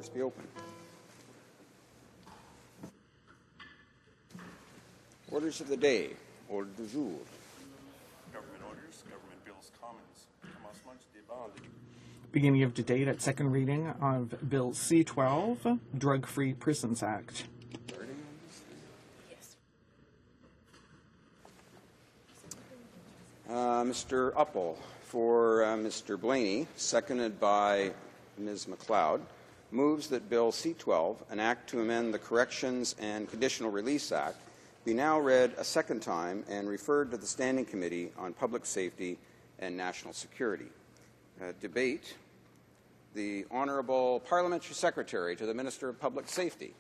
Orders be open. Orders of the day. Ordre du jour. Government orders, government bills, commons. Commencement débat. Beginning of debate at second reading of Bill C-12, Drug-Free Prisons Act. Yes. Mr. Uppal for Mr. Blaney, seconded by Ms. MacLeod, moves that Bill C-12, an act to amend the Corrections and Conditional Release Act, be now read a second time and referred to the Standing Committee on Public Safety and National Security. Debate. The Honourable Parliamentary Secretary to the Minister of Public Safety.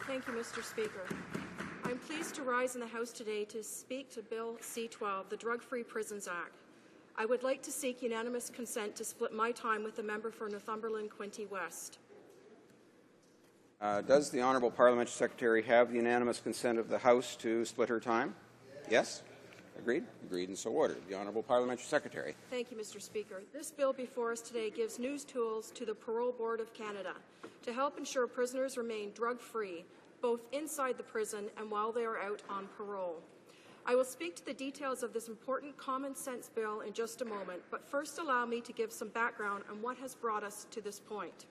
Thank you, Mr. Speaker. I'm pleased to rise in the House today to speak to Bill C-12, the Drug-Free Prisons Act. I would like to seek unanimous consent to split my time with the member for Northumberland-Quinte West. Does the Honourable Parliamentary Secretary have the unanimous consent of the House to split her time? Yes? Agreed? Agreed and so ordered. The Honourable Parliamentary Secretary. Thank you, Mr. Speaker. This bill before us today gives new tools to the Parole Board of Canada to help ensure prisoners remain drug-free, both inside the prison and while they are out on parole. I will speak to the details of this important common-sense bill in just a moment, but first allow me to give some background on what has brought us to this point.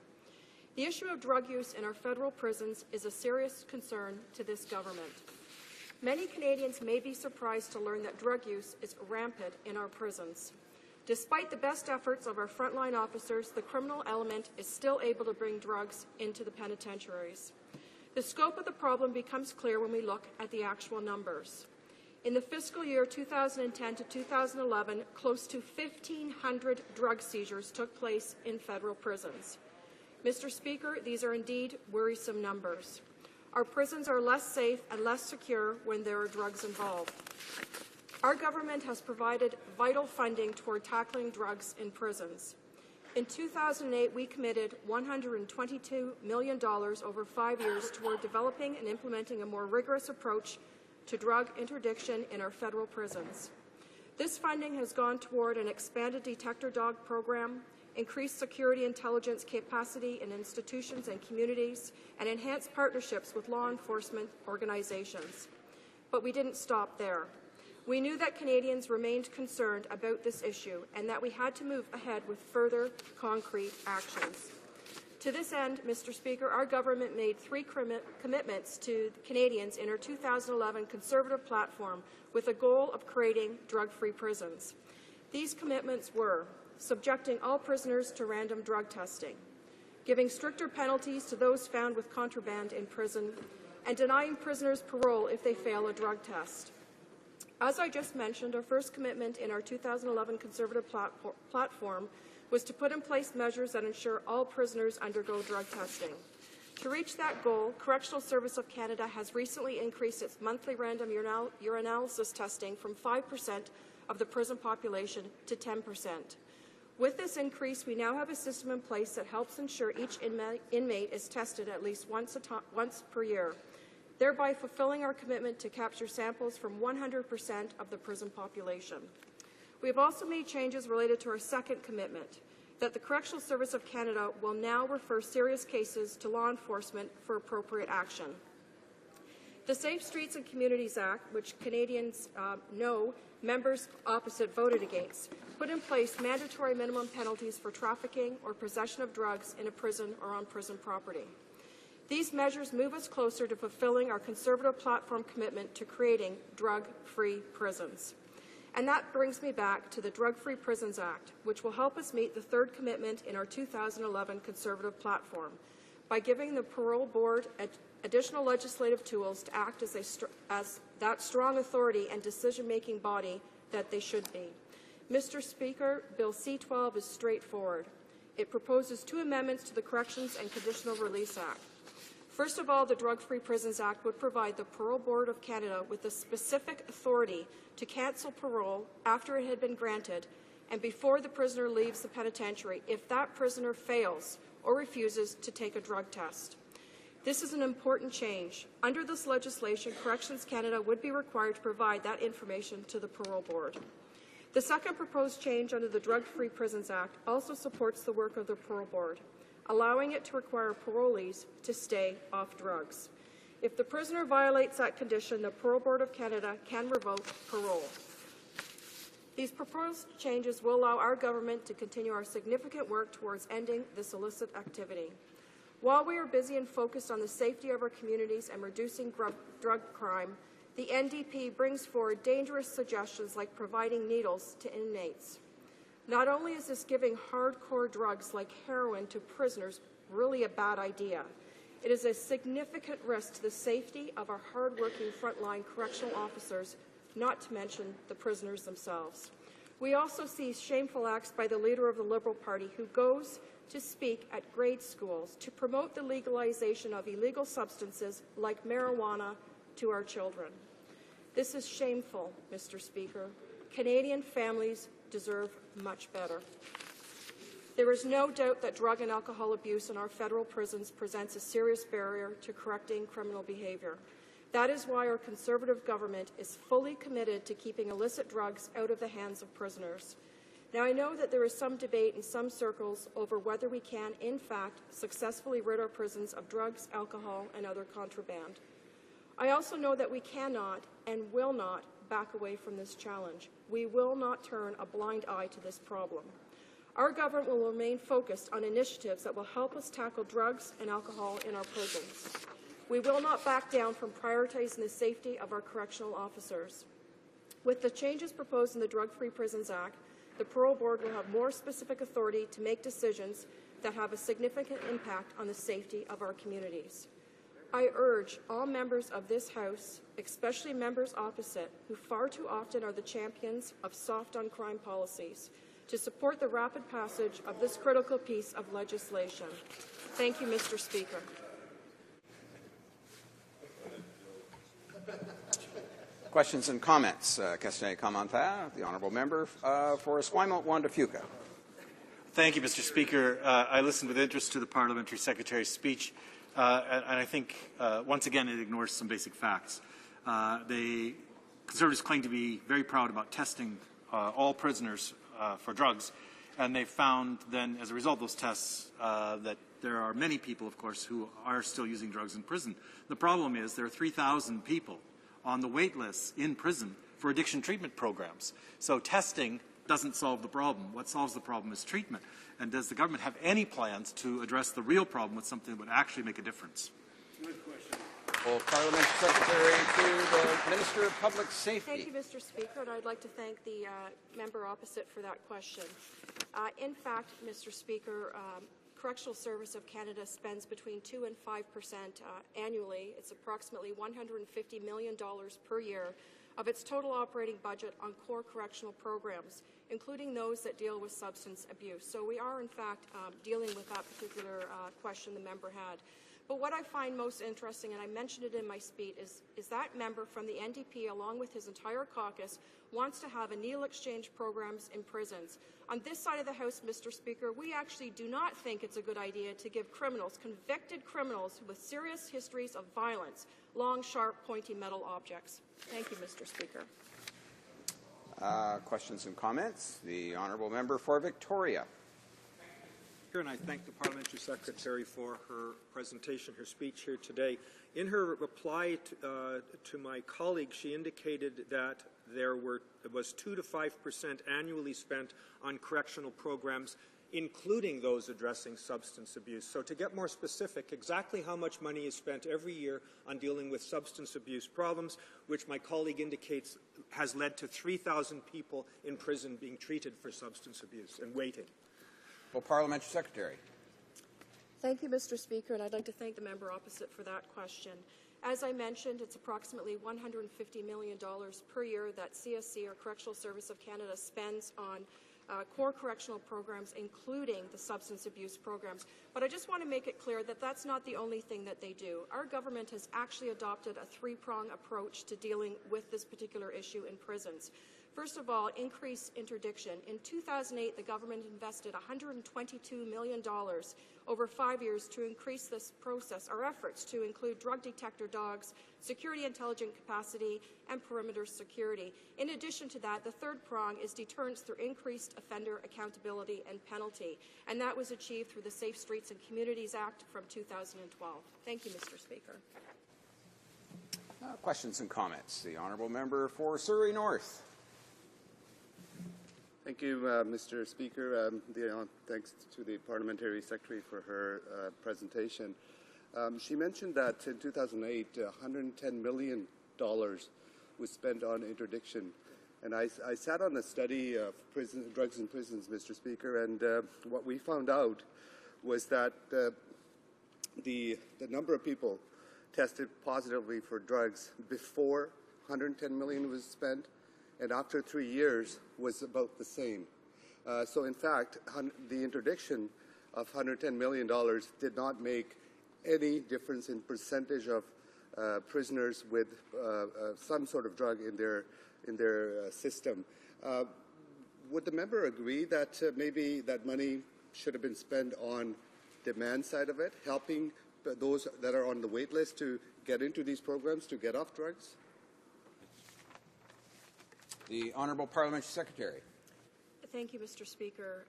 The issue of drug use in our federal prisons is a serious concern to this government. Many Canadians may be surprised to learn that drug use is rampant in our prisons. Despite the best efforts of our frontline officers, the criminal element is still able to bring drugs into the penitentiaries. The scope of the problem becomes clear when we look at the actual numbers. In the fiscal year 2010 to 2011, close to 1,500 drug seizures took place in federal prisons. Mr. Speaker, these are indeed worrisome numbers. Our prisons are less safe and less secure when there are drugs involved. Our government has provided vital funding toward tackling drugs in prisons. In 2008, we committed $122 million over 5 years toward developing and implementing a more rigorous approach to drug interdiction in our federal prisons. This funding has gone toward an expanded detector dog program, increased security intelligence capacity in institutions and communities, and enhanced partnerships with law enforcement organizations. But we didn't stop there. We knew that Canadians remained concerned about this issue and that we had to move ahead with further concrete actions. To this end, Mr. Speaker, our government made 3 commitments to Canadians in our 2011 Conservative platform with a goal of creating drug-free prisons. These commitments were subjecting all prisoners to random drug testing, giving stricter penalties to those found with contraband in prison, and denying prisoners parole if they fail a drug test. As I just mentioned, our first commitment in our 2011 Conservative platform was to put in place measures that ensure all prisoners undergo drug testing. To reach that goal, Correctional Service of Canada has recently increased its monthly random urinalysis testing from 5% of the prison population to 10%. With this increase, we now have a system in place that helps ensure each inmate is tested at least once per year, thereby fulfilling our commitment to capture samples from 100% of the prison population. We have also made changes related to our second commitment, that the Correctional Service of Canada will now refer serious cases to law enforcement for appropriate action. The Safe Streets and Communities Act, which Canadians know members opposite voted against, put in place mandatory minimum penalties for trafficking or possession of drugs in a prison or on prison property. These measures move us closer to fulfilling our Conservative platform commitment to creating drug-free prisons. And that brings me back to the Drug-Free Prisons Act, which will help us meet the third commitment in our 2011 Conservative platform by giving the Parole Board additional legislative tools to act as that strong authority and decision-making body that they should be. Mr. Speaker, Bill C-12 is straightforward. It proposes 2 amendments to the Corrections and Conditional Release Act. First of all, the Drug-Free Prisons Act would provide the Parole Board of Canada with the specific authority to cancel parole after it had been granted and before the prisoner leaves the penitentiary if that prisoner fails or refuses to take a drug test. This is an important change. Under this legislation, Corrections Canada would be required to provide that information to the Parole Board. The second proposed change under the Drug-Free Prisons Act also supports the work of the Parole Board, allowing it to require parolees to stay off drugs. If the prisoner violates that condition, the Parole Board of Canada can revoke parole. These proposed changes will allow our government to continue our significant work towards ending this illicit activity. While we are busy and focused on the safety of our communities and reducing drug crime, the NDP brings forward dangerous suggestions like providing needles to inmates. Not only is this giving hardcore drugs like heroin to prisoners really a bad idea, it is a significant risk to the safety of our hard-working frontline correctional officers, not to mention the prisoners themselves. We also see shameful acts by the leader of the Liberal Party who goes to speak at grade schools to promote the legalization of illegal substances like marijuana to our children. This is shameful, Mr. Speaker. Canadian families deserve much better. There is no doubt that drug and alcohol abuse in our federal prisons presents a serious barrier to correcting criminal behaviour. That is why our Conservative government is fully committed to keeping illicit drugs out of the hands of prisoners. Now, I know that there is some debate in some circles over whether we can, in fact, successfully rid our prisons of drugs, alcohol, and other contraband. I also know that we cannot and will not back away from this challenge. We will not turn a blind eye to this problem. Our government will remain focused on initiatives that will help us tackle drugs and alcohol in our prisons. We will not back down from prioritizing the safety of our correctional officers. With the changes proposed in the Drug-Free Prisons Act, the Parole Board will have more specific authority to make decisions that have a significant impact on the safety of our communities. I urge all members of this House, especially members opposite, who far too often are the champions of soft-on-crime policies, to support the rapid passage of this critical piece of legislation. Thank you, Mr. Speaker. Questions and comments. Question commentaire. The honourable member for Esquimalt, Juan de Fuca. Thank you, Mr. Speaker. I listened with interest to the Parliamentary Secretary's speech, and I think, once again, it ignores some basic facts. The Conservatives claim to be very proud about testing all prisoners for drugs, and they found then, as a result of those tests, that there are many people, of course, who are still using drugs in prison. The problem is there are 3,000 people on the wait list in prison for addiction treatment programs. So testing doesn't solve the problem. What solves the problem is treatment. And does the government have any plans to address the real problem with something that would actually make a difference? Well, Parliament Secretary to the Minister of Public Safety. Thank you, Mr. Speaker, and I'd like to thank the member opposite for that question. In fact, Mr. Speaker, Correctional Service of Canada spends between 2 and 5% annually. It's approximately $150 million per year of its total operating budget on core correctional programs, including those that deal with substance abuse. So we are, in fact, dealing with that particular question the member had. But what I find most interesting, and I mentioned it in my speech, is that member from the NDP, along with his entire caucus, wants to have needle exchange programs in prisons. On this side of the House, Mr. Speaker, we actually do not think it's a good idea to give criminals, convicted criminals with serious histories of violence, long, sharp, pointy metal objects. Thank you, Mr. Speaker. Questions and comments? The honourable member for Victoria. And I thank the Parliamentary Secretary for her presentation, her speech here today. In her reply to my colleague, she indicated that there was 2 to 5% annually spent on correctional programs, including those addressing substance abuse. So to get more specific, exactly how much money is spent every year on dealing with substance abuse problems, which my colleague indicates has led to 3,000 people in prison being treated for substance abuse and waiting. Well, Parliamentary Secretary. Thank you, Mr. Speaker, and I'd like to thank the member opposite for that question. As I mentioned, it's approximately $150 million per year that CSC, or Correctional Service of Canada, spends on core correctional programs, including the substance abuse programs. But I just want to make it clear that that's not the only thing that they do. Our government has actually adopted a 3-prong approach to dealing with this particular issue in prisons. First of all, increased interdiction. In 2008, the government invested $122 million over 5 years to increase this process, our efforts to include drug detector dogs, security intelligent capacity, and perimeter security. In addition to that, the third prong is deterrence through increased offender accountability and penalty, and that was achieved through the Safe Streets and Communities Act from 2012. Thank you, Mr. Speaker. Questions and comments. The honourable member for Surrey North. Thank you, Mr. Speaker. Thanks to the Parliamentary Secretary for her presentation. She mentioned that in 2008, $110 million was spent on interdiction. And I sat on a study of drugs in prisons, Mr. Speaker, and what we found out was that the number of people tested positively for drugs before $110 million was spent, and after 3 years was about the same. So in fact, the interdiction of $110 million did not make any difference in percentage of prisoners with some sort of drug in their system. Would the member agree that maybe that money should have been spent on demand side of it, helping those that are on the wait list to get into these programs, to get off drugs? The Honourable Parliamentary Secretary. Thank you, Mr. Speaker.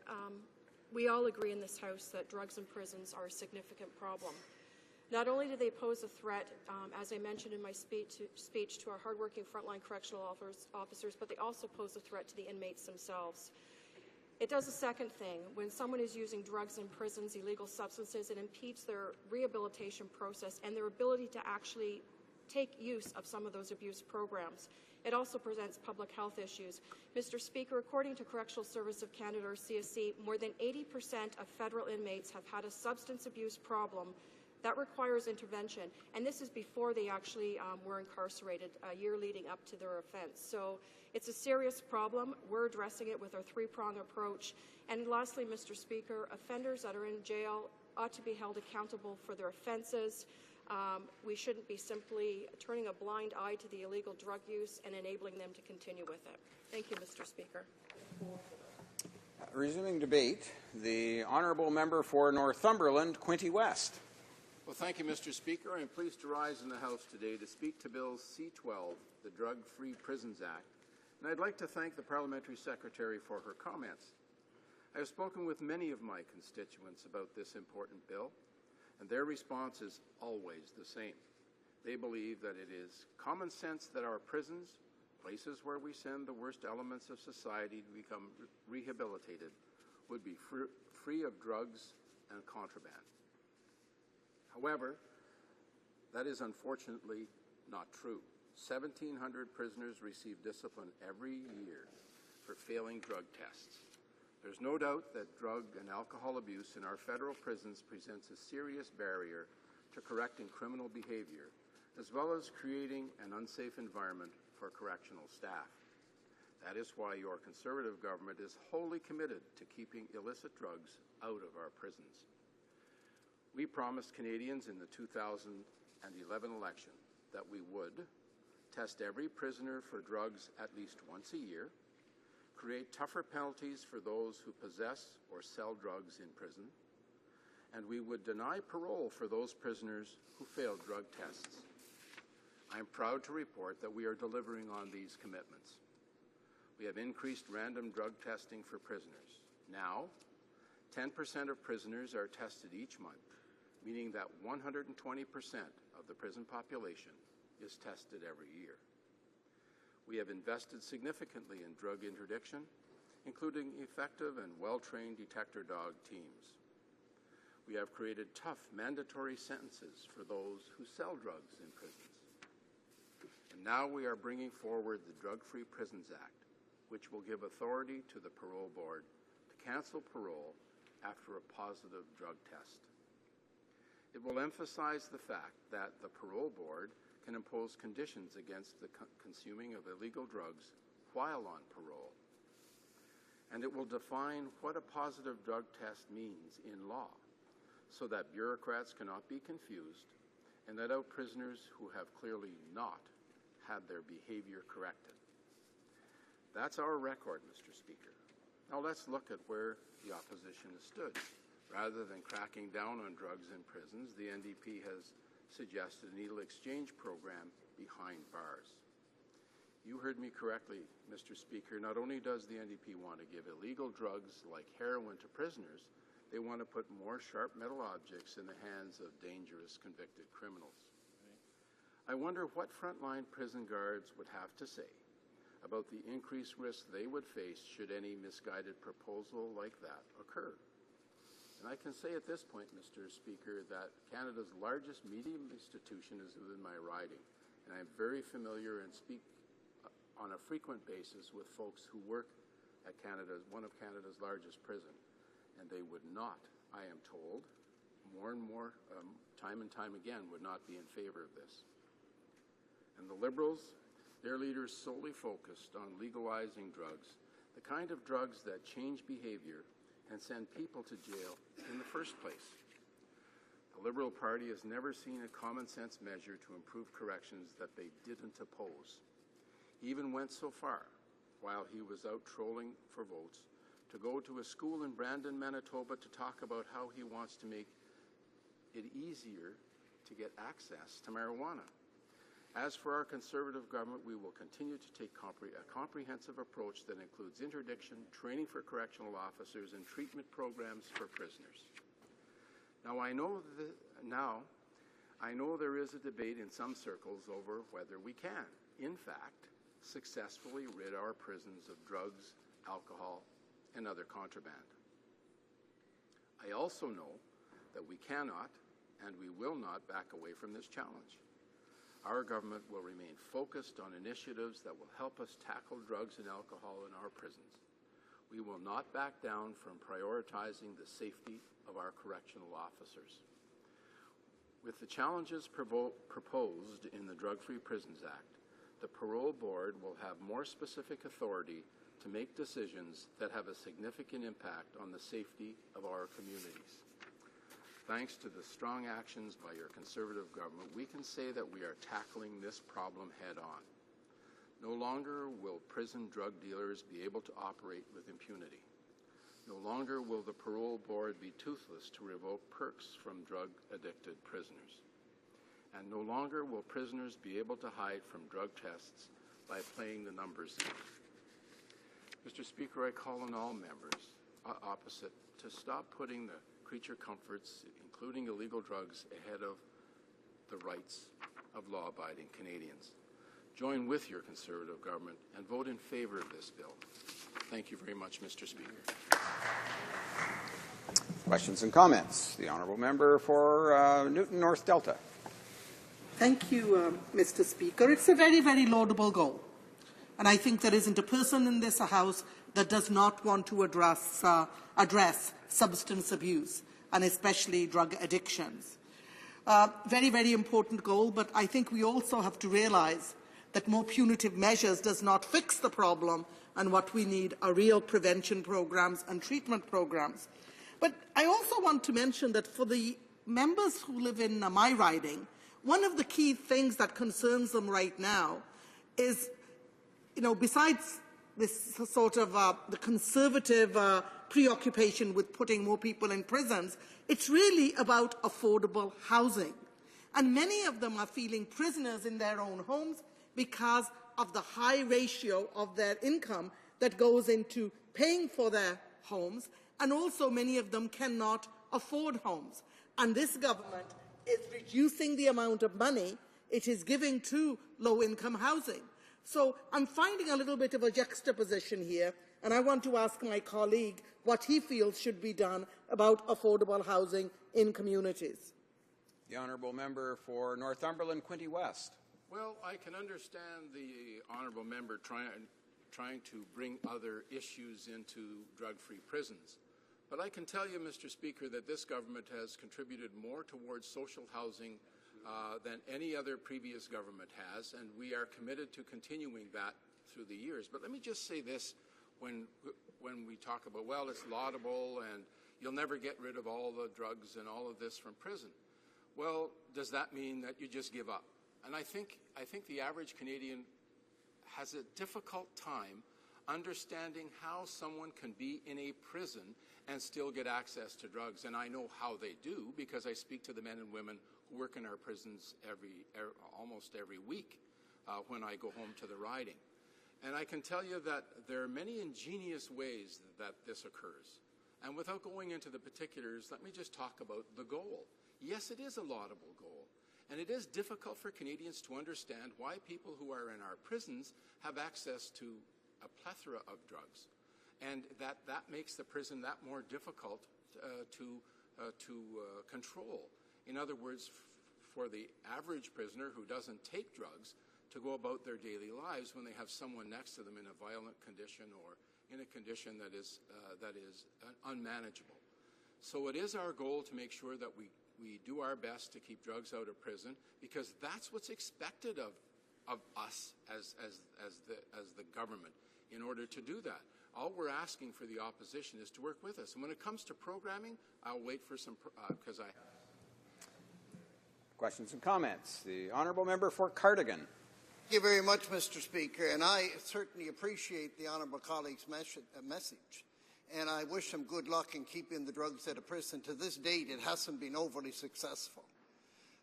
We all agree in this House that drugs in prisons are a significant problem. Not only do they pose a threat, as I mentioned in my speech to our hardworking frontline correctional officers, but they also pose a threat to the inmates themselves. It does a second thing. When someone is using drugs in prisons, illegal substances, it impedes their rehabilitation process and their ability to actually take use of some of those abuse programs. It also presents public health issues. Mr. Speaker, according to Correctional Service of Canada, or CSC, more than 80% of federal inmates have had a substance abuse problem that requires intervention, and this is before they actually were incarcerated, a year leading up to their offense. So it's a serious problem. We're addressing it with our three-prong approach. And lastly, Mr. Speaker, offenders that are in jail ought to be held accountable for their offenses. We shouldn't be simply turning a blind eye to the illegal drug use and enabling them to continue with it. Thank you, Mr. Speaker. Resuming debate, the Honourable Member for Northumberland, Quinte West. Well, thank you, Mr. Speaker. I am pleased to rise in the House today to speak to Bill C-12, the Drug-Free Prisons Act, and I'd like to thank the Parliamentary Secretary for her comments. I have spoken with many of my constituents about this important bill, and their response is always the same. They believe that it is common sense that our prisons, places where we send the worst elements of society to become rehabilitated, would be free of drugs and contraband. However, that is unfortunately not true. 1,700 prisoners receive discipline every year for failing drug tests. There's no doubt that drug and alcohol abuse in our federal prisons presents a serious barrier to correcting criminal behavior, as well as creating an unsafe environment for correctional staff. That is why your Conservative government is wholly committed to keeping illicit drugs out of our prisons. We promised Canadians in the 2011 election that we would test every prisoner for drugs at least once a year, create tougher penalties for those who possess or sell drugs in prison, and we would deny parole for those prisoners who failed drug tests. I am proud to report that we are delivering on these commitments. We have increased random drug testing for prisoners. Now, 10% of prisoners are tested each month, meaning that 120% of the prison population is tested every year. We have invested significantly in drug interdiction, including effective and well-trained detector dog teams. We have created tough mandatory sentences for those who sell drugs in prisons. And now we are bringing forward the Drug-Free Prisons Act, which will give authority to the parole board to cancel parole after a positive drug test. It will emphasize the fact that the parole board can impose conditions against the consuming of illegal drugs while on parole. And it will define what a positive drug test means in law, so that bureaucrats cannot be confused and let out prisoners who have clearly not had their behavior corrected. That's our record, Mr. Speaker. Now let's look at where the opposition has stood. Rather than cracking down on drugs in prisons, the NDP has suggested a needle exchange program behind bars. You heard me correctly, Mr. Speaker. Not only does the NDP want to give illegal drugs like heroin to prisoners, they want to put more sharp metal objects in the hands of dangerous convicted criminals. I wonder what frontline prison guards would have to say about the increased risk they would face should any misguided proposal like that occur. And I can say at this point, Mr. Speaker, that Canada's largest medium institution is within my riding, and I'm very familiar and speak on a frequent basis with folks who work at one of Canada's largest prison, and they would not, I am told, more and more, time and time again, would not be in favor of this. And the Liberals, their leaders solely focused on legalizing drugs, the kind of drugs that change behavior and send people to jail in the first place. The Liberal Party has never seen a common-sense measure to improve corrections that they didn't oppose. He even went so far, while he was out trolling for votes, to go to a school in Brandon, Manitoba to talk about how he wants to make it easier to get access to marijuana. As for our Conservative government, we will continue to take a comprehensive approach that includes interdiction, training for correctional officers, and treatment programs for prisoners. Now, I know there is a debate in some circles over whether we can, in fact, successfully rid our prisons of drugs, alcohol, and other contraband. I also know that we cannot and we will not back away from this challenge. Our government will remain focused on initiatives that will help us tackle drugs and alcohol in our prisons. We will not back down from prioritizing the safety of our correctional officers. With the challenges proposed in the Drug-Free Prisons Act, the Parole Board will have more specific authority to make decisions that have a significant impact on the safety of our communities. Thanks to the strong actions by your Conservative government, we can say that we are tackling this problem head-on. No longer will prison drug dealers be able to operate with impunity. No longer will the Parole Board be toothless to revoke perks from drug-addicted prisoners. And no longer will prisoners be able to hide from drug tests by playing the numbers game. Mr. Speaker, I call on all members opposite to stop putting the creature comforts, including illegal drugs, ahead of the rights of law-abiding Canadians. Join with your Conservative government and vote in favor of this bill. Thank you very much, Mr. Speaker. Questions and comments? The honourable member for Newton North Delta. Thank you, Mr. Speaker. It's a very, very laudable goal. And I think there isn't a person in this House that does not want to address substance abuse, and especially drug addictions. Very, very important goal, but I think we also have to realize that more punitive measures does not fix the problem, and what we need are real prevention programs and treatment programs. But I also want to mention that for the members who live in my riding, one of the key things that concerns them right now is, besides this sort of the Conservative preoccupation with putting more people in prisons, it's really about affordable housing. And many of them are feeling prisoners in their own homes because of the high ratio of their income that goes into paying for their homes, and also many of them cannot afford homes. And this government is reducing the amount of money it is giving to low-income housing. So I'm finding a little bit of a juxtaposition here, and I want to ask my colleague what he feels should be done about affordable housing in communities. The honourable member for Northumberland, Quinte West. Well, I can understand the honourable member trying to bring other issues into drug-free prisons. But I can tell you, Mr. Speaker, that this government has contributed more towards social housing than any other previous government has, and we are committed to continuing that through the years. But let me just say this when we talk about, well, it's laudable and you'll never get rid of all the drugs and all of this from prison. Well, does that mean that you just give up? And I think the average Canadian has a difficult time understanding how someone can be in a prison and still get access to drugs. And I know how they do because I speak to the men and women who work in our prisons almost every week when I go home to the riding. And I can tell you that there are many ingenious ways that this occurs. And without going into the particulars, let me just talk about the goal. Yes, it is a laudable goal. And it is difficult for Canadians to understand why people who are in our prisons have access to a plethora of drugs. And that makes the prison that more difficult to control. In other words, for the average prisoner who doesn't take drugs to go about their daily lives when they have someone next to them in a violent condition or in a condition that is unmanageable. So it is our goal to make sure that we do our best to keep drugs out of prison because that's what's expected of us as the government in order to do that. All we're asking for the opposition is to work with us. And when it comes to programming, I'll wait for some, because I... Questions and comments. The Honourable Member for Cardigan. Thank you very much, Mr. Speaker, and I certainly appreciate the honourable colleague's message, and I wish him good luck in keeping the drugs out of prison. To this date, it hasn't been overly successful.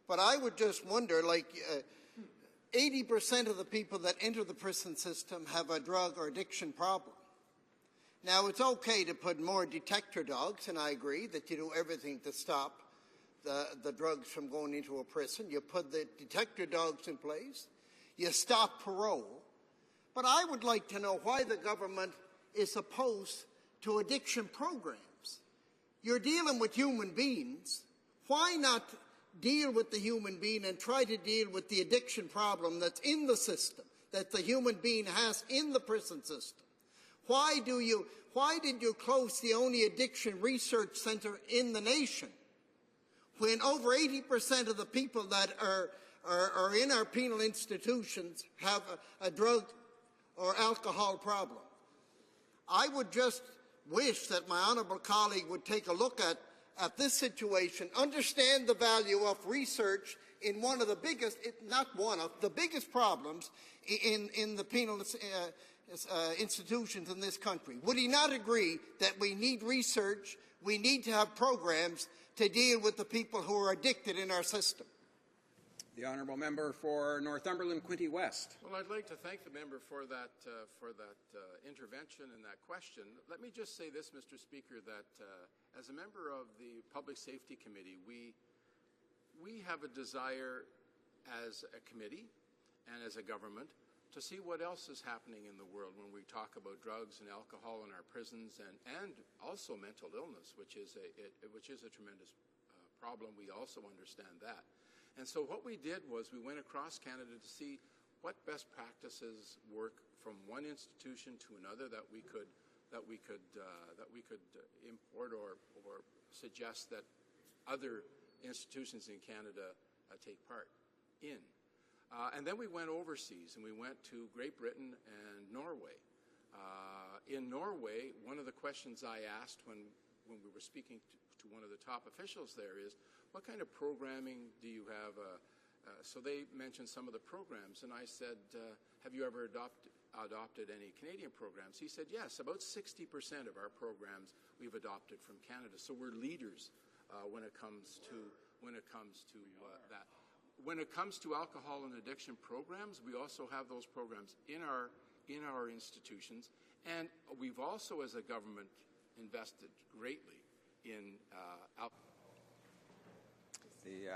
But I would just wonder, 80% of the people that enter the prison system have a drug or addiction problem. Now, it's okay to put more detector dogs, and I agree that you do everything to stop the drugs from going into a prison. You put the detector dogs in place. You stop parole. But I would like to know why the government is opposed to addiction programs. You're dealing with human beings. Why not deal with the human being and try to deal with the addiction problem that's in the system, that the human being has in the prison system? Why did you close the only addiction research center in the nation when over 80% of the people that are in our penal institutions have a drug or alcohol problem? I would just wish that my honourable colleague would take a look at this situation, understand the value of research in one of the biggest, not one of, the biggest problems in the penal institutions in this country. Would he not agree that we need research, we need to have programs to deal with the people who are addicted in our system? The Honourable Member for Northumberland, Quinte West. Well, I'd like to thank the member for that intervention and that question. Let me just say this, Mr. Speaker, that as a member of the Public Safety Committee, we have a desire as a committee and as a government to see what else is happening in the world when we talk about drugs and alcohol in our prisons and also mental illness, which is a tremendous problem. We also understand that. And so what we did was we went across Canada to see what best practices work from one institution to another that we could import or suggest that other institutions in Canada take part in. And then we went overseas and we went to Great Britain and Norway. In Norway, one of the questions I asked when we were speaking to one of the top officials there is, what kind of programming do you have? So they mentioned some of the programs, and I said, have you ever adopted any Canadian programs? He said, yes, about 60% of our programs we've adopted from Canada. So we're leaders when it comes to that. When it comes to alcohol and addiction programs, we also have those programs in our institutions, and we've also, as a government, invested greatly in alcohol. The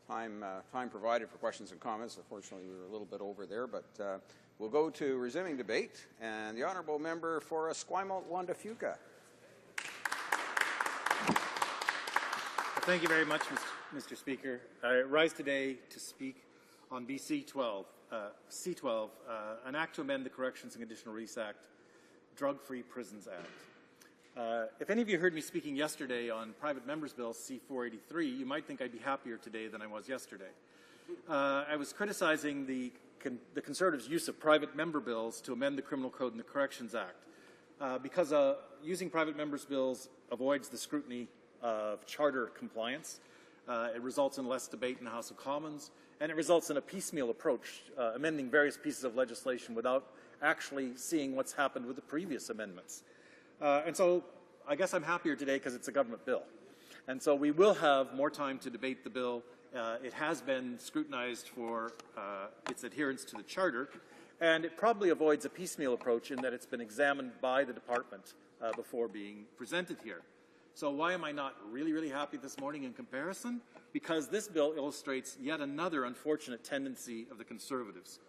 time provided for questions and comments. Unfortunately, we were a little bit over there, but we'll go to resuming debate. And the Honourable Member for Esquimalt, Wanda Fuca. Thank you very much, Mr. Speaker. I rise today to speak on BC 12, C12, an act to amend the Corrections and Conditional Release Act, Drug-Free Prisons Act. If any of you heard me speaking yesterday on Private Members Bill C-483, you might think I'd be happier today than I was yesterday. I was criticizing the Conservatives' use of private member bills to amend the Criminal Code and the Corrections Act because using private members' bills avoids the scrutiny of charter compliance. It results in less debate in the House of Commons, and it results in a piecemeal approach, amending various pieces of legislation without actually seeing what's happened with the previous amendments. And so I guess I'm happier today because it's a government bill. And so we will have more time to debate the bill. It has been scrutinized for its adherence to the Charter, and it probably avoids a piecemeal approach in that it's been examined by the department before being presented here. So why am I not really happy this morning in comparison? Because this bill illustrates yet another unfortunate tendency of the Conservatives,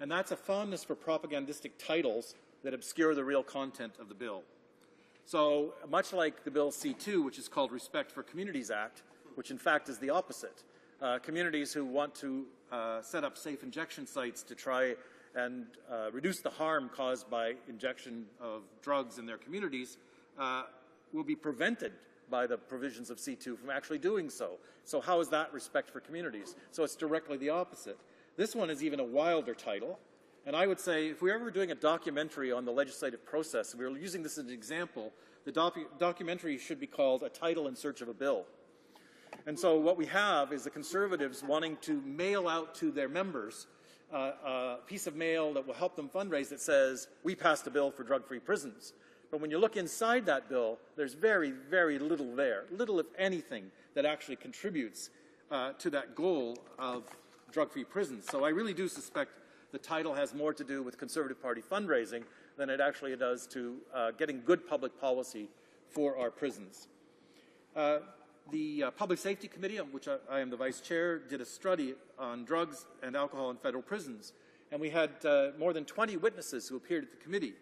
and that's a fondness for propagandistic titles that obscure the real content of the bill. So much like the Bill C2, which is called Respect for Communities Act, which in fact is the opposite, communities who want to set up safe injection sites to try and reduce the harm caused by injection of drugs in their communities will be prevented by the provisions of C2 from actually doing so. So how is that respect for communities? So it's directly the opposite. This one is even a wilder title. And I would say if we were ever doing a documentary on the legislative process, and we were using this as an example, the documentary should be called A Title in Search of a Bill. And so what we have is the Conservatives wanting to mail out to their members a piece of mail that will help them fundraise that says, we passed a bill for drug-free prisons. But when you look inside that bill, there's very little there, little if anything, that actually contributes to that goal of drug-free prisons. So I really do suspect the title has more to do with Conservative Party fundraising than it actually does to getting good public policy for our prisons. The Public Safety Committee, of which I am the Vice Chair, did a study on drugs and alcohol in federal prisons. And we had more than 20 witnesses who appeared at the committee.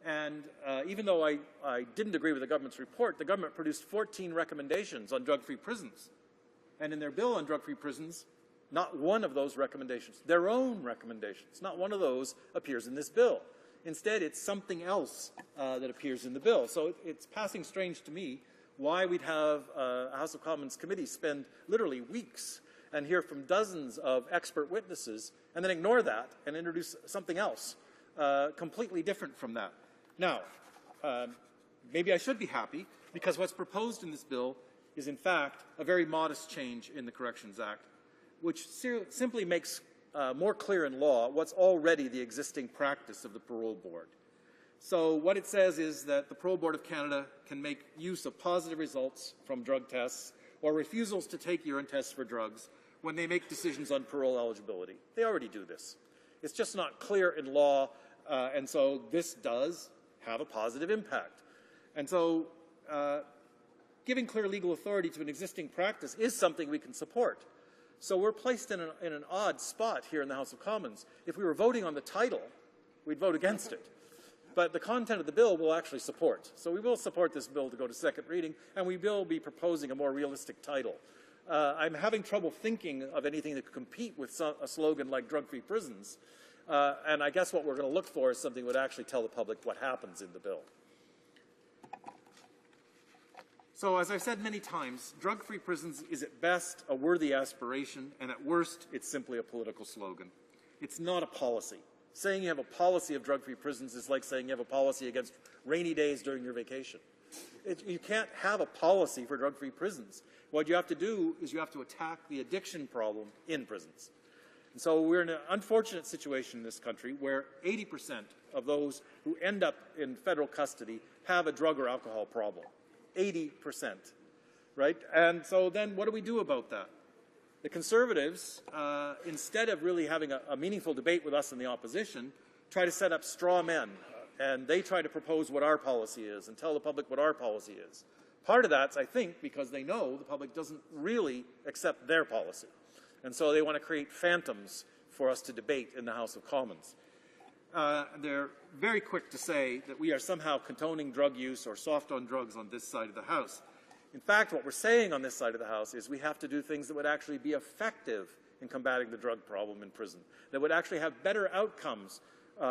And even though I didn't agree with the government's report, the government produced 14 recommendations on drug-free prisons. And in their bill on drug-free prisons, not one of those recommendations, their own recommendations, not one of those appears in this bill. Instead, it's something else that appears in the bill. So it's passing strange to me why we'd have a House of Commons committee spend literally weeks and hear from dozens of expert witnesses and then ignore that and introduce something else completely different from that. Now, maybe I should be happy because what's proposed in this bill is in fact a very modest change in the Corrections Act, which simply makes more clear in law what's already the existing practice of the Parole Board. So what it says is that the Parole Board of Canada can make use of positive results from drug tests or refusals to take urine tests for drugs when they make decisions on parole eligibility. They already do this. It's just not clear in law, and so this does have a positive impact. And so giving clear legal authority to an existing practice is something we can support. So we're placed in an odd spot here in the House of Commons. If we were voting on the title, we'd vote against it. But the content of the bill we'll actually support. So we will support this bill to go to second reading, and we will be proposing a more realistic title. I'm having trouble thinking of anything that could compete with a slogan like drug-free prisons. And I guess what we're going to look for is something that would actually tell the public what happens in the bill. So as I've said many times, drug-free prisons is at best a worthy aspiration, and at worst, it's simply a political slogan. It's not a policy. Saying you have a policy of drug-free prisons is like saying you have a policy against rainy days during your vacation. You can't have a policy for drug-free prisons. What you have to do is you have to attack the addiction problem in prisons. And so we're in an unfortunate situation in this country where 80% of those who end up in federal custody have a drug or alcohol problem. 80%, right? And so then what do we do about that? The Conservatives, instead of really having a meaningful debate with us in the opposition, try to set up straw men, and they try to propose what our policy is and tell the public what our policy is. Part of that's, I think, because they know the public doesn't really accept their policy. And so they want to create phantoms for us to debate in the House of Commons. They're very quick to say that we are somehow condoning drug use or soft on drugs on this side of the House. In fact, what we're saying on this side of the House is we have to do things that would actually be effective in combating the drug problem in prison, that would actually have better outcomes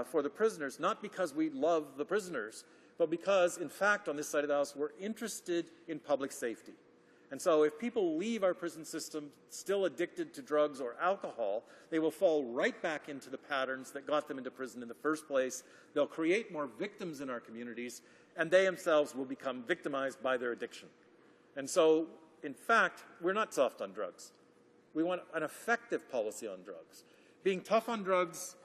for the prisoners, not because we love the prisoners, but because, in fact, on this side of the House, we're interested in public safety. And so if people leave our prison system still addicted to drugs or alcohol, they will fall right back into the patterns that got them into prison in the first place. They'll create more victims in our communities, and they themselves will become victimized by their addiction. And so, in fact, we're not soft on drugs. We want an effective policy on drugs. Being tough on drugs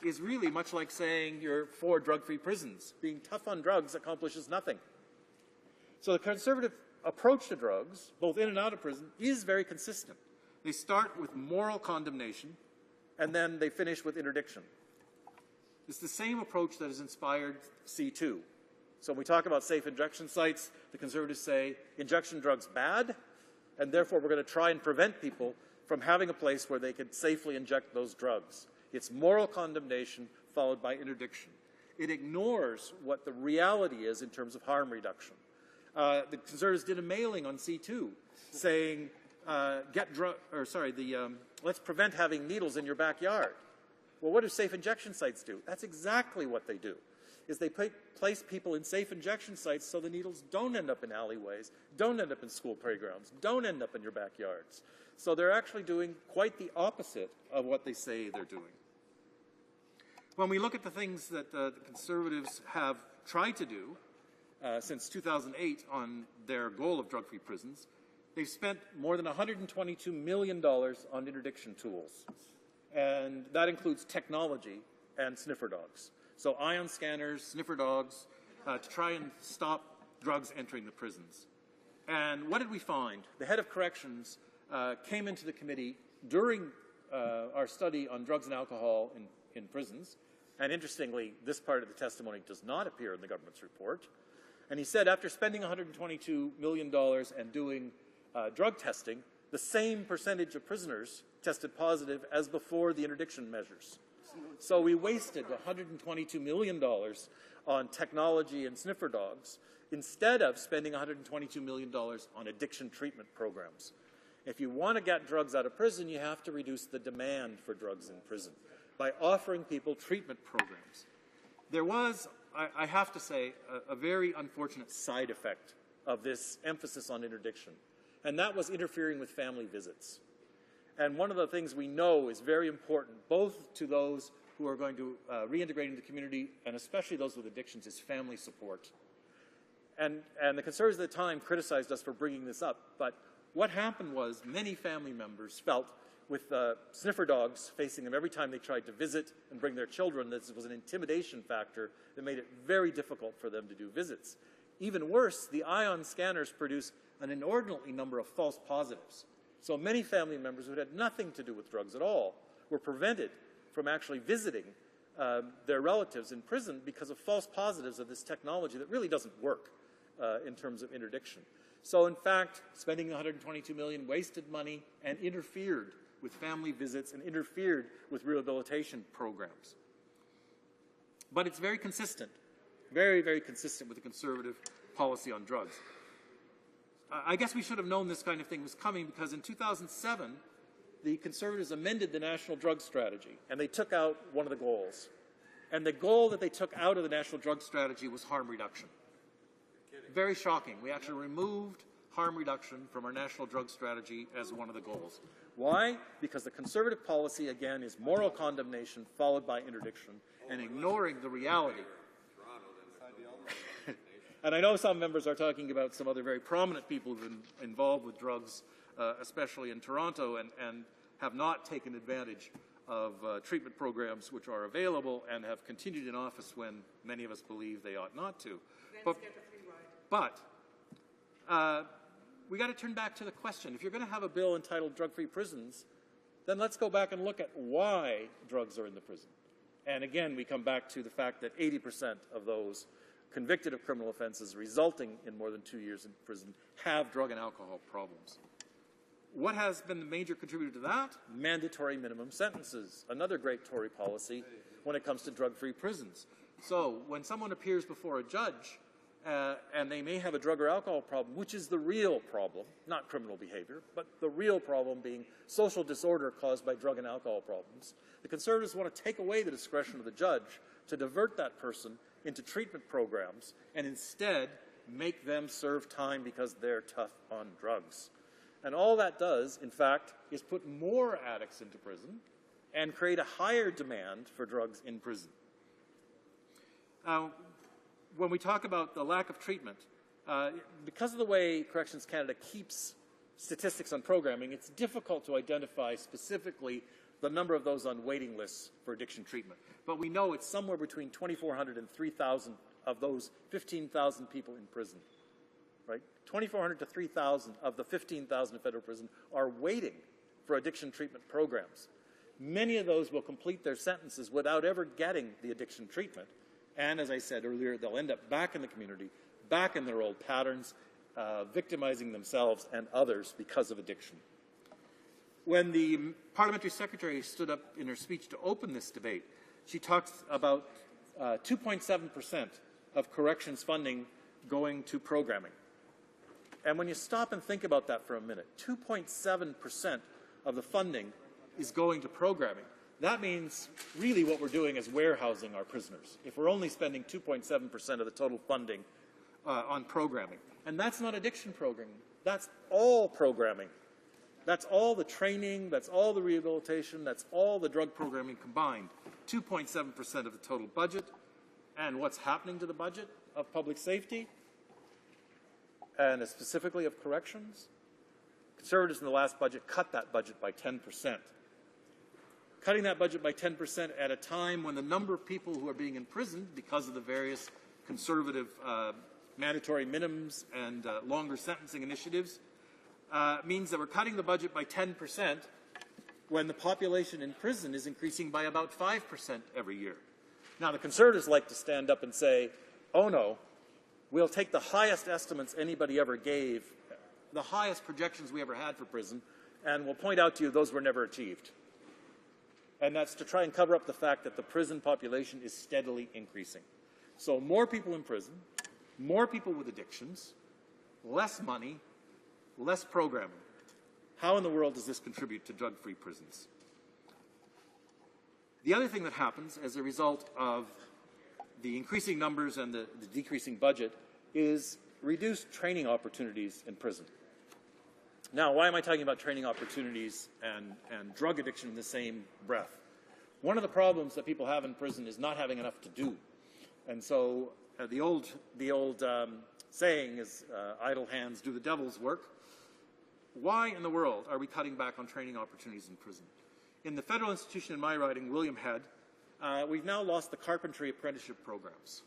is really much like saying you're for drug-free prisons. Being tough on drugs accomplishes nothing. So the Conservative approach to drugs, both in and out of prison, is very consistent. They start with moral condemnation, and then they finish with interdiction. It's the same approach that has inspired C2. So when we talk about safe injection sites, the Conservatives say injection drugs bad, and therefore we're going to try and prevent people from having a place where they could safely inject those drugs. It's moral condemnation followed by interdiction. It ignores what the reality is in terms of harm reduction. The Conservatives did a mailing on C2 saying, let's prevent having needles in your backyard. Well, what do safe injection sites do? That's exactly what they do, is they place people in safe injection sites so the needles don't end up in alleyways, don't end up in school playgrounds, don't end up in your backyards. So they're actually doing quite the opposite of what they say they're doing. When we look at the things that the Conservatives have tried to do since 2008 on their goal of drug-free prisons, they've spent more than $122 million on interdiction tools. And that includes technology and sniffer dogs. So ion scanners, sniffer dogs, to try and stop drugs entering the prisons. And what did we find? The head of corrections came into the committee during our study on drugs and alcohol in prisons. And interestingly, this part of the testimony does not appear in the government's report. And he said after spending $122 million and doing drug testing, the same percentage of prisoners tested positive as before the interdiction measures. So we wasted $122 million on technology and sniffer dogs instead of spending $122 million on addiction treatment programs. If you want to get drugs out of prison, you have to reduce the demand for drugs in prison by offering people treatment programs. There was, I have to say, a very unfortunate side effect of this emphasis on interdiction, and that was interfering with family visits. And one of the things we know is very important, both to those who are going to reintegrate into the community, and especially those with addictions, is family support. And the Conservatives at the time criticized us for bringing this up, but what happened was many family members felt with sniffer dogs facing them every time they tried to visit and bring their children, this was an intimidation factor that made it very difficult for them to do visits. Even worse, the ion scanners produce an inordinately number of false positives. So many family members who had nothing to do with drugs at all were prevented from actually visiting their relatives in prison because of false positives of this technology that really doesn't work in terms of interdiction. So in fact, spending $122 million wasted money and interfered with family visits and interfered with rehabilitation programs. But it's very consistent, very, very consistent with the Conservative policy on drugs. I guess we should have known this kind of thing was coming because in 2007, the Conservatives amended the National Drug Strategy, and they took out one of the goals. And the goal that they took out of the National Drug Strategy was harm reduction. Very shocking. We actually removed harm reduction from our National Drug Strategy as one of the goals. Why? Because the Conservative policy, again, is moral condemnation followed by interdiction and ignoring the reality. And I know some members are talking about some other very prominent people who've been involved with drugs, especially in Toronto, and have not taken advantage of treatment programs which are available and have continued in office when many of us believe they ought not to. But we got to turn back to the question. If you're going to have a bill entitled Drug-Free Prisons, then let's go back and look at why drugs are in the prison. And again, we come back to the fact that 80% of those convicted of criminal offenses resulting in more than 2 years in prison have drug and alcohol problems. What has been the major contributor to that? Mandatory minimum sentences, another great Tory policy when it comes to drug-free prisons. So when someone appears before a judge and they may have a drug or alcohol problem, which is the real problem, not criminal behavior, but the real problem being social disorder caused by drug and alcohol problems, the Conservatives want to take away the discretion of the judge to divert that person into treatment programs and instead make them serve time because they're tough on drugs. And all that does, in fact, is put more addicts into prison and create a higher demand for drugs in prison. When we talk about the lack of treatment, because of the way Corrections Canada keeps statistics on programming, it's difficult to identify specifically the number of those on waiting lists for addiction treatment. But we know it's somewhere between 2,400 and 3,000 of those 15,000 people in prison. Right? 2,400 to 3,000 of the 15,000 in federal prison are waiting for addiction treatment programs. Many of those will complete their sentences without ever getting the addiction treatment. And as I said earlier, they'll end up back in the community, back in their old patterns, victimizing themselves and others because of addiction. When the parliamentary secretary stood up in her speech to open this debate, she talks about 2.7% of corrections funding going to programming. And when you stop and think about that for a minute, 2.7% of the funding is going to programming. That means really what we're doing is warehousing our prisoners. If we're only spending 2.7% of the total funding on programming. And that's not addiction programming. That's all programming. That's all the training, that's all the rehabilitation, that's all the drug programming combined. 2.7% of the total budget. And what's happening to the budget of public safety? And specifically of corrections? Conservatives in the last budget cut that budget by 10%. Cutting that budget by 10% at a time when the number of people who are being imprisoned because of the various conservative mandatory minimums and longer sentencing initiatives means that we're cutting the budget by 10% when the population in prison is increasing by about 5% every year. Now, the Conservatives like to stand up and say, oh no, we'll take the highest estimates anybody ever gave, the highest projections we ever had for prison, and we'll point out to you those were never achieved. And that's to try and cover up the fact that the prison population is steadily increasing. So more people in prison, more people with addictions, less money, less programming. How in the world does this contribute to drug-free prisons? The other thing that happens as a result of the increasing numbers and the decreasing budget is reduced training opportunities in prison. Now, why am I talking about training opportunities and drug addiction in the same breath? One of the problems that people have in prison is not having enough to do. And so the old saying is, idle hands do the devil's work. Why in the world are we cutting back on training opportunities in prison? In the federal institution in my riding, William Head, we've now lost the carpentry apprenticeship programs.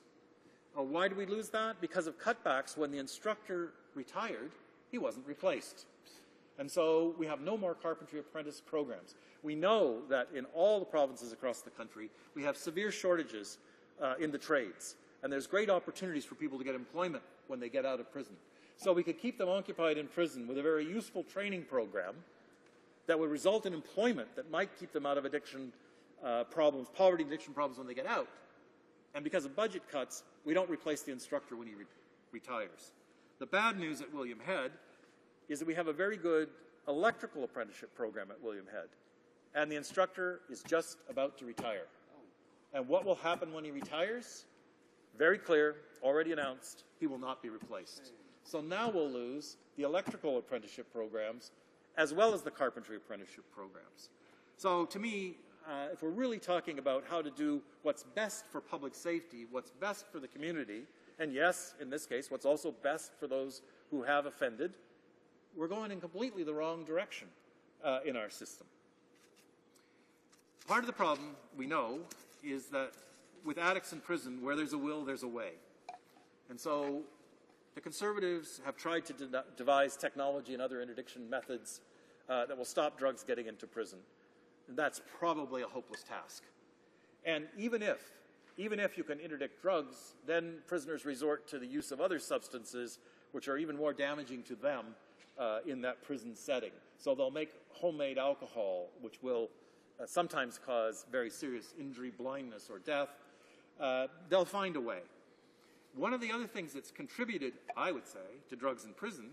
Why did we lose that? Because of cutbacks. When the instructor retired, he wasn't replaced. And so we have no more carpentry apprentice programs. We know that in all the provinces across the country, we have severe shortages in the trades. And there's great opportunities for people to get employment when they get out of prison. So we could keep them occupied in prison with a very useful training program that would result in employment that might keep them out of addiction problems, poverty and addiction problems when they get out. And because of budget cuts, we don't replace the instructor when he retires. The bad news at William Head is that we have a very good electrical apprenticeship program at William Head. And the instructor is just about to retire. And what will happen when he retires? Very clear, already announced, he will not be replaced. So now we'll lose the electrical apprenticeship programs as well as the carpentry apprenticeship programs. So to me, if we're really talking about how to do what's best for public safety, what's best for the community, and yes, in this case, what's also best for those who have offended, we're going in completely the wrong direction in our system. Part of the problem, we know, is that with addicts in prison, where there's a will, there's a way. And so the Conservatives have tried to devise technology and other interdiction methods that will stop drugs getting into prison. And that's probably a hopeless task. And even if you can interdict drugs, then prisoners resort to the use of other substances which are even more damaging to them in that prison setting. So they'll make homemade alcohol, which will sometimes cause very serious injury, blindness, or death. They'll find a way. One of the other things that's contributed, I would say, to drugs in prison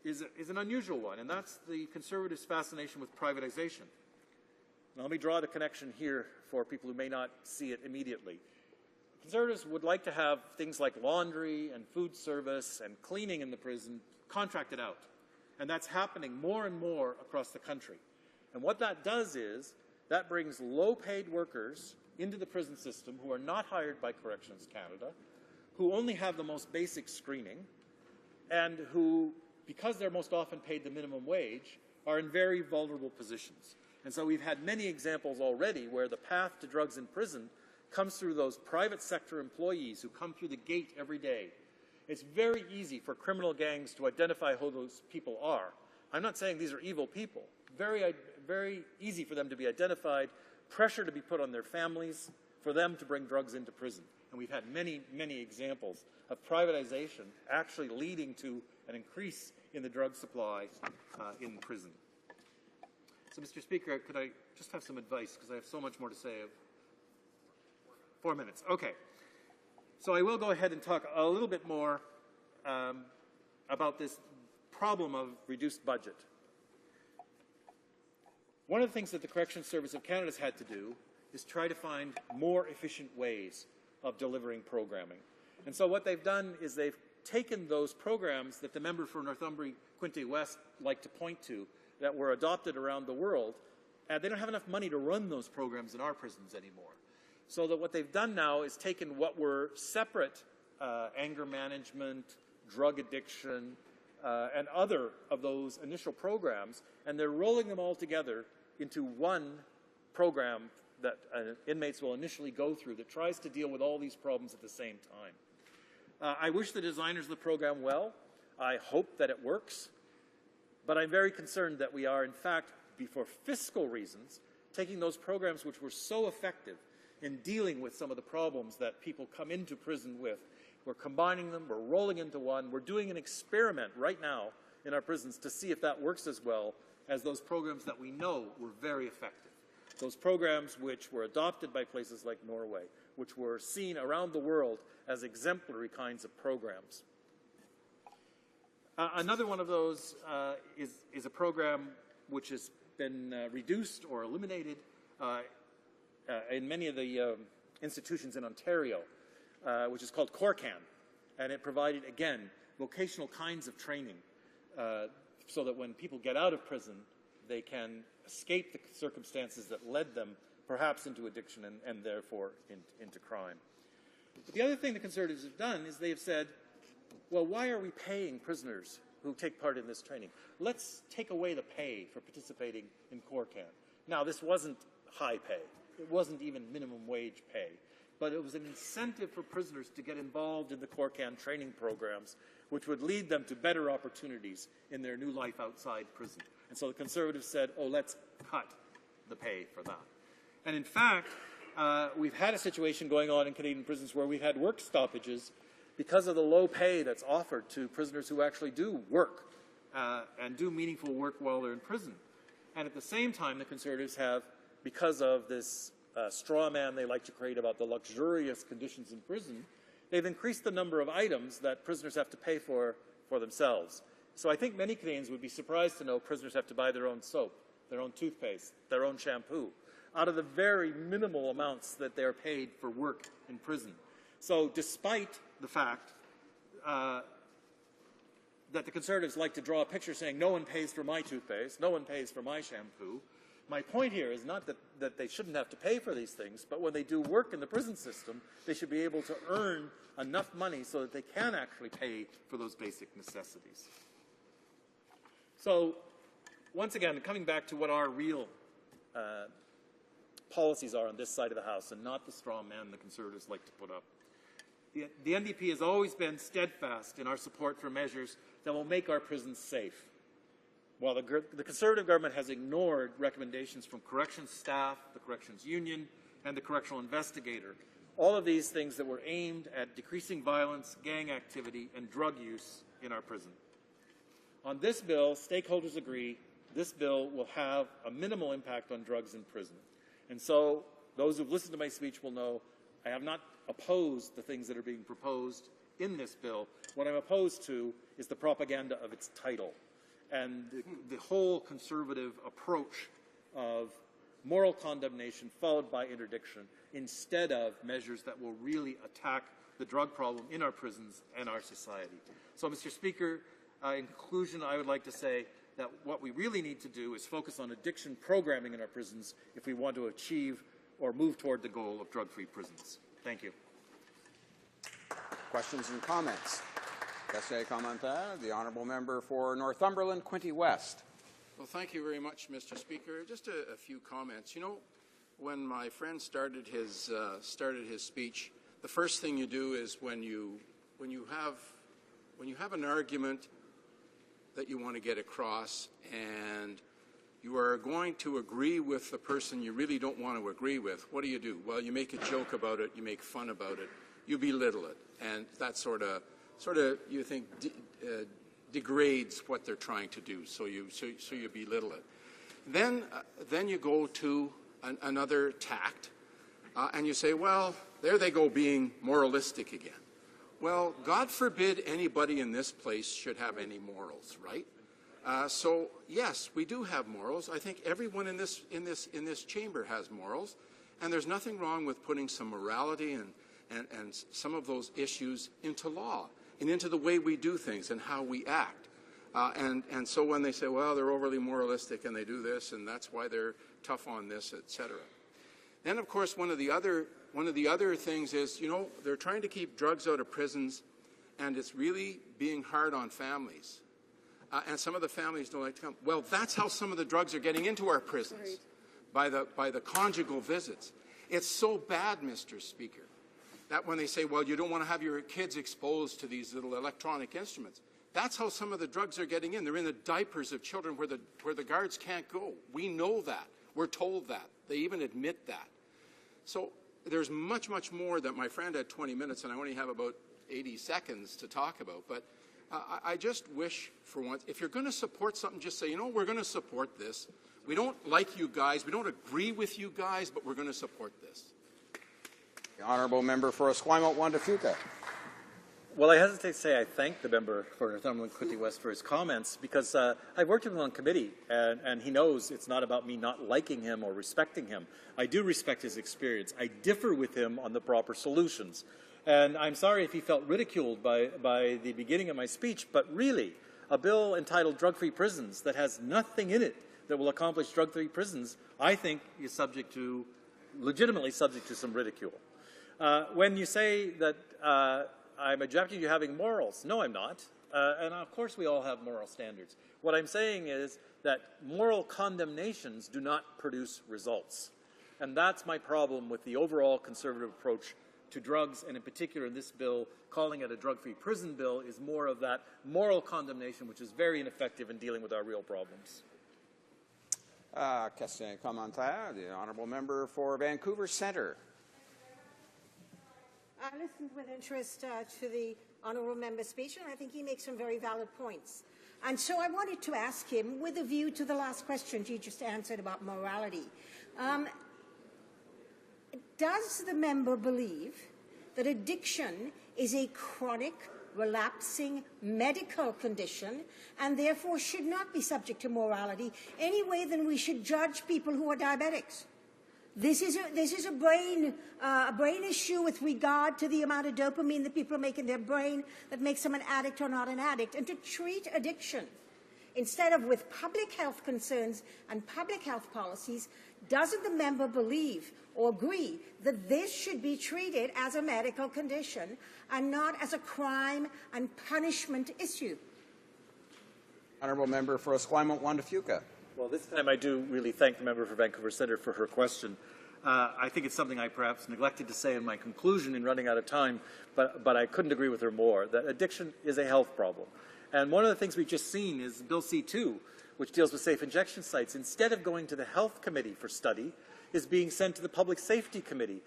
is an unusual one, and that's the Conservatives' fascination with privatization. Now, let me draw the connection here for people who may not see it immediately. Conservatives would like to have things like laundry and food service and cleaning in the prison contracted out. And that's happening more and more across the country. And what that does is that brings low-paid workers into the prison system who are not hired by Corrections Canada, who only have the most basic screening, and who because they're most often paid the minimum wage, are in very vulnerable positions. And so we've had many examples already where the path to drugs in prison comes through those private sector employees who come through the gate every day. It's very easy for criminal gangs to identify who those people are. I'm not saying these are evil people. Very easy for them to be identified, pressure to be put on their families, for them to bring drugs into prison. And we've had many, many examples of privatization actually leading to an increase in the drug supply in prison. So, Mr. Speaker, could I just have some advice, because I have so much more to say. 4 minutes. Okay. So I will go ahead and talk a little bit more about this problem of reduced budget. One of the things that the Corrections Service of Canada has had to do is try to find more efficient ways of delivering programming. And so what they've done is they've taken those programs that the member for Northumbria Quinte West like to point to that were adopted around the world, and they don't have enough money to run those programs in our prisons anymore. So that what they've done now is taken what were separate anger management, drug addiction, and other of those initial programs, and they're rolling them all together into one program that inmates will initially go through that tries to deal with all these problems at the same time. I wish the designers of the program well. I hope that it works. But I'm very concerned that we are, in fact, for fiscal reasons, taking those programs which were so effective in dealing with some of the problems that people come into prison with. We're combining them, we're rolling into one. We're doing an experiment right now in our prisons to see if that works as well as those programs that we know were very effective. Those programs which were adopted by places like Norway, which were seen around the world as exemplary kinds of programs. Another one of those is a program which has been reduced or eliminated in many of the institutions in Ontario, which is called CORCAN. And it provided, again, vocational kinds of training so that when people get out of prison, they can escape the circumstances that led them perhaps into addiction and therefore into crime. But the other thing the Conservatives have done is they have said, well, why are we paying prisoners who take part in this training? Let's take away the pay for participating in CORCAN. Now, this wasn't high pay. It wasn't even minimum wage pay. But it was an incentive for prisoners to get involved in the CORCAN training programs, which would lead them to better opportunities in their new life outside prison. And so the Conservatives said, oh, let's cut the pay for that. And in fact, we've had a situation going on in Canadian prisons where we've had work stoppages because of the low pay that's offered to prisoners who actually do work and do meaningful work while they're in prison. And at the same time, the Conservatives have, because of this straw man they like to create about the luxurious conditions in prison, they've increased the number of items that prisoners have to pay for themselves. So I think many Canadians would be surprised to know prisoners have to buy their own soap, their own toothpaste, their own shampoo, out of the very minimal amounts that they're paid for work in prison. So despite the fact that the Conservatives like to draw a picture saying no one pays for my toothpaste, no one pays for my shampoo, my point here is not that they shouldn't have to pay for these things, but when they do work in the prison system, they should be able to earn enough money so that they can actually pay for those basic necessities. So, once again, coming back to what our real policies are on this side of the House and not the straw man the Conservatives like to put up. The NDP has always been steadfast in our support for measures that will make our prisons safe. While the Conservative government has ignored recommendations from corrections staff, the corrections union, and the correctional investigator, all of these things that were aimed at decreasing violence, gang activity, and drug use in our prison. On this bill, stakeholders agree this bill will have a minimal impact on drugs in prison. And so those who've listened to my speech will know I have not opposed the things that are being proposed in this bill. What I'm opposed to is the propaganda of its title and the whole Conservative approach of moral condemnation followed by interdiction instead of measures that will really attack the drug problem in our prisons and our society. So, Mr. Speaker, in conclusion, I would like to say that what we really need to do is focus on addiction programming in our prisons if we want to achieve or move toward the goal of drug-free prisons. Thank you. Questions and comments? Question commentaire. The honourable member for Northumberland, Quinte West. Well, thank you very much, Mr. Speaker. Just a few comments. You know, when my friend started his speech, the first thing you do is when you have an argument that you want to get across and you are going to agree with the person you really don't want to agree with, what do? Well, you make a joke about it, you make fun about it, you belittle it, and that sort of you think degrades what they're trying to do. So you belittle it. Then you go to another tact, and you say, well, there they go being moralistic again. Well, God forbid anybody in this place should have any morals, right? So yes, we do have morals. I think everyone in this chamber has morals, and there's nothing wrong with putting some morality and some of those issues into law and into the way we do things and how we act. And so when they say, well, they're overly moralistic and they do this and that's why they're tough on this, etc. Then, of course, one of the other things is, you know, they're trying to keep drugs out of prisons, and it's really being hard on families. And some of the families don't like to come. Well, that's how some of the drugs are getting into our prisons, by the conjugal visits. It's so bad, Mr. Speaker, that when they say, well, you don't want to have your kids exposed to these little electronic instruments, that's how some of the drugs are getting in. They're in the diapers of children where the guards can't go. We know that. We're told that. They even admit that. So there's much, much more that my friend had 20 minutes, and I only have about 80 seconds to talk about. But I just wish, for once, if you're going to support something, just say, you know, we're going to support this. We don't like you guys. We don't agree with you guys, but we're going to support this. The honourable member for Esquimalt, Juan de Fuca. Well, I hesitate to say I thank the member for Northumberland Quinte West for his comments because I've worked with him on committee, and he knows it's not about me not liking him or respecting him. I do respect his experience. I differ with him on the proper solutions. And I'm sorry if he felt ridiculed by the beginning of my speech, but really, a bill entitled Drug-Free Prisons that has nothing in it that will accomplish drug-free prisons, I think is legitimately subject to some ridicule. When you say that I'm objecting to having morals, no, I'm not. And of course we all have moral standards. What I'm saying is that moral condemnations do not produce results. And that's my problem with the overall conservative approach to drugs, and in particular in this bill, calling it a drug-free prison bill is more of that moral condemnation, which is very ineffective in dealing with our real problems. Question commentaire. The honourable member for Vancouver Centre. I listened with interest to the honourable member's speech, and I think he makes some very valid points. And so I wanted to ask him, with a view to the last question he just answered about morality, does the member believe that addiction is a chronic, relapsing medical condition and therefore should not be subject to morality any way than we should judge people who are diabetics? This is a brain issue with regard to the amount of dopamine that people make in their brain that makes them an addict or not an addict. And to treat addiction instead of with public health concerns and public health policies, doesn't the member believe or agree that this should be treated as a medical condition and not as a crime and punishment issue? Honourable member for Esquimalt, Juan de Fuca. Well, this time I do really thank the member for Vancouver Centre for her question. I think it's something I perhaps neglected to say in my conclusion in running out of time, but I couldn't agree with her more, that addiction is a health problem. And one of the things we've just seen is Bill C-2, which deals with safe injection sites, instead of going to the Health Committee for study, is being sent to the Public Safety Committee,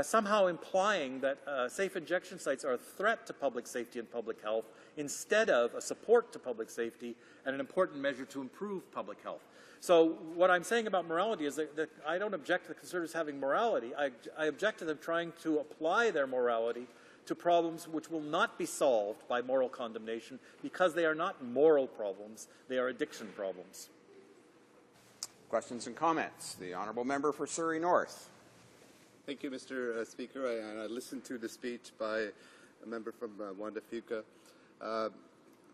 somehow implying that safe injection sites are a threat to public safety and public health instead of a support to public safety and an important measure to improve public health. So what I'm saying about morality is that I don't object to the Conservatives having morality. I object to them trying to apply their morality to problems which will not be solved by moral condemnation because they are not moral problems, they are addiction problems. Questions and comments. The honourable member for Surrey North. Thank you, Mr. Speaker. I listened to the speech by a member from Juan de Fuca.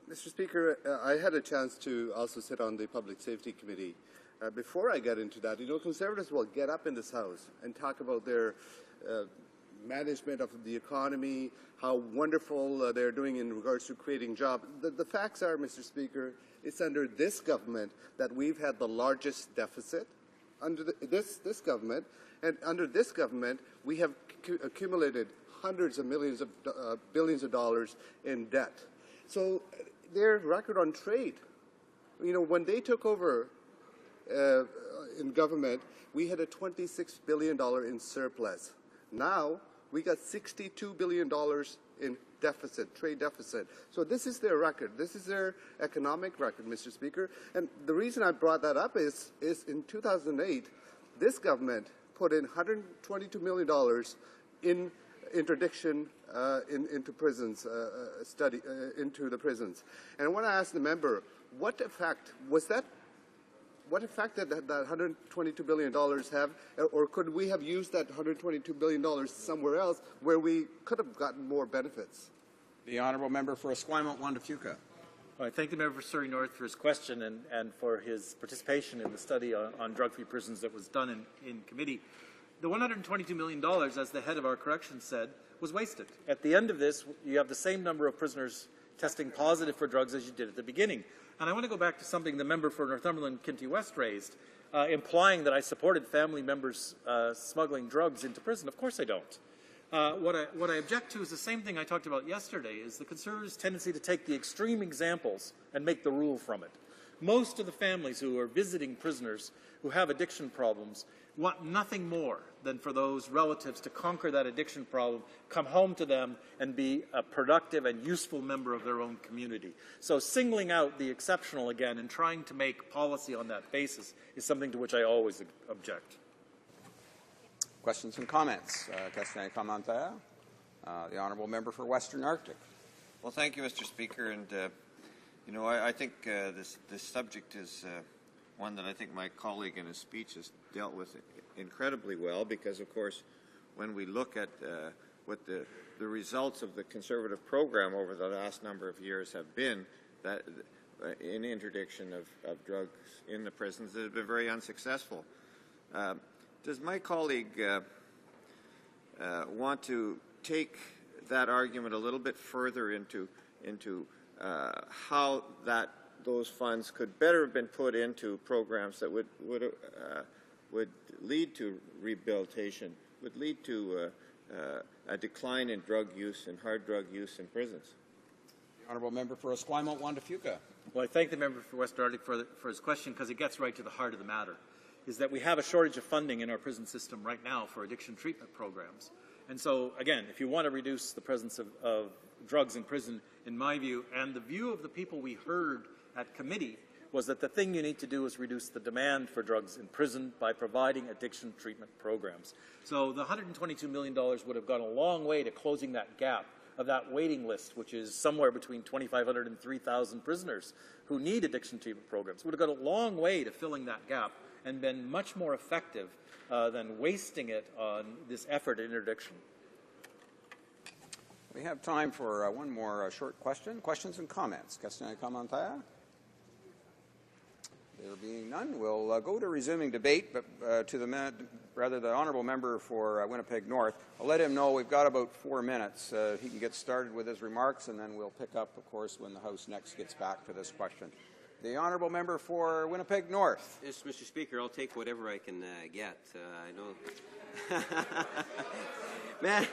Mr. Speaker, I had a chance to also sit on the Public Safety Committee. Before I get into that, you know, Conservatives will get up in this House and talk about their management of the economy, how wonderful they're doing in regards to creating jobs. The facts are, Mr. Speaker, it's under this government that we've had the largest deficit. Under this government, and under this government, we have accumulated hundreds of millions of billions of dollars in debt. So their record on trade, you know, when they took over in government, we had a $26 billion in surplus. Now we got $62 billion in deficit, trade deficit. So this is their record. This is their economic record, Mr. Speaker. And the reason I brought that up is in 2008, this government put in $122 million in interdiction into prisons, into the prisons. And I want to ask the member, what effect was that? What effect did that $122 billion have, or could we have used that $122 billion somewhere else where we could have gotten more benefits? The honourable member for Esquimalt, Juan de Fuca. Well, I thank the member for Surrey North for his question and for his participation in the study on drug-free prisons that was done in committee. The $122 million, as the head of our corrections said, was wasted. At the end of this, you have the same number of prisoners testing positive for drugs as you did at the beginning. And I want to go back to something the member for Northumberland Kinty West raised, implying that I supported family members smuggling drugs into prison. Of course I don't. What I object to is the same thing I talked about yesterday, is the Conservatives' tendency to take the extreme examples and make the rule from it. Most of the families who are visiting prisoners who have addiction problems want nothing more than for those relatives to conquer that addiction problem, come home to them, and be a productive and useful member of their own community. So singling out the exceptional again and trying to make policy on that basis is something to which I always object. Questions and comments? The honourable member for Western Arctic. Well, thank you, Mr. Speaker. And, you know, I think this subject is one that I think my colleague in his speech has dealt with incredibly well, because, of course, when we look at what the results of the Conservative program over the last number of years have been, that in interdiction of drugs in the prisons, that have been very unsuccessful. Does my colleague want to take that argument a little bit further into how those funds could better have been put into programs that would lead to rehabilitation, would lead to a decline in drug use and hard drug use in prisons? The honourable member for Esquimalt, Juan de Fuca. Well, I thank the member for Western Arctic for his question, because it gets right to the heart of the matter, is that we have a shortage of funding in our prison system right now for addiction treatment programs. And so, again, if you want to reduce the presence of drugs in prison, in my view, and the view of the people we heard at committee, was that the thing you need to do is reduce the demand for drugs in prison by providing addiction treatment programs. So the $122 million would have gone a long way to closing that gap of that waiting list, which is somewhere between 2,500 and 3,000 prisoners who need addiction treatment programs. It would have gone a long way to filling that gap and been much more effective than wasting it on this effort at interdiction. We have time for one more short question. Questions and comments. There being none, we'll go to resuming debate, but to the honourable member for Winnipeg North, I'll let him know we've got about 4 minutes. He can get started with his remarks, and then we'll pick up, of course, when the House next gets back to this question. The honourable member for Winnipeg North. Yes, Mr. Speaker, I'll take whatever I can get. I know. Man,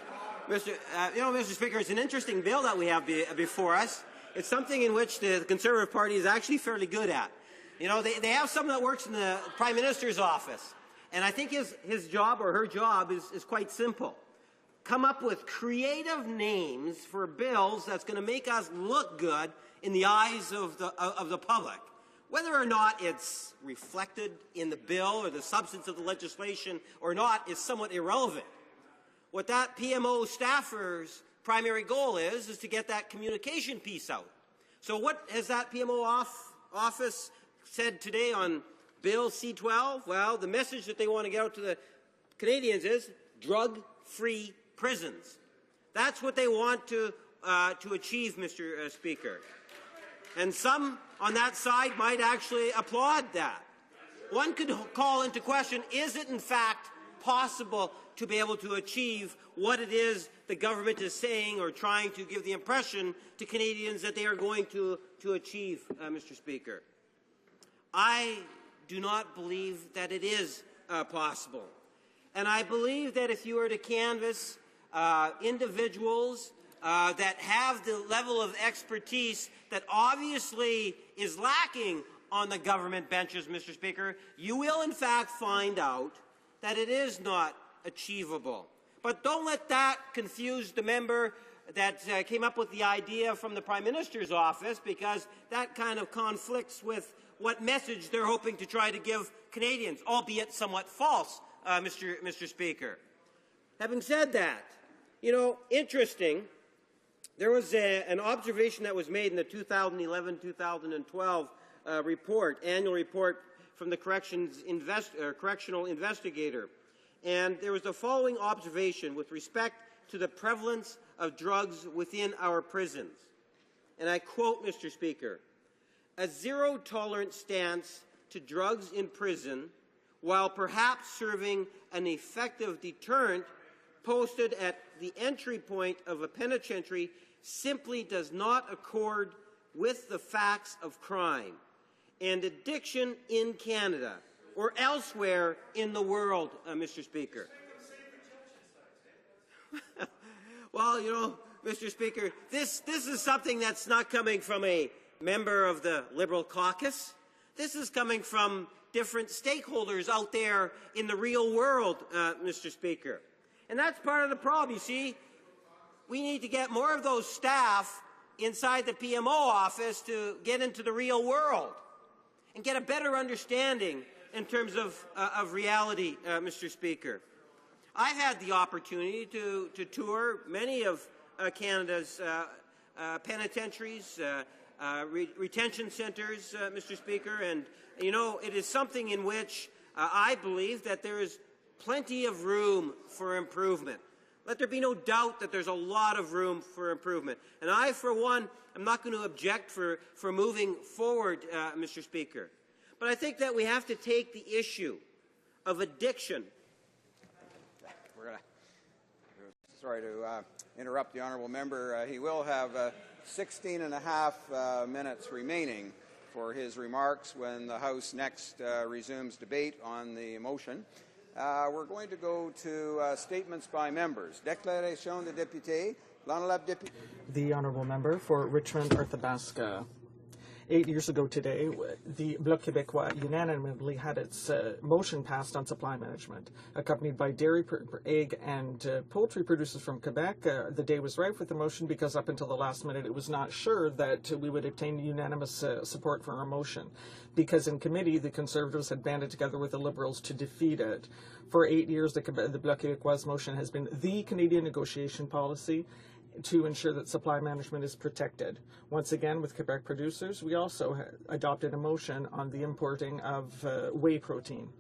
Mr. Speaker, it's an interesting bill that we have before us. It's something in which the Conservative Party is actually fairly good at. You know, they have someone that works in the Prime Minister's office, and I think his job or her job is quite simple. Come up with creative names for bills that's going to make us look good in the eyes of the public. Whether or not it's reflected in the bill or the substance of the legislation or not is somewhat irrelevant. What that PMO staffer's primary goal is to get that communication piece out. So what has that PMO office said today on Bill C-12? Well, the message that they want to get out to the Canadians is drug-free prisons. That's what they want to achieve, Mr. Speaker. And some on that side might actually applaud that. One could call into question, is it in fact possible to be able to achieve what it is the government is saying or trying to give the impression to Canadians that they are going to achieve, Mr. Speaker. I do not believe that it is possible. And I believe that if you were to canvass individuals that have the level of expertise that obviously is lacking on the government benches, Mr. Speaker, you will in fact find out that it is not achievable. But don't let that confuse the member that came up with the idea from the Prime Minister's office, because that kind of conflicts with what message they're hoping to try to give Canadians, albeit somewhat false, Mr. Speaker. Having said that, you know, interesting, there was an observation that was made in the 2011-2012 annual report from the correctional investigator. And there was the following observation with respect to the prevalence of drugs within our prisons. And I quote, Mr. Speaker, "A zero-tolerance stance to drugs in prison, while perhaps serving an effective deterrent, posted at the entry point of a penitentiary simply does not accord with the facts of crime and addiction in Canada or elsewhere in the world, Mr. Speaker." Well, you know, Mr. Speaker, this is something that's not coming from a member of the Liberal caucus. This is coming from different stakeholders out there in the real world, Mr. Speaker. And that's part of the problem. You see, we need to get more of those staff inside the PMO office to get into the real world and get a better understanding in terms of reality, Mr. Speaker. I've had the opportunity to tour many of Canada's penitentiaries, retention centres, Mr. Speaker, and, you know, it is something in which I believe that there is plenty of room for improvement. Let there be no doubt that there's a lot of room for improvement. And I, for one, am not going to object for moving forward, Mr. Speaker. But I think that we have to take the issue of addiction. Sorry to interrupt the honourable member. He will have 16 and a half minutes remaining for his remarks when the House next resumes debate on the motion. We're going to go to statements by members. Déclaration de député. L'honorable député. The honourable member for Richmond-Arthabaska. 8 years ago today, the Bloc Québécois unanimously had its motion passed on supply management. Accompanied by dairy, egg, and poultry producers from Quebec, the day was ripe with the motion because up until the last minute it was not sure that we would obtain unanimous support for our motion. Because in committee, the Conservatives had banded together with the Liberals to defeat it. For 8 years, the Bloc Québécois motion has been the Canadian negotiation policy to ensure that supply management is protected. Once again, with Quebec producers, we also adopted a motion on the importing of whey protein.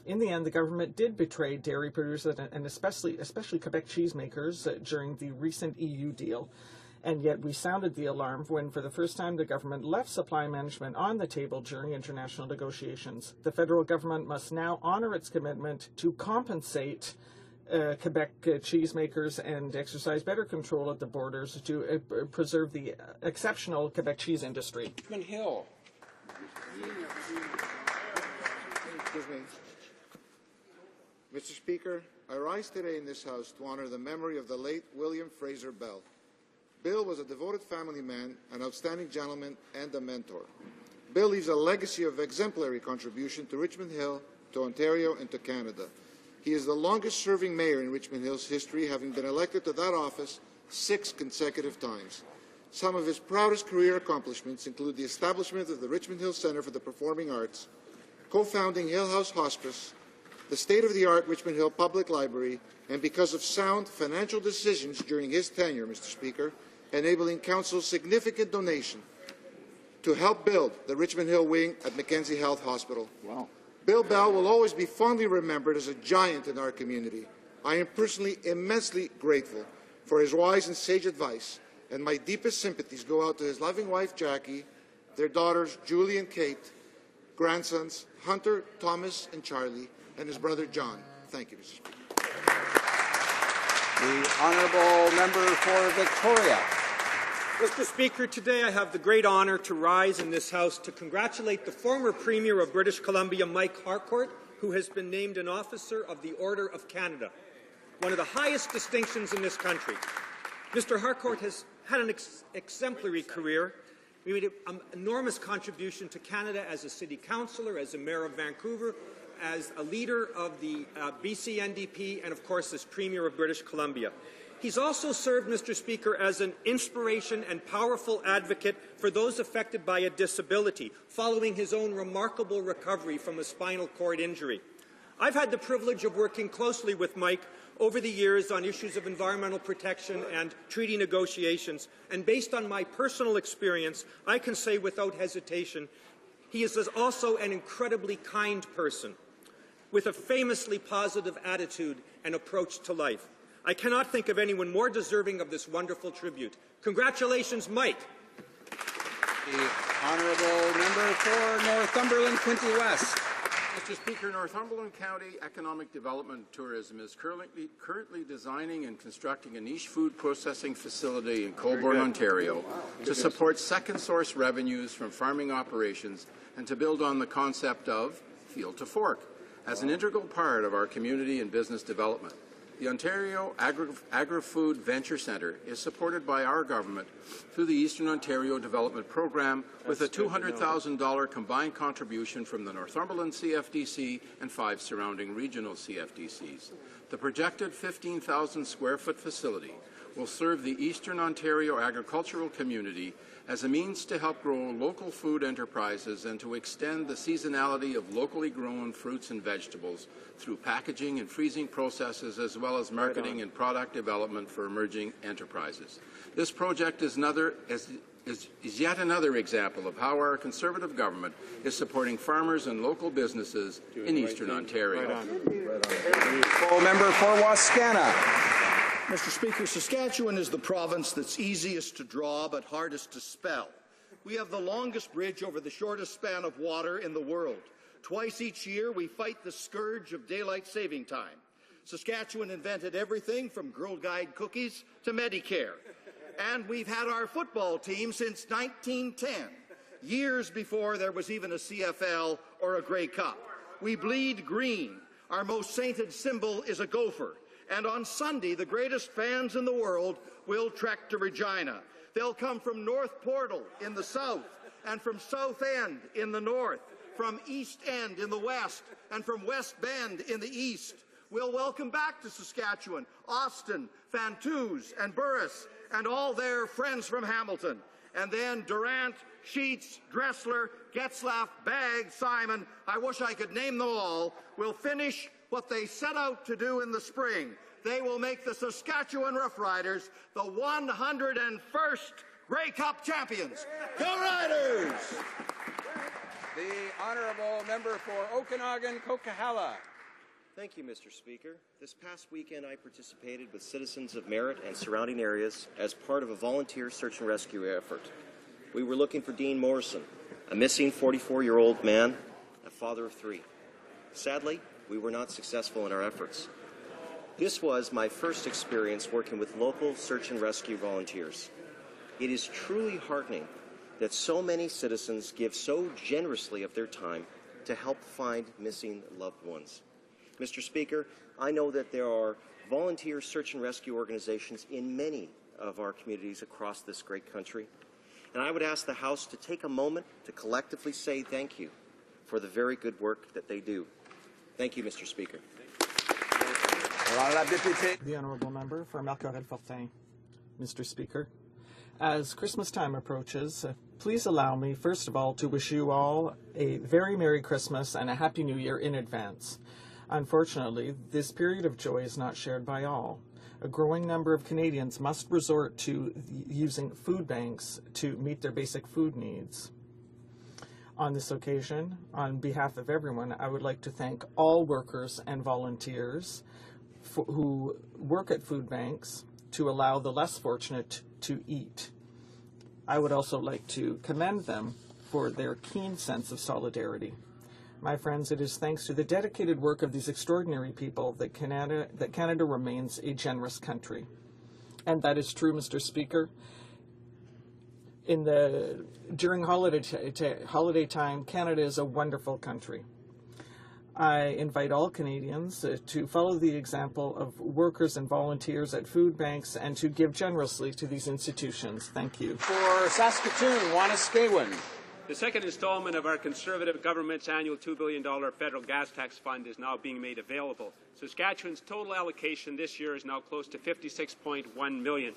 In the end, the government did betray dairy producers and especially Quebec cheesemakers during the recent EU deal. And yet we sounded the alarm when, for the first time, the government left supply management on the table during international negotiations. The federal government must now honor its commitment to compensate Quebec cheesemakers and exercise better control at the borders to preserve the exceptional Quebec cheese industry. Richmond Hill. Excuse me. Mr. Speaker, I rise today in this House to honor the memory of the late William Fraser Bell. Bill was a devoted family man, an outstanding gentleman, and a mentor. Bill leaves a legacy of exemplary contribution to Richmond Hill, to Ontario, and to Canada. He is the longest-serving mayor in Richmond Hill's history, having been elected to that office 6 consecutive times. Some of his proudest career accomplishments include the establishment of the Richmond Hill Centre for the Performing Arts, co-founding Hill House Hospice, the state-of-the-art Richmond Hill Public Library, and because of sound financial decisions during his tenure, Mr. Speaker, enabling Council's significant donation to help build the Richmond Hill wing at Mackenzie Health Hospital. Wow. Bill Bell will always be fondly remembered as a giant in our community. I am personally immensely grateful for his wise and sage advice, and my deepest sympathies go out to his loving wife, Jackie, their daughters, Julie and Kate, grandsons, Hunter, Thomas, and Charlie, and his brother, John. Thank you, Mr. Speaker. The honourable member for Victoria. Mr. Speaker, today I have the great honour to rise in this House to congratulate the former Premier of British Columbia, Mike Harcourt, who has been named an Officer of the Order of Canada, one of the highest distinctions in this country. Mr. Harcourt has had an exemplary career. He made an enormous contribution to Canada as a city councillor, as a mayor of Vancouver, as a leader of the BC NDP, and of course as Premier of British Columbia. He's also served, Mr. Speaker, as an inspiration and powerful advocate for those affected by a disability, following his own remarkable recovery from a spinal cord injury. I've had the privilege of working closely with Mike over the years on issues of environmental protection and treaty negotiations, and based on my personal experience, I can say without hesitation, he is also an incredibly kind person with a famously positive attitude and approach to life. I cannot think of anyone more deserving of this wonderful tribute. Congratulations, Mike. The honourable member for Northumberland, Quinte West. Mr. Speaker, Northumberland County Economic Development and Tourism is currently designing and constructing a niche food processing facility in Colborne, Ontario, to support second source revenues from farming operations and to build on the concept of field to fork as an integral part of our community and business development. The Ontario Agri-Food Venture Centre is supported by our government through the Eastern Ontario Development Program with a $200,000 combined contribution from the Northumberland CFDC and 5 surrounding regional CFDCs. The projected 15,000 square foot facility will serve the Eastern Ontario agricultural community as a means to help grow local food enterprises and to extend the seasonality of locally grown fruits and vegetables through packaging and freezing processes, as well as marketing and product development for emerging enterprises. This project is yet another example of how our Conservative government is supporting farmers and local businesses in Eastern Ontario. Full member for Wascana. Mr. Speaker, Saskatchewan is the province that's easiest to draw but hardest to spell. We have the longest bridge over the shortest span of water in the world. Twice each year, we fight the scourge of daylight saving time. Saskatchewan invented everything from Girl Guide cookies to Medicare. And we've had our football team since 1910, years before there was even a CFL or a Grey Cup. We bleed green. Our most sainted symbol is a gopher. And on Sunday, the greatest fans in the world will trek to Regina. They'll come from North Portal in the south, and from South End in the north, from East End in the west, and from West Bend in the east. We'll welcome back to Saskatchewan Austin, Fantuz, and Burris, and all their friends from Hamilton. And then Durant, Sheets, Dressler, Getzlaff, Bagg, Simon, I wish I could name them all, will finish what they set out to do in the spring. They will make the Saskatchewan Roughriders the 101st Grey Cup champions. Go Riders! The honourable member for Okanagan, Coquihalla. Thank you, Mr. Speaker. This past weekend, I participated with citizens of Merritt and surrounding areas as part of a volunteer search and rescue effort. We were looking for Dean Morrison, a missing 44-year-old man, a father of 3. Sadly, we were not successful in our efforts. This was my first experience working with local search and rescue volunteers. It is truly heartening that so many citizens give so generously of their time to help find missing loved ones. Mr. Speaker, I know that there are volunteer search and rescue organizations in many of our communities across this great country, and I would ask the House to take a moment to collectively say thank you for the very good work that they do. Thank you, Mr. Speaker. The honourable member for Malcorel-Fortin. Mr. Speaker, as Christmas time approaches, please allow me, first of all, to wish you all a very Merry Christmas and a Happy New Year in advance. Unfortunately, this period of joy is not shared by all. A growing number of Canadians must resort to using food banks to meet their basic food needs. On this occasion, on behalf of everyone, I would like to thank all workers and volunteers who work at food banks to allow the less fortunate to eat. I would also like to commend them for their keen sense of solidarity. My friends, it is thanks to the dedicated work of these extraordinary people that Canada remains a generous country. And that is true, Mr. Speaker. During holiday time, Canada is a wonderful country. I invite all Canadians to follow the example of workers and volunteers at food banks and to give generously to these institutions. Thank you. For Saskatoon, Wanuskewin. The second installment of our Conservative government's annual $2 billion federal gas tax fund is now being made available. Saskatchewan's total allocation this year is now close to $56.1 million.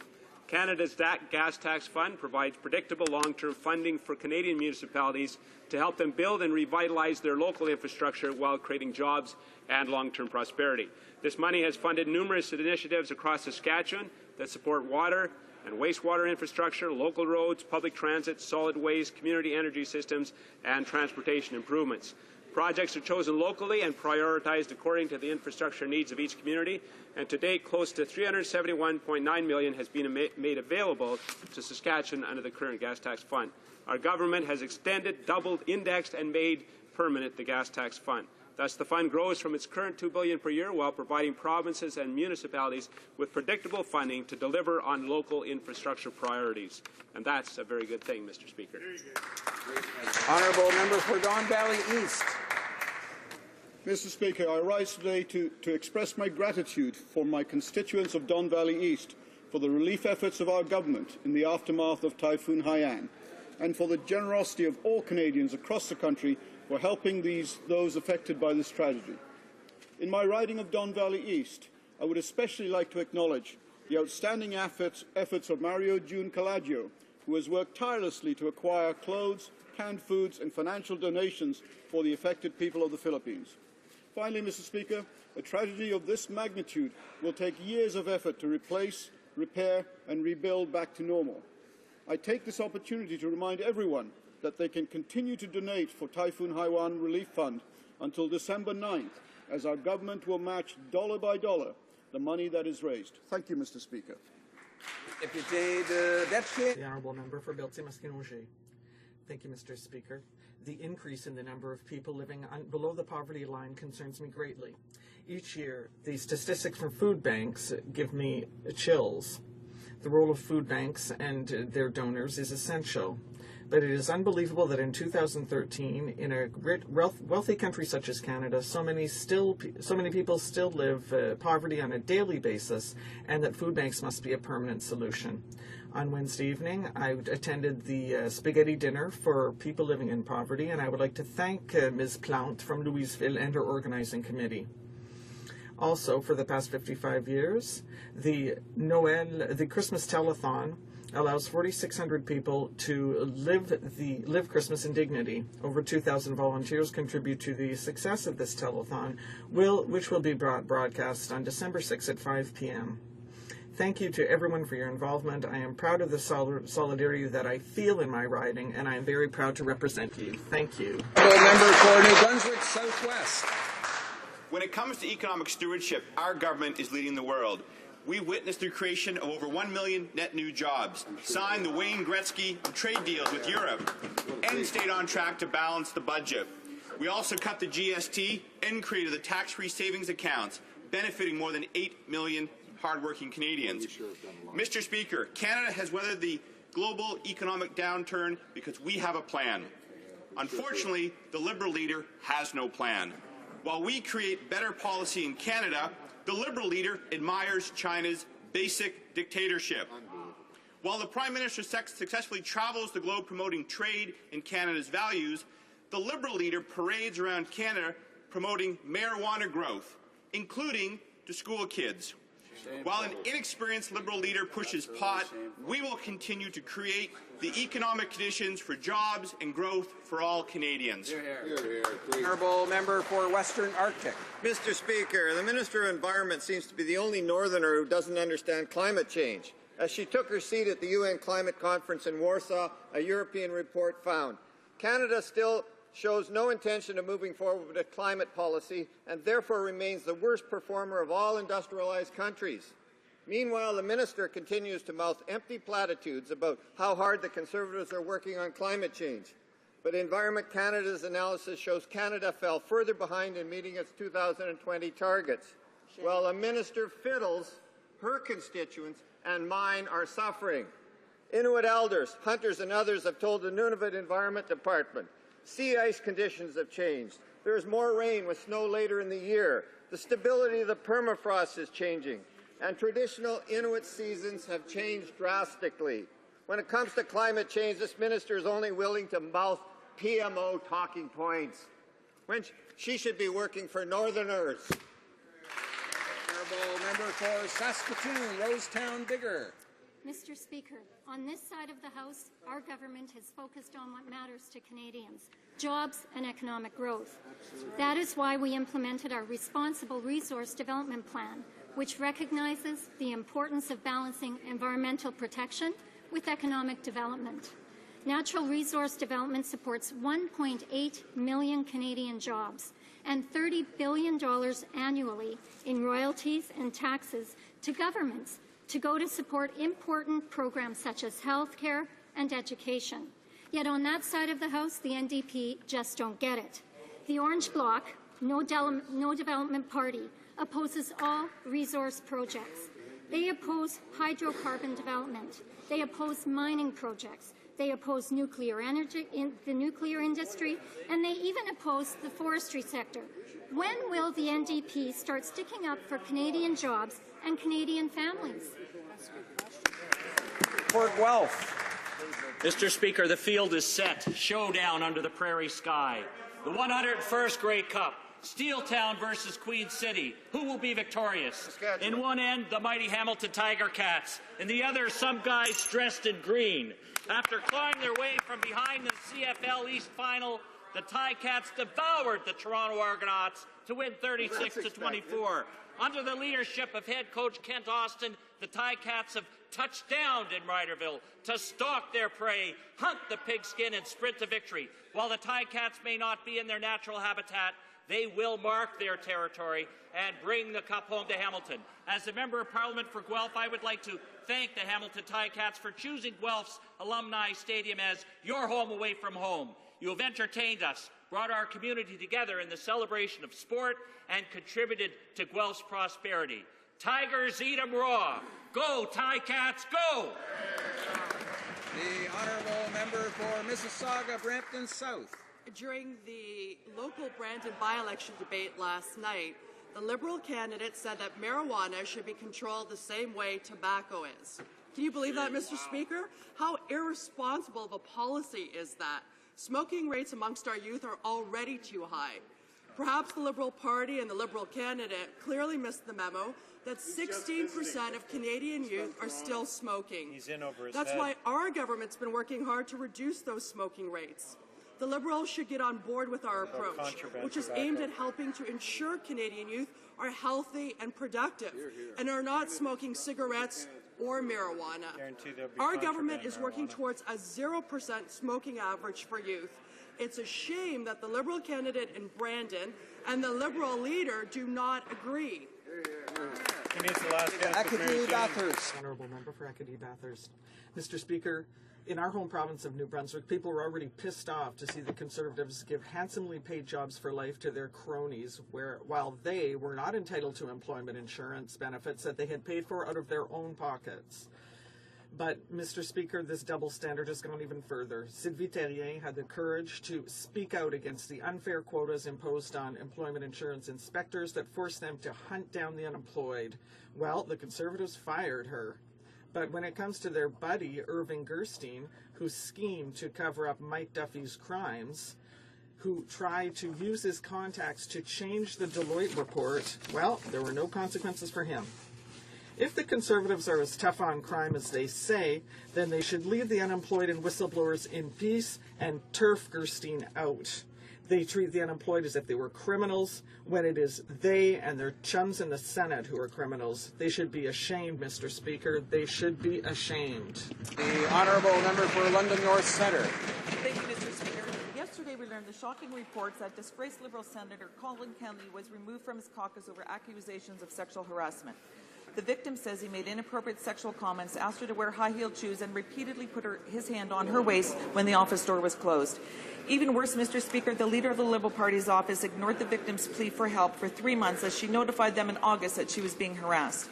Canada's gas tax fund provides predictable long-term funding for Canadian municipalities to help them build and revitalize their local infrastructure while creating jobs and long-term prosperity. This money has funded numerous initiatives across Saskatchewan that support water and wastewater infrastructure, local roads, public transit, solid waste, community energy systems, and transportation improvements. Projects are chosen locally and prioritized according to the infrastructure needs of each community, and to date, close to $371.9 million has been made available to Saskatchewan under the current gas tax fund. Our government has extended, doubled, indexed, and made permanent the gas tax fund. Thus, the fund grows from its current $2 billion per year while providing provinces and municipalities with predictable funding to deliver on local infrastructure priorities. And that's a very good thing, Mr. Speaker. Honourable member for Don Valley East. Mr. Speaker, I rise today to express my gratitude for my constituents of Don Valley East for the relief efforts of our government in the aftermath of Typhoon Haiyan, and for the generosity of all Canadians across the country for helping those affected by this tragedy. In my riding of Don Valley East, I would especially like to acknowledge the outstanding efforts of Mario June Calaggio, who has worked tirelessly to acquire clothes, canned foods and financial donations for the affected people of the Philippines. Finally, Mr. Speaker, a tragedy of this magnitude will take years of effort to replace, repair and rebuild back to normal. I take this opportunity to remind everyone that they can continue to donate for Typhoon Haiyan Relief Fund until December 9th, as our government will match dollar by dollar the money that is raised. Thank you, Mr. Speaker. The Honourable Member for Berthier-Masquinongé. Thank you, Mr. Speaker. The increase in the number of people living below the poverty line concerns me greatly. Each year, the statistics from food banks give me chills. The role of food banks and their donors is essential. But it is unbelievable that in 2013, in a wealthy country such as Canada, so many people still live poverty on a daily basis, and that food banks must be a permanent solution. On Wednesday evening, I attended the spaghetti dinner for people living in poverty, and I would like to thank Ms. Plante from Louisville and her organizing committee. Also, for the past 55 years, the Christmas telethon allows 4,600 people to live Christmas in dignity. Over 2,000 volunteers contribute to the success of this telethon, which will be broadcast on December 6th at 5 p.m. Thank you to everyone for your involvement. I am proud of the solidarity that I feel in my riding, and I am very proud to represent you. Thank you. Member for New Brunswick Southwest. When it comes to economic stewardship, our government is leading the world. We witnessed the creation of over 1 million net new jobs, signed the Wayne Gretzky of trade deals with Europe, and stayed on track to balance the budget. We also cut the GST and created the tax-free savings accounts, benefiting more than 8 million hardworking Canadians. Mr. Speaker, Canada has weathered the global economic downturn because we have a plan. Unfortunately, the Liberal leader has no plan. While we create better policy in Canada, the Liberal leader admires China's basic dictatorship. While the Prime Minister successfully travels the globe promoting trade and Canada's values, the Liberal leader parades around Canada promoting marijuana growth, including to school kids. While an inexperienced Liberal leader pushes pot, we will continue to create the economic conditions for jobs and growth for all Canadians. Honourable Member for Western Arctic. Mr. Speaker, the Minister of Environment seems to be the only Northerner who doesn't understand climate change. As she took her seat at the UN Climate Conference in Warsaw, a European report found Canada still shows no intention of moving forward with a climate policy and therefore remains the worst performer of all industrialized countries. Meanwhile, the Minister continues to mouth empty platitudes about how hard the Conservatives are working on climate change. but Environment Canada's analysis shows Canada fell further behind in meeting its 2020 targets. While the minister fiddles, her constituents and mine are suffering. Inuit elders, hunters and others have told the Nunavut Environment Department sea ice conditions have changed. There is more rain with snow later in the year. The stability of the permafrost is changing, and traditional Inuit seasons have changed drastically. When it comes to climate change, this minister is only willing to mouth PMO talking points, when she should be working for Northerners. Honourable member for Saskatoon, Rosetown Bigger. Mr. Speaker, on this side of the House, our government has focused on what matters to Canadians, jobs and economic growth. That is why we implemented our Responsible Resource Development Plan, which recognizes the importance of balancing environmental protection with economic development. Natural resource development supports 1.8 million Canadian jobs and $30 billion annually in royalties and taxes to governments to go to support important programs such as health care and education. Yet on that side of the House, the NDP just don't get it. The Orange Bloc, no development party, opposes all resource projects. They oppose hydrocarbon development. They oppose mining projects. They oppose nuclear energy in the nuclear industry, and they even oppose the forestry sector. When will the NDP start sticking up for Canadian jobs and Canadian families? For Guelph. Mr. Speaker, the field is set. Showdown under the prairie sky. The 101st Grey Cup. Steeltown versus Queen City. Who will be victorious? In one end, the mighty Hamilton Tiger Cats. In the other, some guys dressed in green. After clawing their way from behind the CFL East Final, the Ticats devoured the Toronto Argonauts to win 36-24. Under the leadership of head coach Kent Austin, the Ticats have touched down in Riderville to stalk their prey, hunt the pigskin, and sprint to victory. While the Ticats may not be in their natural habitat, they will mark their territory and bring the cup home to Hamilton. As a member of Parliament for Guelph, I would like to thank the Hamilton Ticats for choosing Guelph's Alumni Stadium as your home away from home. You have entertained us, brought our community together in the celebration of sport, and contributed to Guelph's prosperity. Tigers eat 'em raw. Go, Ticats, go! The honourable member for Mississauga, Brampton South. During the local Brandon by-election debate last night, the Liberal candidate said that marijuana should be controlled the same way tobacco is. Can you believe that, Mr. Speaker? How irresponsible of a policy is that? Smoking rates amongst our youth are already too high. Perhaps the Liberal Party and the Liberal candidate clearly missed the memo that 16% of Canadian youth are still smoking. He's in over his That's head. why our government's been working hard to reduce those smoking rates. The Liberals should get on board with our approach, which is aimed at helping to ensure Canadian youth are healthy and productive and are not smoking cigarettes or marijuana. Our government is working towards a 0% smoking average for youth. It's a shame that the Liberal candidate in Brandon and the Liberal leader do not agree. Acadie Bathurst. Honourable member for Acadie Bathurst. Mr. Speaker, in our home province of New Brunswick, people were already pissed off to see the Conservatives give handsomely paid jobs for life to their cronies, while they were not entitled to employment insurance benefits that they had paid for out of their own pockets. But, Mr. Speaker, this double standard has gone even further. Sylvie Terrien had the courage to speak out against the unfair quotas imposed on employment insurance inspectors that forced them to hunt down the unemployed. Well, the Conservatives fired her. But when it comes to their buddy, Irving Gerstein, who schemed to cover up Mike Duffy's crimes, who tried to use his contacts to change the Deloitte report, well, there were no consequences for him. If the Conservatives are as tough on crime as they say, then they should leave the unemployed and whistleblowers in peace and turf Gerstein out. They treat the unemployed as if they were criminals, when it is they and their chums in the Senate who are criminals. They should be ashamed, Mr. Speaker. They should be ashamed. The honourable member for London North Centre. Thank you, Mr. Speaker. Yesterday we learned the shocking reports that disgraced Liberal Senator Colin Kennedy was removed from his caucus over accusations of sexual harassment. The victim says he made inappropriate sexual comments, asked her to wear high-heeled shoes, and repeatedly put his hand on her waist when the office door was closed. Even worse, Mr. Speaker, the leader of the Liberal Party's office ignored the victim's plea for help for 3 months as she notified them in August that she was being harassed.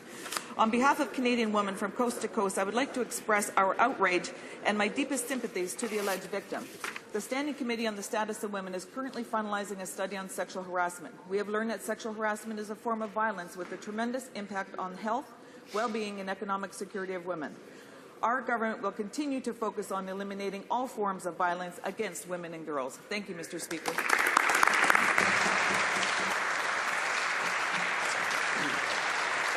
On behalf of Canadian women from coast to coast, I would like to express our outrage and my deepest sympathies to the alleged victim. The Standing Committee on the Status of Women is currently finalizing a study on sexual harassment. We have learned that sexual harassment is a form of violence with a tremendous impact on health, well-being, and economic security of women. Our government will continue to focus on eliminating all forms of violence against women and girls. Thank you, Mr. Speaker.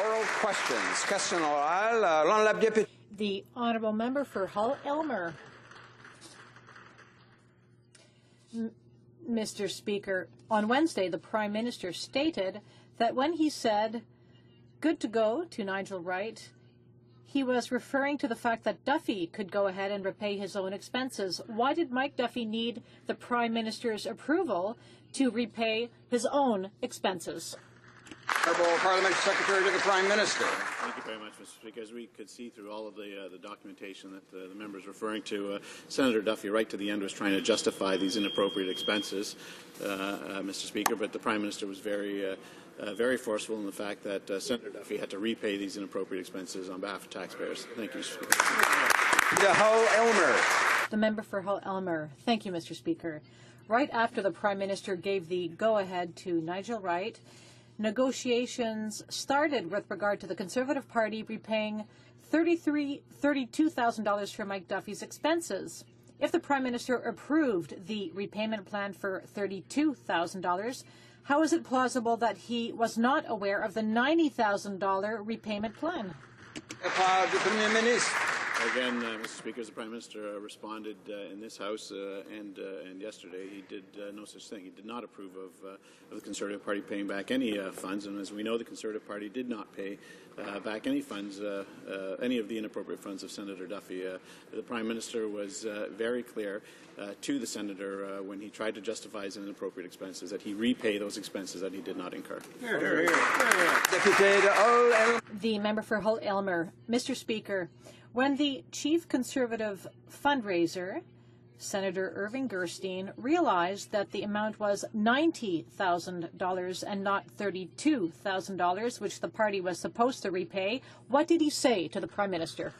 Oral questions. Question orale. L'honorable député. The honourable member for Hull-Elmer. Mr. Speaker, on Wednesday, the Prime Minister stated that when he said "good to go" to Nigel Wright, he was referring to the fact that Duffy could go ahead and repay his own expenses. Why did Mike Duffy need the Prime Minister's approval to repay his own expenses? Honourable Parliamentary Secretary to the Prime Minister. Thank you very much, Mr. Speaker. As we could see through all of the documentation that the member is referring to, Senator Duffy right to the end was trying to justify these inappropriate expenses, Mr. Speaker, but the Prime Minister was very forceful in the fact that Senator Duffy had to repay these inappropriate expenses on behalf of taxpayers. Thank you, Mr. Speaker. The Hull-Elmer. The member for Hull-Elmer. Thank you, Mr. Speaker. Right after the Prime Minister gave the go-ahead to Nigel Wright, negotiations started with regard to the Conservative Party repaying $32,000 for Mike Duffy's expenses. If the Prime Minister approved the repayment plan for $32,000, how is it plausible that he was not aware of the $90,000 repayment plan? Again, Mr. Speaker, as the Prime Minister responded in this House and yesterday, he did no such thing. He did not approve of the Conservative Party paying back any funds, and as we know, the Conservative Party did not pay back any funds, any of the inappropriate funds of Senator Duffy. The Prime Minister was very clear to the Senator when he tried to justify his inappropriate expenses that he repay those expenses that he did not incur. The member for Hull-Elmer. Mr. Speaker, when the chief Conservative fundraiser, Senator Irving Gerstein, realized that the amount was $90,000 and not $32,000, which the party was supposed to repay, what did he say to the Prime Minister?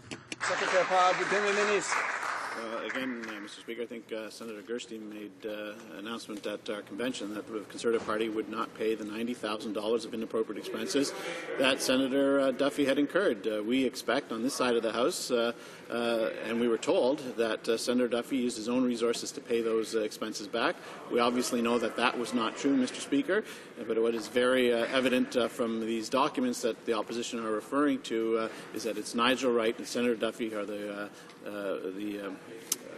Again, Mr. Speaker, I think Senator Gerstein made an announcement at our convention that the Conservative Party would not pay the $90,000 of inappropriate expenses that Senator Duffy had incurred. We expect on this side of the House, and we were told that Senator Duffy used his own resources to pay those expenses back. We obviously know that that was not true, Mr. Speaker, but what is very evident from these documents that the opposition are referring to is that it's Nigel Wright and Senator Duffy are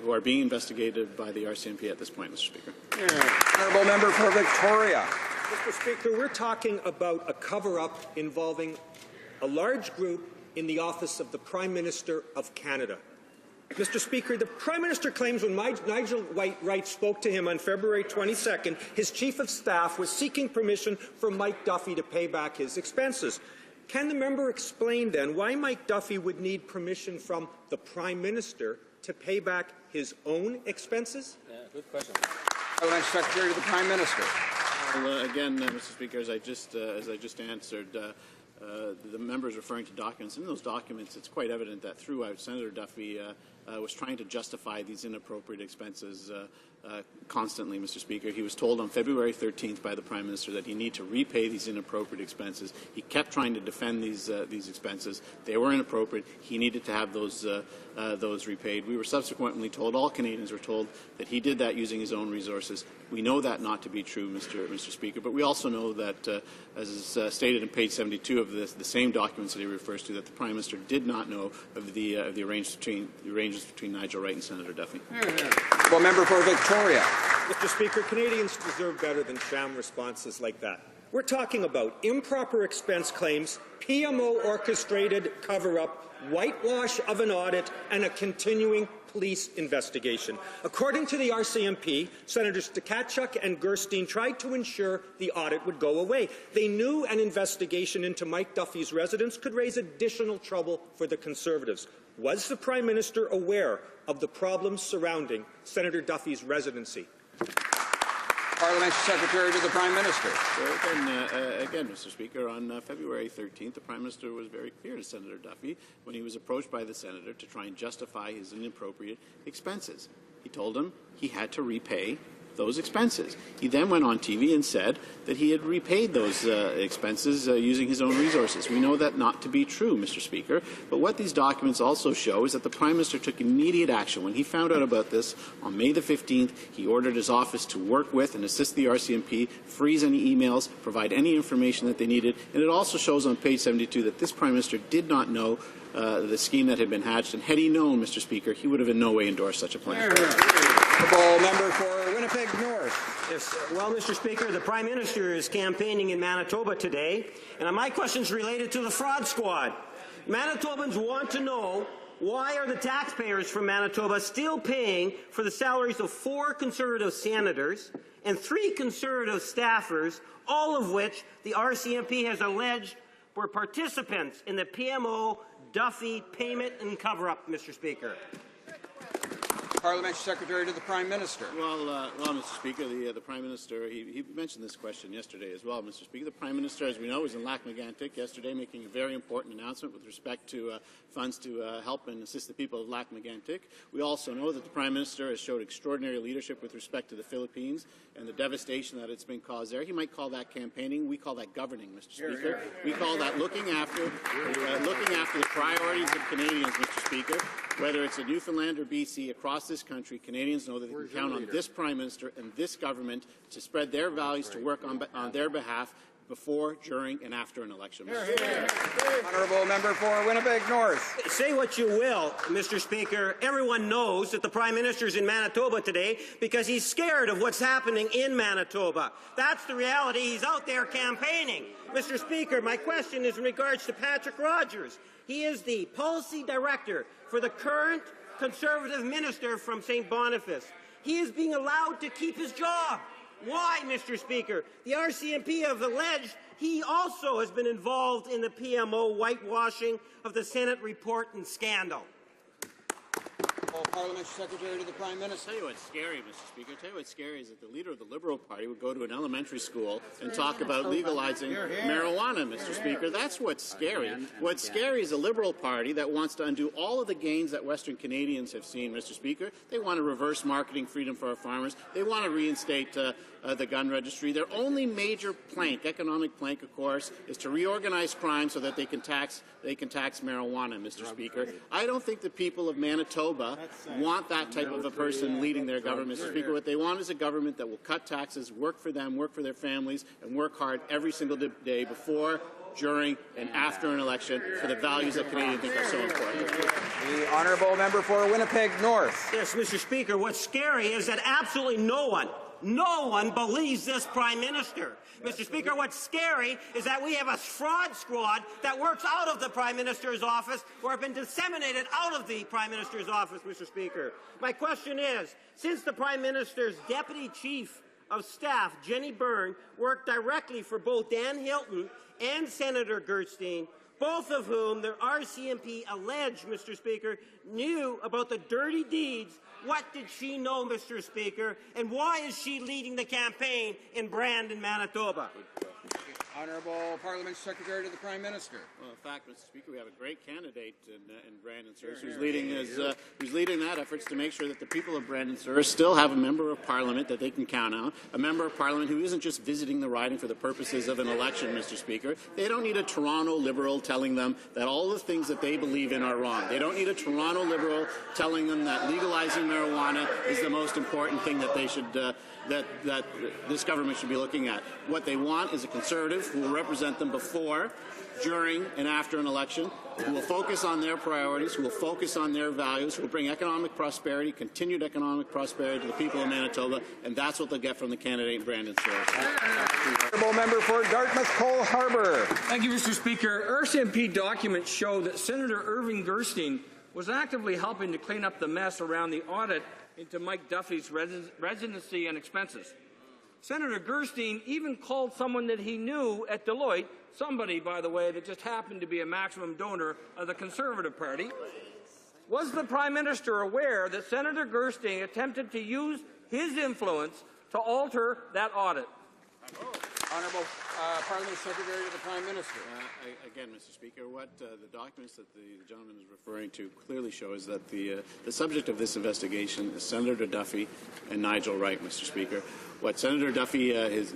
who are being investigated by the RCMP at this point, Mr. Speaker. Honourable member for Victoria. Mr. Speaker, we're talking about a cover-up involving a large group in the office of the Prime Minister of Canada. Mr. Speaker, the Prime Minister claims when Nigel Wright spoke to him on February 22nd, his Chief of Staff was seeking permission from Mike Duffy to pay back his expenses. Can the member explain then why Mike Duffy would need permission from the Prime Minister to pay back his own expenses? Good question. Parliamentary Secretary to the Prime Minister. Well, again, Mr. Speaker, as I just answered, the member is referring to documents. In those documents, it's quite evident that throughout, Senator Duffy was trying to justify these inappropriate expenses constantly, Mr. Speaker. He was told on February 13th by the Prime Minister that he needed to repay these inappropriate expenses. He kept trying to defend these expenses. They were inappropriate. He needed to have those repaid. We were subsequently told, all Canadians were told, that he did that using his own resources. We know that not to be true, Mr. Speaker, but we also know that, as is stated in page 72 of the same documents that he refers to, that the Prime Minister did not know of the arrangements between Nigel Wright and Senator Duffy. Well, member for Victoria. Mr. Speaker, Canadians deserve better than sham responses like that. We're talking about improper expense claims, PMO-orchestrated cover-up, whitewash of an audit, and a continuing police investigation. According to the RCMP, Senators Tkachuk and Gerstein tried to ensure the audit would go away. They knew an investigation into Mike Duffy's residence could raise additional trouble for the Conservatives. Was the Prime Minister aware of the problems surrounding Senator Duffy's residency? Parliamentary Secretary to the Prime Minister. So again, Mr. Speaker, on February 13th, the Prime Minister was very clear to Senator Duffy when he was approached by the Senator to try and justify his inappropriate expenses. He told him he had to repay those expenses. He then went on TV and said that he had repaid those expenses using his own resources. We know that not to be true, Mr. Speaker, but what these documents also show is that the Prime Minister took immediate action. When he found out about this on May the 15th, he ordered his office to work with and assist the RCMP, freeze any emails, provide any information that they needed, and it also shows on page 72 that this Prime Minister did not know the scheme that had been hatched, and had he known, Mr. Speaker, he would have in no way endorsed such a plan. Member for Winnipeg North. Yes, well, Mr. Speaker, the Prime Minister is campaigning in Manitoba today, and my question is related to the fraud squad. Manitobans want to know, why are the taxpayers from Manitoba still paying for the salaries of 4 Conservative senators and 3 Conservative staffers, all of which the RCMP has alleged were participants in the PMO Duffy payment and cover-up, Mr. Speaker? Parliamentary Secretary to the Prime Minister. Well, Mr. Speaker, the Prime Minister, he mentioned this question yesterday as well, Mr. Speaker. The Prime Minister, as we know, was in Lac-Mégantic yesterday making a very important announcement with respect to funds to help and assist the people of Lac-Mégantic. We also know that the Prime Minister has showed extraordinary leadership with respect to the Philippines and the devastation that it's been caused there. He might call that campaigning. We call that governing, Mr. Speaker. We call that looking after the priorities of Canadians, Mr. Speaker. Whether it's in Newfoundland or BC, across this country, Canadians know that they can count on this Prime Minister and this government to spread their values, to work on their behalf before, during, and after an election. Honourable Member for Winnipeg North. Say what you will, Mr. Speaker. Everyone knows that the Prime Minister is in Manitoba today because he's scared of what's happening in Manitoba. That's the reality. He's out there campaigning. Mr. Speaker, my question is in regards to Patrick Rogers. He is the policy director for the current Conservative minister from St. Boniface. He is being allowed to keep his job. Why, Mr. Speaker? The RCMP have alleged he also has been involved in the PMO whitewashing of the Senate report and scandal. Parliamentary Secretary to the Prime Minister. I'll tell you what's scary, Mr. Speaker. I'll tell you what's scary is that the leader of the Liberal Party would go to an elementary school and talk about legalizing marijuana, Mr. Speaker. That's what's scary. What's scary is a Liberal Party that wants to undo all of the gains that Western Canadians have seen, Mr. Speaker. They want to reverse marketing freedom for our farmers. They want to reinstate the gun registry. Their only major plank, economic plank, of course, is to reorganize crime so that they can tax marijuana, Mr. Speaker. I don't think the people of Manitoba want that type of a person leading their government, Mr. Speaker. What they want is a government that will cut taxes, work for them, work for their families, and work hard every single day before, during, and after an election for the values that Canadians think are so important. The Honourable Member for Winnipeg North. Yes, Mr. Speaker, what's scary is that absolutely no one believes this Prime Minister. Mr. Speaker, what's scary is that we have a fraud squad that works out of the Prime Minister's office or have been disseminated out of the Prime Minister's office, Mr. Speaker. My question is, since the Prime Minister's Deputy Chief of Staff, Jenny Byrne, worked directly for both Dan Hilton and Senator Gerstein, both of whom the RCMP alleged, Mr. Speaker, knew about the dirty deeds, what did she know, Mr. Speaker, and why is she leading the campaign in Brandon, Manitoba? Honourable Parliament Secretary to the Prime Minister. Well, in fact, Mr. Speaker, we have a great candidate in Brandon Souris who's leading that efforts to make sure that the people of Brandon Souris still have a member of Parliament that they can count on, a member of Parliament who isn't just visiting the riding for the purposes of an election, Mr. Speaker. They don't need a Toronto Liberal telling them that all the things that they believe in are wrong. They don't need a Toronto Liberal telling them that legalizing marijuana is the most important thing that they should that this government should be looking at. What they want is a Conservative who will represent them before, during, and after an election, who will focus on their priorities, who will focus on their values, who will bring economic prosperity, continued economic prosperity to the people of Manitoba, and that's what they'll get from the candidate in Brandon Stewart. Honourable member for Dartmouth Cole Harbour. Thank you, Mr. Speaker. RCMP documents show that Senator Irving Gerstein was actively helping to clean up the mess around the audit into Mike Duffy's residency and expenses. Senator Gerstein even called someone that he knew at Deloitte, somebody, by the way, that just happened to be a maximum donor of the Conservative Party. Was the Prime Minister aware that Senator Gerstein attempted to use his influence to alter that audit? Honourable Parliament Secretary to the Prime Minister. Again, Mr. Speaker, what the documents that the gentleman is referring to clearly show is that the subject of this investigation is Senator Duffy and Nigel Wright, Mr. Speaker. What Senator Duffy,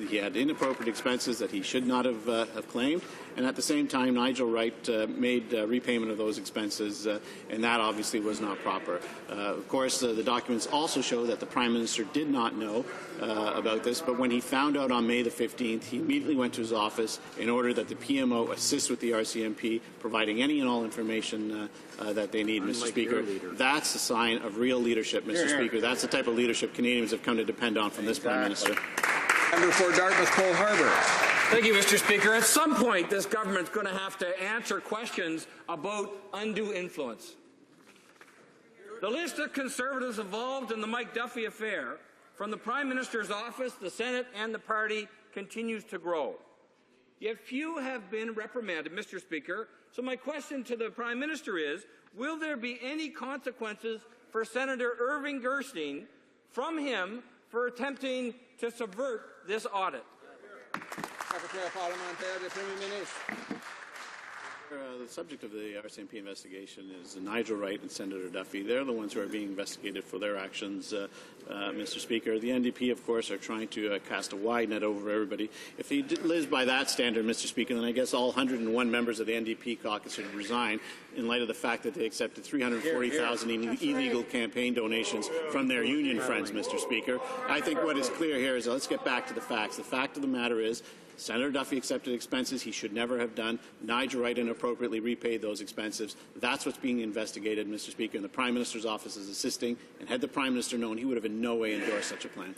he had inappropriate expenses that he should not have claimed, and at the same time, Nigel Wright made repayment of those expenses, and that obviously was not proper. Of course, the documents also show that the Prime Minister did not know about this, but when he found out on May the 15th, he immediately went to his office in order that the PMO assist with the RCMP, providing any and all information that they need, Mr. Speaker. That's a sign of real leadership, Mr. Speaker. That's the type of leadership Canadians have come to depend on from this Prime Minister. Member for Dartmouth Cole Harbour. Thank you, Mr. Speaker. At some point, this government's going to have to answer questions about undue influence. The list of Conservatives involved in the Mike Duffy affair, from the Prime Minister's office, the Senate, and the party, continues to grow. Yet few have been reprimanded, Mr. Speaker. So my question to the Prime Minister is, will there be any consequences for Senator Irving Gerstein from him for attempting to subvert this audit? Secretary Parlementaire de Premier Ministre. The subject of the RCMP investigation is Nigel Wright and Senator Duffy. They're the ones who are being investigated for their actions, Mr. Speaker. The NDP, of course, are trying to cast a wide net over everybody. If he lives by that standard, Mr. Speaker, then I guess all 101 members of the NDP caucus should resign in light of the fact that they accepted 340,000 illegal campaign donations from their union friends, Mr. Speaker. I think what is clear here is, let's get back to the facts. The fact of the matter is, Senator Duffy accepted expenses he should never have done. Nigel Wright inappropriately repaid those expenses. That's what's being investigated, Mr. Speaker, and the Prime Minister's office is assisting. And had the Prime Minister known, he would have in no way endorsed such a plan.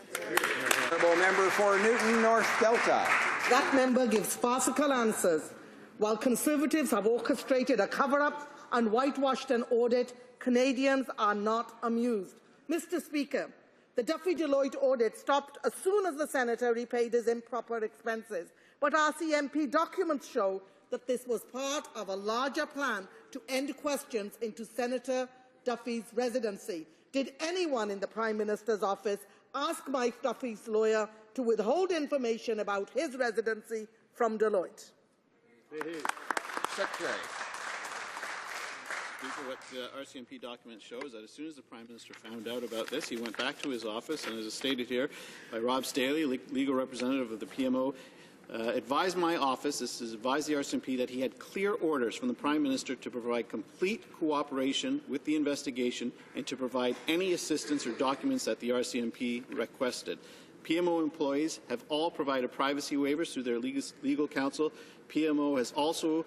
Honourable member for Newton North Delta. That member gives farcical answers. While Conservatives have orchestrated a cover-up and whitewashed an audit, Canadians are not amused. Mr. Speaker, the Duffy Deloitte audit stopped as soon as the Senator repaid his improper expenses, but RCMP documents show that this was part of a larger plan to end questions into Senator Duffy's residency. Did anyone in the Prime Minister's office ask Mike Duffy's lawyer to withhold information about his residency from Deloitte? Secretary. Speaker, what the RCMP document shows that as soon as the Prime Minister found out about this, he went back to his office, and as is stated here by Rob Staley, legal representative of the PMO, advised my office, this is advised the RCMP, that he had clear orders from the Prime Minister to provide complete cooperation with the investigation and to provide any assistance or documents that the RCMP requested. PMO employees have all provided privacy waivers through their legal counsel. PMO has also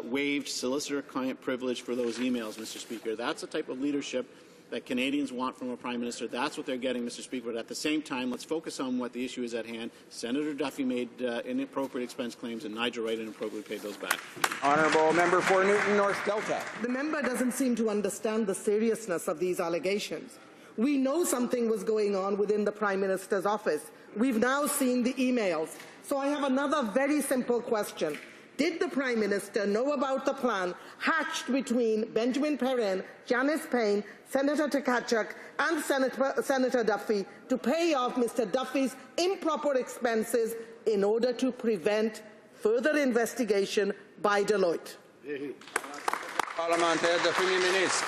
waived solicitor-client privilege for those emails, Mr. Speaker. That's the type of leadership that Canadians want from a Prime Minister. That's what they're getting, Mr. Speaker. But at the same time, let's focus on what the issue is at hand. Senator Duffy made inappropriate expense claims, and Nigel Wright inappropriately paid those back. Honourable member for Newton North Delta. The member doesn't seem to understand the seriousness of these allegations. We know something was going on within the Prime Minister's office. We've now seen the emails. So I have another very simple question. Did the Prime Minister know about the plan hatched between Benjamin Perrin, Janice Payne, Senator Tkachuk and Senator Duffy to pay off Mr. Duffy's improper expenses in order to prevent further investigation by Deloitte? Parlementaire de Premier Ministre.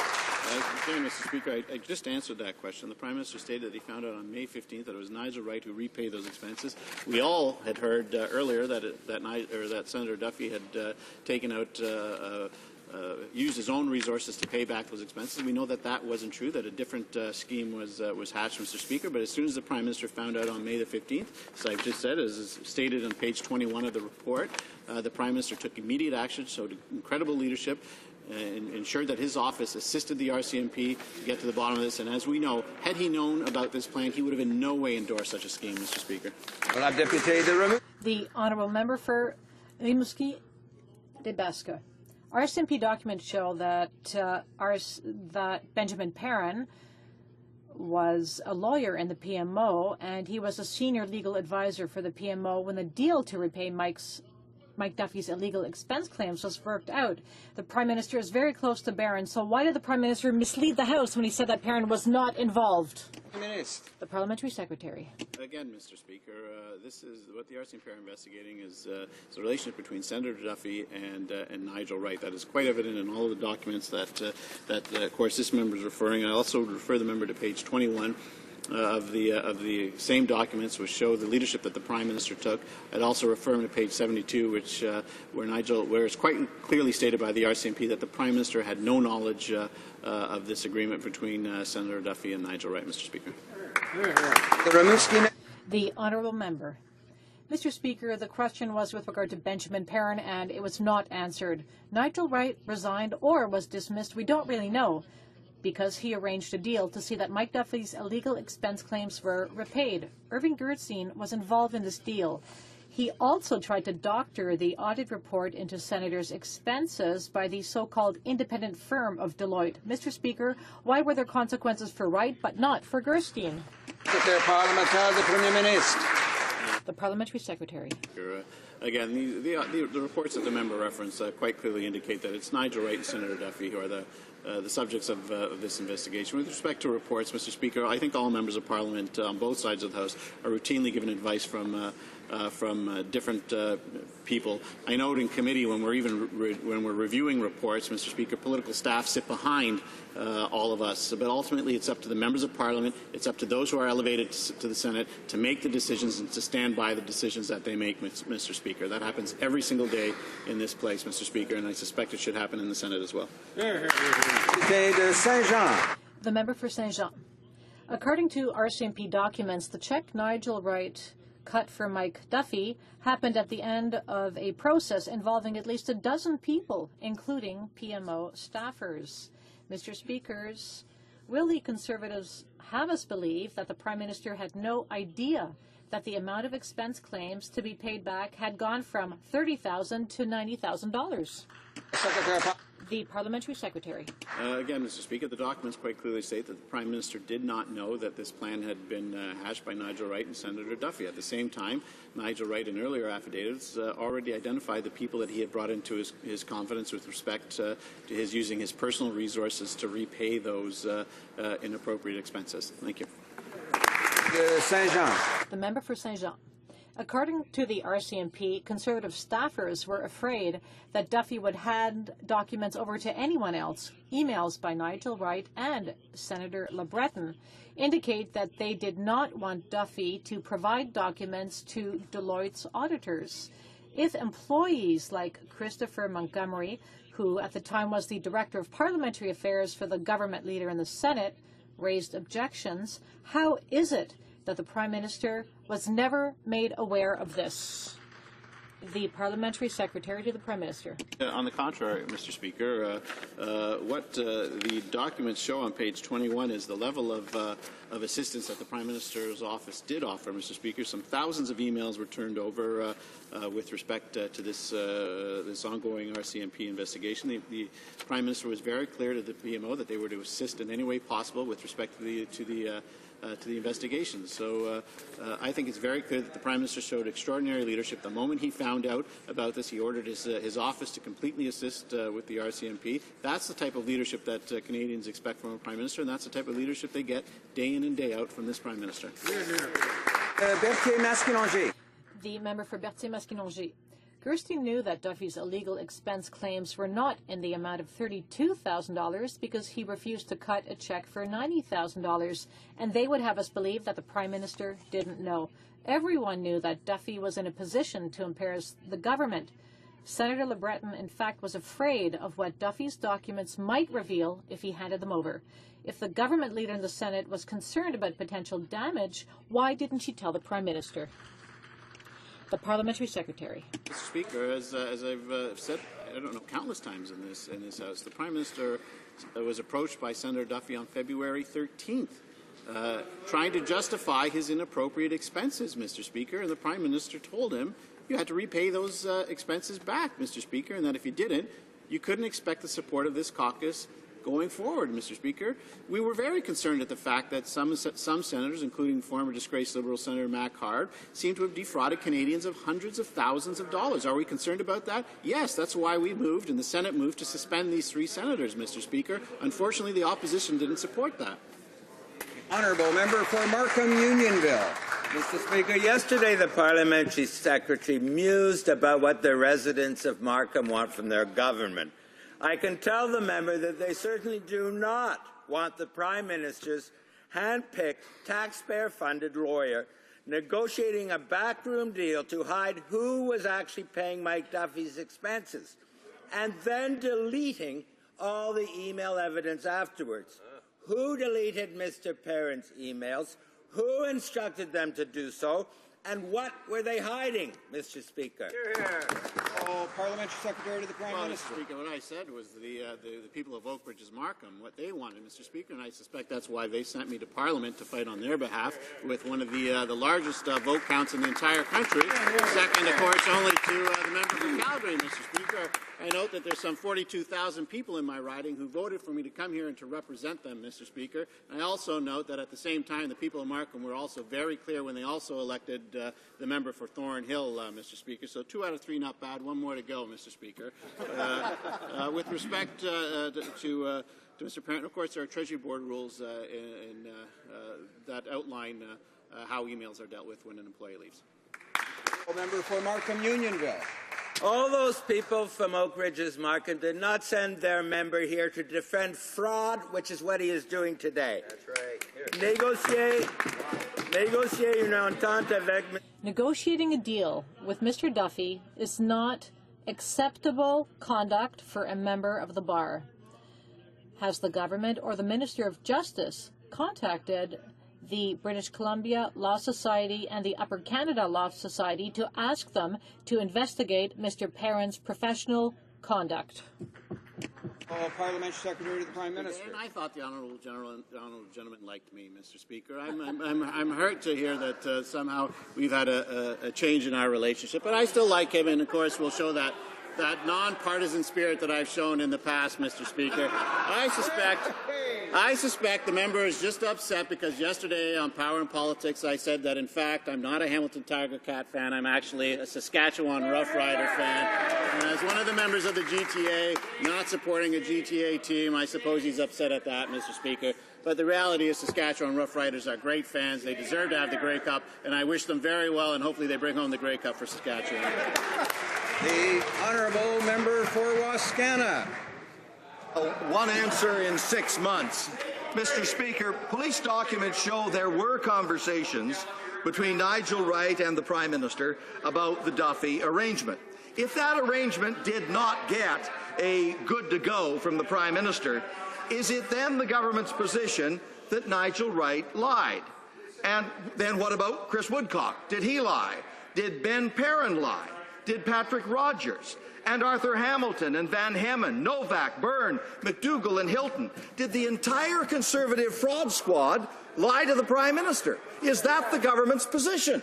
Mr. Speaker, I just answered that question. The Prime Minister stated that he found out on May 15th that it was Nigel Wright who repaid those expenses. We all had heard earlier that Senator Duffy had taken out used his own resources to pay back those expenses. We know that that wasn't true, that a different scheme was hatched, Mr. Speaker. But as soon as the Prime Minister found out on May the 15th, as I've just said, as is stated on page 21 of the report, the Prime Minister took immediate action, showed incredible leadership, and ensured that his office assisted the RCMP to get to the bottom of this. And as we know, had he known about this plan, he would have in no way endorsed such a scheme, Mr. Speaker. The honourable member for Rimouski de Basque. RCMP documents show that that Benjamin Perrin was a lawyer in the PMO, and he was a senior legal advisor for the PMO when the deal to repay Mike Duffy's illegal expense claims was worked out. The Prime Minister is very close to Barron, so why did the Prime Minister mislead the House when he said that Perrin was not involved? The Parliamentary Secretary. Again, Mr. Speaker, this is what the RCMP are investigating is the relationship between Senator Duffy and Nigel Wright. That is quite evident in all of the documents that of course, this member is referring. I also refer the member to page 21. Of the same documents, which show the leadership that the Prime Minister took. I'd also refer him to page 72, which where it's quite clearly stated by the RCMP that the Prime Minister had no knowledge of this agreement between Senator Duffy and Nigel Wright, Mr. Speaker. The honourable member. Mr. Speaker, the question was with regard to Benjamin Perrin, and it was not answered. Nigel Wright resigned or was dismissed. We don't really know, because he arranged a deal to see that Mike Duffy's illegal expense claims were repaid. Irving Gerstein was involved in this deal. He also tried to doctor the audit report into Senator's expenses by the so-called independent firm of Deloitte. Mr. Speaker, why were there consequences for Wright but not for Gerstein? The Parliamentary Secretary. Again, the reports that the member referenced quite clearly indicate that it's Nigel Wright and Senator Duffy who are the subjects of this investigation. With respect to reports, Mr. Speaker, I think all members of Parliament on both sides of the House are routinely given advice from different people. I note in committee when we're reviewing reports, Mr. Speaker, political staff sit behind all of us. But ultimately, it's up to the members of Parliament, it's up to those who are elevated to the Senate to make the decisions and to stand by the decisions that they make, Mr. Speaker. That happens every single day in this place, Mr. Speaker, and I suspect it should happen in the Senate as well. The member for Saint-Jean. According to RCMP documents, the check Nigel Wright cut for Mike Duffy happened at the end of a process involving at least a dozen people, including PMO staffers. Mr. Speakers, will the Conservatives have us believe that the Prime Minister had no idea that the amount of expense claims to be paid back had gone from $30,000 to $90,000? The Parliamentary Secretary. Again, Mr. Speaker, the documents quite clearly state that the Prime Minister did not know that this plan had been hatched by Nigel Wright and Senator Duffy. At the same time, Nigel Wright, in earlier affidavits, already identified the people that he had brought into his confidence with respect to his using his personal resources to repay those inappropriate expenses. Thank you. Saint-Jean. The member for Saint-Jean. According to the RCMP, Conservative staffers were afraid that Duffy would hand documents over to anyone else. Emails by Nigel Wright and Senator Le Breton indicate that they did not want Duffy to provide documents to Deloitte's auditors. If employees like Christopher Montgomery, who at the time was the Director of Parliamentary Affairs for the government leader in the Senate, raised objections, how is it that the Prime Minister was never made aware of this? The Parliamentary Secretary to the Prime Minister. On the contrary, Mr. Speaker, what the documents show on page 21 is the level of assistance that the Prime Minister's office did offer, Mr. Speaker. Some thousands of emails were turned over with respect to this ongoing RCMP investigation. The Prime Minister was very clear to the PMO that they were to assist in any way possible with respect to the investigation. So I think it's very clear that the Prime Minister showed extraordinary leadership. The moment he found out about this, he ordered his office to completely assist with the RCMP. That's the type of leadership that Canadians expect from a Prime Minister, and that's the type of leadership they get day in and day out from this Prime Minister. The member for Berthier-Maskinongé. Gerstein knew that Duffy's illegal expense claims were not in the amount of $32,000 because he refused to cut a check for $90,000, and they would have us believe that the Prime Minister didn't know. Everyone knew that Duffy was in a position to embarrass the government. Senator LeBreton, in fact, was afraid of what Duffy's documents might reveal if he handed them over. If the government leader in the Senate was concerned about potential damage, why didn't she tell the Prime Minister? The Parliamentary Secretary. Mr. Speaker, as I've said, I don't know, countless times in this House, the Prime Minister was approached by Senator Duffy on February 13th, trying to justify his inappropriate expenses, Mr. Speaker, and the Prime Minister told him you had to repay those expenses back, Mr. Speaker, and that if you didn't, you couldn't expect the support of this caucus going forward, Mr. Speaker. We were very concerned at the fact that some senators, including former disgraced Liberal Senator Mac Hard, seem to have defrauded Canadians of hundreds of thousands of dollars. Are we concerned about that? Yes, that's why we moved, and the Senate moved, to suspend these 3 senators, Mr. Speaker. Unfortunately, the opposition didn't support that. Honourable Member for Markham Unionville. Mr. Speaker, yesterday the Parliamentary Secretary mused about what the residents of Markham want from their government. I can tell the member that they certainly do not want the Prime Minister's hand-picked, taxpayer-funded lawyer negotiating a backroom deal to hide who was actually paying Mike Duffy's expenses, and then deleting all the email evidence afterwards. Who deleted Mr. Perrin's emails? Who instructed them to do so? And what were they hiding, Mr. Speaker? Parliamentary Secretary to the Prime Minister. Mr. Speaker, what I said was the people of Oak Ridge's Markham, what they wanted, Mr. Speaker, and I suspect that's why they sent me to Parliament to fight on their behalf with one of the largest vote counts in the entire country. Second, of course, only to the member from Calgary, Mr. Speaker. I note that there's some 42,000 people in my riding who voted for me to come here and to represent them, Mr. Speaker. And I also note that at the same time, the people of Markham were also very clear when they also elected the member for Thornhill, Mr. Speaker. So 2 out of 3 not bad, 1 more to go, Mr. Speaker. With respect to Mr. Parent, of course, there are Treasury Board rules that outline how emails are dealt with when an employee leaves. Member for Markham Unionville. All those people from Oak Ridge's Markham did not send their member here to defend fraud, which is what he is doing today. That's right. Negotiating a deal with Mr. Duffy is not acceptable conduct for a member of the bar. Has the government or the Minister of Justice contacted the British Columbia Law Society and the Upper Canada Law Society to ask them to investigate Mr. Perrin's professional conduct? Parliamentary Secretary to the Prime Minister. And I thought the honourable gentleman liked me, Mr. Speaker. I'm hurt to hear that somehow we've had a change in our relationship, but I still like him, and of course we'll show that non-partisan spirit that I've shown in the past, Mr. Speaker. I suspect the member is just upset because yesterday on Power and Politics I said that, in fact, I'm not a Hamilton Tiger Cat fan. I'm actually a Saskatchewan Rough Rider fan. And as one of the members of the GTA not supporting a GTA team, I suppose he's upset at that, Mr. Speaker. But the reality is Saskatchewan Rough Riders are great fans. They deserve to have the Grey Cup, and I wish them very well, and hopefully they bring home the Grey Cup for Saskatchewan. The Honourable Member for Wascana. One answer in 6 months. Mr. Speaker, police documents show there were conversations between Nigel Wright and the Prime Minister about the Duffy arrangement. If that arrangement did not get a good to go from the Prime Minister, is it then the government's position that Nigel Wright lied? And then what about Chris Woodcock? Did he lie? Did Ben Perrin lie? Did Patrick Rogers and Arthur Hamilton and Van Hemmen, Novak, Byrne, McDougall and Hilton, did the entire Conservative fraud squad lie to the Prime Minister? Is that the government's position?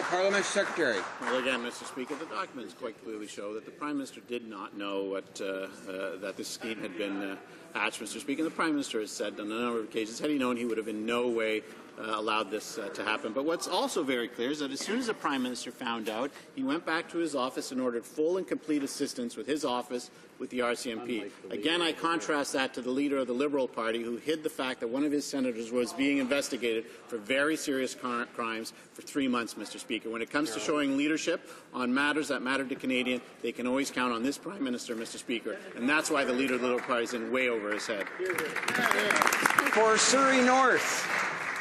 Parliamentary Secretary. Well, again, Mr. Speaker, the documents quite clearly show that the Prime Minister did not know that this scheme had been hatched, Mr. Speaker. And the Prime Minister has said on a number of occasions, had he known, he would have in no way allowed this to happen. But what's also very clear is that as soon as the Prime Minister found out, he went back to his office and ordered full and complete assistance with his office with the RCMP. Again, I contrast that to the leader of the Liberal Party who hid the fact that one of his senators was being investigated for very serious crimes for 3 months, Mr. Speaker. When it comes to showing leadership on matters that matter to Canadians, they can always count on this Prime Minister, Mr. Speaker. And that's why the leader of the Liberal Party is in way over his head. For Surrey North.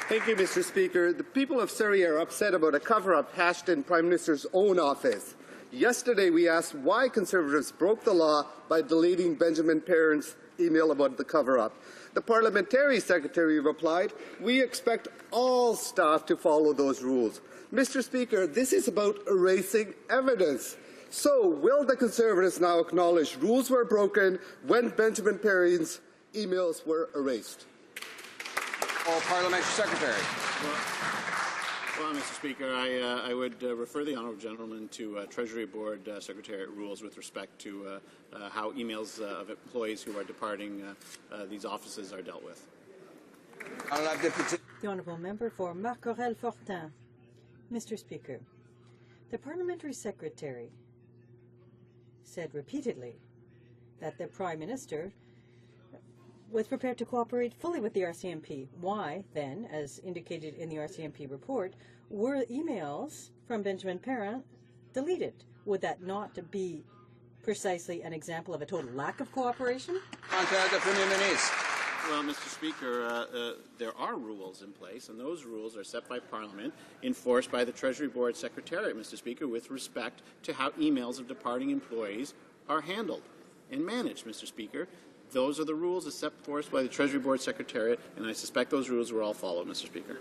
Thank you, Mr. Speaker. The people of Surrey are upset about a cover-up hatched in Prime Minister's own office. Yesterday, we asked why Conservatives broke the law by deleting Benjamin Perrin's email about the cover-up. The Parliamentary Secretary replied, "We expect all staff to follow those rules." Mr. Speaker, this is about erasing evidence. So, will the Conservatives now acknowledge rules were broken when Benjamin Perrin's emails were erased? Parliamentary Secretary. Well, Mr. Speaker, I would refer the honourable gentleman to Treasury Board Secretariat rules with respect to how emails of employees who are departing these offices are dealt with. The Honourable Member for Marc-Aurèle-Fortin. Mr. Speaker, the Parliamentary Secretary said repeatedly that the Prime Minister was prepared to cooperate fully with the RCMP. Why, then, as indicated in the RCMP report, were emails from Benjamin Perrin deleted? Would that not be precisely an example of a total lack of cooperation? Well, Mr. Speaker, there are rules in place, and those rules are set by Parliament, enforced by the Treasury Board Secretariat, Mr. Speaker, with respect to how emails of departing employees are handled and managed, Mr. Speaker. Those are the rules as set forth by the Treasury Board Secretariat, and I suspect those rules were all followed, Mr. Speaker.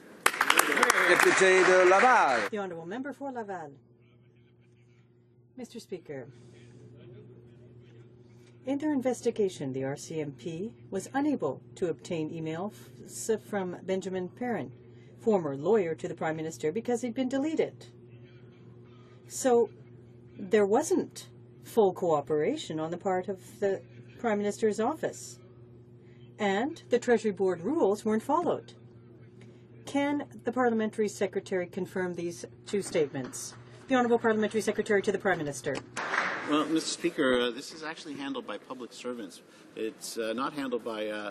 The Honourable Member for Laval. Mr. Speaker, in their investigation, the RCMP was unable to obtain emails from Benjamin Perrin, former lawyer to the Prime Minister, because he'd been deleted. So there wasn't full cooperation on the part of the Prime Minister's office, and the Treasury Board rules weren't followed. Can the Parliamentary Secretary confirm these two statements? The Honourable Parliamentary Secretary to the Prime Minister. Well, Mr. Speaker, this is actually handled by public servants. It's not handled by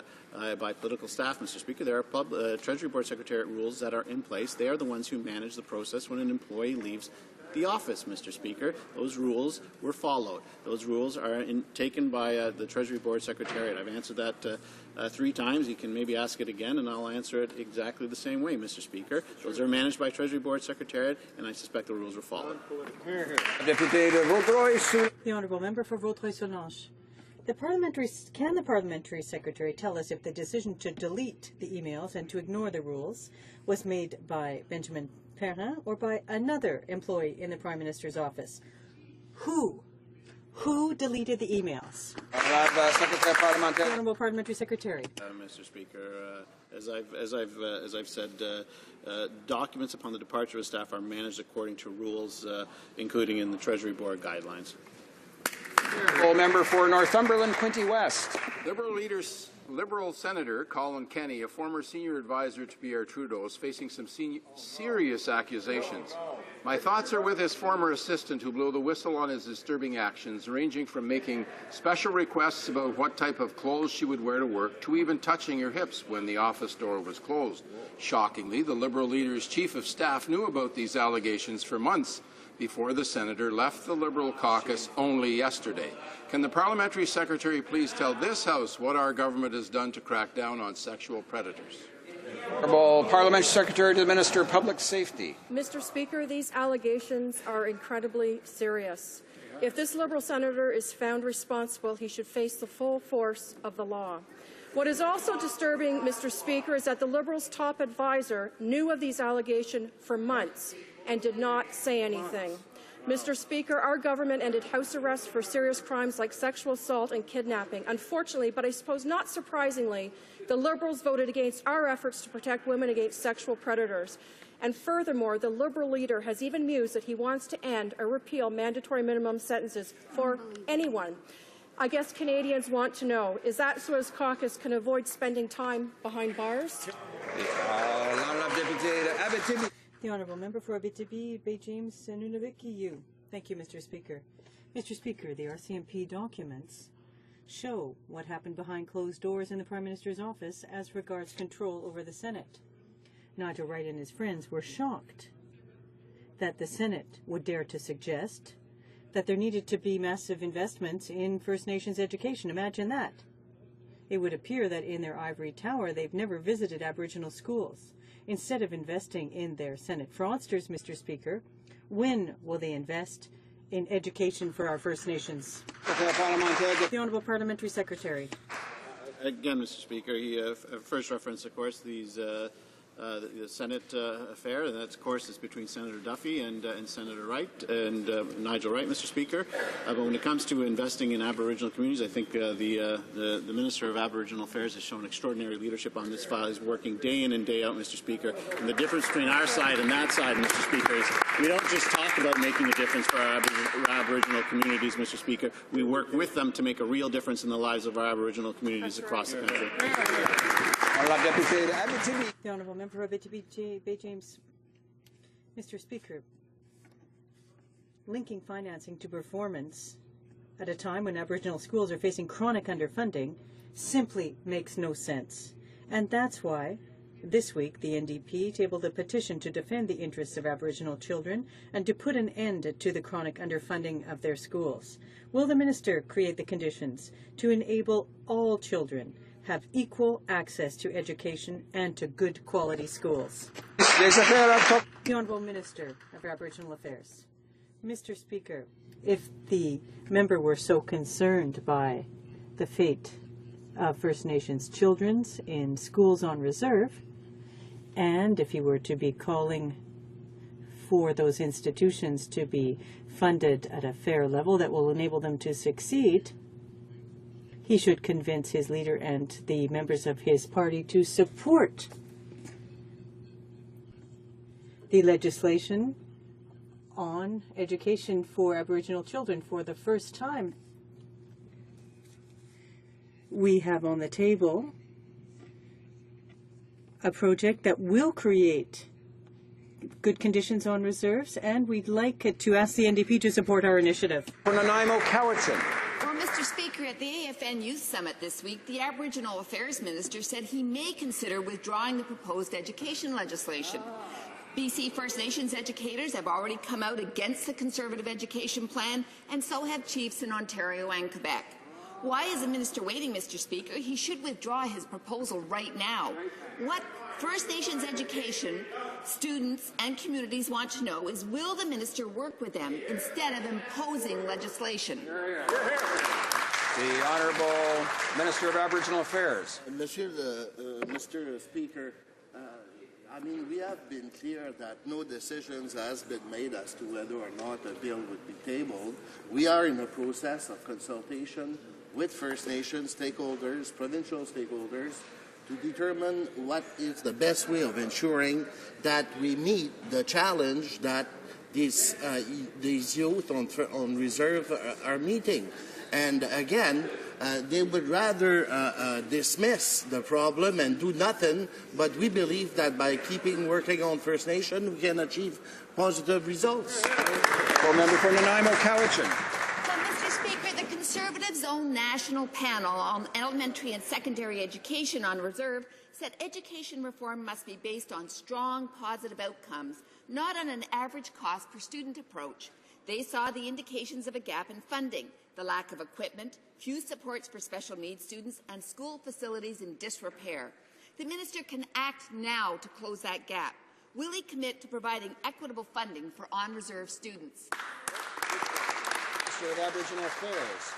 political staff, Mr. Speaker. There are Treasury Board Secretariat rules that are in place. They are the ones who manage the process when an employee leaves the office, Mr. Speaker. Those rules were followed. Those rules are taken by the Treasury Board Secretariat. I've answered that 3 times. You can maybe ask it again, and I'll answer it exactly the same way, Mr. Speaker. Those are managed by Treasury Board Secretariat, and I suspect the rules were followed. The Honourable Member for Vaudreuil-Soulanges. Can the Parliamentary Secretary tell us if the decision to delete the emails and to ignore the rules was made by Benjamin Perrin or by another employee in the Prime Minister's office? Who deleted the emails? The Honourable Parliamentary Secretary. Mr. Speaker, as I've said, documents upon the departure of staff are managed according to rules, including in the Treasury Board guidelines. Member for Northumberland, Quinte West. Liberal Senator Colin Kenny, a former senior advisor to Pierre Trudeau, is facing some serious accusations. My thoughts are with his former assistant who blew the whistle on his disturbing actions, ranging from making special requests about what type of clothes she would wear to work to even touching her hips when the office door was closed. Shockingly, the Liberal leader's chief of staff knew about these allegations for months before the senator left the Liberal caucus only yesterday. Can the Parliamentary Secretary please tell this House what our government has done to crack down on sexual predators? Honourable Parliamentary Secretary to the Minister of Public Safety. Mr. Speaker, these allegations are incredibly serious. If this Liberal senator is found responsible, he should face the full force of the law. What is also disturbing, Mr. Speaker, is that the Liberals' top advisor knew of these allegations for months and did not say anything. Mr. Speaker, our government ended house arrests for serious crimes like sexual assault and kidnapping. Unfortunately, but I suppose not surprisingly, the Liberals voted against our efforts to protect women against sexual predators. And furthermore, the Liberal leader has even mused that he wants to end or repeal mandatory minimum sentences for anyone. I guess Canadians want to know, is that so his caucus can avoid spending time behind bars? The Honourable Member for Abitibi, Bay James, and Nunavik. Thank you, Mr. Speaker. Mr. Speaker, the RCMP documents show what happened behind closed doors in the Prime Minister's office as regards control over the Senate. Nigel Wright and his friends were shocked that the Senate would dare to suggest that there needed to be massive investments in First Nations education. Imagine that. It would appear that in their ivory tower they've never visited Aboriginal schools. Instead of investing in their Senate fraudsters, Mr. Speaker, when will they invest in education for our First Nations. The Honourable Parliamentary Secretary. Again, Mr. Speaker, he first referenced, of course, the Senate affair, and that, of course, is between Senator Duffy and Senator Wright and Nigel Wright, Mr. Speaker. But when it comes to investing in Aboriginal communities, I think the Minister of Aboriginal Affairs has shown extraordinary leadership on this file. He's working day in and day out, Mr. Speaker. And the difference between our side and that side, Mr. Speaker, is we don't just talk about making a difference for our Aboriginal communities, Mr. Speaker. We work with them to make a real difference in the lives of our Aboriginal communities across the country. The Honourable Member of Abitibi Bay James. Mr. Speaker, linking financing to performance at a time when Aboriginal schools are facing chronic underfunding simply makes no sense. And that's why this week the NDP tabled a petition to defend the interests of Aboriginal children and to put an end to the chronic underfunding of their schools. Will the Minister create the conditions to enable all children have equal access to education and to good quality schools? The Honourable Minister of Aboriginal Affairs. Mr. Speaker, if the member were so concerned by the fate of First Nations children in schools on reserve, and if he were to be calling for those institutions to be funded at a fair level that will enable them to succeed, he should convince his leader and the members of his party to support the legislation on education for Aboriginal children. For the first time, we have on the table a project that will create good conditions on reserves, and we'd like to ask the NDP to support our initiative. Nanaimo Cowichan. Well, Mr. Speaker, at the AFN Youth Summit this week, the Aboriginal Affairs Minister said he may consider withdrawing the proposed education legislation. BC First Nations educators have already come out against the Conservative education plan, and so have chiefs in Ontario and Quebec. Why is the minister waiting, Mr. Speaker? He should withdraw his proposal right now. What First Nations education students and communities want to know is, will the minister work with them instead of imposing legislation? The Honourable Minister of Aboriginal Affairs. Mr. Speaker, I mean, we have been clear that no decisions has been made as to whether or not a bill would be tabled. We are in a process of consultation with First Nations stakeholders, provincial stakeholders, to determine what is the best way of ensuring that we meet the challenge that these youth on reserve are meeting. And again, they would rather dismiss the problem and do nothing, but we believe that by working on First Nation, we can achieve positive results. Member for Nanaimo Cowichan. Well, Mr. Speaker, the Conservatives' own national panel on elementary and secondary education on reserve said education reform must be based on strong, positive outcomes, not on an average cost per student approach. They saw the indications of a gap in funding, the lack of equipment, few supports for special needs students, and school facilities in disrepair. The minister can act now to close that gap. Will he commit to providing equitable funding for on-reserve students? Minister of Aboriginal Affairs.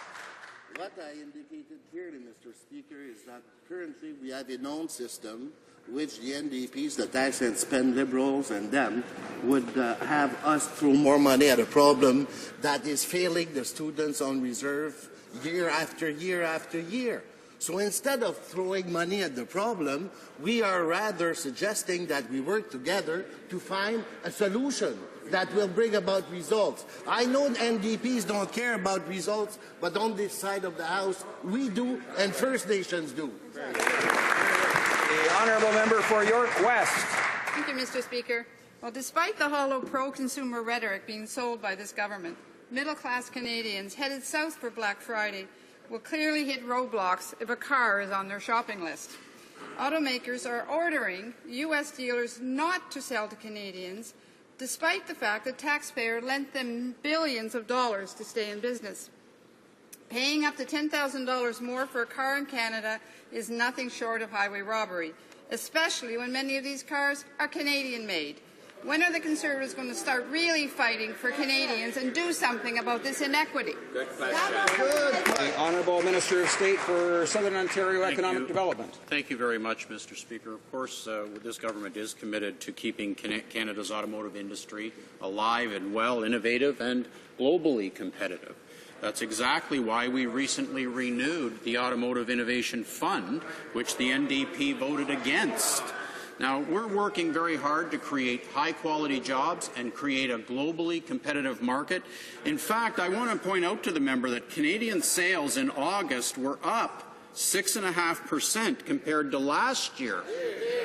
What I indicated clearly, Mr. Speaker, is that currently we have a known system which the NDPs, the tax and spend liberals and them, would have us throw more money at a problem that is failing the students on reserve year after year after year. So instead of throwing money at the problem, we are rather suggesting that we work together to find a solution that will bring about results. I know NDPs don't care about results, but on this side of the House, we do, and First Nations do. The Honourable Member for York West. Thank you, Mr. Speaker. Well, despite the hollow pro-consumer rhetoric being sold by this government, middle-class Canadians headed south for Black Friday will clearly hit roadblocks if a car is on their shopping list. Automakers are ordering U.S. dealers not to sell to Canadians, despite the fact that taxpayers lent them billions of dollars to stay in business. Paying up to $10,000 more for a car in Canada is nothing short of highway robbery, especially when many of these cars are Canadian-made. When are the Conservatives going to start really fighting for Canadians and do something about this inequity? Good question. The Honourable Minister of State for Southern Ontario Economic Development. Thank you very much, Mr. Speaker. Of course, this government is committed to keeping Canada's automotive industry alive and well, innovative and globally competitive. That's exactly why we recently renewed the Automotive Innovation Fund, which the NDP voted against. Now, we're working very hard to create high-quality jobs and create a globally competitive market. In fact, I want to point out to the member that Canadian sales in August were up 6.5% compared to last year.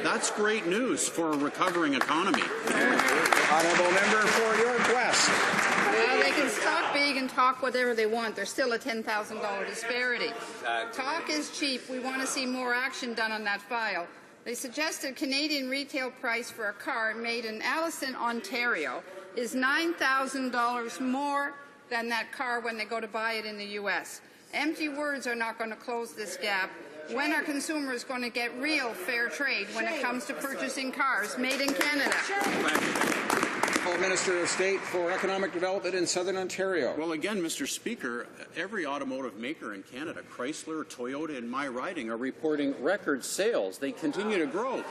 That's great news for a recovering economy. Honourable member for York West. Well, they can talk big and talk whatever they want. There's still a $10,000 disparity. Talk is cheap. We want to see more action done on that file. They suggested Canadian retail price for a car made in Allison, Ontario is $9,000 more than that car when they go to buy it in the U.S. Empty words are not going to close this gap. When are consumers going to get real fair trade when it comes to purchasing cars made in Canada? Minister of State for Economic Development in Southern Ontario. Well, again, Mr. Speaker, every automotive maker in Canada, Chrysler, Toyota, and my riding, are reporting record sales. They continue to grow.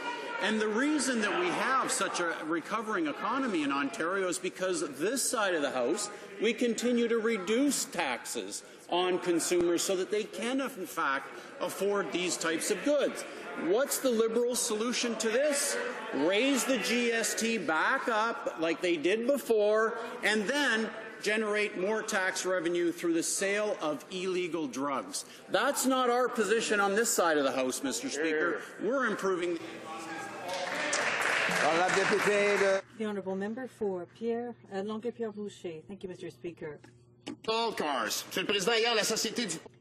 And the reason that we have such a recovering economy in Ontario is because this side of the House, we continue to reduce taxes on consumers so that they can, in fact, afford these types of goods. What's the Liberal solution to this? Raise the GST back up like they did before, and then generate more tax revenue through the sale of illegal drugs. That's not our position on this side of the House, Mr. Speaker. We're improving. The Honourable Member for Pierre Longueuil-Pierre-Boucher. Thank you, Mr. Speaker. All cars.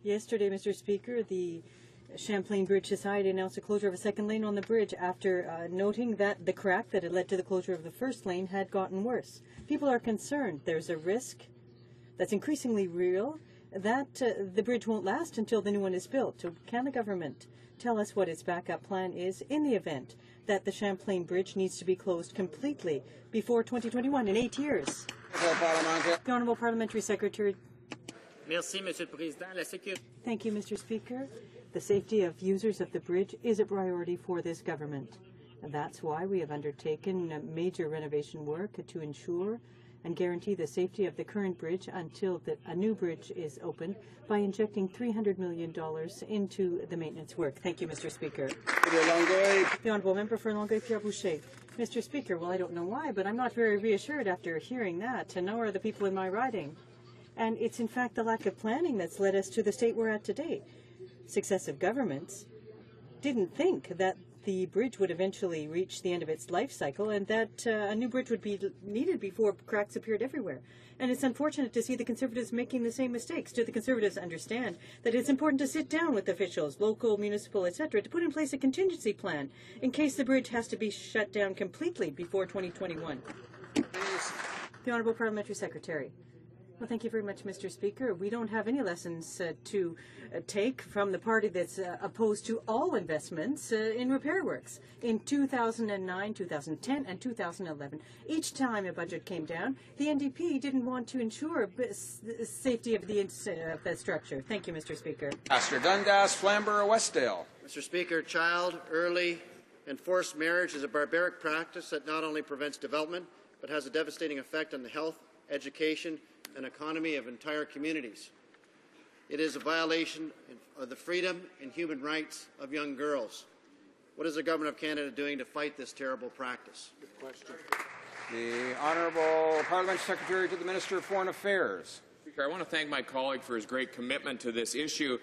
Yesterday, Mr. Speaker, the Champlain Bridge Society announced the closure of a second lane on the bridge after noting that the crack that had led to the closure of the first lane had gotten worse. People are concerned. There's a risk that's increasingly real that the bridge won't last until the new one is built. So can the government tell us what its backup plan is in the event that the Champlain Bridge needs to be closed completely before 2021, in 8 years? The Honourable Parliamentary Secretary. Merci, Monsieur le Président. La sécurité. Thank you, Mr. Speaker. The safety of users of the bridge is a priority for this government. And that's why we have undertaken major renovation work to ensure and guarantee the safety of the current bridge until a new bridge is opened by injecting $300 million into the maintenance work. Thank you, Mr. Speaker. The Honourable Member for Longueuil-Pierre-Boucher. Mr. Speaker, well, I don't know why, but I'm not very reassured after hearing that, and nor are the people in my riding. And it's in fact the lack of planning that's led us to the state we're at today. Successive governments didn't think that the bridge would eventually reach the end of its life cycle and that a new bridge would be needed before cracks appeared everywhere. And it's unfortunate to see the Conservatives making the same mistakes. Do the Conservatives understand that it's important to sit down with officials, local, municipal, etc., to put in place a contingency plan in case the bridge has to be shut down completely before 2021? The Honourable Parliamentary Secretary. Well, thank you very much, Mr. Speaker. We don't have any lessons to take from the party that's opposed to all investments in repair works. In 2009, 2010, and 2011, each time a budget came down, the NDP didn't want to ensure safety of the structure. Thank you, Mr. Speaker. Pastor Dundas, Flamborough, Westdale. Mr. Speaker, child, early, and forced marriage is a barbaric practice that not only prevents development, but has a devastating effect on the health, education, and economy of entire communities. It is a violation of the freedom and human rights of young girls. What is the Government of Canada doing to fight this terrible practice? Good question. The Honourable Parliamentary Secretary to the Minister of Foreign Affairs. Speaker, I want to thank my colleague for his great commitment to this issue.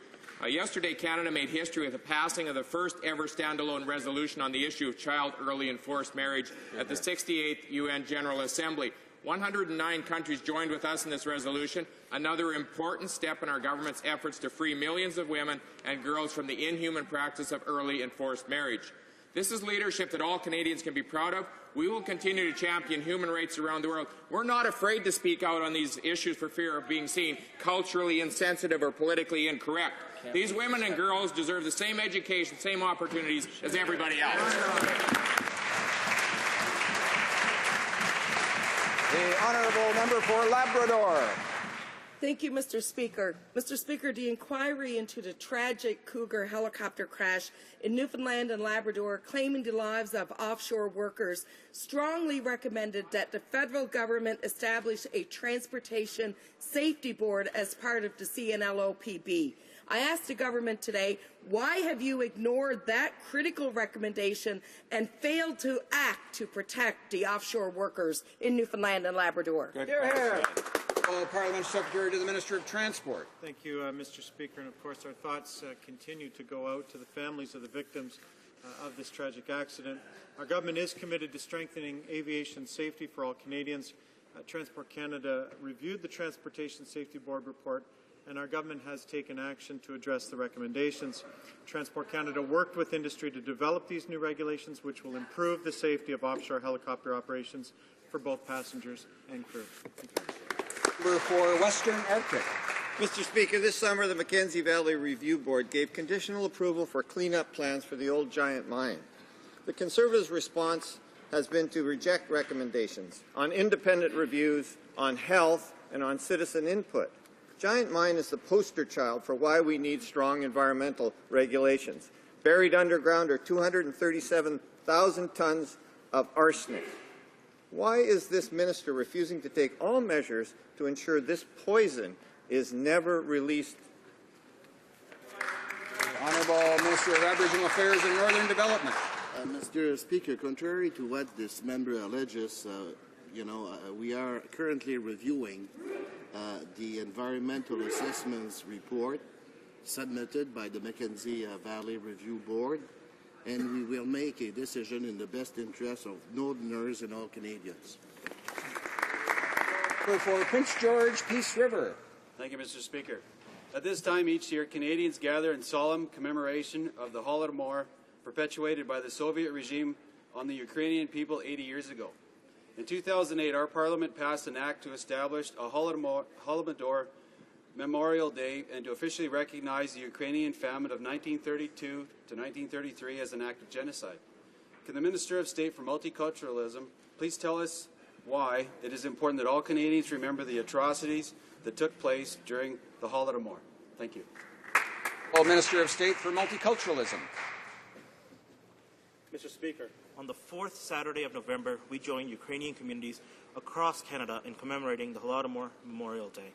Yesterday, Canada made history with the passing of the first ever standalone resolution on the issue of child, early, and forced marriage at the 68th UN General Assembly. 109 countries joined with us in this resolution, another important step in our government's efforts to free millions of women and girls from the inhuman practice of early and forced marriage. This is leadership that all Canadians can be proud of. We will continue to champion human rights around the world. We're not afraid to speak out on these issues for fear of being seen culturally insensitive or politically incorrect. These women and girls deserve the same education, same opportunities as everybody else. The honourable member for Labrador. Thank you, Mr. Speaker. Mr. Speaker, the inquiry into the tragic Cougar helicopter crash in Newfoundland and Labrador claiming the lives of offshore workers strongly recommended that the federal government establish a transportation safety board as part of the CNLOPB. I asked the government today, why have you ignored that critical recommendation and failed to act to protect the offshore workers in Newfoundland and Labrador? Here. Parliament Secretary to the Minister of Transport. Thank you, Mr. Speaker. And of course, our thoughts continue to go out to the families of the victims of this tragic accident. Our government is committed to strengthening aviation safety for all Canadians. Transport Canada reviewed the Transportation Safety Board report, and our government has taken action to address the recommendations. Transport Canada worked with industry to develop these new regulations, which will improve the safety of offshore helicopter operations for both passengers and crew. For Western Arctic. Mr. Speaker, this summer the Mackenzie Valley Review Board gave conditional approval for cleanup plans for the old Giant Mine. The Conservatives' response has been to reject recommendations on independent reviews, on health, and on citizen input. Giant Mine is the poster child for why we need strong environmental regulations. Buried underground are 237,000 tons of arsenic. Why is this minister refusing to take all measures to ensure this poison is never released? The Honourable Minister of Aboriginal Affairs and Northern Development. Mr. Speaker, contrary to what this member alleges, we are currently reviewing the environmental assessments report submitted by the Mackenzie Valley Review Board, and we will make a decision in the best interest of Northerners and all Canadians. For Prince George, Peace River. Thank you, Mr. Speaker. At this time each year, Canadians gather in solemn commemoration of the Holodomor perpetuated by the Soviet regime on the Ukrainian people 80 years ago. In 2008, our Parliament passed an act to establish a Holodomor Memorial Day and to officially recognize the Ukrainian famine of 1932 to 1933 as an act of genocide. Can the Minister of State for Multiculturalism please tell us why it is important that all Canadians remember the atrocities that took place during the Holodomor? Thank you. Minister of State for Multiculturalism. Mr. Speaker, on the fourth Saturday of November, we join Ukrainian communities across Canada in commemorating the Holodomor Memorial Day.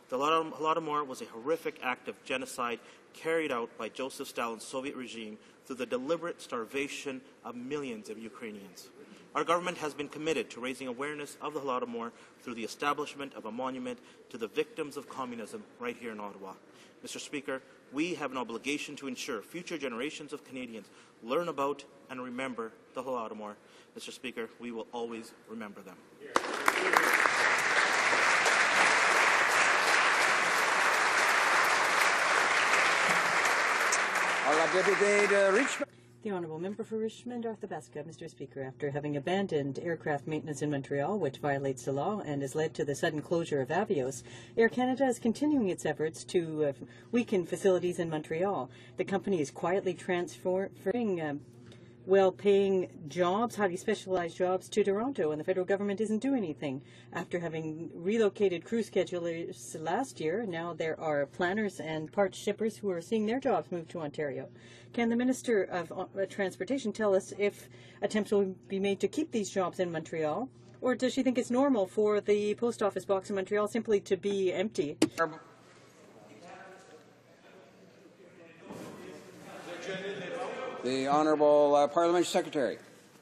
The Holodomor was a horrific act of genocide carried out by Joseph Stalin's Soviet regime through the deliberate starvation of millions of Ukrainians. Our government has been committed to raising awareness of the Holodomor through the establishment of a monument to the victims of communism right here in Ottawa. Mr. Speaker, we have an obligation to ensure future generations of Canadians learn about and remember the Holodomor. Mr. Speaker, we will always remember them. The Honourable Member for Richmond, Arthabaska. Mr. Speaker, after having abandoned aircraft maintenance in Montreal, which violates the law and has led to the sudden closure of Avios, Air Canada is continuing its efforts to weaken facilities in Montreal. The company is quietly transferring well-paying jobs, highly specialized jobs, to Toronto, and the federal government isn't doing anything. After having relocated crew schedulers last year, now there are planners and parts shippers who are seeing their jobs move to Ontario. Can the Minister of Transportation tell us if attempts will be made to keep these jobs in Montreal, or does she think it's normal for the post office box in Montreal simply to be empty? The Honourable Parliamentary Secretary.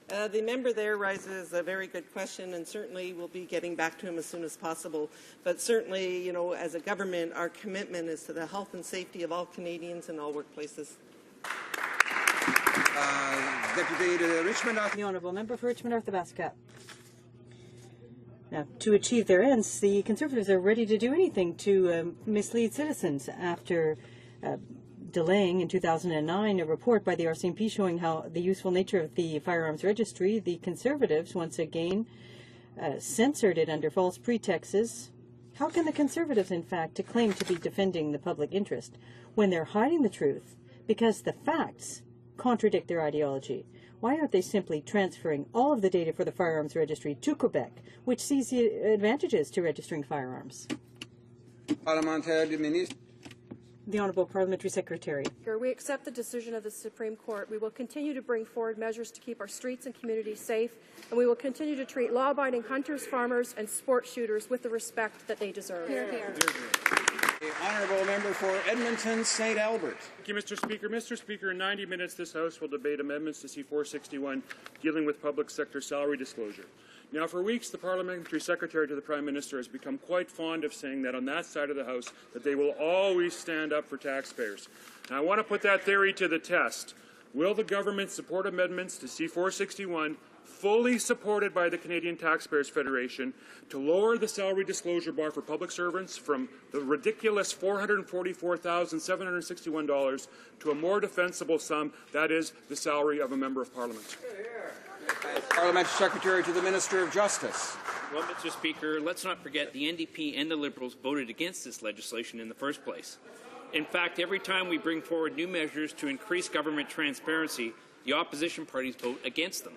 The member there raises a very good question, and certainly we'll be getting back to him as soon as possible. But certainly, as a government, our commitment is to the health and safety of all Canadians in all workplaces. Deputy to Richmond. The Honourable Member for Richmond, Arthabaska. Now, to achieve their ends, the Conservatives are ready to do anything to mislead citizens after delaying in 2009 a report by the RCMP showing how the useful nature of the firearms registry. The Conservatives once again censored it under false pretexts. How can the Conservatives, in fact, claim to be defending the public interest when they're hiding the truth? Because the facts contradict their ideology? Why aren't they simply transferring all of the data for the firearms registry to Quebec, which sees the advantages to registering firearms? Parlementaire du ministre. The Honourable Parliamentary Secretary. We accept the decision of the Supreme Court. We will continue to bring forward measures to keep our streets and communities safe, and we will continue to treat law-abiding hunters, farmers, and sport shooters with the respect that they deserve. The Honourable Member for Edmonton St. Albert. Thank you, Mr. Speaker. Mr. Speaker, in 90 minutes, this House will debate amendments to C-461 dealing with public sector salary disclosure. Now, for weeks, the Parliamentary Secretary to the Prime Minister has become quite fond of saying that on that side of the House that they will always stand up for taxpayers. Now, I want to put that theory to the test. Will the government support amendments to C-461 fully supported by the Canadian Taxpayers Federation to lower the salary disclosure bar for public servants from the ridiculous $444,761 to a more defensible sum, that is, the salary of a Member of Parliament? Parliamentary Secretary to the Minister of Justice. Well, Mr. Speaker, let's not forget the NDP and the Liberals voted against this legislation in the first place. In fact, every time we bring forward new measures to increase government transparency, the opposition parties vote against them.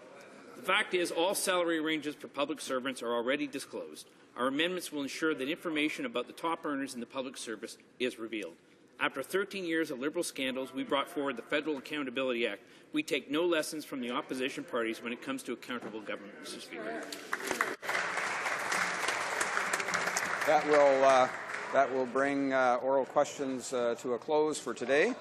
The fact is, all salary ranges for public servants are already disclosed. Our amendments will ensure that information about the top earners in the public service is revealed. After 13 years of Liberal scandals, we brought forward the Federal Accountability Act. We take no lessons from the opposition parties when it comes to accountable government, Mr. Speaker. That will bring oral questions to a close for today.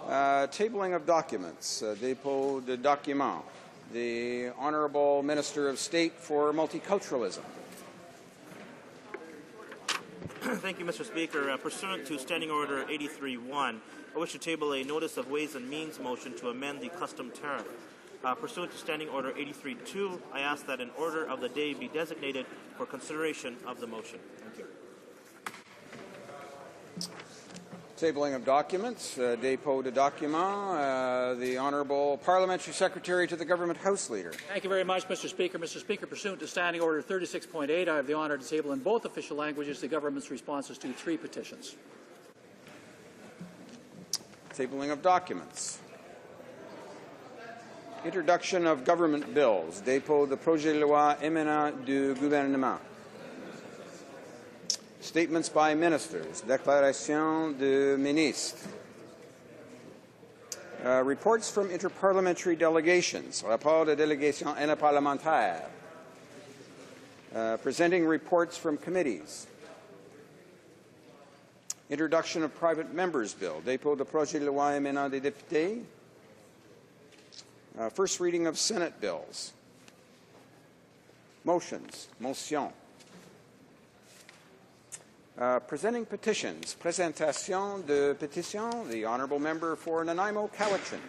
Tabling of documents, dépôt de documents. The Honourable Minister of State for Multiculturalism. Thank you, Mr. Speaker. Pursuant to Standing Order 83-1, I wish to table a Notice of Ways and Means motion to amend the custom tariff. Pursuant to Standing Order 83-2, I ask that an order of the day be designated for consideration of the motion. Thank you. Tabling of documents, dépôt de documents. The Honourable Parliamentary Secretary to the Government House Leader. Thank you very much, Mr. Speaker. Mr. Speaker, pursuant to Standing Order 36.8, I have the honour to table in both official languages the government's responses to 3 petitions. Tabling of documents. Introduction of government bills. Dépôt de projet de loi émanant du gouvernement. Statements by ministers. Déclaration de ministre. Reports from interparliamentary delegations. Rapport de délégation interparlementaire. Presenting reports from committees. Introduction of private members' bill. Dépôt de projet de loi émanant des députés. First reading of Senate bills. Motions. Motion. Presenting petitions. Présentation de pétition. The Honourable Member for Nanaimo Cowichan.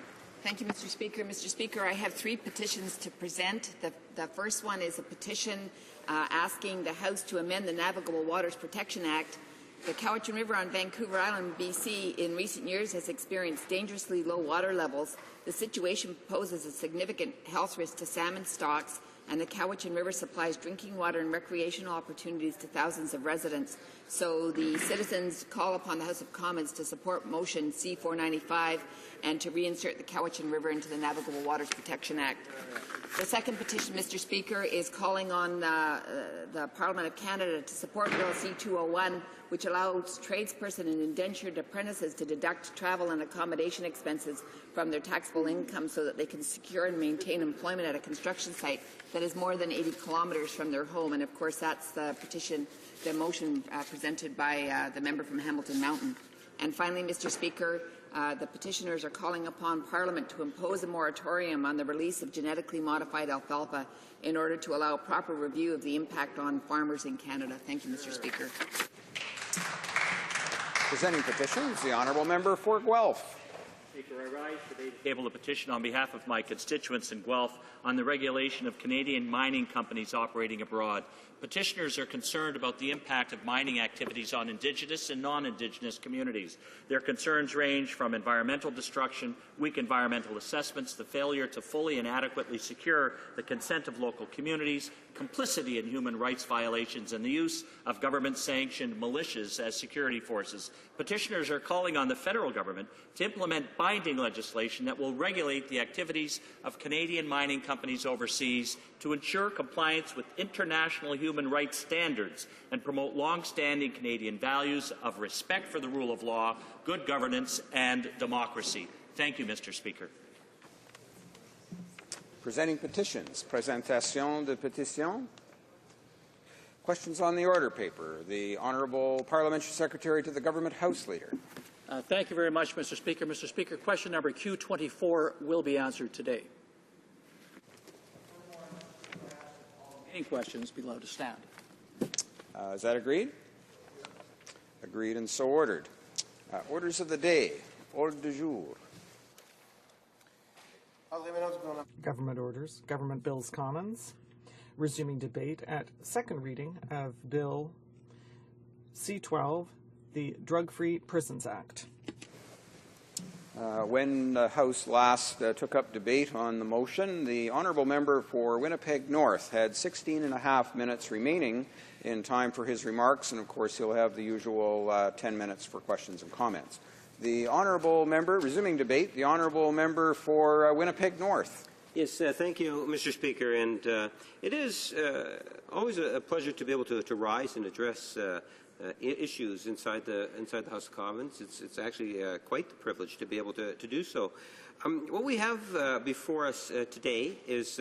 Thank you, Mr. Speaker. Mr. Speaker, I have 3 petitions to present. The first one is a petition asking the House to amend the Navigable Waters Protection Act. The Cowichan River on Vancouver Island, BC, in recent years has experienced dangerously low water levels. The situation poses a significant health risk to salmon stocks, and the Cowichan River supplies drinking water and recreational opportunities to thousands of residents. So the citizens call upon the House of Commons to support motion C-495 and to reinsert the Cowichan River into the Navigable Waters Protection Act. The second petition, Mr. Speaker, is calling on the Parliament of Canada to support Bill C-201, which allows tradesperson and indentured apprentices to deduct travel and accommodation expenses from their taxable income so that they can secure and maintain employment at a construction site that is more than 80 kilometres from their home. And, of course, that's the petition, the motion presented by the member from Hamilton Mountain. And finally, Mr. Speaker, the petitioners are calling upon Parliament to impose a moratorium on the release of genetically modified alfalfa in order to allow proper review of the impact on farmers in Canada. Thank you, Mr. Speaker. Presenting petitions, the Honourable Member for Guelph. Speaker, I rise today to table a petition on behalf of my constituents in Guelph on the regulation of Canadian mining companies operating abroad. Petitioners are concerned about the impact of mining activities on Indigenous and non-Indigenous communities. Their concerns range from environmental destruction, weak environmental assessments, the failure to fully and adequately secure the consent of local communities, complicity in human rights violations, and the use of government-sanctioned militias as security forces. Petitioners are calling on the federal government to implement binding legislation that will regulate the activities of Canadian mining companies overseas to ensure compliance with international human rights standards and promote long-standing Canadian values of respect for the rule of law, good governance, and democracy. Thank you, Mr. Speaker. Presenting petitions. Présentation de pétitions. Questions on the order paper. The Honourable Parliamentary Secretary to the Government House Leader. Thank you very much, Mr. Speaker. Mr. Speaker, question number Q24 will be answered today. Any questions, be allowed to stand. Is that agreed? Agreed and so ordered. Orders of the day. Ordre du jour. Government orders, Government Bills Commons, resuming debate at second reading of Bill C-12, the Drug-Free Prisons Act. When the House last took up debate on the motion, the Honourable Member for Winnipeg North had 16.5 minutes remaining in time for his remarks, and of course he'll have the usual 10 minutes for questions and comments. The Honourable Member, resuming debate, the Honourable Member for Winnipeg North. Yes, thank you, Mr. Speaker. And it is always a pleasure to be able to rise and address issues inside the House of Commons. It's actually quite the privilege to be able to do so. What we have before us today is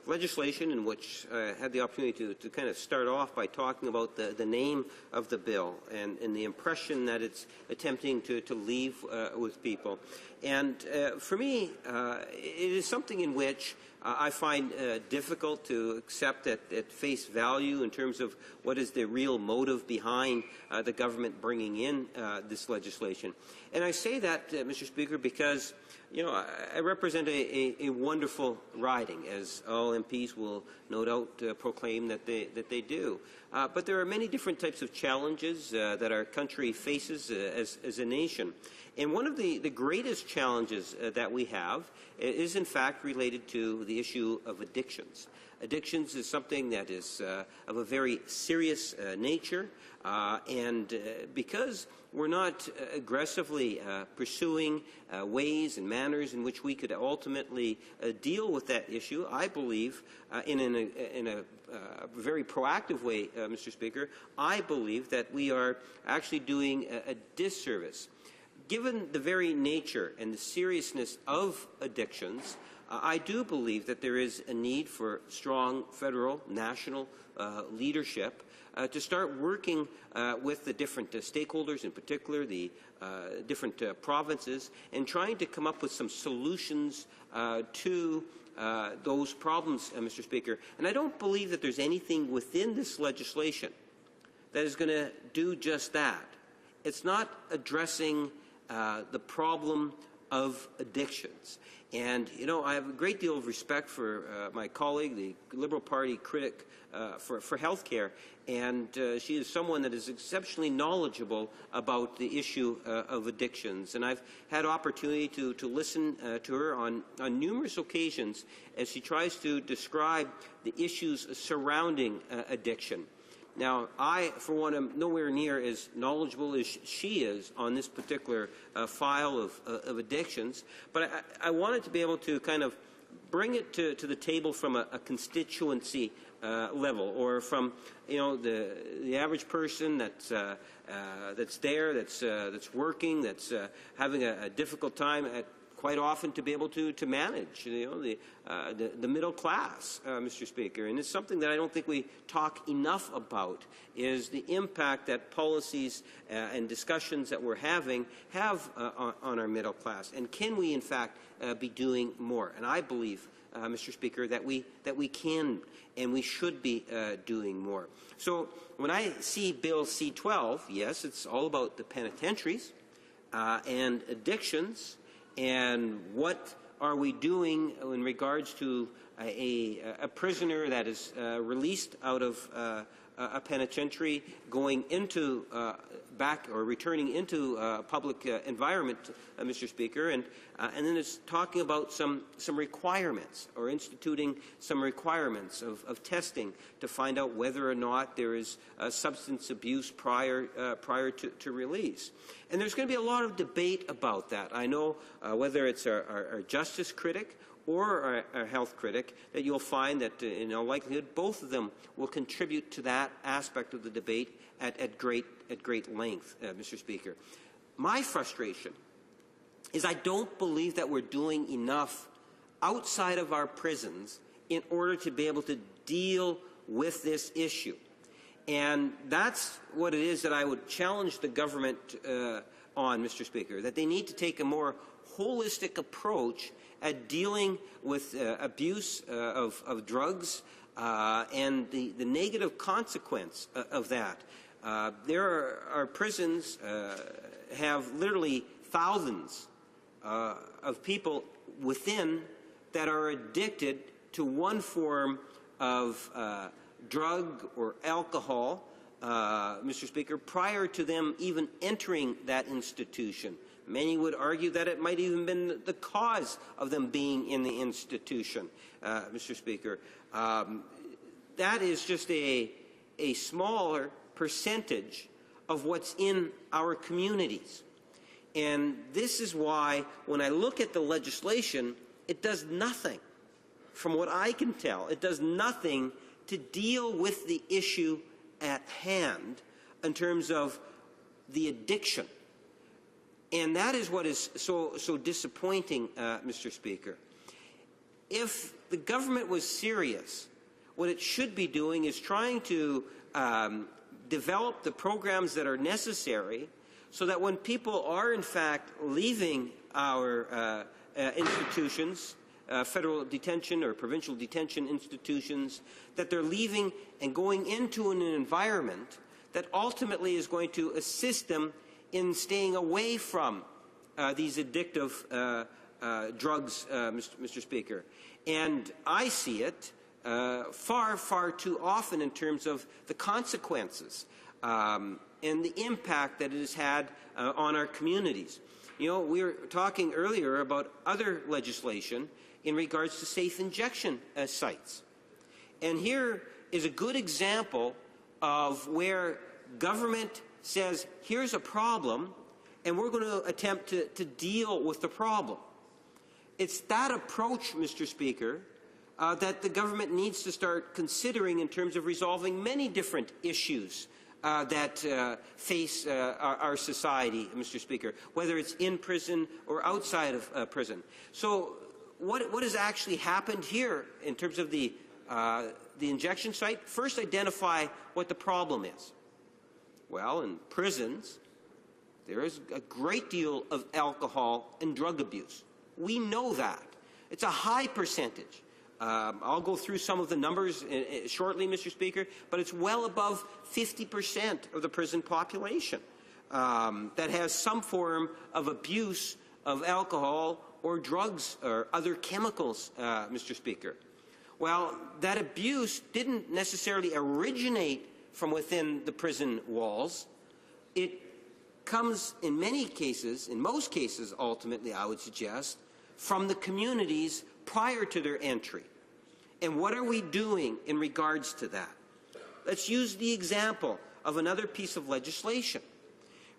legislation in which I had the opportunity to kind of start off by talking about the name of the bill and the impression that it's attempting to leave with people. And for me, it is something in which I find difficult to accept at face value in terms of what is the real motive behind the government bringing in this legislation. And I say that, Mr. Speaker, because I represent a wonderful riding, as all MPs will no doubt proclaim that they do. But there are many different types of challenges that our country faces as a nation. And one of the greatest challenges that we have is, in fact, related to the issue of addictions. Addictions is something that is of a very serious nature, and because we're not aggressively pursuing ways and manners in which we could ultimately deal with that issue, I believe, in a very proactive way, Mr. Speaker, I believe that we are actually doing a disservice. Given the very nature and the seriousness of addictions, I do believe that there is a need for strong federal, national leadership to start working with the different stakeholders, in particular the different provinces, and trying to come up with some solutions to those problems, Mr. Speaker. And I don't believe that there's anything within this legislation that is going to do just that. It's not addressing the problem of addictions. And, I have a great deal of respect for my colleague, the Liberal Party critic for health care, and she is someone that is exceptionally knowledgeable about the issue of addictions. And I've had opportunity to listen to her on numerous occasions as she tries to describe the issues surrounding addiction. Now, I, for one, am nowhere near as knowledgeable as she is on this particular file of addictions, but I wanted to be able to kind of bring it to the table from a constituency level, or from the average person that's there, that's working, that's having a difficult time quite often to be able to manage the middle class, Mr. Speaker. And it's something that I don't think we talk enough about, is the impact that policies and discussions that we're having have on our middle class. And can we, in fact, be doing more? And I believe, Mr. Speaker, that we can and we should be doing more. So when I see Bill C-12, yes, it's all about the penitentiaries and addictions, and what are we doing in regards to a prisoner that is released out of a penitentiary going into back or returning into a public environment, Mr. Speaker, and then it's talking about some requirements or instituting some requirements of testing to find out whether or not there is substance abuse prior to release. And there's going to be a lot of debate about that. I know whether it's our justice critic or our health critic, that you'll find that, in all likelihood, both of them will contribute to that aspect of the debate at great length, Mr. Speaker. My frustration is I don't believe that we're doing enough outside of our prisons in order to be able to deal with this issue. And that's what it is that I would challenge the government on, Mr. Speaker, that they need to take a more holistic approach at dealing with abuse of drugs and the negative consequence of that. Our prisons have literally thousands of people within that are addicted to one form of drug or alcohol, Mr. Speaker, prior to them even entering that institution. Many would argue that it might even been the cause of them being in the institution, Mr. Speaker. That is just a smaller percentage of what's in our communities. And this is why, when I look at the legislation, it does nothing, from what I can tell, it does nothing to deal with the issue at hand in terms of the addiction. And that is what is so disappointing, Mr. Speaker. If the government was serious, what it should be doing is trying to develop the programs that are necessary so that when people are, in fact, leaving our institutions, federal detention or provincial detention institutions, that they're leaving and going into an environment that ultimately is going to assist them in staying away from these addictive drugs, Mr. Speaker. And I see it far, far too often in terms of the consequences and the impact that it has had on our communities. You know, we were talking earlier about other legislation in regards to safe injection sites. And here is a good example of where government says, here's a problem, and we're going to attempt to deal with the problem. It's that approach, Mr. Speaker, that the government needs to start considering in terms of resolving many different issues that face our society, Mr. Speaker, whether it's in prison or outside of prison. So what has actually happened here in terms of the injection site? First, identify what the problem is. Well, in prisons, there is a great deal of alcohol and drug abuse. We know that. It's a high percentage. I'll go through some of the numbers shortly, Mr. Speaker, but it's well above 50% of the prison population that has some form of abuse of alcohol or drugs or other chemicals, Mr. Speaker. Well, that abuse didn't necessarily originate from within the prison walls. It comes in many cases, in most cases ultimately, I would suggest, from the communities prior to their entry. And what are we doing in regards to that? Let's use the example of another piece of legislation.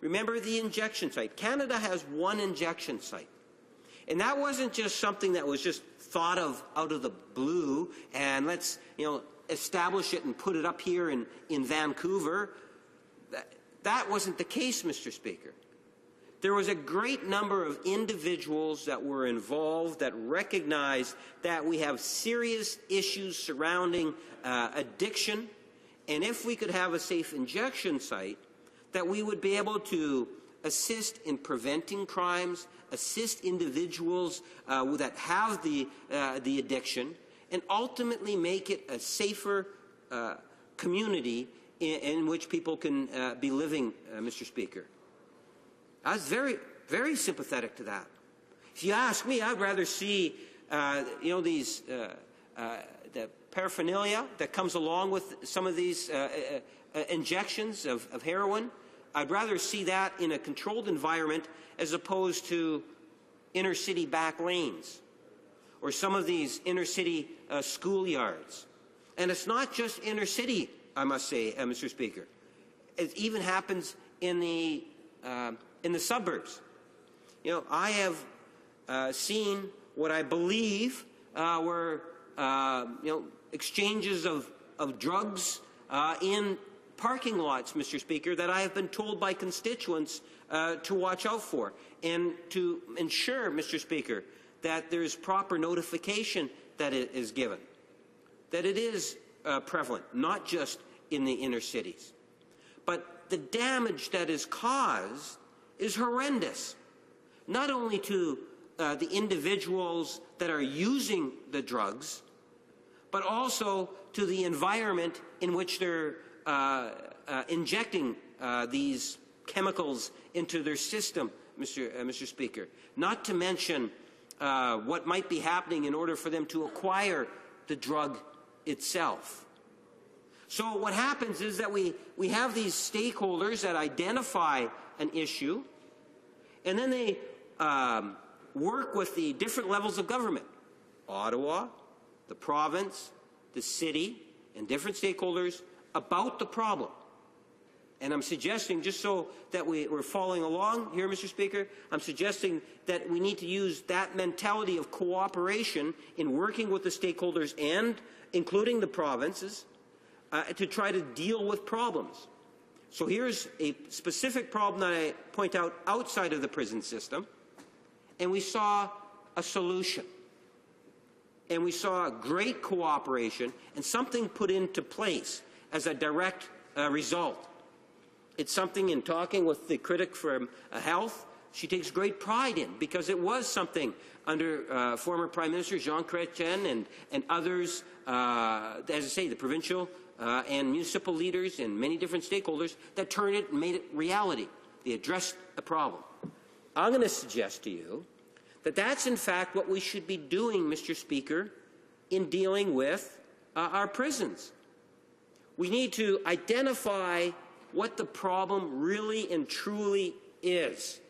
Remember the injection site. Canada has one injection site. And that wasn't just something that was just thought of out of the blue and let's, establish it and put it up here in Vancouver. That wasn't the case, Mr. Speaker. There was a great number of individuals that were involved that recognized that we have serious issues surrounding addiction, and if we could have a safe injection site, that we would be able to assist in preventing crimes, assist individuals that have the addiction, and ultimately make it a safer community in which people can be living, Mr. Speaker. I was very, very sympathetic to that. If you ask me, I'd rather see, these the paraphernalia that comes along with some of these injections of heroin. I'd rather see that in a controlled environment as opposed to inner-city back lanes or some of these inner-city schoolyards. And it's not just inner-city, I must say, Mr. Speaker. It even happens in the suburbs. I have seen what I believe were exchanges of drugs in parking lots, Mr. Speaker, that I have been told by constituents to watch out for, and to ensure, Mr. Speaker, that there is proper notification that it is given, that it is prevalent, not just in the inner cities. But the damage that is caused is horrendous, not only to the individuals that are using the drugs, but also to the environment in which they're injecting these chemicals into their system, Mr. Speaker. Not to mention what might be happening in order for them to acquire the drug itself. So what happens is that we have these stakeholders that identify an issue, and then they work with the different levels of government, Ottawa, the province, the city, and different stakeholders about the problem. And I'm suggesting, just so that we're following along here, Mr. Speaker, I'm suggesting that we need to use that mentality of cooperation in working with the stakeholders and including the provinces to try to deal with problems. So here's a specific problem that I point out outside of the prison system, and we saw a solution. And we saw great cooperation and something put into place as a direct result. It's something, in talking with the critic from health, she takes great pride in, because it was something under former Prime Minister Jean Chrétien and others, as I say, the provincial and municipal leaders and many different stakeholders that turned it and made it reality. They addressed the problem. I'm going to suggest to you that that's in fact what we should be doing, Mr. Speaker, in dealing with our prisons. We need to identify what the problem really and truly is.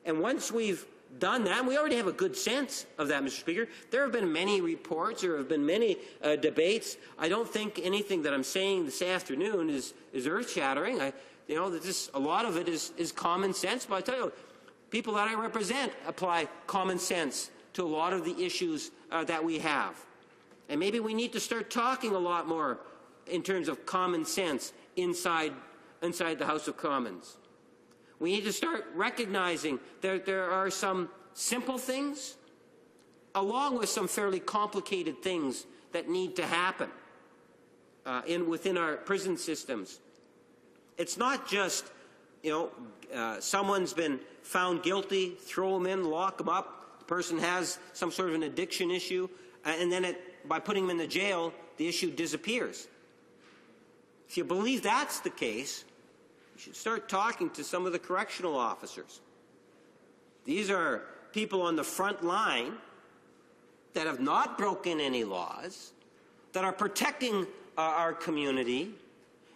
And once we've done that, and we already have a good sense of that, Mr. Speaker, there have been many reports, there have been many debates. I don't think anything that I'm saying this afternoon is earth-shattering. A lot of it is common sense, but I tell you, people that I represent apply common sense to a lot of the issues that we have. And maybe we need to start talking a lot more in terms of common sense inside the House of Commons. We need to start recognizing that there are some simple things along with some fairly complicated things that need to happen within our prison systems. It's not just, someone's been found guilty, throw them in, lock them up, the person has some sort of an addiction issue, and then by putting them in the jail, the issue disappears. If you believe that's the case, you should start talking to some of the correctional officers. These are people on the front line that have not broken any laws, that are protecting our community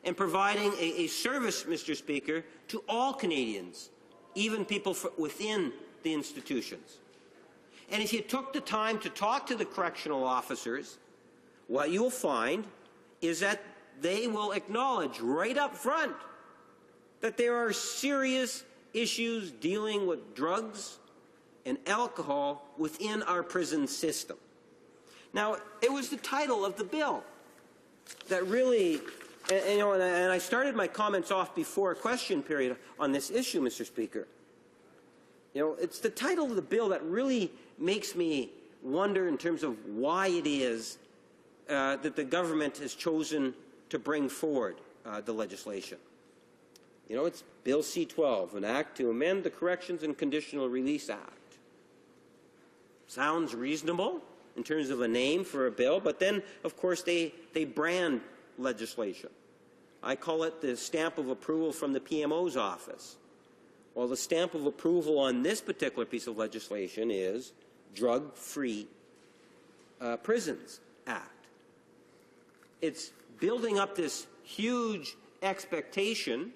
and providing a service, Mr. Speaker, to all Canadians, even people within the institutions. And if you took the time to talk to the correctional officers, what you will find is that they will acknowledge right up front that there are serious issues dealing with drugs and alcohol within our prison system. Now, it was the title of the bill that really, and I started my comments off before a question period on this issue, Mr. Speaker. It's the title of the bill that really makes me wonder in terms of why it is that the government has chosen to bring forward the legislation. It's Bill C-12, an act to amend the Corrections and Conditional Release Act. Sounds reasonable in terms of a name for a bill, but then, of course, they brand legislation. I call it the stamp of approval from the PMO's office. Well, the stamp of approval on this particular piece of legislation is Drug-Free Prisons Act. It's building up this huge expectation,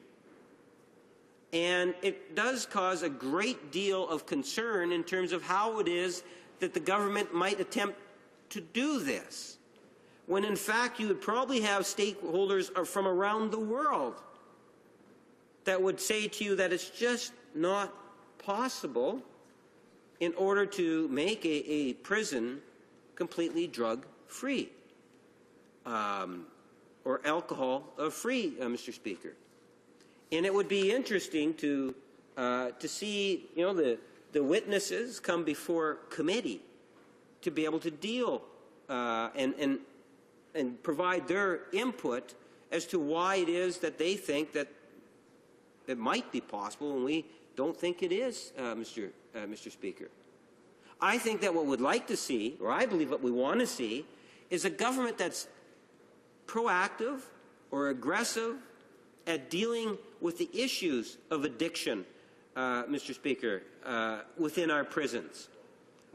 and it does cause a great deal of concern in terms of how it is that the government might attempt to do this, when in fact you would probably have stakeholders from around the world that would say to you that it's just not possible in order to make a prison completely drug-free or alcohol-free, Mr. Speaker. And it would be interesting to see, the witnesses come before committee to be able to deal and provide their input as to why it is that they think that it might be possible, and we don't think it is, Mr. Speaker. I think that what we'd like to see, or I believe what we want to see, is a government that's proactive or aggressive at dealing with the issues of addiction, Mr. Speaker, within our prisons.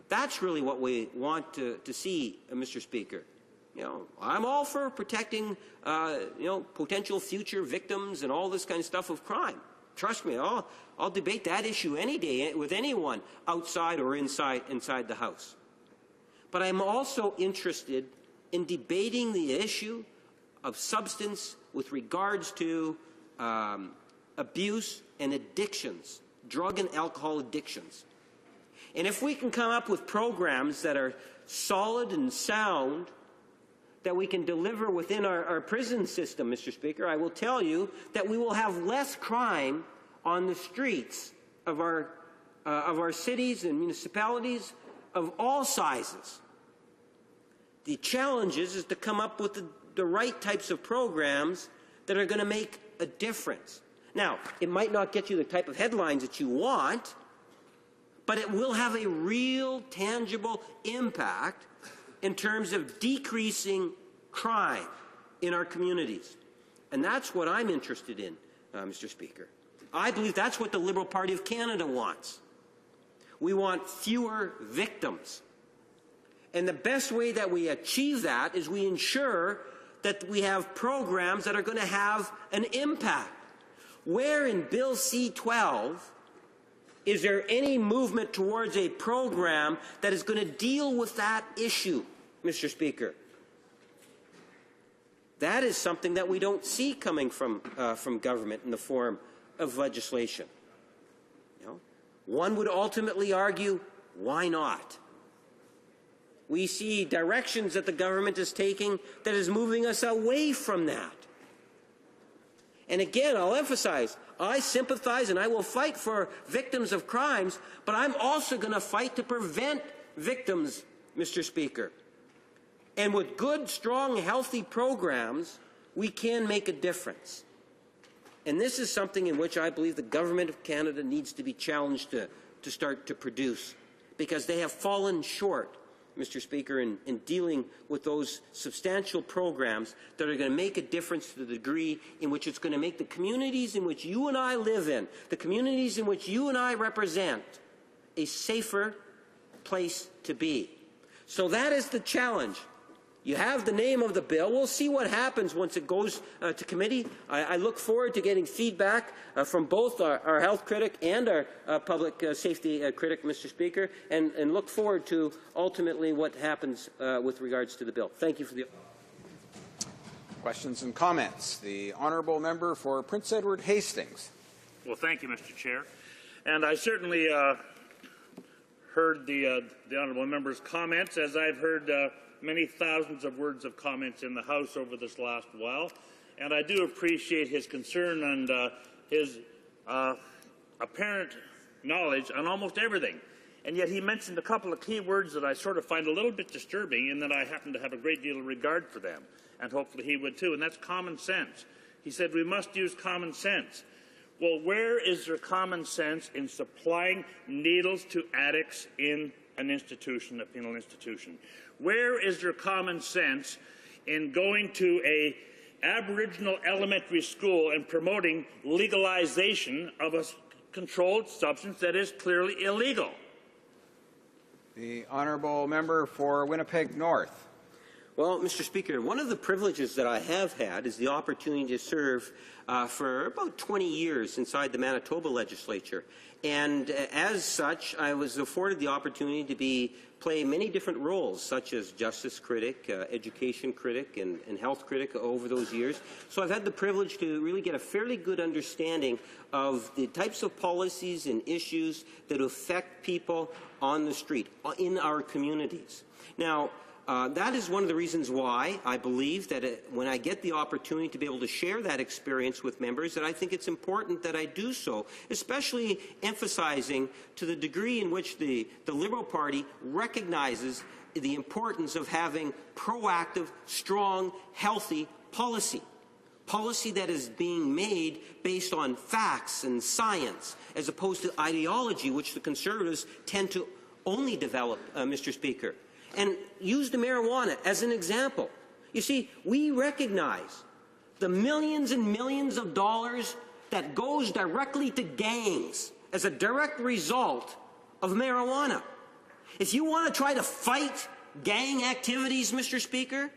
That's really what we want to see, Mr. Speaker. I'm all for protecting, potential future victims and all this kind of stuff of crime. Trust me, I'll debate that issue any day with anyone outside or inside the House. But I'm also interested in debating the issue of substance with regards to abuse and addictions, drug and alcohol addictions. And if we can come up with programs that are solid and sound, that we can deliver within our prison system, Mr. Speaker, I will tell you that we will have less crime on the streets of our cities and municipalities of all sizes. The challenge is to come up with the right types of programs that are going to make a difference. Now, it might not get you the type of headlines that you want, but it will have a real, tangible impact in terms of decreasing crime in our communities. And that's what I'm interested in, Mr. Speaker. I believe that's what the Liberal Party of Canada wants. We want fewer victims. And the best way that we achieve that is we ensure that we have programs that are going to have an impact. Where in Bill C-12 is there any movement towards a program that is going to deal with that issue, Mr. Speaker? That is something that we don't see coming from government in the form of legislation. One would ultimately argue, why not? We see directions that the government is taking that is moving us away from that. And again, I'll emphasize, I sympathize and I will fight for victims of crimes, but I'm also going to fight to prevent victims, Mr. Speaker. And with good, strong, healthy programs, we can make a difference. And this is something in which I believe the Government of Canada needs to be challenged to start to produce, because they have fallen short, Mr. Speaker, in dealing with those substantial programs that are going to make a difference to the degree in which it's going to make the communities in which you and I live in, the communities in which you and I represent, a safer place to be. So that is the challenge. You have the name of the bill. We'll see what happens once it goes to committee. I look forward to getting feedback from both our health critic and our public safety critic, Mr. Speaker, and look forward to ultimately what happens with regards to the bill. Thank you for the questions and comments. The honourable member for Prince Edward Hastings. Well, thank you, Mr. Chair. And I certainly heard the honourable member's comments, as I've heard many thousands of words of comments in the House over this last while, and I do appreciate his concern and his apparent knowledge on almost everything. And yet he mentioned a couple of key words that I sort of find a little bit disturbing, and that I happen to have a great deal of regard for them, and hopefully he would too, and that's common sense. He said we must use common sense. Well, where is there common sense in supplying needles to addicts in an institution, a penal institution? Where is there common sense in going to an Aboriginal elementary school and promoting legalization of a controlled substance that is clearly illegal. The honourable member for Winnipeg North. Well, Mr. Speaker, one of the privileges that I have had is the opportunity to serve for about 20 years inside the Manitoba legislature. And as such, I was afforded the opportunity to play many different roles, such as justice critic, education critic, and health critic over those years. So I've had the privilege to really get a fairly good understanding of the types of policies and issues that affect people on the street, in our communities. Now, that is one of the reasons why I believe that when I get the opportunity to be able to share that experience with members, that I think it's important that I do so, especially emphasizing to the degree in which the Liberal Party recognizes the importance of having proactive, strong, healthy policy. Policy that is being made based on facts and science, as opposed to ideology, which the Conservatives tend to only develop, Mr. Speaker. And use the marijuana as an example. You see, we recognize the millions and millions of dollars that goes directly to gangs as a direct result of marijuana. If you want to try to fight gang activities, Mr. Speaker,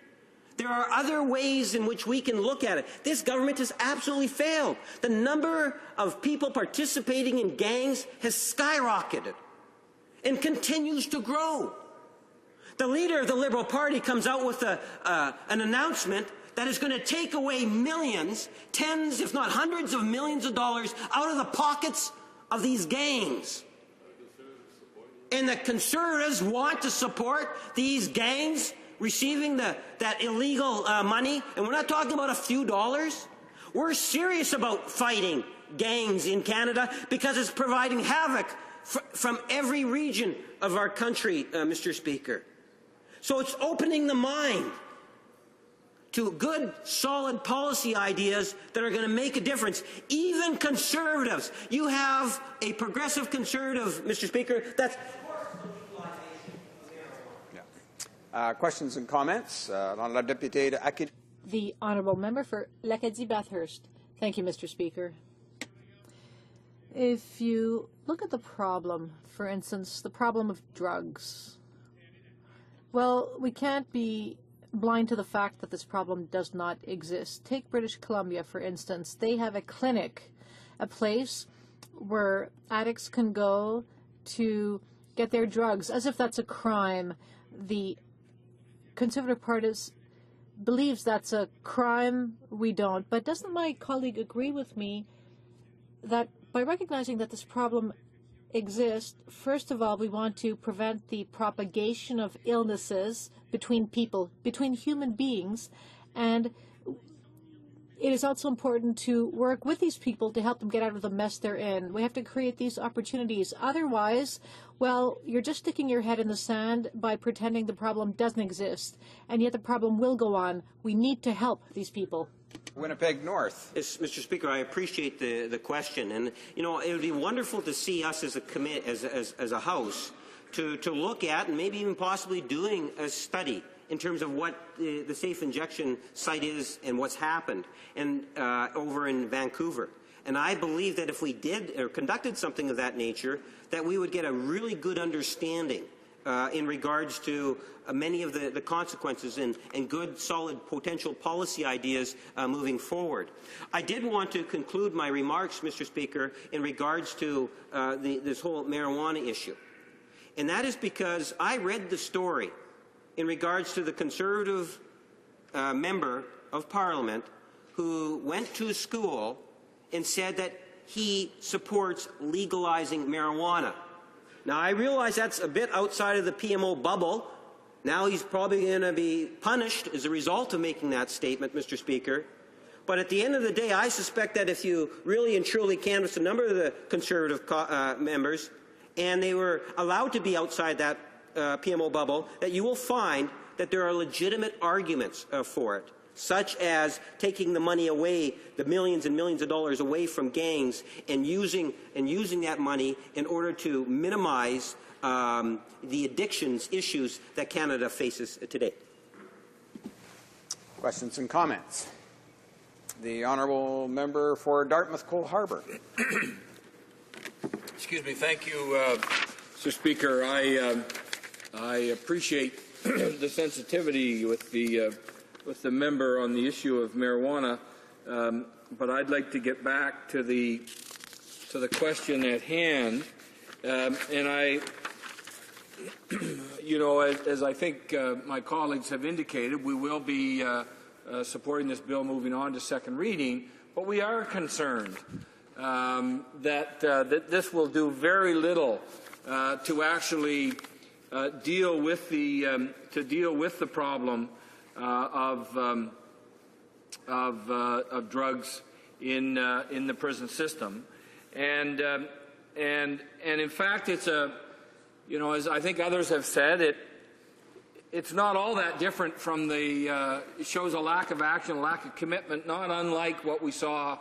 there are other ways in which we can look at it. This government has absolutely failed. The number of people participating in gangs has skyrocketed and continues to grow. The leader of the Liberal Party comes out with an announcement that is going to take away millions, tens, if not hundreds of millions of dollars out of the pockets of these gangs. And the Conservatives want to support these gangs receiving that illegal money. And we're not talking about a few dollars. We're serious about fighting gangs in Canada because it's providing havoc from every region of our country, Mr. Speaker. So it's opening the mind to good, solid policy ideas that are going to make a difference. Even Conservatives. You have a progressive Conservative, Mr. Speaker, that's... Questions and comments? L'honorable député de Acadie. The honourable member for L'Acadie-Bathurst. Thank you, Mr. Speaker. If you look at the problem, for instance, the problem of drugs, well, we can't be blind to the fact that this problem does not exist. Take British Columbia, for instance. They have a clinic, a place where addicts can go to get their drugs, as if that's a crime. The Conservative Party believes that's a crime. We don't. But doesn't my colleague agree with me that by recognizing that this problem exists, first of all, we want to prevent the propagation of illnesses between people, between human beings, and it is also important to work with these people to help them get out of the mess they're in. We have to create these opportunities. Otherwise, well, you're just sticking your head in the sand by pretending the problem doesn't exist, and yet the problem will go on. We need to help these people. Winnipeg North. Yes, Mr. Speaker, I appreciate the question. And, you know, it would be wonderful to see us as a House to look at and maybe even possibly doing a study in terms of what the safe injection site is and what's happened and over in Vancouver. And I believe that if we did or conducted something of that nature, that we would get a really good understanding in regards to many of the consequences and good, solid, potential policy ideas moving forward. I did want to conclude my remarks, Mr. Speaker, in regards to this whole marijuana issue. And that is because I read the story in regards to the Conservative member of Parliament who went to school and said that he supports legalizing marijuana. Now, I realize that's a bit outside of the PMO bubble. Now he's probably going to be punished as a result of making that statement, Mr. Speaker. But at the end of the day, I suspect that if you really and truly canvass a number of the Conservative members, and they were allowed to be outside that PMO bubble, that you will find that there are legitimate arguments for it, such as taking the money away, the millions and millions of dollars away from gangs, and using that money in order to minimize the addictions issues that Canada faces today. Questions and comments? The honourable member for Dartmouth Cole Harbour. Excuse me. Thank you, Mr. Speaker. I appreciate the sensitivity with the member on the issue of marijuana, but I'd like to get back to the question at hand, and I. You know, as I think my colleagues have indicated, we will be supporting this bill moving on to second reading, but we are concerned that this will do very little to actually deal with the problem of drugs in the prison system, and in fact, it's a. You know, as I think others have said, it's not all that different from the, it shows a lack of action, a lack of commitment, not unlike what we saw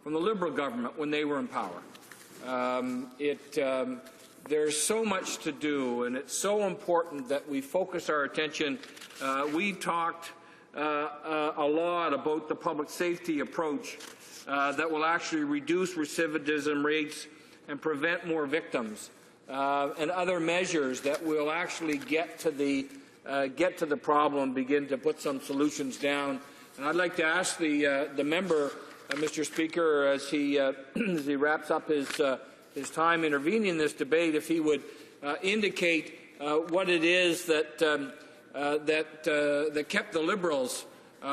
from the Liberal government when they were in power. There's so much to do, and it's so important that we focus our attention. We've talked a lot about the public safety approach that will actually reduce recidivism rates and prevent more victims. And other measures that will actually get to the problem, begin to put some solutions down. And I'd like to ask the member, Mr. Speaker, as he wraps up his time intervening in this debate, if he would indicate what it is that kept the Liberals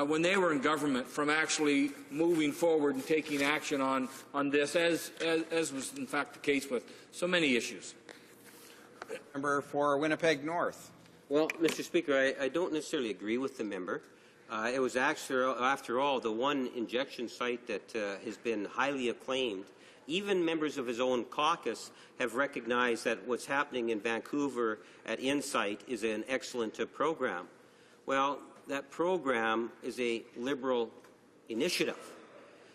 when they were in government from actually moving forward and taking action on this, as was in fact the case with so many issues. Member for Winnipeg North. Well, Mr. Speaker, I don't necessarily agree with the member. It was actually, after all, the one injection site that has been highly acclaimed. Even members of his own caucus have recognized that what's happening in Vancouver at Insight is an excellent program. Well, that program is a Liberal initiative.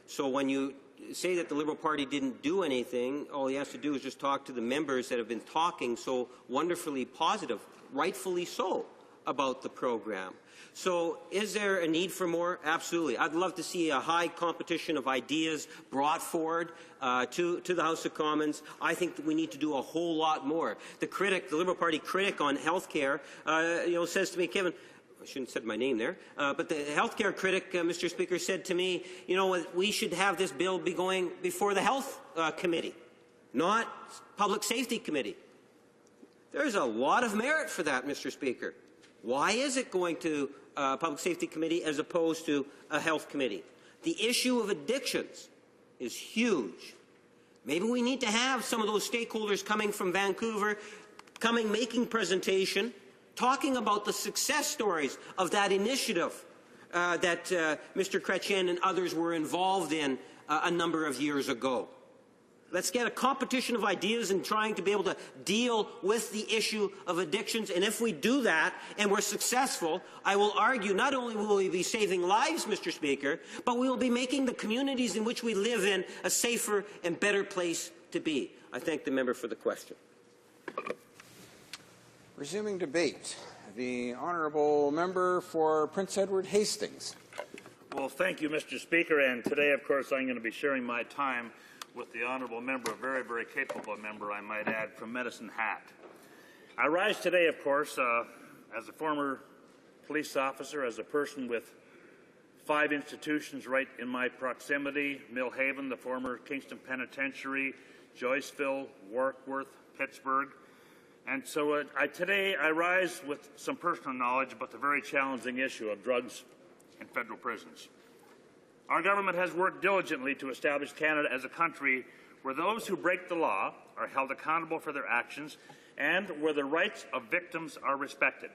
So when you say that the Liberal Party didn't do anything, all he has to do is just talk to the members that have been talking so wonderfully positive, rightfully so, about the program. So is there a need for more? Absolutely. I'd love to see a high competition of ideas brought forward to the House of Commons. I think that we need to do a whole lot more. The Liberal Party critic on health care, says to me, Kevin, I shouldn't have said my name there, but the healthcare critic, Mr. Speaker, said to me, you know, we should have this bill be going before the Health Committee, not Public Safety Committee. There's a lot of merit for that, Mr. Speaker. Why is it going to Public Safety Committee as opposed to a Health Committee? The issue of addictions is huge. Maybe we need to have some of those stakeholders coming from Vancouver, making presentation, talking about the success stories of that initiative that Mr. Chrétien and others were involved in a number of years ago. Let's get a competition of ideas in trying to be able to deal with the issue of addictions. And if we do that and we're successful, I will argue not only will we be saving lives, Mr. Speaker, but we will be making the communities in which we live in a safer and better place to be. I thank the member for the question. Resuming debate, the honourable member for Prince Edward Hastings. Well, thank you, Mr. Speaker. And today, of course, I'm going to be sharing my time with the honourable member, a very, very capable member, I might add, from Medicine Hat. I rise today, of course, as a former police officer, as a person with 5 institutions right in my proximity: Millhaven, the former Kingston Penitentiary, Joyceville, Warkworth, Pittsburgh. And so today I rise with some personal knowledge about the very challenging issue of drugs in federal prisons. Our government has worked diligently to establish Canada as a country where those who break the law are held accountable for their actions and where the rights of victims are respected.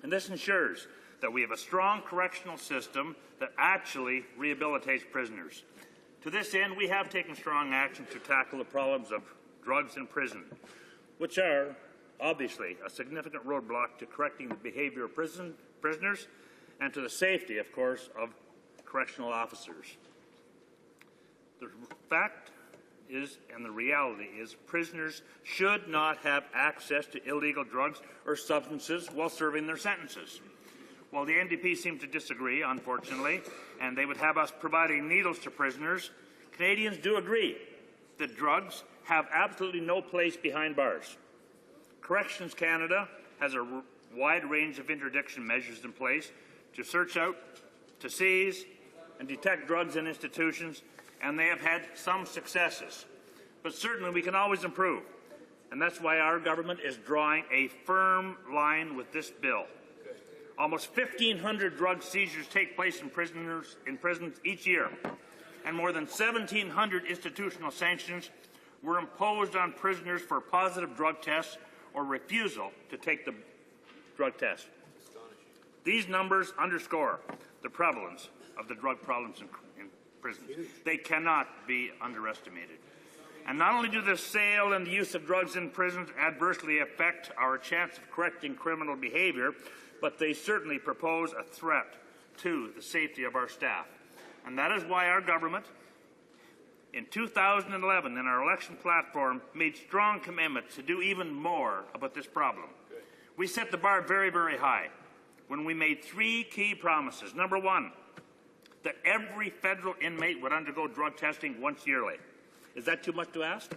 And this ensures that we have a strong correctional system that actually rehabilitates prisoners. To this end, we have taken strong action to tackle the problems of drugs in prison, which are obviously a significant roadblock to correcting the behavior of prisoners and to the safety, of course, of correctional officers. The fact is, and the reality is, prisoners should not have access to illegal drugs or substances while serving their sentences. While the NDP seem to disagree, unfortunately, and they would have us providing needles to prisoners, Canadians do agree that drugs have absolutely no place behind bars. Corrections Canada has a wide range of interdiction measures in place to search out, to seize, and detect drugs in institutions, and they have had some successes. But certainly we can always improve, and that's why our government is drawing a firm line with this bill. Almost 1,500 drug seizures take place in prisons each year, and more than 1,700 institutional sanctions were imposed on prisoners for positive drug tests or refusal to take the drug test. These numbers underscore the prevalence of the drug problems in prisons. They cannot be underestimated. And not only do the sale and the use of drugs in prisons adversely affect our chance of correcting criminal behavior, but they certainly propose a threat to the safety of our staff. And that is why our government, in 2011, in our election platform, made strong commitments to do even more about this problem. We set the bar very, very high when we made 3 key promises. Number 1, that every federal inmate would undergo drug testing once yearly. Is that too much to ask?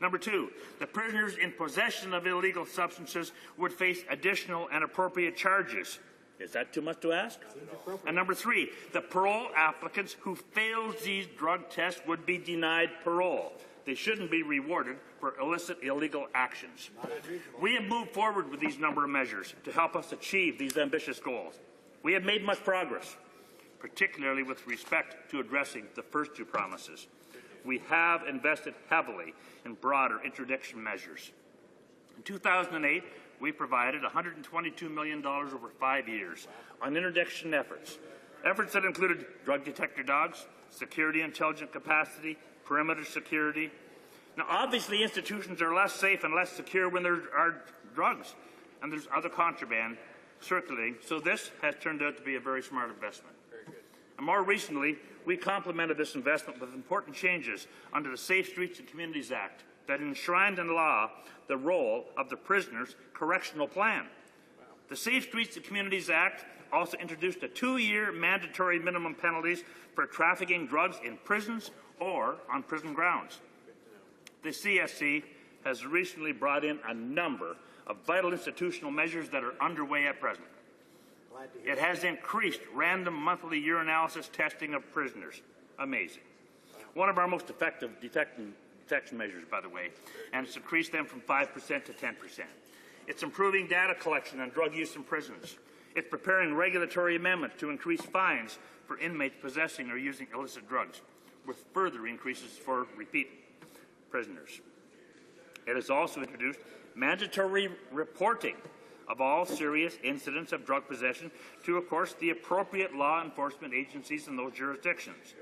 Number 2, the prisoners in possession of illegal substances would face additional and appropriate charges. Is that too much to ask? And number 3, the parole applicants who fail these drug tests would be denied parole. They shouldn't be rewarded for illicit, illegal actions. We have moved forward with these number of measures to help us achieve these ambitious goals. We have made much progress, particularly with respect to addressing the first 2 promises. We have invested heavily in broader interdiction measures. In 2008, we provided $122 million over 5 years on interdiction efforts that included drug detector dogs, security intelligence capacity, perimeter security. Now, obviously, institutions are less safe and less secure when there are drugs and there's other contraband circulating, so this has turned out to be a very smart investment. And more recently, we complemented this investment with important changes under the Safe Streets and Communities Act that enshrined in law the role of the prisoner's correctional plan. The Safe Streets and Communities Act also introduced a 2-year mandatory minimum penalties for trafficking drugs in prisons or on prison grounds. The CSC has recently brought in a number of vital institutional measures that are underway at present. It has increased random monthly urinalysis testing of prisoners. Amazing. One of our most effective detection measures, by the way, and it's increased them from 5% to 10%. It's improving data collection on drug use in prisons. It's preparing regulatory amendments to increase fines for inmates possessing or using illicit drugs, with further increases for repeat prisoners. It has also introduced mandatory reporting of all serious incidents of drug possession to, of course, the appropriate law enforcement agencies in those jurisdictions.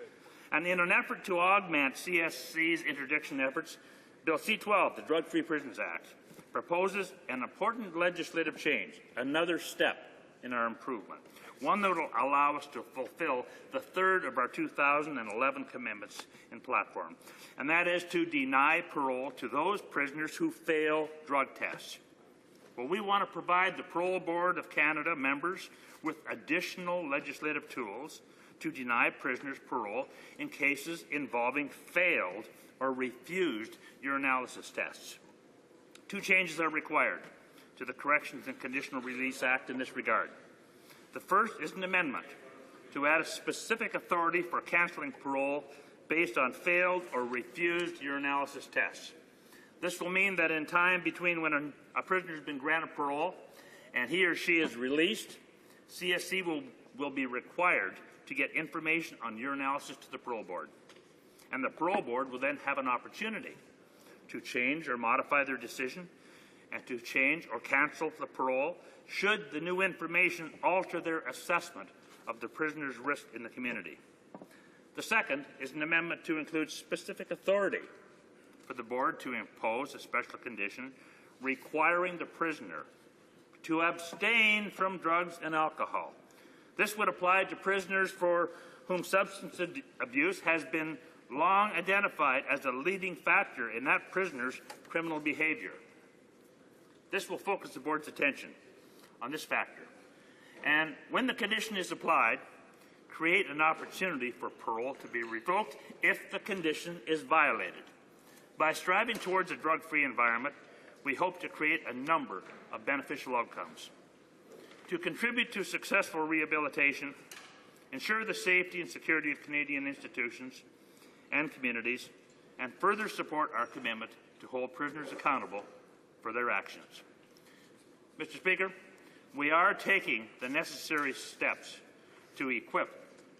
And in an effort to augment CSC's interdiction efforts, Bill C-12, the Drug-Free Prisons Act, proposes an important legislative change, another step in our improvement, one that will allow us to fulfill the 3rd of our 2011 commitments in platform, and that is to deny parole to those prisoners who fail drug tests. Well, we want to provide the Parole Board of Canada members with additional legislative tools to deny prisoners parole in cases involving failed or refused urinalysis tests. 2 changes are required to the Corrections and Conditional Release Act in this regard. The first is an amendment to add a specific authority for cancelling parole based on failed or refused urinalysis tests. This will mean that in time between when a prisoner has been granted parole and he or she is released, CSC will be required to get information on urinalysis to the parole board. And the parole board will then have an opportunity to change or modify their decision and to change or cancel the parole should the new information alter their assessment of the prisoner's risk in the community. The second is an amendment to include specific authority for the board to impose a special condition requiring the prisoner to abstain from drugs and alcohol. This would apply to prisoners for whom substance abuse has been long identified as a leading factor in that prisoner's criminal behavior. This will focus the board's attention on this factor. And when the condition is applied, create an opportunity for parole to be revoked if the condition is violated. By striving towards a drug-free environment, we hope to create a number of beneficial outcomes. To contribute to successful rehabilitation, ensure the safety and security of Canadian institutions and communities, and further support our commitment to hold prisoners accountable for their actions. Mr. Speaker, we are taking the necessary steps to equip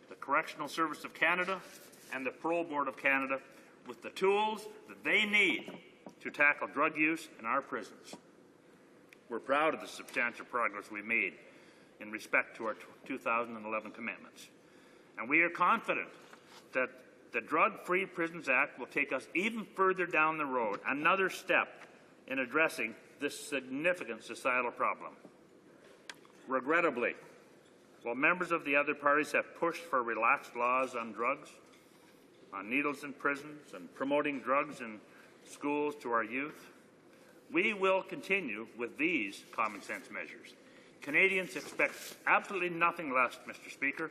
the Correctional Service of Canada and the Parole Board of Canada with the tools that they need to tackle drug use in our prisons. We're proud of the substantial progress we made in respect to our 2011 commitments. And we are confident that the Drug-Free Prisons Act will take us even further down the road, another step in addressing this significant societal problem. Regrettably, while members of the other parties have pushed for relaxed laws on drugs, on needles in prisons, and promoting drugs in schools to our youth, we will continue with these common-sense measures. Canadians expect absolutely nothing less, Mr. Speaker,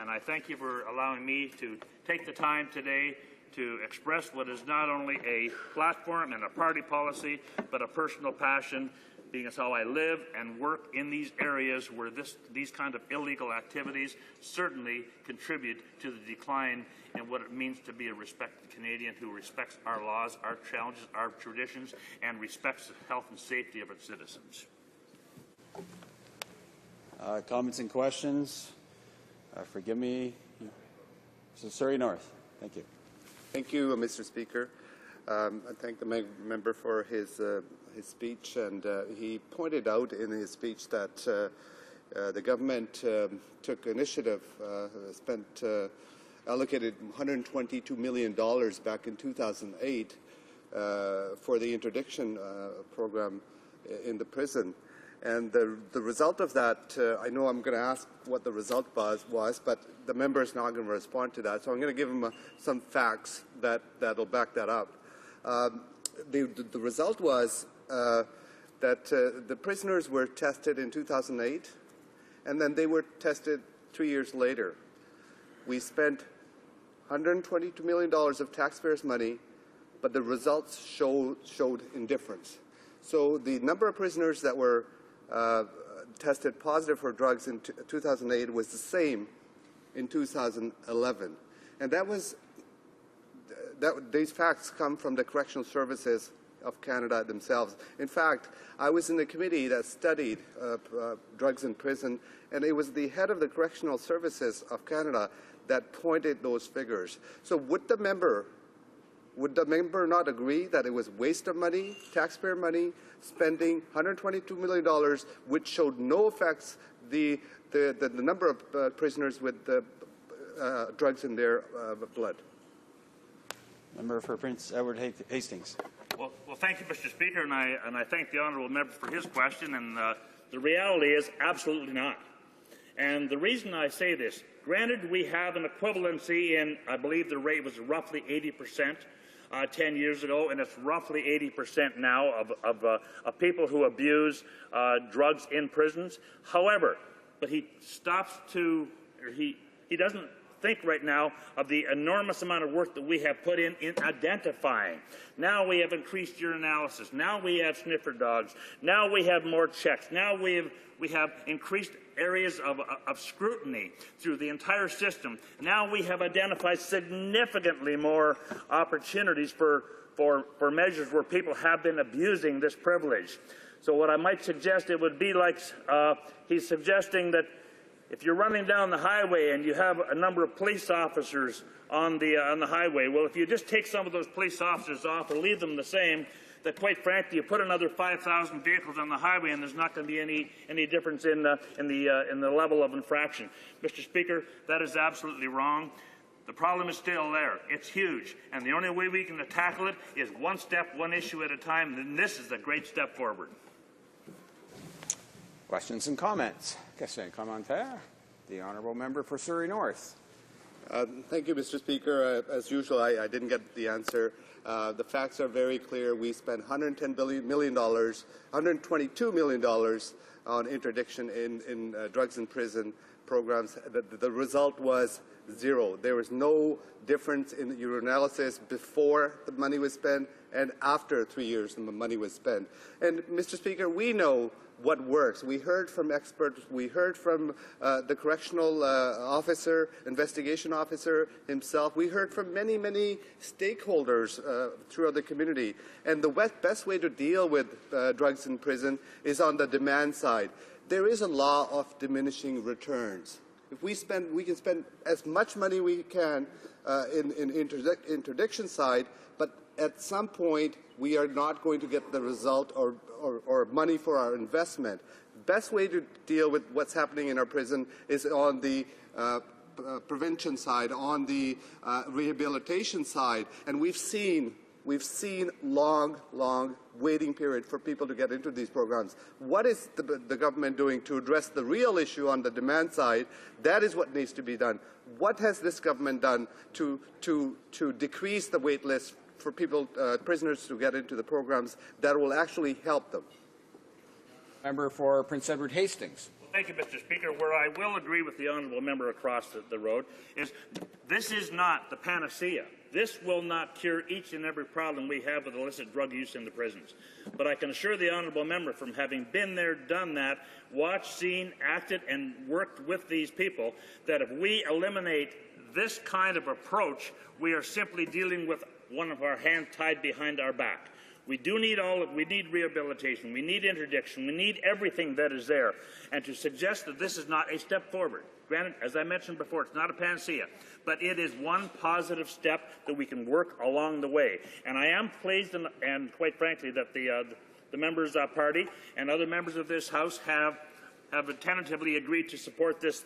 and I thank you for allowing me to take the time today to express what is not only a platform and a party policy, but a personal passion, being as how I live and work in these areas where these kind of illegal activities certainly contribute to the decline in what it means to be a respected Canadian who respects our laws, our challenges, our traditions, and respects the health and safety of its citizens. Comments and questions? Forgive me. So Surrey North. Thank you. Thank you, Mr. Speaker. I thank the member for his speech, and he pointed out in his speech that the government took initiative, allocated $122 million back in 2008 for the interdiction program in the prison. And the result of that, I know I'm going to ask what the result was, but the member is not going to respond to that. So I'm going to give him some facts that'll back that up. The result was that the prisoners were tested in 2008, and then they were tested 3 years later. We spent $122 million of taxpayers' money, but the results showed indifference. So the number of prisoners that were tested positive for drugs in 2008 was the same in 2011. And these facts come from the Correctional Services of Canada themselves. In fact, I was in the committee that studied drugs in prison, and it was the head of the Correctional Services of Canada that pointed those figures. So would the member not agree that it was waste of money, taxpayer money, spending $122 million, which showed no effects, the number of prisoners with drugs in their blood? Member for Prince Edward Hastings. Well, thank you, Mr. Speaker, and I thank the honourable member for his question. And the reality is absolutely not. And the reason I say this, granted, we have an equivalency in, I believe the rate was roughly 80%. 10 years ago, and it's roughly 80% now of people who abuse drugs in prisons. However, but he doesn't think right now of the enormous amount of work that we have put in identifying. Now we have increased urinalysis. Now we have sniffer dogs. Now we have more checks. Now we have increased areas of scrutiny through the entire system. Now we have identified significantly more opportunities for measures where people have been abusing this privilege. So what I might suggest, it would be like he's suggesting that if you're running down the highway and you have a number of police officers on the highway, well, if you just take some of those police officers off or leave them the same, that quite frankly, you put another 5,000 vehicles on the highway and there's not going to be any difference in the level of infraction. Mr. Speaker, that is absolutely wrong. The problem is still there. It's huge. And the only way we can tackle it is one step, one issue at a time. And this is a great step forward. Questions and comments? Question commentaire. The honourable member for Surrey North. Thank you, Mr. Speaker. As usual, I didn't get the answer. The facts are very clear. We spent $122 million on interdiction in drugs in prison programs. The result was zero. There was no difference in urinalysis before the money was spent and after 3 years the money was spent. And Mr. Speaker, we know what works. We heard from experts, we heard from the correctional officer, investigation officer himself, we heard from many, many stakeholders throughout the community. And the best way to deal with drugs in prison is on the demand side. There is a law of diminishing returns. If we can spend as much money we can in interdiction side, but at some point we are not going to get the result or money for our investment. Best way to deal with what's happening in our prison is on the prevention side, on the rehabilitation side, and we've seen long waiting period for people to get into these programs. What is the government doing to address the real issue on the demand side? That is what needs to be done. What has this government done to decrease the wait list for people, prisoners, to get into the programs that will actually help them? Member for Prince Edward Hastings. Thank you, Mr. Speaker. Where I will agree with the honourable member across the road is this is not the panacea. This will not cure each and every problem we have with illicit drug use in the prisons. But I can assure the honourable member, from having been there, done that, watched, seen, acted, and worked with these people, that if we eliminate this kind of approach, we are simply dealing with one of our hands tied behind our back. We need rehabilitation, we need interdiction, we need everything that is there. And to suggest that this is not a step forward, granted, as I mentioned before, it's not a panacea, but it is one positive step that we can work along the way. And I am pleased and quite frankly that the members' party and other members of this House have tentatively agreed to support this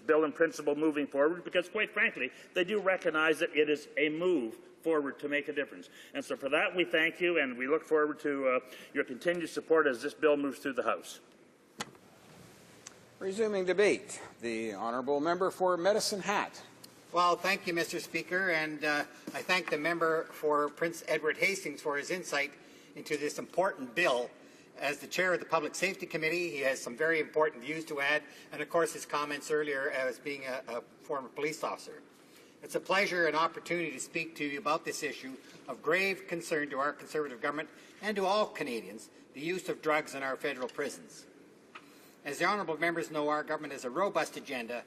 bill in principle moving forward, because quite frankly, they do recognize that it is a move forward to make a difference. And so for that, we thank you, and we look forward to your continued support as this bill moves through the House. Resuming debate, the honourable member for Medicine Hat. Well, thank you, Mr. Speaker, and I thank the member for Prince Edward Hastings for his insight into this important bill. As the chair of the Public Safety Committee, he has some very important views to add, and of course his comments earlier as being a former police officer. It's a pleasure and opportunity to speak to you about this issue of grave concern to our Conservative government and to all Canadians, the use of drugs in our federal prisons. As the honourable members know, our government has a robust agenda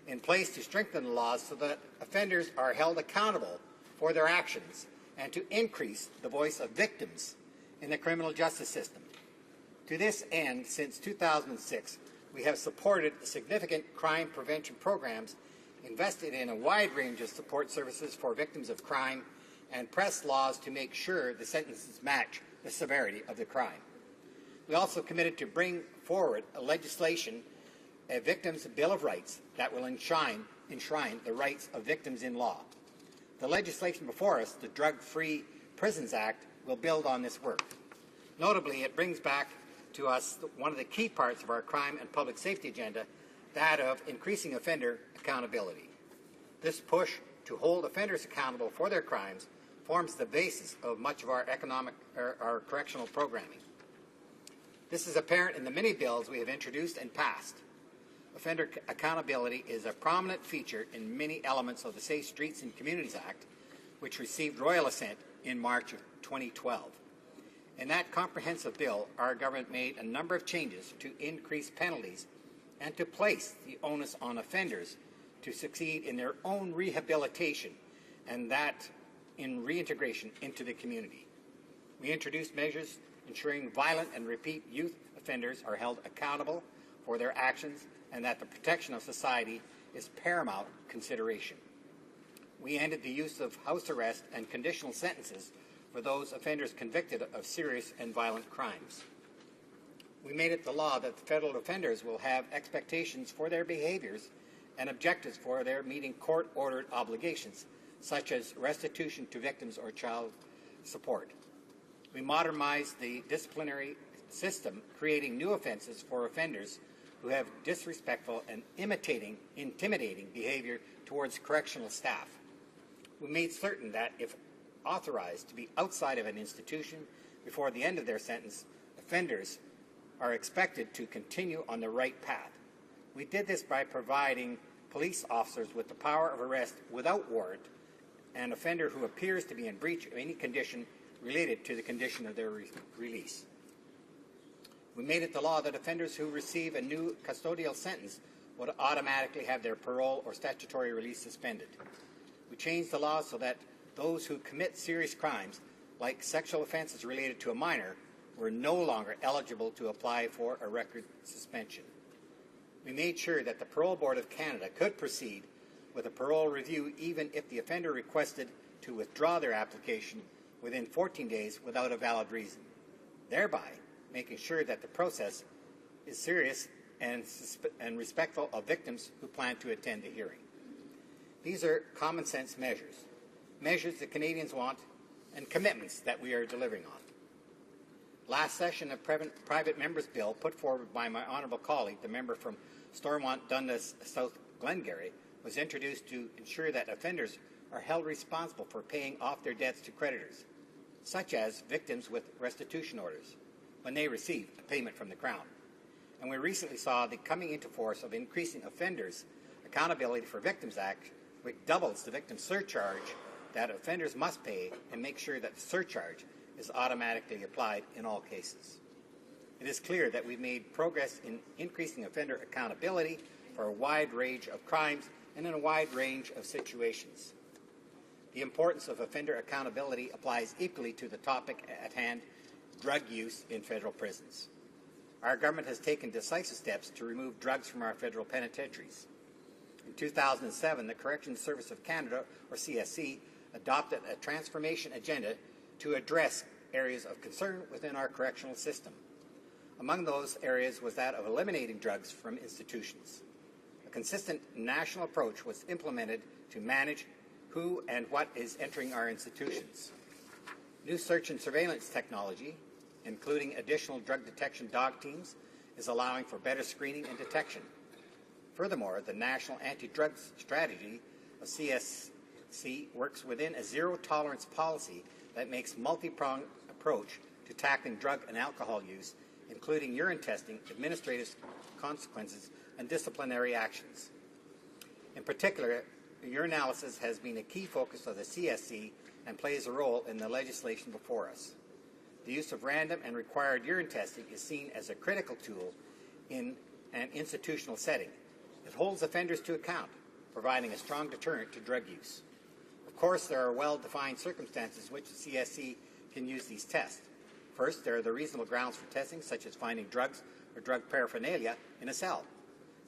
in place to strengthen the laws so that offenders are held accountable for their actions and to increase the voice of victims in the criminal justice system. To this end, since 2006, we have supported significant crime prevention programs, invested in a wide range of support services for victims of crime, and pressed laws to make sure the sentences match the severity of the crime. We also committed to bring forward a legislation, a Victims' Bill of Rights, that will enshrine the rights of victims in law. The legislation before us, the Drug-Free Prisons Act, will build on this work. Notably, it brings back to us one of the key parts of our crime and public safety agenda, that of increasing offender accountability. This push to hold offenders accountable for their crimes forms the basis of much of our our correctional programming. This is apparent in the many bills we have introduced and passed. Offender accountability is a prominent feature in many elements of the Safe Streets and Communities Act, which received royal assent in March of 2012. In that comprehensive bill, our government made a number of changes to increase penalties and to place the onus on offenders to succeed in their own rehabilitation, and that in reintegration into the community. We introduced measures ensuring violent and repeat youth offenders are held accountable for their actions and that the protection of society is paramount consideration. We ended the use of house arrest and conditional sentences for those offenders convicted of serious and violent crimes. We made it the law that the federal offenders will have expectations for their behaviors and objectives for their meeting court-ordered obligations, such as restitution to victims or child support. We modernized the disciplinary system, creating new offenses for offenders who have disrespectful and intimidating behavior towards correctional staff. We made certain that if authorized to be outside of an institution before the end of their sentence, offenders are expected to continue on the right path. We did this by providing police officers with the power of arrest without warrant. An offender who appears to be in breach of any condition related to the condition of their release. We made it the law that offenders who receive a new custodial sentence would automatically have their parole or statutory release suspended. We changed the law so that those who commit serious crimes, like sexual offenses related to a minor, were no longer eligible to apply for a record suspension. We made sure that the Parole Board of Canada could proceed with a parole review even if the offender requested to withdraw their application within 14 days without a valid reason, thereby making sure that the process is serious and respectful of victims who plan to attend the hearing. These are common sense measures, measures that Canadians want and commitments that we are delivering on. Last session, a private member's bill put forward by my honourable colleague, the member from Stormont Dundas South Glengarry, was introduced to ensure that offenders are held responsible for paying off their debts to creditors, such as victims with restitution orders, when they receive a payment from the Crown. And we recently saw the coming into force of increasing offenders' Accountability for Victims Act, which doubles the victim surcharge that offenders must pay and make sure that the surcharge is automatically applied in all cases. It is clear that we've made progress in increasing offender accountability for a wide range of crimes and in a wide range of situations. The importance of offender accountability applies equally to the topic at hand, drug use in federal prisons. Our government has taken decisive steps to remove drugs from our federal penitentiaries. In 2007, the Corrections Service of Canada, or CSC, adopted a transformation agenda to address areas of concern within our correctional system. Among those areas was that of eliminating drugs from institutions. A consistent national approach was implemented to manage who and what is entering our institutions. New search and surveillance technology, including additional drug detection dog teams, is allowing for better screening and detection. Furthermore, the National Anti-Drugs Strategy of CSC works within a zero-tolerance policy that makes multi-pronged approach to tackling drug and alcohol use, including urine testing, administrative consequences, and disciplinary actions. In particular, urinalysis has been a key focus of the CSC and plays a role in the legislation before us. The use of random and required urine testing is seen as a critical tool in an institutional setting. It holds offenders to account, providing a strong deterrent to drug use. Of course, there are well-defined circumstances which the CSC can use these tests. First, there are the reasonable grounds for testing, such as finding drugs or drug paraphernalia in a cell.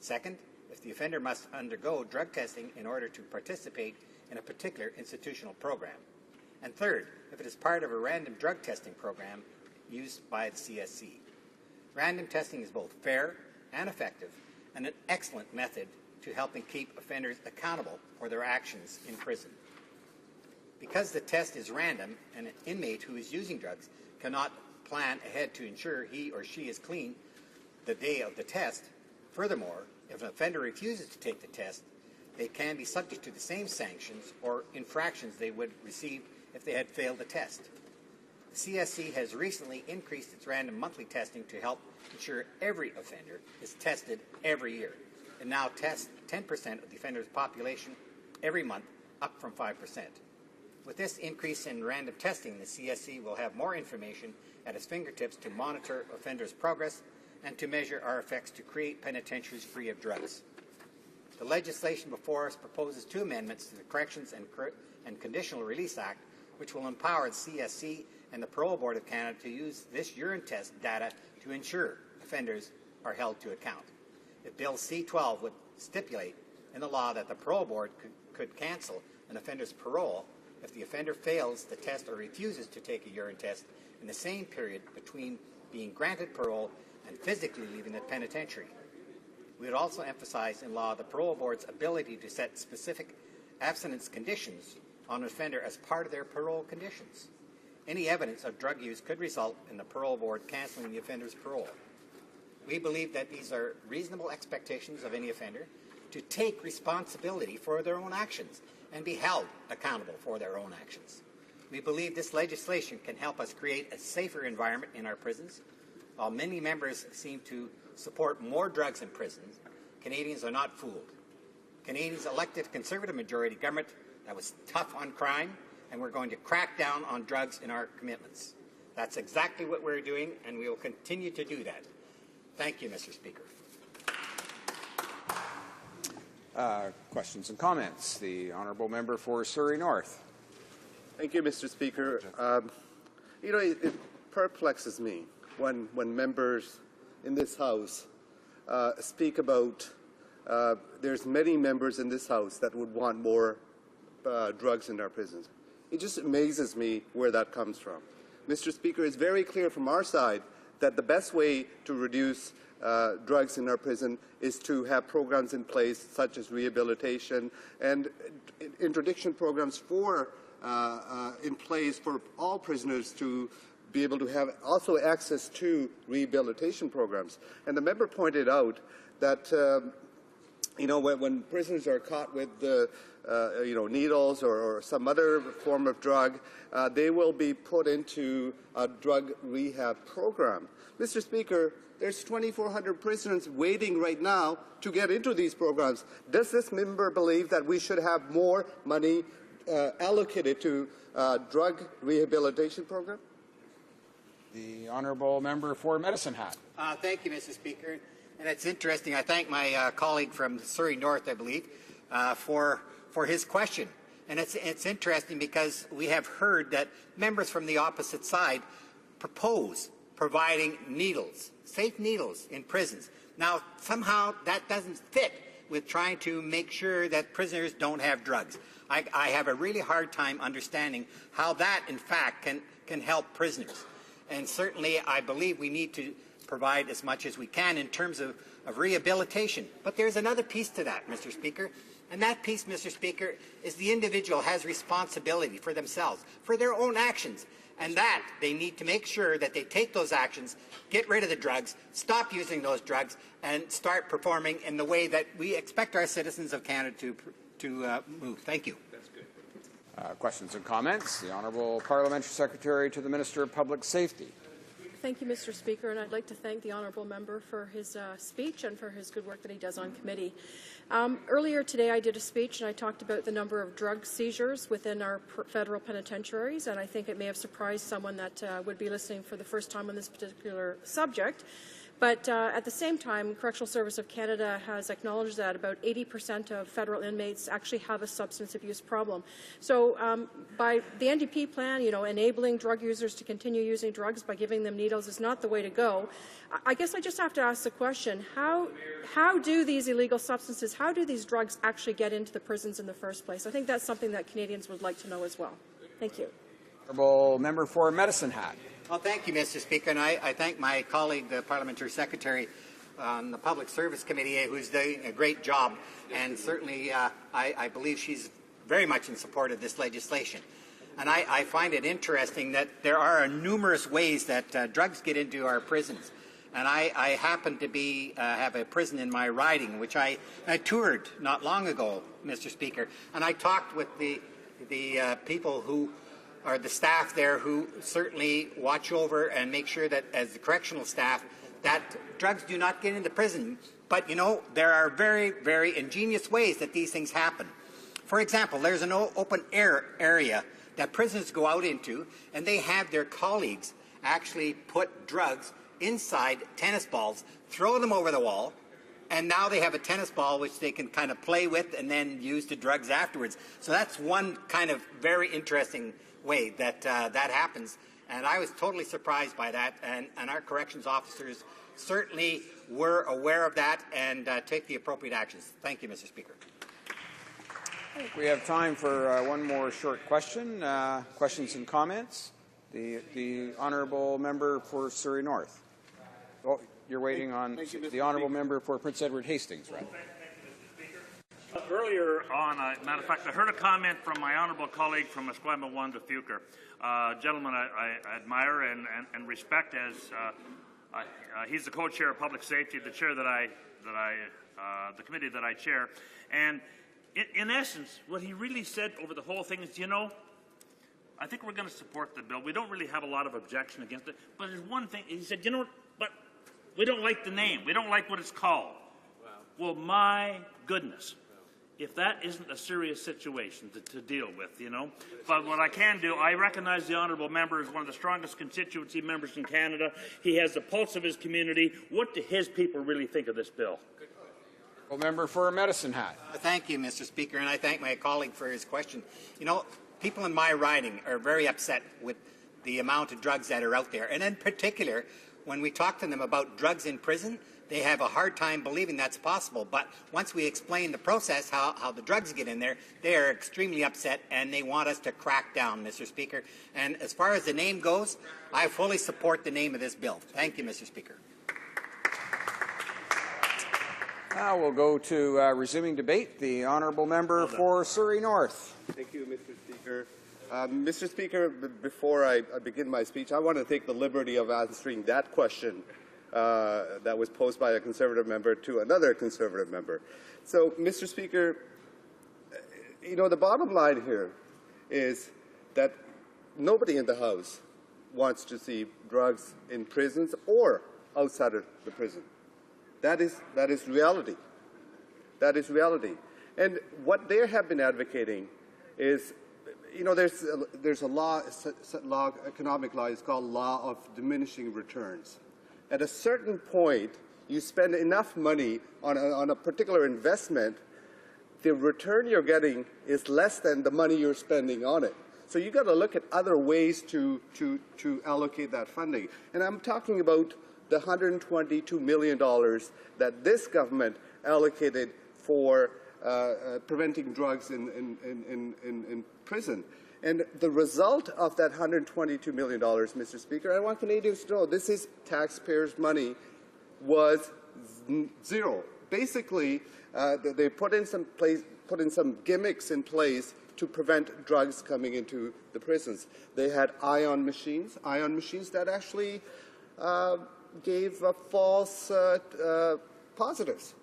Second, if the offender must undergo drug testing in order to participate in a particular institutional program. And third, if it is part of a random drug testing program used by the CSC. Random testing is both fair and effective and an excellent method to helping keep offenders accountable for their actions in prison. Because the test is random and an inmate who is using drugs cannot plan ahead to ensure he or she is clean the day of the test, furthermore, if an offender refuses to take the test, they can be subject to the same sanctions or infractions they would receive if they had failed the test. The CSC has recently increased its random monthly testing to help ensure every offender is tested every year. It now tests 10% of the offender's population every month, up from 5%. With this increase in random testing, the CSC will have more information at its fingertips to monitor offenders' progress and to measure our effects to create penitentiaries free of drugs. The legislation before us proposes 2 amendments to the Corrections and Conditional Release Act, which will empower the CSC and the Parole Board of Canada to use this urine test data to ensure offenders are held to account. If Bill C-12 would stipulate in the law that the Parole Board could cancel an offender's parole if the offender fails the test or refuses to take a urine test in the same period between being granted parole and physically leaving the penitentiary. We would also emphasize in law the Parole Board's ability to set specific abstinence conditions on an offender as part of their parole conditions. Any evidence of drug use could result in the Parole Board canceling the offender's parole. We believe that these are reasonable expectations of any offender to take responsibility for their own actions and be held accountable for their own actions. We believe this legislation can help us create a safer environment in our prisons. While many members seem to support more drugs in prisons, Canadians are not fooled. Canadians elected a Conservative majority government that was tough on crime and we're going to crack down on drugs in our commitments. That's exactly what we're doing, and we will continue to do that. Thank you, Mr. Speaker. Questions and comments. The honourable member for Surrey North. Thank you, Mr. Speaker. You know, it perplexes me when members in this House speak about there's many members in this House that would want more drugs in our prisons. It just amazes me where that comes from. Mr. Speaker, it's very clear from our side that the best way to reduce drugs in our prison is to have programs in place such as rehabilitation and interdiction programs for in place for all prisoners to be able to have also access to rehabilitation programs. And the member pointed out that you know, when prisoners are caught with you know, needles or some other form of drug, they will be put into a drug rehab program. Mr. Speaker, there's 2,400 prisoners waiting right now to get into these programs. Does this member believe that we should have more money allocated to drug rehabilitation program? The honourable member for Medicine Hat. Thank you, Mr. Speaker. And it's interesting. I thank my colleague from Surrey North, I believe, for his question. And it's interesting because we have heard that members from the opposite side propose providing needles, safe needles in prisons. Now, somehow that doesn't fit with trying to make sure that prisoners don't have drugs. I have a really hard time understanding how that, in fact, can help prisoners. And certainly, I believe we need to provide as much as we can in terms of rehabilitation. But there's another piece to that, Mr. Speaker. And that piece, Mr. Speaker, is the individual has responsibility for themselves, for their own actions. And that they need to make sure that they take those actions, get rid of the drugs, stop using those drugs, and start performing in the way that we expect our citizens of Canada to move. Thank you. That's good. Questions and comments. The Honourable Parliamentary Secretary to the Minister of Public Safety. Thank you, Mr. Speaker, and I'd like to thank the honourable member for his speech and for his good work that he does on committee. Earlier today I did a speech and I talked about the number of drug seizures within our federal penitentiaries, and I think it may have surprised someone that would be listening for the first time on this particular subject. But at the same time, Correctional Service of Canada has acknowledged that about 80% of federal inmates actually have a substance abuse problem. So by the NDP plan, you know, enabling drug users to continue using drugs by giving them needles is not the way to go. I guess I just have to ask the question, how do these illegal substances, how do these drugs actually get into the prisons in the first place? I think that's something that Canadians would like to know as well. Thank you. Honourable member for Medicine Hat. Well, thank you, Mr. Speaker, and I thank my colleague, the Parliamentary Secretary on the Public Service Committee, who's doing a great job, and certainly I believe she's very much in support of this legislation. And I find it interesting that there are numerous ways that drugs get into our prisons. And I happen to have a prison in my riding, which I toured not long ago, Mr. Speaker, and I talked with the people who are the staff there who certainly watch over and make sure that, as the correctional staff, that drugs do not get into prison. But, you know, there are very, very ingenious ways that these things happen. For example, there's an open air area that prisoners go out into, and they have their colleagues actually put drugs inside tennis balls, throw them over the wall, and now they have a tennis ball which they can kind of play with and then use the drugs afterwards. So that's one kind of very interesting way that that happens, and I was totally surprised by that, and our corrections officers certainly were aware of that and take the appropriate actions. Thank you, Mr. Speaker. We have time for one more short question. Questions and comments. The honourable member for Surrey North. Oh, you're waiting on the honourable member for Prince Edward Hastings, right? Earlier on, matter of fact, I heard a comment from my honourable colleague from Esquimalt 1 to Fuker, a gentleman I admire and respect as he's the co-chair of public safety, the chair the committee that I chair, and in essence, what he really said over the whole thing is, you know, I think we're going to support the bill. We don't really have a lot of objection against it, but there's one thing he said, you know, but we don't like the name. We don't like what it's called. Wow. Well, my goodness. if that isn't a serious situation to deal with, you know. But what I can do, I recognize the honourable member as one of the strongest constituency members in Canada. He has the pulse of his community. What do his people really think of this bill? Member for Medicine Hat. Thank you, Mr. Speaker, and I thank my colleague for his question. You know, people in my riding are very upset with the amount of drugs that are out there, and in particular, when we talk to them about drugs in prison, they have a hard time believing that's possible. But once we explain the process, how the drugs get in there, they are extremely upset, and they want us to crack down, Mr. Speaker. And as far as the name goes, I fully support the name of this bill. Thank you, Mr. Speaker. Now we'll go to resuming debate. The honourable member for Surrey North. Thank you, Mr. Speaker. Mr. Speaker, before I begin my speech, I want to take the liberty of answering that question that was posed by a Conservative member to another Conservative member. So, Mr. Speaker, you know, the bottom line here is that nobody in the House wants to see drugs in prisons or outside of the prison. That is reality. That is reality. And what they have been advocating is, you know, there's a law, economic law, it's called law of diminishing returns. At a certain point, you spend enough money on a particular investment, the return you're getting is less than the money you're spending on it. So you've got to look at other ways to allocate that funding. And I'm talking about the $122 million that this government allocated for preventing drugs in prison. And the result of that $122 million, Mr. Speaker, I want Canadians to know this is taxpayers' money, was zero. Basically, they put in some gimmicks in place to prevent drugs coming into the prisons. They had ion machines that actually gave false positives,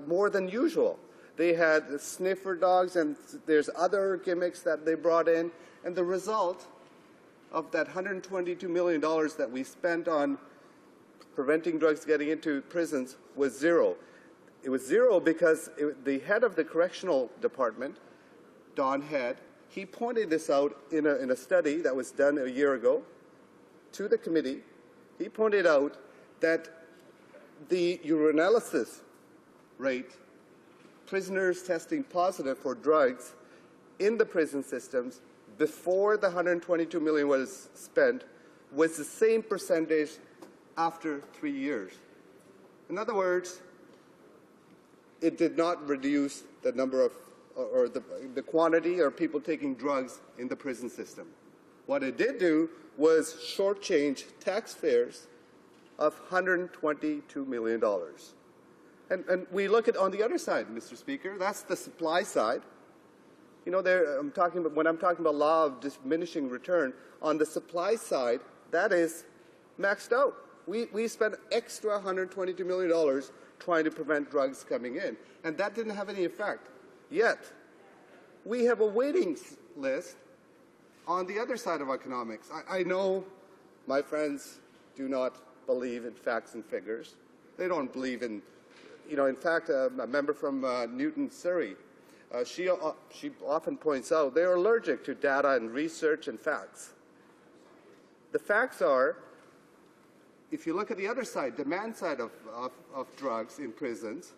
more than usual. They had sniffer dogs, and there's other gimmicks that they brought in. And the result of that $122 million that we spent on preventing drugs getting into prisons was zero. It was zero because the head of the correctional department, Don Head, he pointed this out in a study that was done a year ago to the committee. He pointed out that the urinalysis rate, prisoners testing positive for drugs in the prison systems before the $122 million was spent, was the same percentage after 3 years. In other words, it did not reduce the number of, or the quantity of people taking drugs in the prison system. What it did do was shortchange taxpayers of $122 million. And we look at on the other side, Mr. Speaker, that's the supply side. You know, when I'm talking about law of diminishing return, on the supply side, that is maxed out. We spent extra $122 million trying to prevent drugs coming in, and that didn't have any effect. Yet, we have a waiting list on the other side of economics. I know my friends do not believe in facts and figures. They don't believe in, you know, in fact, a member from Newton, Surrey, she often points out they're allergic to data and research and facts. The facts are, if you look at the other side, demand side of drugs in prisons,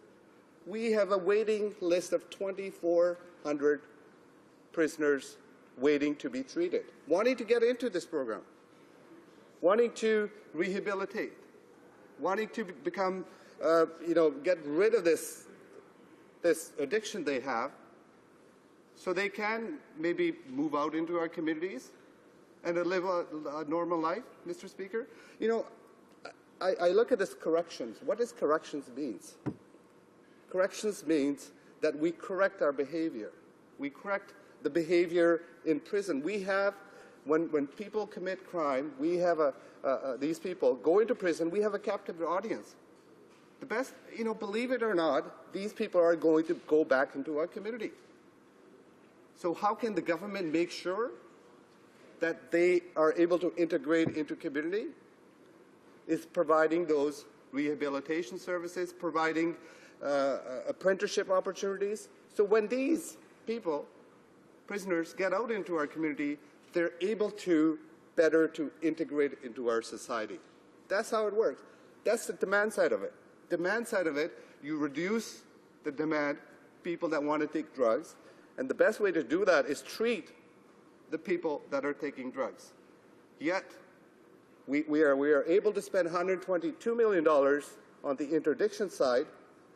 we have a waiting list of 2,400 prisoners waiting to be treated, wanting to get into this program, wanting to rehabilitate, wanting to become, get rid of this addiction they have, so they can maybe move out into our communities and live a normal life, Mr. Speaker. You know, I look at this corrections. What does corrections means? Corrections means that we correct our behavior. We correct the behavior in prison. We have, when people commit crime, we have these people go into prison, we have a captive audience. The best, you know, believe it or not, these people are going to go back into our community. So how can the government make sure that they are able to integrate into community? Is providing those rehabilitation services, providing apprenticeship opportunities, So when these people, prisoners, get out into our community, they're able to better to integrate into our society. That's how it works. That's the demand side of it. Demand side of it, you reduce the demand, people that want to take drugs, and the best way to do that is treat the people that are taking drugs. Yet, we are able to spend $122 million on the interdiction side,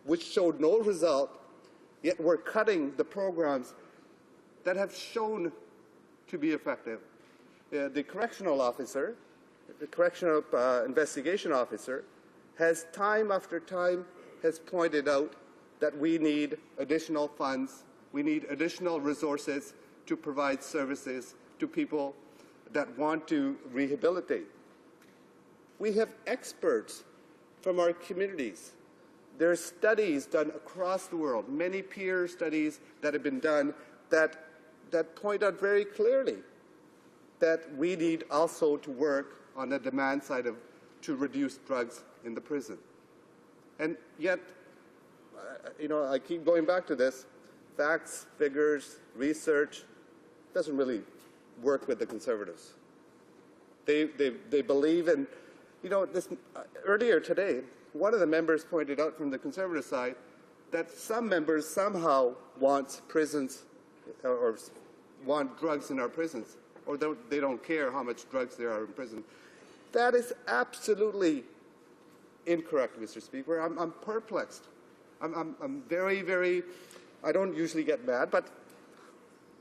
which showed no result, yet we're cutting the programs that have shown to be effective. The correctional officer, the correctional investigation officer, has time after time has pointed out that we need additional funds, we need additional resources to provide services to people that want to rehabilitate. We have experts from our communities. There are studies done across the world, many peer studies that have been done that point out very clearly that we need also to work on the demand side to reduce drugs in the prison. And yet, I keep going back to this. Facts, figures, research doesn't really work with the Conservatives. They believe in, earlier today, one of the members pointed out from the Conservative side that some members somehow want prisons or want drugs in our prisons, or they don't care how much drugs there are in prison. That is absolutely incorrect, Mr. Speaker. I'm perplexed. I'm very, very, I don't usually get mad, but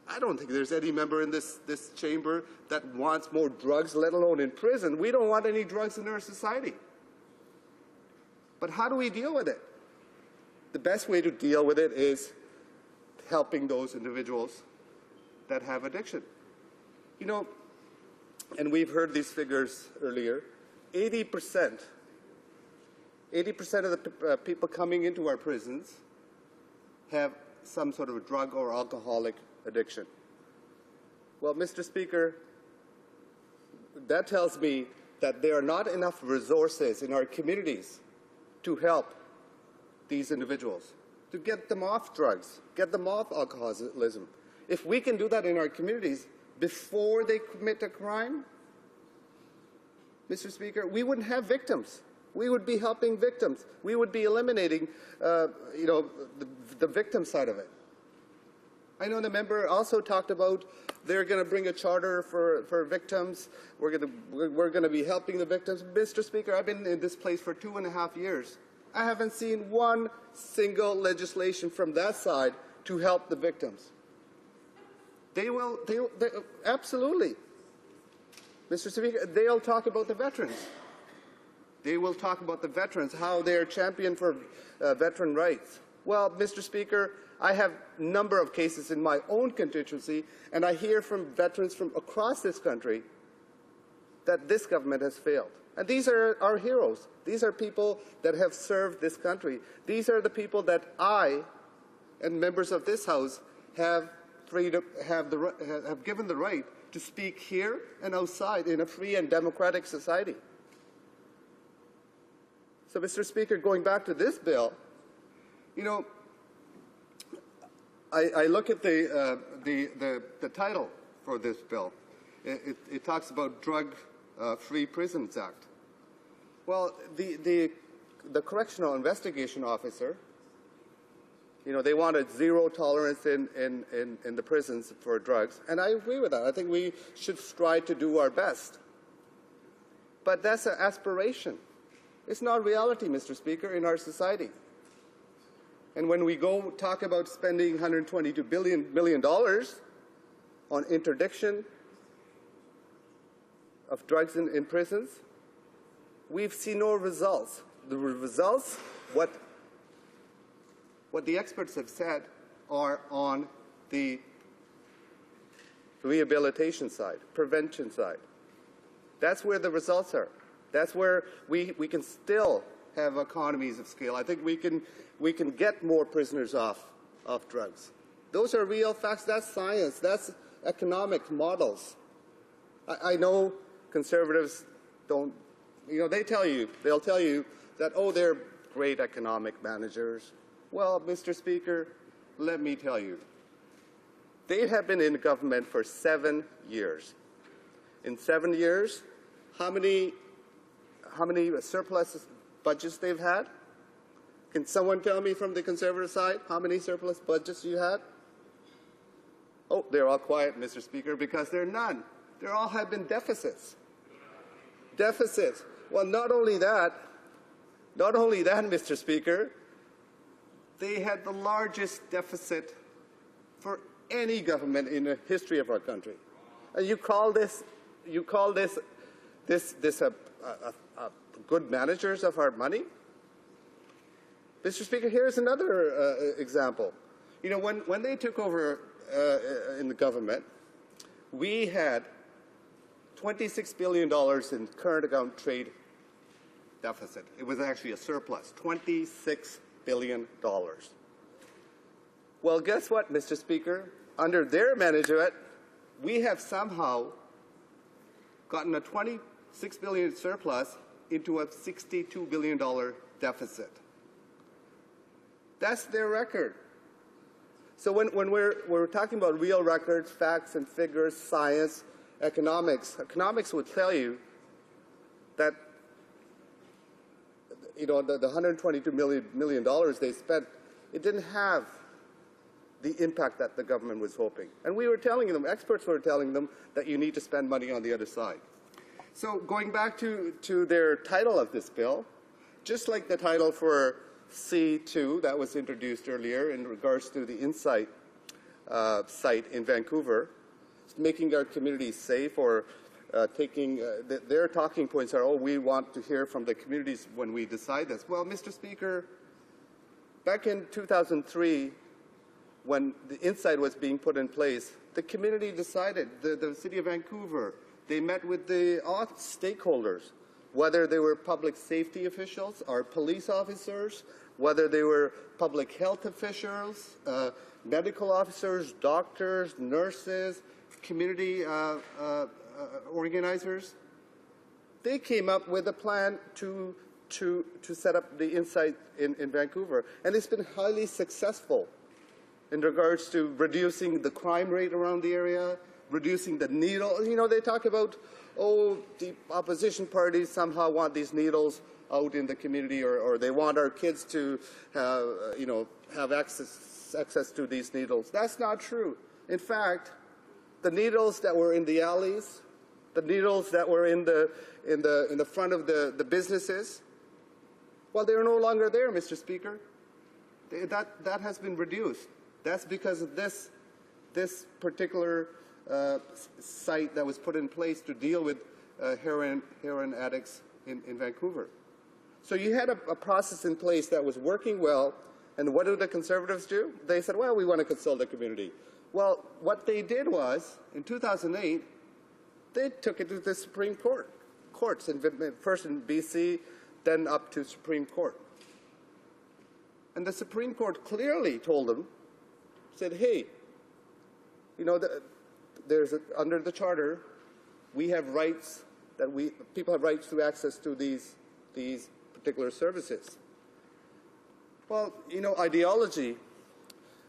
I don't think there's any member in this chamber that wants more drugs, let alone in prison. We don't want any drugs in our society. But how do we deal with it? The best way to deal with it is helping those individuals that have addiction. And we've heard these figures earlier, 80% of the people coming into our prisons have some sort of a drug or alcoholic addiction. Well, Mr. Speaker, that tells me that there are not enough resources in our communities to help these individuals, to get them off drugs, get them off alcoholism. If we can do that in our communities before they commit a crime, Mr. Speaker, we wouldn't have victims. We would be helping victims. We would be eliminating, the victim side of it. I know the member also talked about they're going to bring a charter for victims. We're going to be helping the victims. Mr. Speaker, I've been in this place for 2.5 years. I haven't seen one single legislation from that side to help the victims. They absolutely. Mr. Speaker, they'll talk about the veterans. They will talk about the veterans, how they're champion for veteran rights. Well, Mr. Speaker, I have a number of cases in my own constituency, and I hear from veterans from across this country that this government has failed. And these are our heroes. These are people that have served this country. These are the people that I and members of this House have given the right to speak here and outside in a free and democratic society. So, Mr. Speaker, going back to this bill, I look at the title for this bill. It talks about Drug-Free Prisons Act. Well, the correctional investigation officer, they wanted zero tolerance in the prisons for drugs, and I agree with that. I think we should strive to do our best. But that's an aspiration. It's not reality, Mr. Speaker, in our society. And when we go talk about spending $122 million on interdiction of drugs in prisons, we've seen no results. The results, what the experts have said, are on the rehabilitation side, prevention side. That's where the results are. That's where we can still have economies of scale. I think we can get more prisoners off drugs. Those are real facts. That's science. That's economic models. I know Conservatives don't, they'll tell you that, they're great economic managers. Well, Mr. Speaker, let me tell you, they have been in government for 7 years. In 7 years, how many surplus budgets they've had? Can someone tell me from the Conservative side how many surplus budgets you had? Oh, they're all quiet, Mr. Speaker, because there are none. There all have been deficits. Deficits. Well, not only that, Mr. Speaker, they had the largest deficit for any government in the history of our country. And you call this good managers of our money? Mr. Speaker, here's another example. You know, when they took over in the government, we had $26 billion in current account trade deficit. It was actually a surplus, $26 billion. Well, guess what, Mr. Speaker? Under their management, we have somehow gotten a $26 billion surplus into a $62 billion deficit. That's their record. So when we're talking about real records, facts and figures, science, economics would tell you that, you know, the $122 million they spent, it didn't have the impact that the government was hoping. And we were telling them, experts were telling them, that you need to spend money on the other side. So going back to their title of this bill, just like the title for C2 that was introduced earlier in regards to the Insight site in Vancouver, making our communities safe, or taking their talking points are, oh, we want to hear from the communities when we decide this. Well, Mr. Speaker, back in 2003, when the Insight was being put in place, the community decided, the City of Vancouver, they met with all stakeholders, whether they were public safety officials or police officers, whether they were public health officials, medical officers, doctors, nurses, community organizers. They came up with a plan to set up the Insight in Vancouver. And it's been highly successful in regards to reducing the crime rate around the area, reducing the needle. You know, they talk about, oh, the opposition parties somehow want these needles out in the community, or they want our kids to have access to these needles. That's not true. In fact, the needles that were in the alleys, the needles that were in the front of the businesses, well, they're no longer there, Mr. Speaker. That has been reduced. That's because of this particular site that was put in place to deal with heroin addicts in Vancouver. So you had a process in place that was working well, and what did the Conservatives do? They said, well, we want to consult the community. Well, what they did was, in 2008, they took it to the Supreme Courts, first in BC, then up to Supreme Court. And the Supreme Court clearly told them, said, hey, you know, under the Charter, we have rights, people have rights to access to these particular services. Well, you know,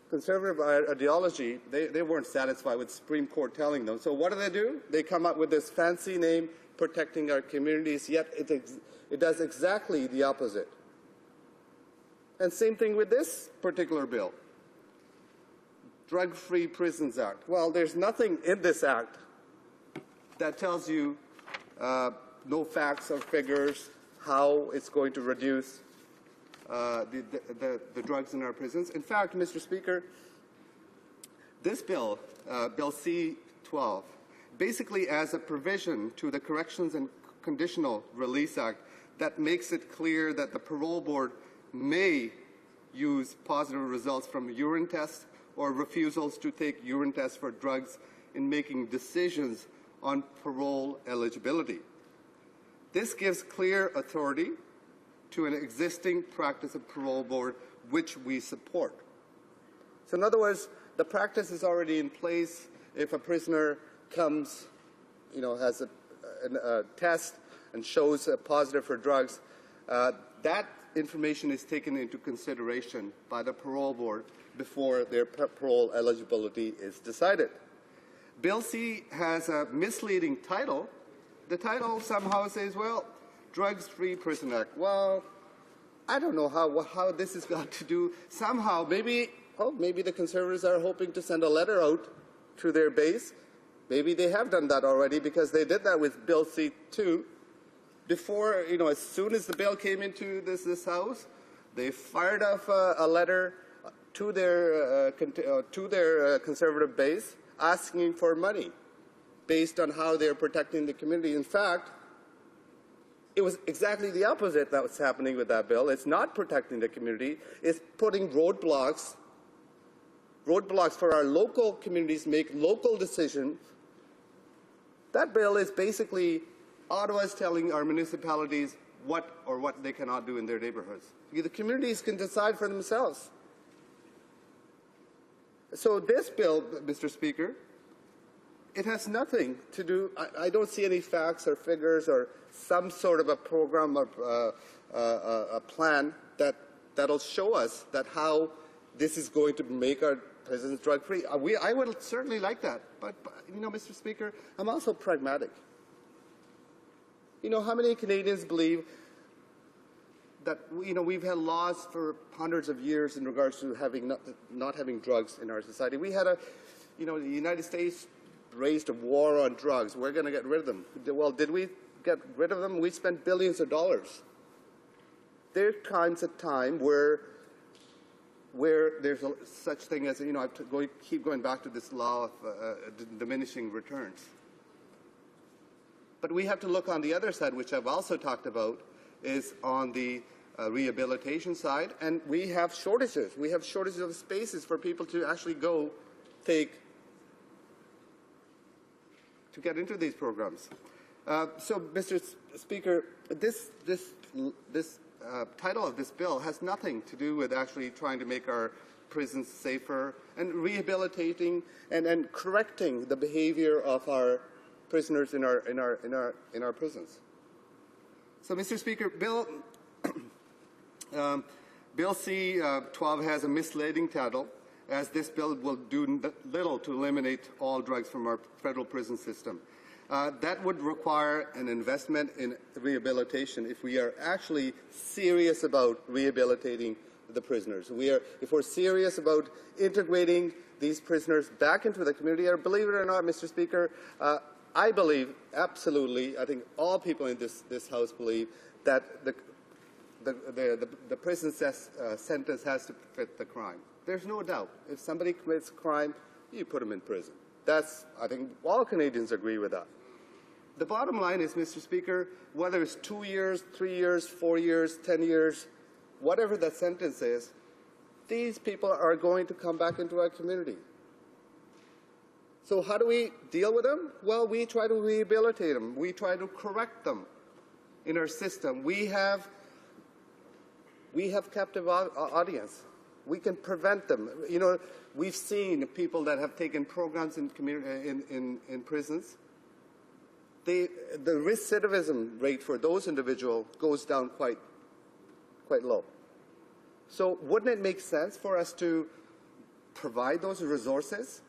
conservative ideology, they weren't satisfied with the Supreme Court telling them. So what do? They come up with this fancy name, protecting our communities, yet it does exactly the opposite. And same thing with this particular bill. Drug-Free Prisons Act. Well, there's nothing in this act that tells you no facts or figures how it's going to reduce the drugs in our prisons. In fact, Mr. Speaker, this bill, Bill C-12, basically adds a provision to the Corrections and Conditional Release Act that makes it clear that the parole board may use positive results from urine tests or refusals to take urine tests for drugs in making decisions on parole eligibility. This gives clear authority to an existing practice of parole board, which we support. So in other words, the practice is already in place. If a prisoner comes, you know, has a test and shows a positive for drugs, that information is taken into consideration by the parole board before their parole eligibility is decided. Bill C has a misleading title. The title somehow says, well, Drugs-Free Prison Act. Well, I don't know how this has got to do. Somehow, maybe the Conservatives are hoping to send a letter out to their base. Maybe they have done that already because they did that with Bill C-2. Before, as soon as the bill came into this House, they fired off a letter to their Conservative base asking for money based on how they're protecting the community. In fact, it was exactly the opposite that was happening with that bill. It's not protecting the community. It's putting roadblocks for our local communities to make local decisions. That bill is basically Ottawa's telling our municipalities what they cannot do in their neighborhoods. The communities can decide for themselves. So this bill, Mr. Speaker, it has nothing to do, I don't see any facts or figures or some sort of a program or a plan that'll show us that how this is going to make our prisons drug-free. I would certainly like that. But, Mr. Speaker, I'm also pragmatic. How many Canadians believe that, we've had laws for hundreds of years in regards to not having drugs in our society. We had the United States raised a war on drugs. We're going to get rid of them. Well, did we get rid of them? We spent billions of dollars. There comes a time where there's such thing as, I keep going back to this law of diminishing returns. But we have to look on the other side, which I've also talked about, is on the rehabilitation side, and we have shortages. We have shortages of spaces for people to actually go to get into these programs. So, Mr. Speaker, this title of this bill has nothing to do with actually trying to make our prisons safer and rehabilitating and correcting the behavior of our prisoners in our prisons. So, Mr. Speaker, Bill C-12 has a misleading title, as this bill will do little to eliminate all drugs from our federal prison system. That would require an investment in rehabilitation if we are actually serious about rehabilitating the prisoners. If we're serious about integrating these prisoners back into the community, or believe it or not, Mr. Speaker, I believe, absolutely, I think all people in this House believe that the prison sentence has to fit the crime. There's no doubt. If somebody commits a crime, you put them in prison. I think all Canadians agree with that. The bottom line is, Mr. Speaker, whether it's 2 years, 3 years, 4 years, 10 years, whatever that sentence is, these people are going to come back into our community. So how do we deal with them? Well, we try to rehabilitate them. We try to correct them in our system. We have captive audience. We can prevent them. We've seen people that have taken programs in prisons. The recidivism rate for those individuals goes down quite low. So wouldn't it make sense for us to provide those resources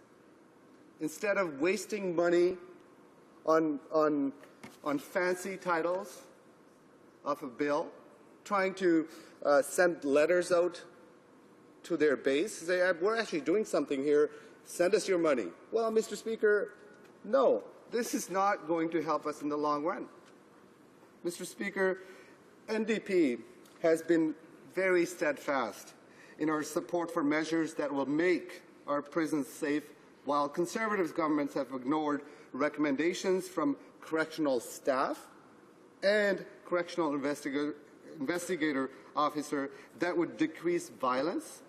instead of wasting money on fancy titles of a bill, trying to send letters out to their base, say, we're actually doing something here, send us your money. Well, Mr. Speaker, no, this is not going to help us in the long run. Mr. Speaker, NDP has been very steadfast in our support for measures that will make our prisons safe, while Conservative governments have ignored recommendations from correctional staff and correctional investigator officer that would decrease violence,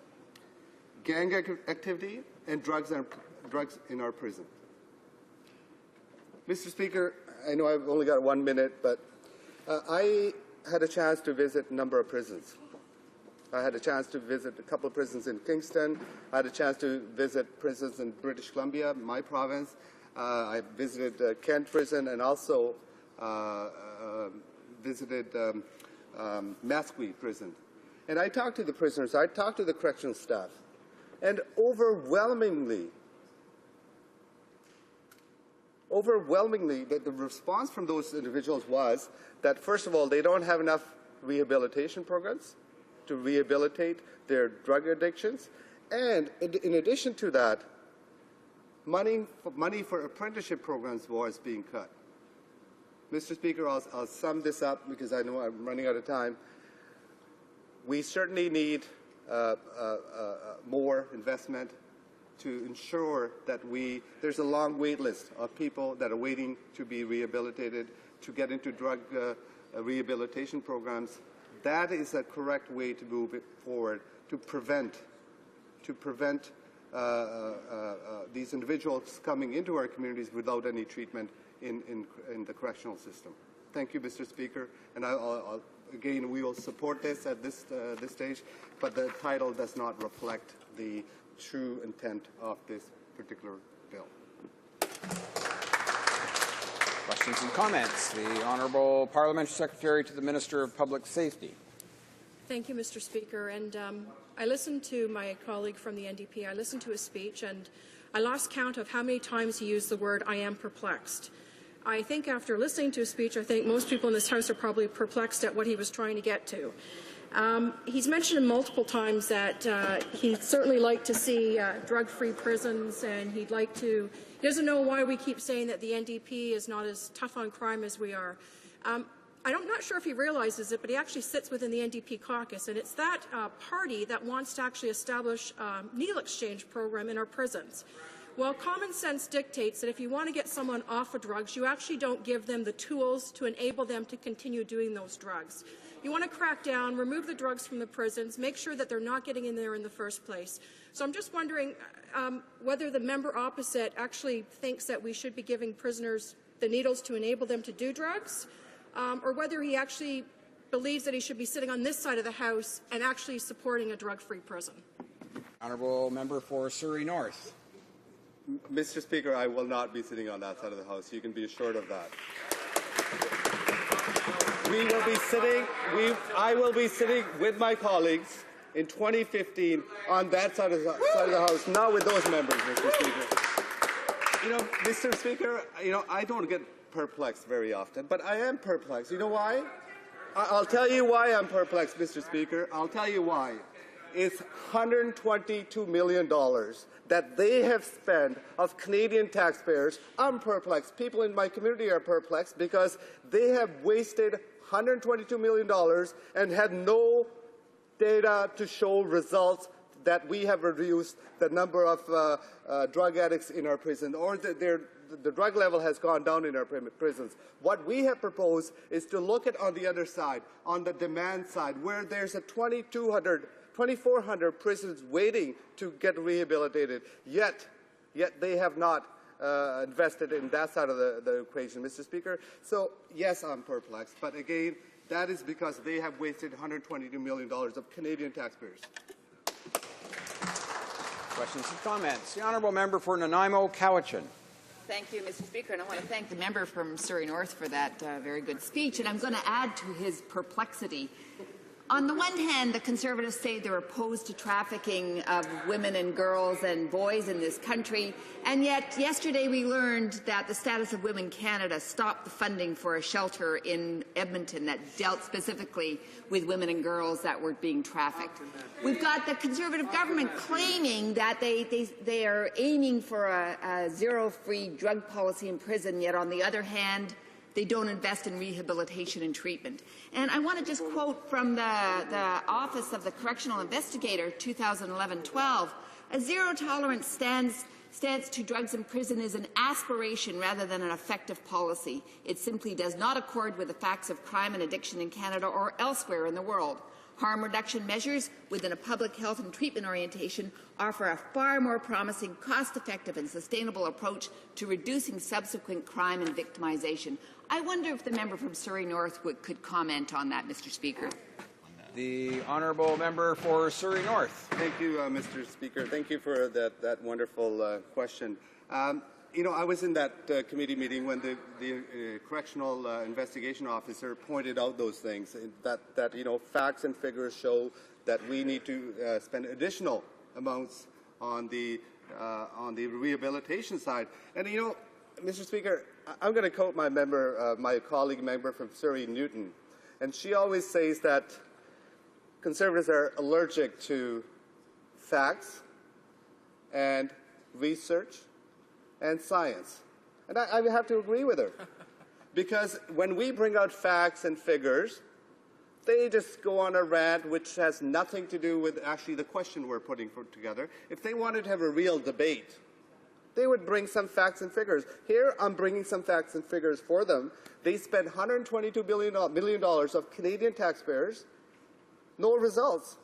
gang activity, and drugs in our prison. Mr. Speaker, I know I've only got 1 minute, but I had a chance to visit a number of prisons. I had a chance to visit a couple of prisons in Kingston. I had a chance to visit prisons in British Columbia, my province. I visited Kent Prison and also visited Masquee Prison And I talked to the prisoners, I talked to the correctional staff, and overwhelmingly, the response from those individuals was that, first of all, they don't have enough rehabilitation programs to rehabilitate their drug addictions, and in addition to that, money for apprenticeship programs was being cut. Mr. Speaker, I'll sum this up because I know I'm running out of time. We certainly need more investment to ensure that there's a long wait list of people that are waiting to be rehabilitated, to get into drug rehabilitation programs. That is a correct way to move it forward, to prevent these individuals coming into our communities without any treatment in the correctional system. Thank you, Mr. Speaker, and again, we will support this at this stage, but the title does not reflect the true intent of this particular bill. Questions and comments? The Honourable Parliamentary Secretary to the Minister of Public Safety. Thank you, Mr. Speaker. And I listened to my colleague from the NDP. I listened to his speech, and I lost count of how many times he used the word, "I am perplexed." I think after listening to his speech, I think most people in this House are probably perplexed at what he was trying to get to. He's mentioned multiple times that he'd certainly like to see drug-free prisons, and he doesn't know why we keep saying that the NDP is not as tough on crime as we are. I'm not sure if he realizes it, but he actually sits within the NDP caucus, and it's that party that wants to actually establish a needle exchange program in our prisons. Well, common sense dictates that if you want to get someone off of drugs, you actually don't give them the tools to enable them to continue doing those drugs. You want to crack down, remove the drugs from the prisons, make sure that they're not getting in there in the first place. So I'm just wondering whether the member opposite actually thinks that we should be giving prisoners the needles to enable them to do drugs, or whether he actually believes that he should be sitting on this side of the House and actually supporting a drug-free prison. Honourable Member for Surrey North. Mr. Speaker, I will not be sitting on that side of the House. You can be assured of that. I will be sitting with my colleagues in 2015 on that side of the House, not with those members, Mr. Speaker. Mr. Speaker, I don't get perplexed very often, but I am perplexed. You know why? I'll tell you why I'm perplexed, Mr. Speaker. I'll tell you why. It's $122 million that they have spent of Canadian taxpayers. I'm perplexed. People in my community are perplexed because they have wasted $122 million and had no data to show results that we have reduced the number of drug addicts in our prison, or the drug level has gone down in our prisons. What we have proposed is to look at on the other side, on the demand side, where there's a 2,400 prisons waiting to get rehabilitated, yet they have not invested in that side of the equation, Mr. Speaker. So, yes, I'm perplexed, but again, that is because they have wasted $122 million of Canadian taxpayers. Questions and comments? The Honourable Member for Nanaimo, Cowichan. Thank you, Mr. Speaker, and I want to thank the member from Surrey North for that very good speech, and I'm going to add to his perplexity. On the one hand, the Conservatives say they're opposed to trafficking of women and girls and boys in this country, and yet yesterday we learned that the Status of Women Canada stopped the funding for a shelter in Edmonton that dealt specifically with women and girls that were being trafficked. We've got the Conservative government claiming that they are aiming for a zero-free drug policy in prison, yet on the other hand, they don't invest in rehabilitation and treatment. And I want to just quote from the Office of the Correctional Investigator, 2011-12, a zero-tolerance stance to drugs in prison is an aspiration rather than an effective policy. It simply does not accord with the facts of crime and addiction in Canada or elsewhere in the world. Harm reduction measures within a public health and treatment orientation offer a far more promising, cost-effective and sustainable approach to reducing subsequent crime and victimization. I wonder if the member from Surrey North could comment on that, Mr. Speaker. The Honourable Member for Surrey North. Thank you, Mr. Speaker. Thank you for that wonderful question. you know, I was in that committee meeting when the correctional investigation officer pointed out those things, that you know, facts and figures show that we need to spend additional amounts on the rehabilitation side. And you know, Mr. Speaker, I'm going to quote my member, my colleague member from Surrey, Newton, and she always says that Conservatives are allergic to facts and research and science. And I have to agree with her. Because when we bring out facts and figures, they just go on a rant which has nothing to do with actually the question we're putting together. If they wanted to have a real debate, they would bring some facts and figures. Here, I'm bringing some facts and figures for them. They spent $122 million of Canadian taxpayers, no results.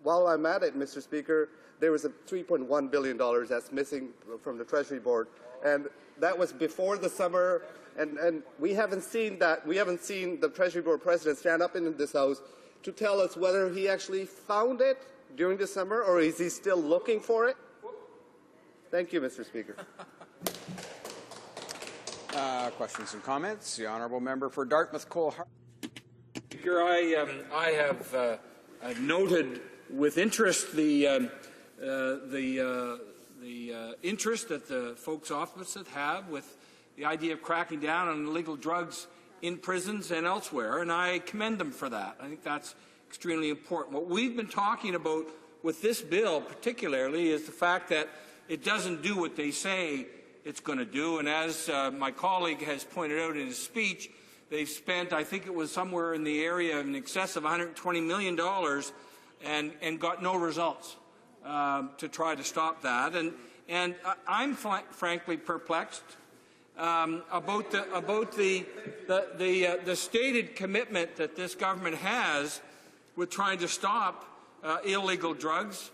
While I'm at it, Mr. Speaker, there was a $3.1 billion that's missing from the Treasury Board, and that was before the summer, and we haven't seen that. We haven't seen the Treasury Board President stand up in this House to tell us whether he actually found it during the summer, or is he still looking for it? Thank you, Mr. Speaker. Questions and comments? The honourable member for Dartmouth Cole-Harbour. Speaker, I have noted with interest the interest that the folks opposite have with the idea of cracking down on illegal drugs in prisons and elsewhere, and I commend them for that. I think that's extremely important. What we've been talking about with this bill particularly is the fact that it doesn't do what they say it's going to do, and as my colleague has pointed out in his speech, they've spent, I think it was somewhere in the area in excess of $120 million and got no results to try to stop that. And I'm frankly perplexed about the stated commitment that this government has with trying to stop illegal drugs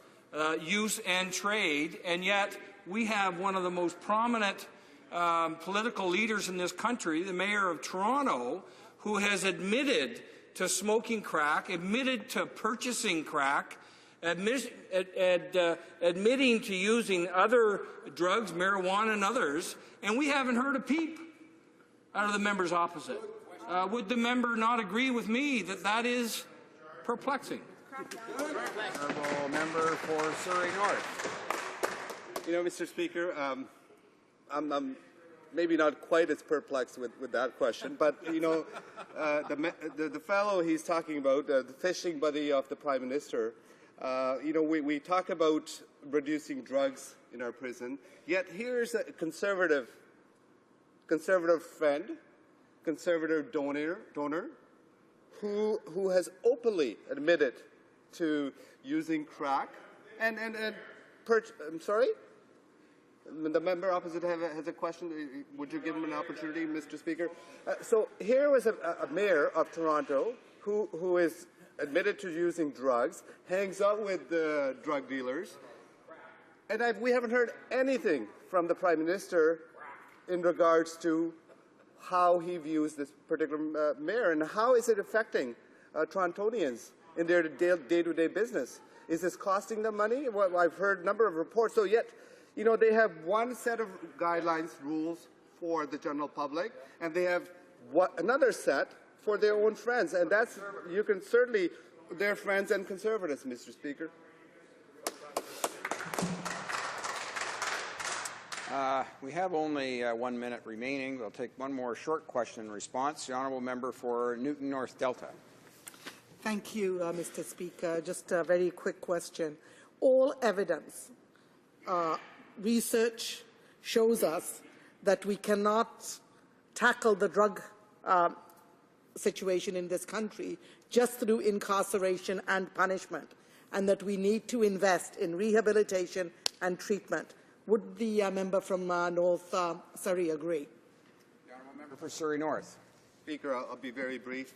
use and trade, and yet we have one of the most prominent political leaders in this country, the Mayor of Toronto, who has admitted to smoking crack, admitted to purchasing crack, admitting to using other drugs, marijuana and others, and we haven't heard a peep out of the members opposite. Would the member not agree with me that that is perplexing? Honourable member for Surrey North. You know, Mr. Speaker, I'm maybe not quite as perplexed with that question, but you know, the fellow he's talking about, the fishing buddy of the Prime Minister, you know, we talk about reducing drugs in our prison, yet here's a conservative friend, conservative donor who has openly admitted to using crack and I'm sorry? The member opposite has a question. Would you give him an opportunity, Mr. Speaker? So here was a mayor of Toronto who is admitted to using drugs, hangs out with the drug dealers, and we haven't heard anything from the Prime Minister in regards to how he views this particular mayor and how is it affecting Torontonians in their day-to-day business. Is this costing them money? Well, I've heard a number of reports. So yet, you know, they have one set of guidelines, rules for the general public, and they have another set for their own friends. And that's, you can certainly, their friends and conservatives, Mr. Speaker. We have only 1 minute remaining. We'll take one more short question and response. The honourable member for Newton North Delta. Thank you, Mr. Speaker. Just a very quick question. All evidence, research shows us that we cannot tackle the drug situation in this country just through incarceration and punishment, and that we need to invest in rehabilitation and treatment. Would the member from North Surrey agree? The honourable member for Surrey North. Speaker, I'll be very brief.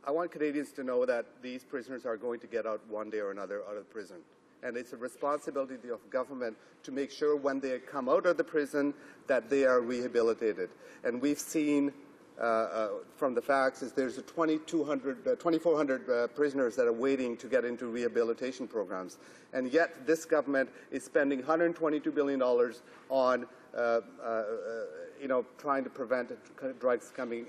I want Canadians to know that these prisoners are going to get out one day or another out of prison. And it's a responsibility of government to make sure when they come out of the prison that they are rehabilitated. And we've seen from the facts is there's 2,400 prisoners that are waiting to get into rehabilitation programs. And yet this government is spending $122 billion on trying to prevent drugs coming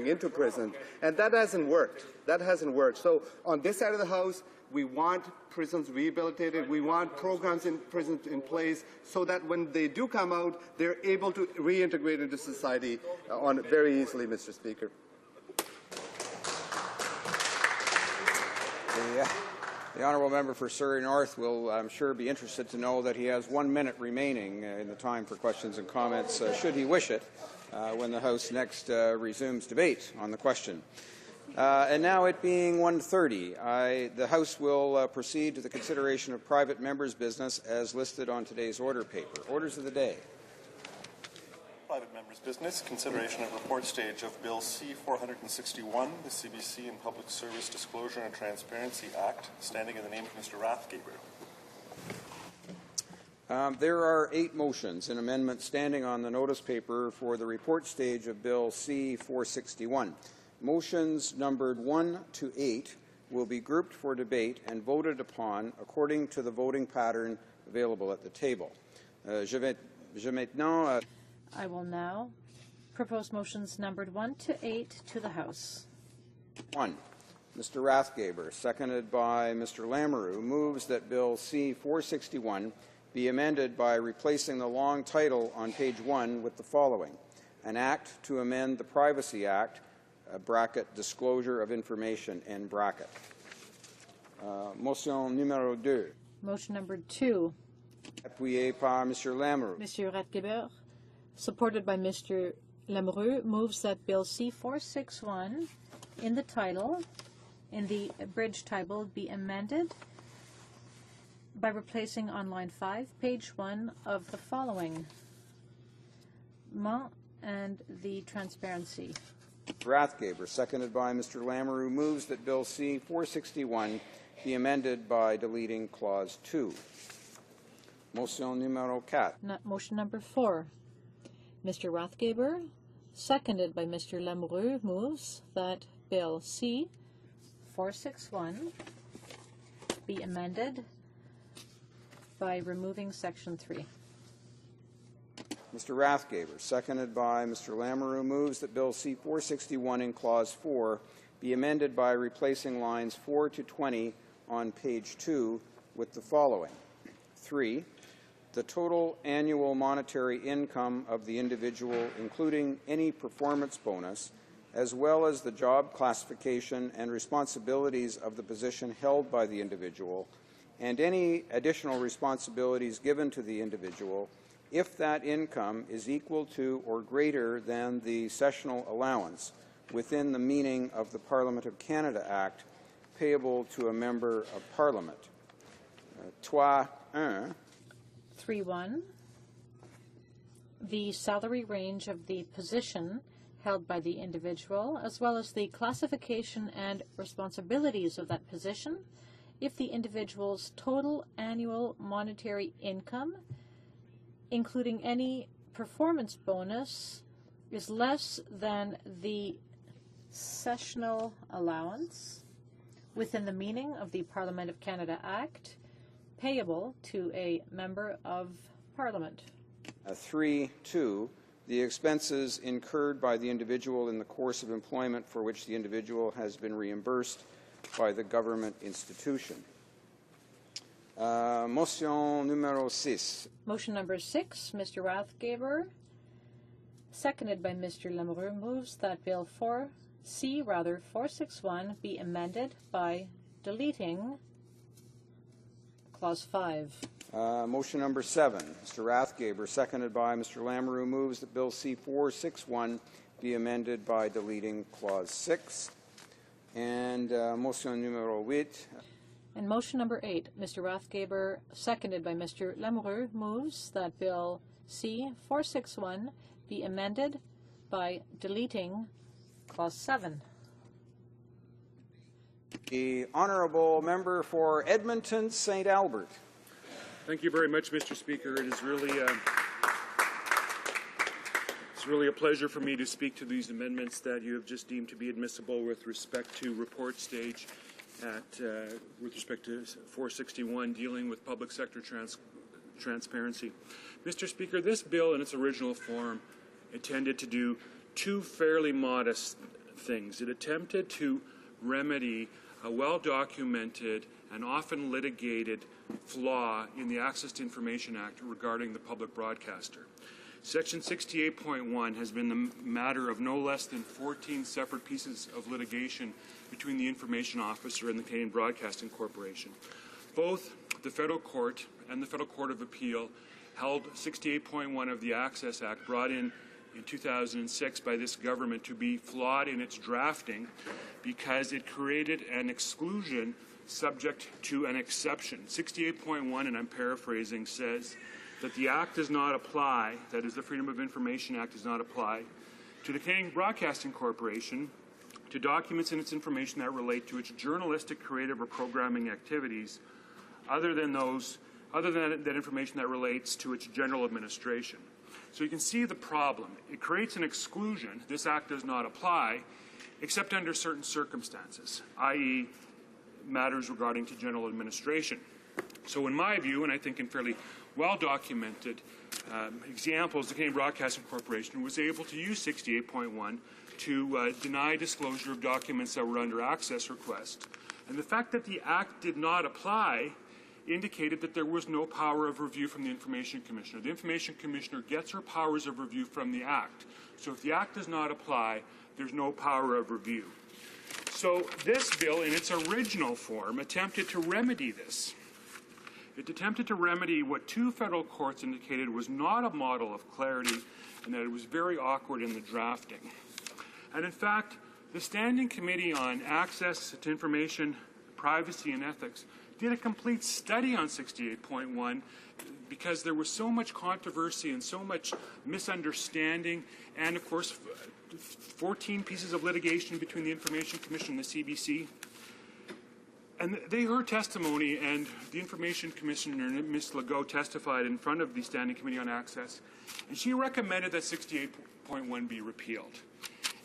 into prison. And that hasn't worked. That hasn't worked. So on this side of the House, we want prisons rehabilitated. We want programs in prisons in place so that when they do come out, they're able to reintegrate into society very easily, Mr. Speaker. The honourable member for Surrey North will, I'm sure, be interested to know that he has 1 minute remaining in the time for questions and comments, should he wish it, when the House next resumes debate on the question. And now, it being 1:30, the House will proceed to the consideration of private members' business as listed on today's order paper. Orders of the day. Private members' business, consideration of report stage of Bill C-461, the CBC and Public Service Disclosure and Transparency Act, standing in the name of Mr. Rathgeber. There are 8 motions and amendments standing on the notice paper for the report stage of Bill C-461. Motions numbered 1 to 8 will be grouped for debate and voted upon according to the voting pattern available at the table. I will now propose motions numbered 1 to 8 to the House. 1. Mr. Rathgeber, seconded by Mr. Lamoureux, moves that Bill C-461 be amended by replacing the long title on page 1 with the following: an act to amend the Privacy Act, bracket, disclosure of information, end bracket. Motion numéro 2. Motion number 2. Appuyé par Mr. Lamoureux. Mr. Rathgeber, supported by Mr. Lamoureux, moves that Bill C-461 in the title, in the abridged title, be amended by replacing on line 5, page 1 of the following: and the transparency. Rathgeber, seconded by Mr. Lamoureux, moves that Bill C-461 be amended by deleting Clause 2. Motion numéro 4. Motion number 4. Mr. Rathgeber, seconded by Mr. Lamoureux, moves that Bill C-461 be amended by removing Section 3. Mr. Rathgeber, seconded by Mr. Lamoureux, moves that Bill C-461 in Clause 4 be amended by replacing lines 4 to 20 on page 2 with the following: 3. The total annual monetary income of the individual, including any performance bonus, as well as the job classification and responsibilities of the position held by the individual, and any additional responsibilities given to the individual, if that income is equal to or greater than the sessional allowance within the meaning of the Parliament of Canada Act, payable to a Member of Parliament. 3.1. 3.1. The salary range of the position held by the individual, as well as the classification and responsibilities of that position, if the individual's total annual monetary income, including any performance bonus, is less than the sessional allowance within the meaning of the Parliament of Canada Act, payable to a Member of Parliament. 3.2. The expenses incurred by the individual in the course of employment for which the individual has been reimbursed by the government institution. Motion numéro 6. Motion number 6, Mr. Rathgeber, seconded by Mr. Lamoureux, moves that Bill 461 be amended by deleting Clause 5. Motion number 7, Mr. Rathgeber, seconded by Mr. Lamoureux, moves that Bill C-461 be amended by deleting Clause 6. And motion numéro 8. And motion number 8, Mr. Rathgeber, seconded by Mr. Lamoureux, moves that Bill C-461 be amended by deleting Clause 7. The honourable member for Edmonton St. Albert. Thank you very much, Mr. Speaker. It is really It's really a pleasure for me to speak to these amendments that you have just deemed to be admissible with respect to report stage with respect to 461 dealing with public sector transparency. Mr. Speaker, this bill in its original form intended to do two fairly modest things. It attempted to remedy a well-documented and often litigated flaw in the Access to Information Act regarding the public broadcaster. Section 68.1 has been the matter of no less than 14 separate pieces of litigation between the information officer and the Canadian Broadcasting Corporation. Both the federal court and the Federal Court of Appeal held 68.1 of the Access Act, brought in 2006 by this government, to be flawed in its drafting because it created an exclusion subject to an exception. 68.1, and I'm paraphrasing, says that the Act does not apply, that is, the Freedom of Information Act does not apply, to the Canadian Broadcasting Corporation, to documents and its information that relate to its journalistic, creative, or programming activities, other than that information that relates to its general administration. So you can see the problem. It creates an exclusion. This Act does not apply, except under certain circumstances, i.e., matters regarding to general administration. So in my view, and I think in fairly well-documented examples, the Canadian Broadcasting Corporation was able to use 68.1 to deny disclosure of documents that were under access request. And the fact that the Act did not apply indicated that there was no power of review from the Information Commissioner. The Information Commissioner gets her powers of review from the Act. So if the Act does not apply, there's no power of review. So this bill, in its original form, attempted to remedy this. It attempted to remedy what two federal courts indicated was not a model of clarity and that it was very awkward in the drafting. And in fact, the Standing Committee on Access to Information, Privacy and Ethics did a complete study on 68.1 because there was so much controversy and so much misunderstanding and, of course, 14 pieces of litigation between the Information Commission and the CBC. And they heard testimony, and the Information Commissioner, Ms. Legault, testified in front of the Standing Committee on Access, and she recommended that 68.1 be repealed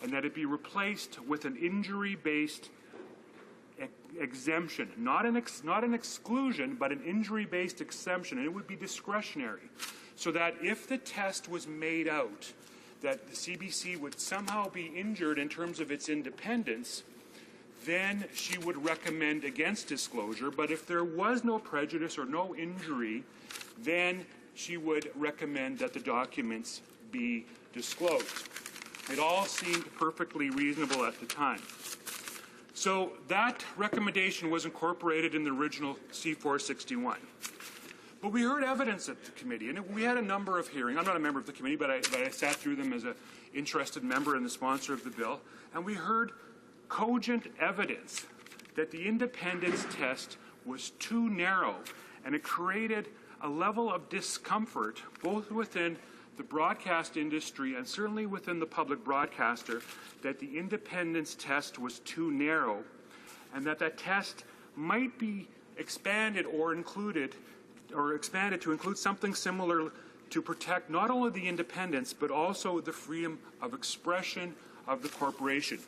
and that it be replaced with an injury-based exemption, not an exclusion, but an injury-based exemption, and it would be discretionary, so that if the test was made out that the CBC would somehow be injured in terms of its independence, then she would recommend against disclosure. But if there was no prejudice or no injury, then she would recommend that the documents be disclosed. It all seemed perfectly reasonable at the time. So that recommendation was incorporated in the original C-461. But we heard evidence at the committee, and we had a number of hearings. I'm not a member of the committee, but I sat through them as an interested member and the sponsor of the bill, and we heard cogent evidence that the independence test was too narrow, and it created a level of discomfort both within the broadcast industry and certainly within the public broadcaster, that the independence test was too narrow, and that test might be expanded or expanded to include something similar to protect not only the independence but also the freedom of expression of the corporation.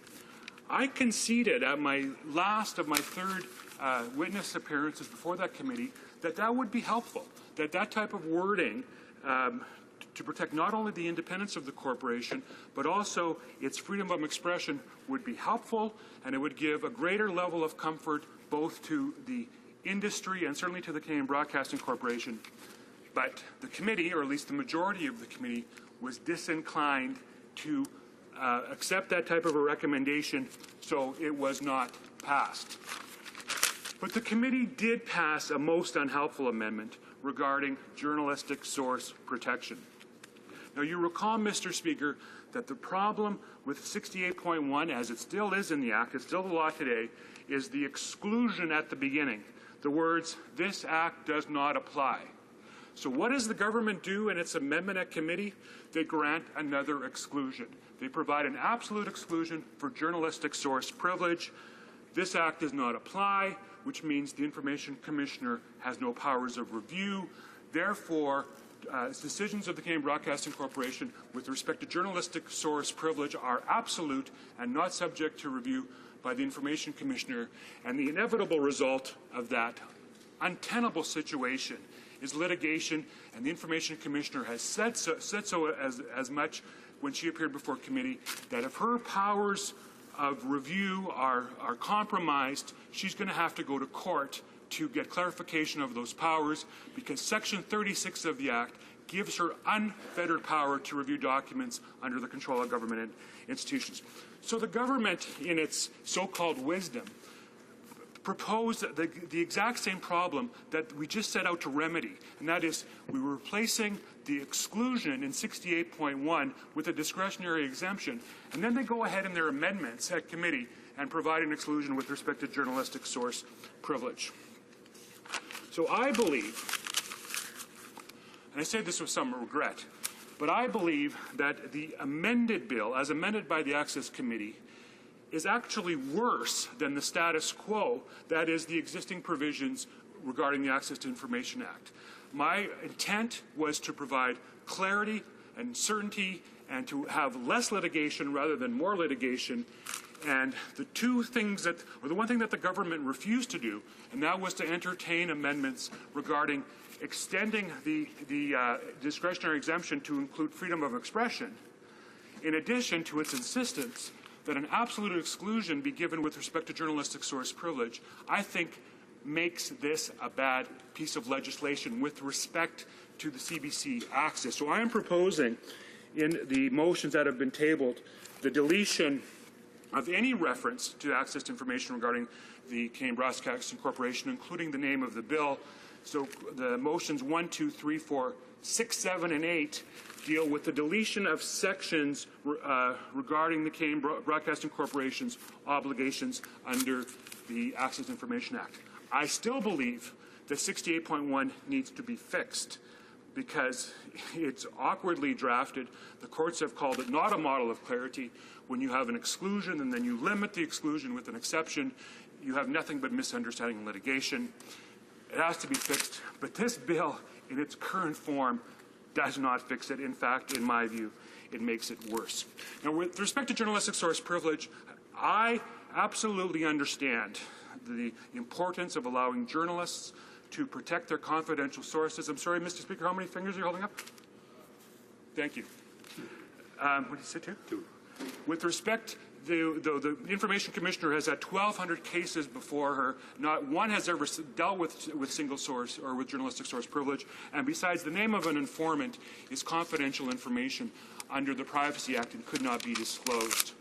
I conceded at my last of my third witness appearances before that committee that would be helpful, that type of wording to protect not only the independence of the corporation but also its freedom of expression would be helpful, and it would give a greater level of comfort both to the industry and certainly to the Canadian Broadcasting Corporation. But the committee, or at least the majority of the committee, was disinclined to accept that type of a recommendation, so it was not passed. But the committee did pass a most unhelpful amendment regarding journalistic source protection. Now, you recall, Mr. Speaker, that the problem with 68.1, as it still is in the Act, it's still the law today, is the exclusion at the beginning. The words, "This Act does not apply." So what does the government do in its amendment at committee? They grant another exclusion. They provide an absolute exclusion for journalistic source privilege. This Act does not apply, which means the Information Commissioner has no powers of review. Therefore, decisions of the Canadian Broadcasting Corporation with respect to journalistic source privilege are absolute and not subject to review by the Information Commissioner, and the inevitable result of that untenable situation is litigation, and the Information Commissioner has said so as much when she appeared before committee, that if her powers of review are compromised, she's going to have to go to court to get clarification of those powers, because Section 36 of the Act gives her unfettered power to review documents under the control of government institutions. So the government, in its so-called wisdom, proposed the exact same problem that we just set out to remedy, and that is we were replacing the exclusion in 68.1 with a discretionary exemption, and then they go ahead in their amendments at committee and provide an exclusion with respect to journalistic source privilege. So I believe, and I say this with some regret, but I believe that the amended bill, as amended by the Access Committee, is actually worse than the status quo, that is, the existing provisions regarding the Access to Information Act. My intent was to provide clarity and certainty and to have less litigation rather than more litigation. And the two things that, or the one thing that the government refused to do, and that was to entertain amendments regarding extending the discretionary exemption to include freedom of expression, in addition to its insistence that an absolute exclusion be given with respect to journalistic source privilege, I think makes this a bad piece of legislation with respect to the CBC access. So I am proposing in the motions that have been tabled the deletion of any reference to access to information regarding the Canadian Broadcasting Corporation, including the name of the bill. So the motions 1, 2, 3, 4, 6, 7, and 8 deal with the deletion of sections regarding the Canadian Broadcasting Corporation's obligations under the Access to Information Act. I still believe that 68.1 needs to be fixed because it's awkwardly drafted. The courts have called it not a model of clarity. When you have an exclusion and then you limit the exclusion with an exception, you have nothing but misunderstanding and litigation. It has to be fixed, but this bill in its current form does not fix it. In fact, in my view, it makes it worse. Now, with respect to journalistic source privilege, I absolutely understand the importance of allowing journalists to protect their confidential sources. I'm sorry, Mr. Speaker, how many fingers are you holding up? Thank you. What did you say, two? With respect, the Information Commissioner has had 1,200 cases before her. Not one has ever dealt with single source or with journalistic source privilege. And besides, the name of an informant is confidential information under the Privacy Act and could not be disclosed.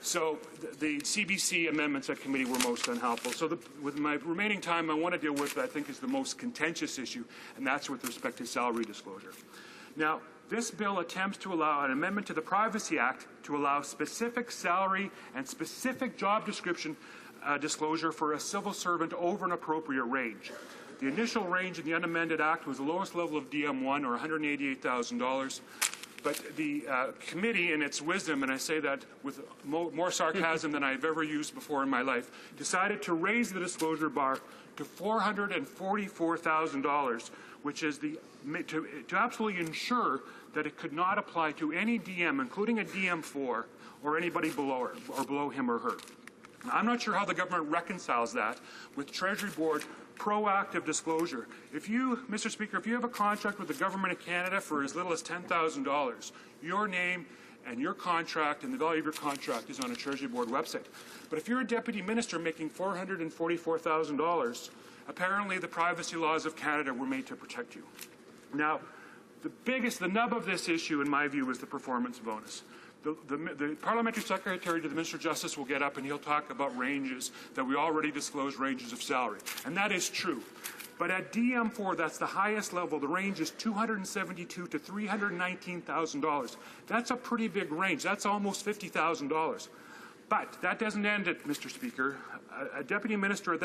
So the CBC amendments at committee were most unhelpful. So with my remaining time, I want to deal with what I think is the most contentious issue, and that's with respect to salary disclosure. Now, this bill attempts to allow an amendment to the Privacy Act to allow specific salary and specific job description disclosure for a civil servant over an appropriate range. The initial range in the unamended Act was the lowest level of DM1, or $188,000. But the committee, in its wisdom, and I say that with more sarcasm than I've ever used before in my life, decided to raise the disclosure bar to $444,000, which is to absolutely ensure that it could not apply to any DM, including a DM4, or anybody below him or her. Now, I'm not sure how the government reconciles that with Treasury Board proactive disclosure. If you, Mr. Speaker, if you have a contract with the Government of Canada for as little as $10,000, your name and your contract and the value of your contract is on a Treasury Board website. But if you're a Deputy Minister making $444,000, apparently the privacy laws of Canada were made to protect you. Now, the nub of this issue, in my view, is the performance bonus. The Parliamentary Secretary to the Minister of Justice will get up and he'll talk about ranges that we already disclose ranges of salary. And that is true. But at DM4, that's the highest level. The range is $272,000 to $319,000. That's a pretty big range. That's almost $50,000. But that doesn't end it, Mr. Speaker. A Deputy Minister at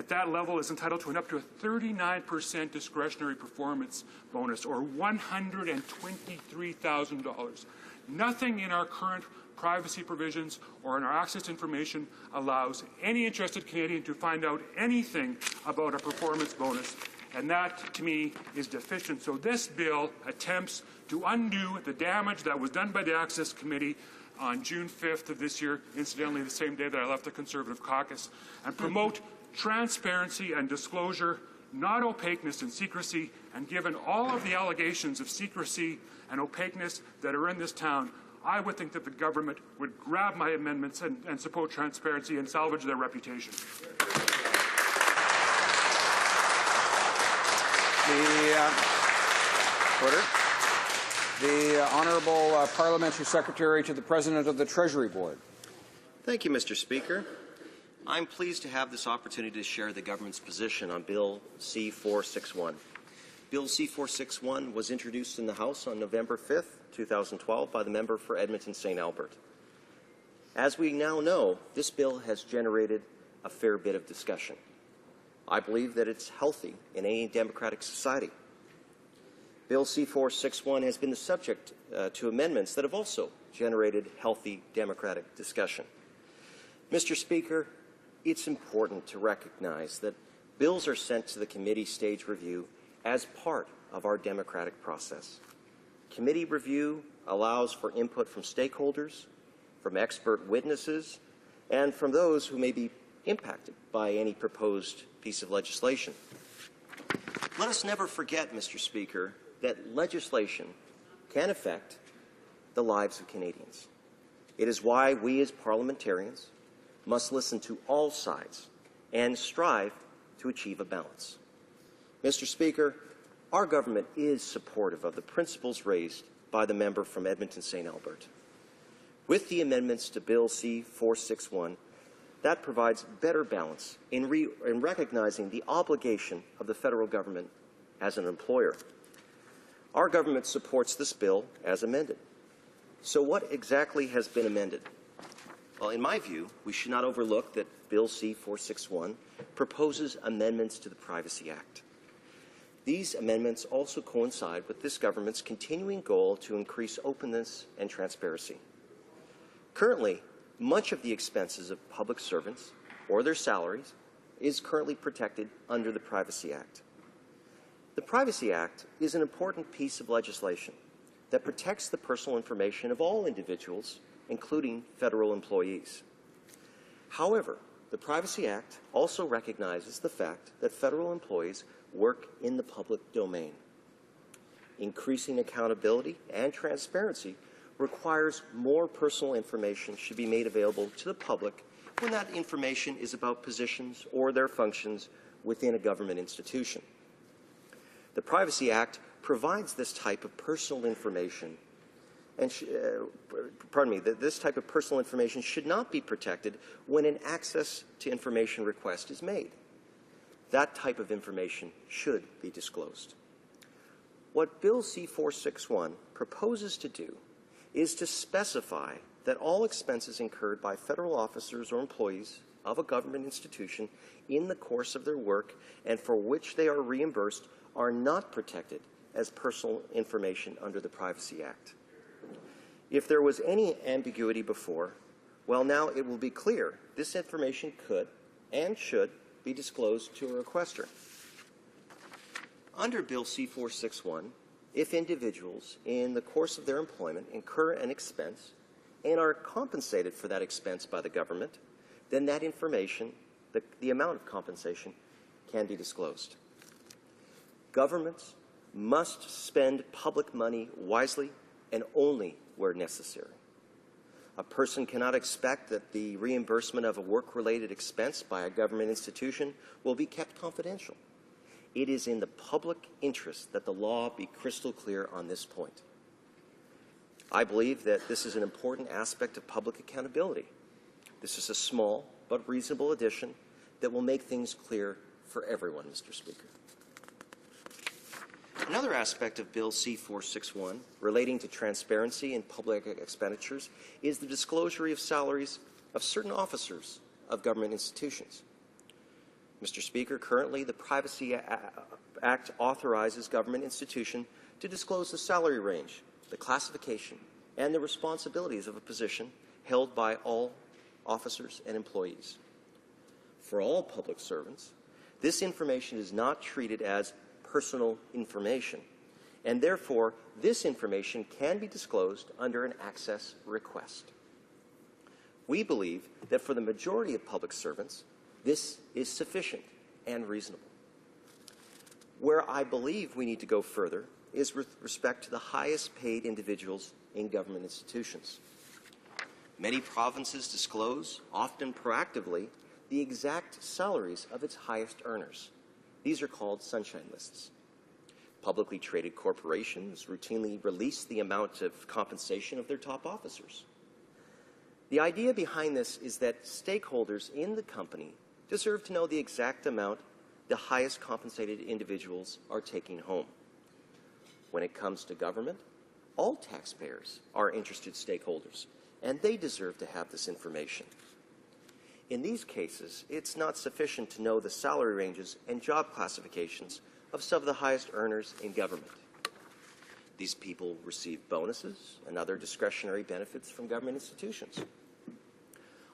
that level is entitled to up to a 39% discretionary performance bonus, or $123,000. Nothing in our current privacy provisions or in our access to information allows any interested Canadian to find out anything about a performance bonus. and that, to me, is deficient. So this bill attempts to undo the damage that was done by the Access Committee on June 5th of this year, incidentally the same day that I left the Conservative caucus, and promote transparency and disclosure, not opaqueness and secrecy. And given all of the allegations of secrecy and opaqueness that are in this town, I would think that the government would grab my amendments and support transparency and salvage their reputation. The Honourable Parliamentary Secretary to the President of the Treasury Board. Thank you, Mr. Speaker. I'm pleased to have this opportunity to share the government's position on Bill C-461. Bill C-461 was introduced in the House on November 5th, 2012 by the member for Edmonton-St. Albert. As we now know, this bill has generated a fair bit of discussion. I believe that it's healthy in any democratic society. Bill C-461 has been the subject to amendments that have also generated healthy democratic discussion. Mr. Speaker, it's important to recognize that bills are sent to the committee stage review as part of our democratic process. Committee review allows for input from stakeholders, from expert witnesses, and from those who may be impacted by any proposed piece of legislation. Let us never forget, Mr. Speaker, that legislation can affect the lives of Canadians. It is why we as parliamentarians must listen to all sides and strive to achieve a balance. Mr. Speaker, our government is supportive of the principles raised by the member from Edmonton-St. Albert. With the amendments to Bill C-461, that provides better balance in recognizing the obligation of the federal government as an employer. Our government supports this bill as amended. So what exactly has been amended? Well, in my view, we should not overlook that Bill C-461 proposes amendments to the Privacy Act. These amendments also coincide with this government's continuing goal to increase openness and transparency. Currently, much of the expenses of public servants or their salaries is currently protected under the Privacy Act. The Privacy Act is an important piece of legislation that protects the personal information of all individuals, including federal employees. However, the Privacy Act also recognizes the fact that federal employees work in the public domain. Increasing accountability and transparency requires more personal information should be made available to the public when that information is about positions or their functions within a government institution. The Privacy Act provides this type of personal information, and this type of personal information should not be protected when an access to information request is made. That type of information should be disclosed. What Bill C-461 proposes to do is to specify that all expenses incurred by federal officers or employees of a government institution in the course of their work and for which they are reimbursed are not protected as personal information under the Privacy Act. If there was any ambiguity before, well, now it will be clear this information could and should be disclosed to a requester. Under Bill C-461, if individuals in the course of their employment incur an expense and are compensated for that expense by the government, then that information, the amount of compensation, can be disclosed. Governments must spend public money wisely and only where necessary. A person cannot expect that the reimbursement of a work-related expense by a government institution will be kept confidential. It is in the public interest that the law be crystal clear on this point. I believe that this is an important aspect of public accountability. This is a small but reasonable addition that will make things clear for everyone, Mr. Speaker. Another aspect of Bill C-461 relating to transparency in public expenditures is the disclosure of salaries of certain officers of government institutions. Mr. Speaker, currently the Privacy Act authorizes government institutions to disclose the salary range, the classification, and the responsibilities of a position held by all officers and employees. For all public servants, this information is not treated as personal information, and therefore this information can be disclosed under an access request. We believe that for the majority of public servants, this is sufficient and reasonable. Where I believe we need to go further is with respect to the highest paid individuals in government institutions. Many provinces disclose, often proactively, the exact salaries of its highest earners. These are called sunshine lists. Publicly traded corporations routinely release the amount of compensation of their top officers. The idea behind this is that stakeholders in the company deserve to know the exact amount the highest compensated individuals are taking home. When it comes to government, all taxpayers are interested stakeholders, and they deserve to have this information. In these cases, it's not sufficient to know the salary ranges and job classifications of some of the highest earners in government. These people receive bonuses and other discretionary benefits from government institutions.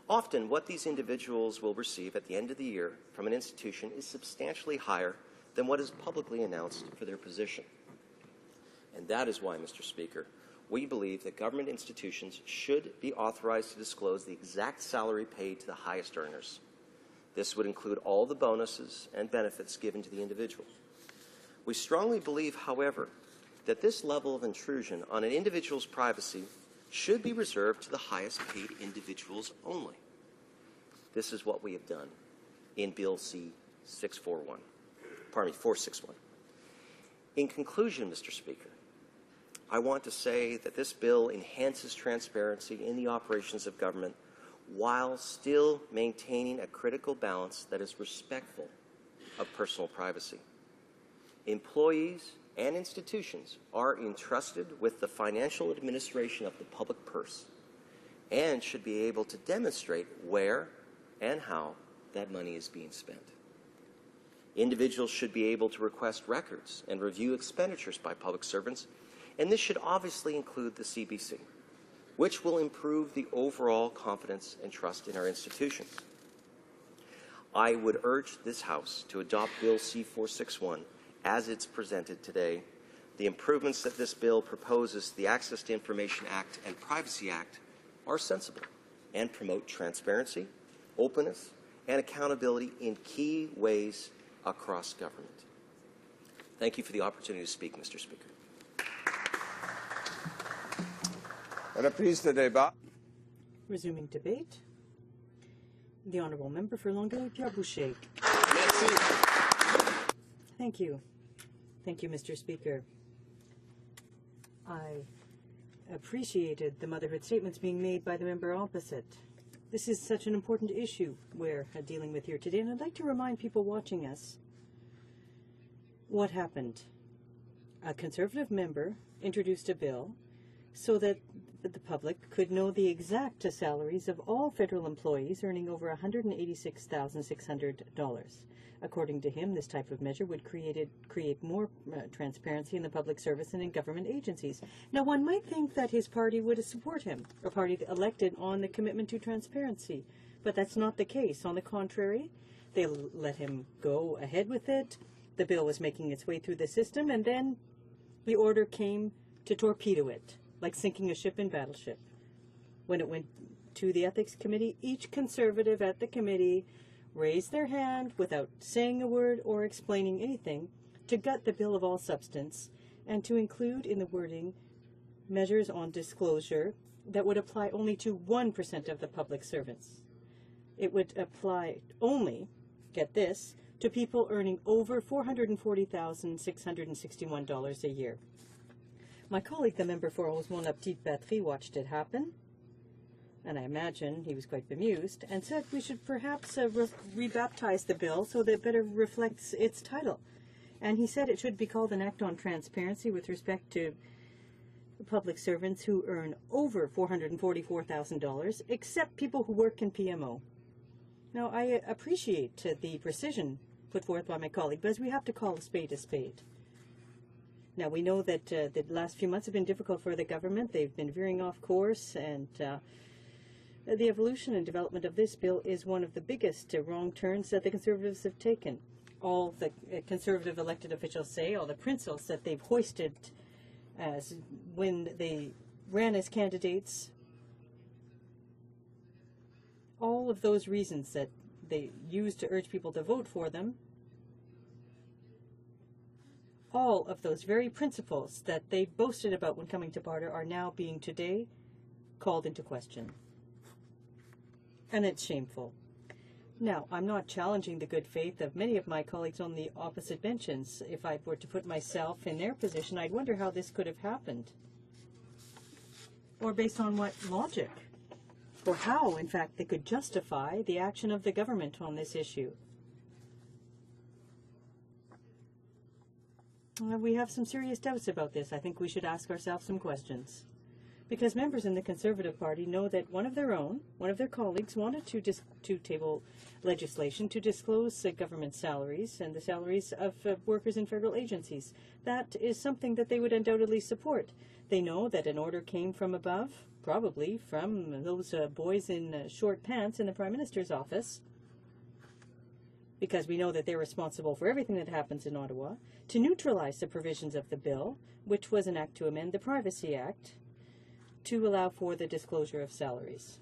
Often, what these individuals will receive at the end of the year from an institution is substantially higher than what is publicly announced for their position. And that is why, Mr. Speaker, we believe that government institutions should be authorized to disclose the exact salary paid to the highest earners. This would include all the bonuses and benefits given to the individual. We strongly believe, however, that this level of intrusion on an individual's privacy should be reserved to the highest paid individuals only. This is what we have done in Bill C-461. In conclusion, Mr. Speaker, I want to say that this bill enhances transparency in the operations of government while still maintaining a critical balance that is respectful of personal privacy. Employees and institutions are entrusted with the financial administration of the public purse and should be able to demonstrate where and how that money is being spent. Individuals should be able to request records and review expenditures by public servants, and this should obviously include the CBC, which will improve the overall confidence and trust in our institutions. I would urge this House to adopt Bill C-461 as it's presented today. The improvements that this bill proposes, the Access to Information Act and Privacy Act, are sensible and promote transparency, openness, and accountability in key ways across government. Thank you for the opportunity to speak, Mr. Speaker. Resuming debate. The Honourable Member for Longueuil-Piorbouchère. Thank you. Thank you, Mr. Speaker. I appreciated the motherhood statements being made by the member opposite. This is such an important issue we're dealing with here today, and I'd like to remind people watching us what happened. A Conservative member introduced a bill so that the public could know the exact salaries of all federal employees earning over $186,600. According to him, this type of measure would create more transparency in the public service and in government agencies. Now, one might think that his party would support him, a party elected on the commitment to transparency, but that's not the case. On the contrary, they let him go ahead with it. The bill was making its way through the system, and then the order came to torpedo it, like sinking a ship in battleship. When it went to the Ethics Committee, each Conservative at the committee raised their hand without saying a word or explaining anything to gut the bill of all substance and to include in the wording measures on disclosure that would apply only to 1% of the public servants. It would apply only, get this, to people earning over $440,661 a year. My colleague, the member for Rosemont-la-Petite-Patrie, watched it happen, and I imagine he was quite bemused, and said we should perhaps rebaptize the bill so that it better reflects its title. And he said it should be called an Act on Transparency with respect to public servants who earn over $444,000, except people who work in PMO. Now, I appreciate the precision put forth by my colleague, but we have to call a spade a spade. Now, we know that the last few months have been difficult for the government. They've been veering off course, and the evolution and development of this bill is one of the biggest wrong turns that the Conservatives have taken. all the Conservative elected officials say, all the principles that they've hoisted as when they ran as candidates, all of those reasons that they used to urge people to vote for them, all of those very principles that they boasted about when coming to Barter are now being today called into question. And it's shameful. Now, I'm not challenging the good faith of many of my colleagues on the opposite benches. If I were to put myself in their position, I'd wonder how this could have happened. Or based on what logic? Or how, in fact, they could justify the action of the government on this issue. We have some serious doubts about this. I think we should ask ourselves some questions. Because members in the Conservative Party know that one of their colleagues, wanted to table legislation to disclose government salaries and the salaries of workers in federal agencies. That is something that they would undoubtedly support. They know that an order came from above, probably from those boys in short pants in the Prime Minister's office, because we know that they're responsible for everything that happens in Ottawa, to neutralize the provisions of the bill, which was an act to amend the Privacy Act, to allow for the disclosure of salaries.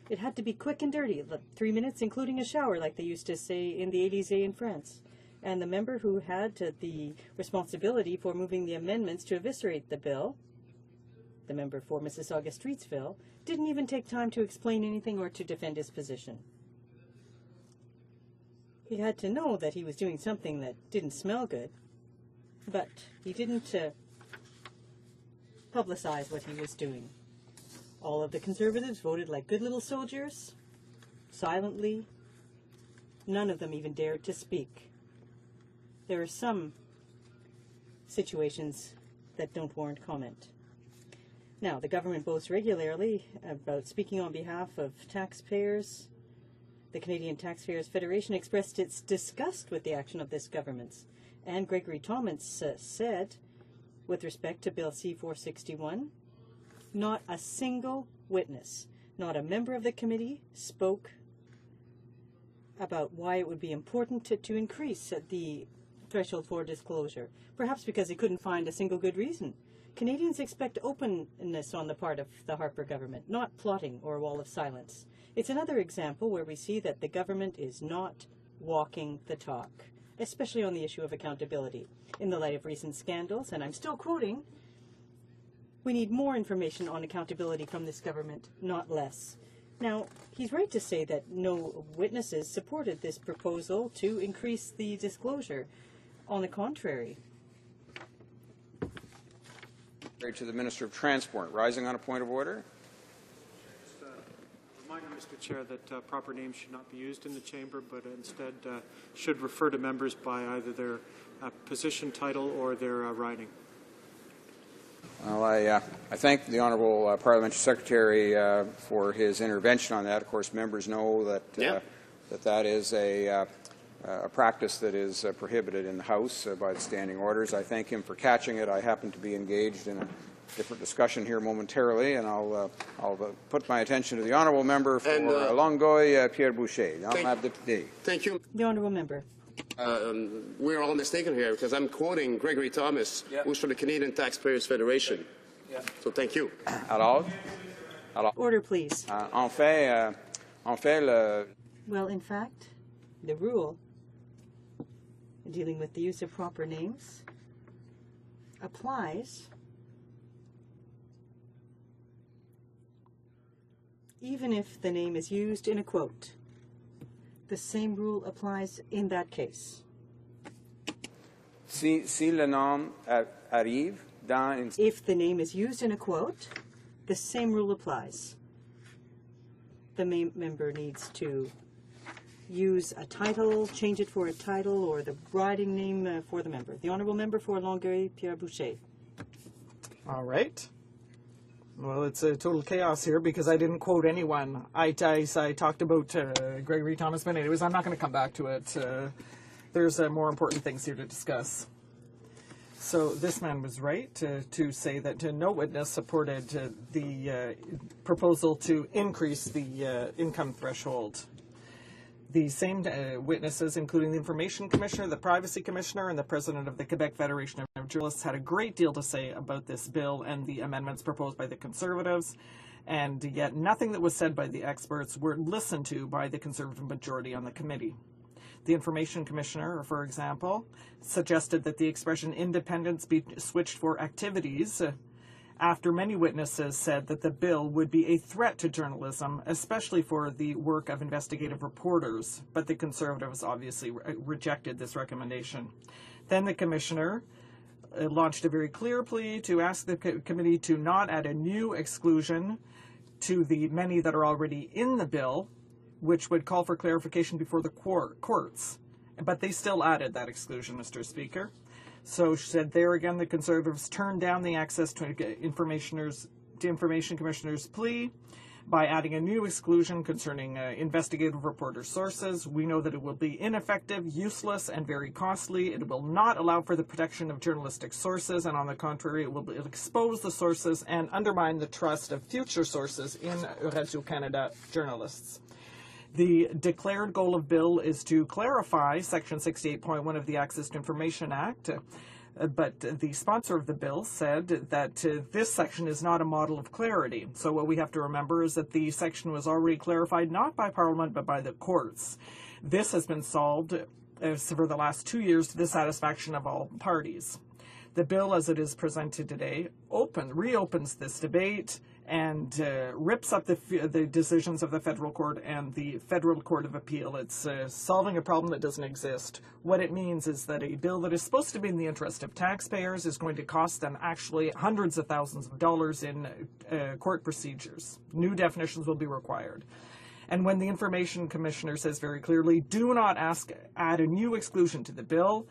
It had to be quick and dirty, 3 minutes including a shower, like they used to say in the Élysée in France. And the member who had the responsibility for moving the amendments to eviscerate the bill, the member for Mississauga Streetsville, didn't even take time to explain anything or to defend his position. He had to know that he was doing something that didn't smell good, but he didn't publicize what he was doing. All of the Conservatives voted like good little soldiers, silently. None of them even dared to speak. There are some situations that don't warrant comment. Now, the government boasts regularly about speaking on behalf of taxpayers. The Canadian Taxpayers Federation expressed its disgust with the action of this government. And Gregory Thomas said, with respect to Bill C-461, not a single witness, not a member of the committee spoke about why it would be important to increase the threshold for disclosure, perhaps because they couldn't find a single good reason. Canadians expect openness on the part of the Harper government, not plotting or a wall of silence. It's another example where we see that the government is not walking the talk, especially on the issue of accountability. In the light of recent scandals, and I'm still quoting, we need more information on accountability from this government, not less. Now, he's right to say that no witnesses supported this proposal to increase the disclosure. On the contrary. To the Minister of Transport. Rising on a point of order. Just a reminder, Mr. Chair, that proper names should not be used in the chamber, but instead should refer to members by either their position, title, or their riding. Well, I thank the Honourable Parliamentary Secretary for his intervention on that. Of course, members know that that is a practice that is prohibited in the House by the standing orders. I thank him for catching it. I happen to be engaged in a different discussion here momentarily, and I'll put my attention to the Honourable Member for Longueuil, Pierre Boucher. Thank you. The Honourable Member. We're all mistaken here because I'm quoting Gregory Thomas, who's from the Canadian Taxpayers Federation. So thank you. Alors, order, please. En fait, Well, in fact, the rule dealing with the use of proper names applies even if the name is used in a quote. The same rule applies in that case. Si le nom arrive dans une... If the name is used in a quote, the same rule applies. The member needs to use a title, change it for a title, or the riding name for the member. The Honourable Member for Longueuil, Pierre Boucher. All right. Well, it's a total chaos here because I didn't quote anyone. I talked about Gregory Thomas, but anyways, I'm not going to come back to it. There's more important things here to discuss. So this man was right to say that no witness supported the proposal to increase the income threshold. The same witnesses, including the Information Commissioner, the Privacy Commissioner, and the President of the Quebec Federation of Journalists, had a great deal to say about this bill and the amendments proposed by the Conservatives, and yet nothing that was said by the experts were listened to by the Conservative majority on the committee. The Information Commissioner, for example, suggested that the expression independence be switched for activities after many witnesses said that the bill would be a threat to journalism, especially for the work of investigative reporters. But the Conservatives obviously rejected this recommendation. Then the Commissioner launched a very clear plea to ask the committee to not add a new exclusion to the many that are already in the bill, which would call for clarification before the courts. But they still added that exclusion, Mr. Speaker. So she said there again the Conservatives turned down the access to Information Commissioner's plea by adding a new exclusion concerning investigative reporter sources. We know that it will be ineffective, useless, and very costly. It will not allow for the protection of journalistic sources, and on the contrary, it will expose the sources and undermine the trust of future sources in Radio-Canada journalists. The declared goal of bill is to clarify Section 68.1 of the Access to Information Act, but the sponsor of the bill said that this section is not a model of clarity. So what we have to remember is that the section was already clarified not by Parliament but by the courts. This has been solved for the last 2 years to the satisfaction of all parties. The bill as it is presented today reopens this debate and rips up the decisions of the federal court and the Federal Court of Appeal. It's solving a problem that doesn't exist. What it means is that a bill that is supposed to be in the interest of taxpayers is going to cost them actually hundreds of thousands of dollars in court procedures. New definitions will be required. And when the Information Commissioner says very clearly, do not add a new exclusion to the bill,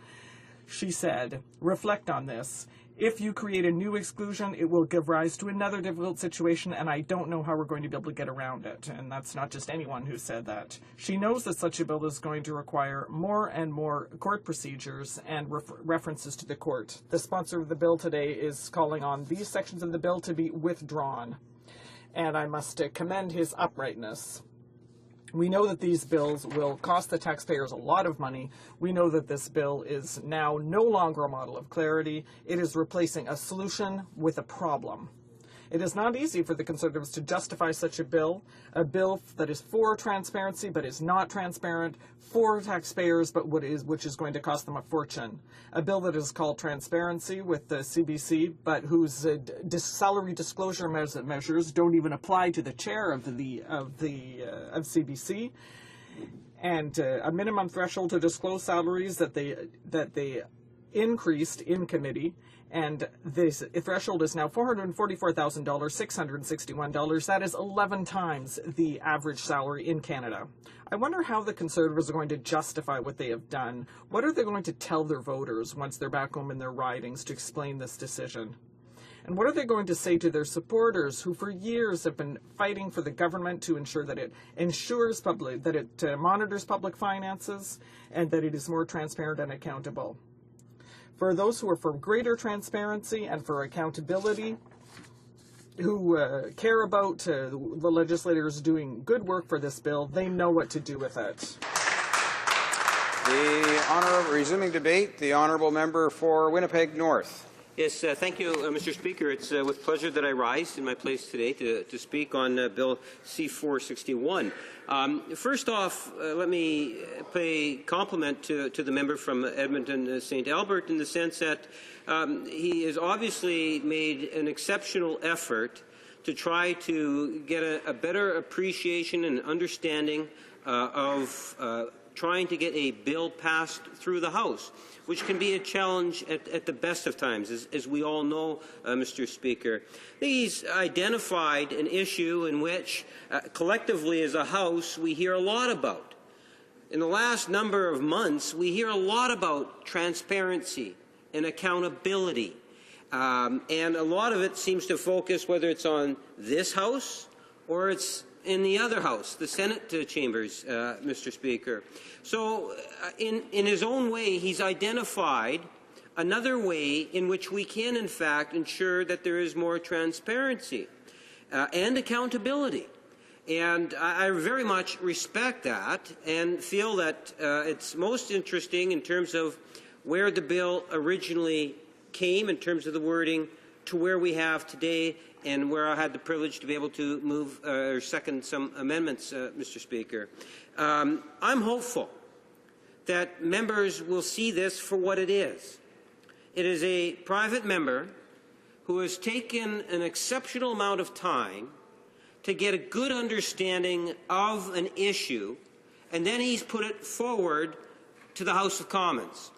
she said, reflect on this. If you create a new exclusion, it will give rise to another difficult situation, and I don't know how we're going to be able to get around it. And that's not just anyone who said that. She knows that such a bill is going to require more and more court procedures and references to the court. The sponsor of the bill today is calling on these sections of the bill to be withdrawn. And I must commend his uprightness. We know that these bills will cost the taxpayers a lot of money. We know that this bill is now no longer a model of clarity. It is replacing a solution with a problem. It is not easy for the Conservatives to justify such a bill that is for transparency but is not transparent, for taxpayers but which is going to cost them a fortune. A bill that is called transparency with the CBC but whose salary disclosure measures don't even apply to the chair of CBC, and a minimum threshold to disclose salaries that they increased in committee. And this threshold is now $444,000, $661. That is 11 times the average salary in Canada. I wonder how the Conservatives are going to justify what they have done. What are they going to tell their voters once they're back home in their ridings to explain this decision? And what are they going to say to their supporters who for years have been fighting for the government to ensure that it monitors public finances and that it is more transparent and accountable? For those who are for greater transparency and for accountability, who care about the legislators doing good work for this bill, they know what to do with it. Resuming debate, the honourable member for Winnipeg North. Yes, thank you, Mr. Speaker. It's with pleasure that I rise in my place today to speak on Bill C-461. First off, let me pay compliment to the member from Edmonton, St. Albert, in the sense that he has obviously made an exceptional effort to try to get a better appreciation and understanding of trying to get a bill passed through the House, which can be a challenge at the best of times, as we all know, Mr. Speaker. He's identified an issue in which, collectively as a House, we hear a lot about. In the last number of months, we hear a lot about transparency and accountability. And a lot of it seems to focus, whether it's on this House or it's in the other House, the Senate chambers, Mr. Speaker. So in his own way, he's identified another way in which we can, in fact, ensure that there is more transparency and accountability. And I very much respect that and feel that it's most interesting in terms of where the bill originally came in terms of the wording to where we have today and where I had the privilege to be able to move or second some amendments, Mr. Speaker. I'm hopeful that members will see this for what it is. It is a private member who has taken an exceptional amount of time to get a good understanding of an issue, and then he's put it forward to the House of Commons.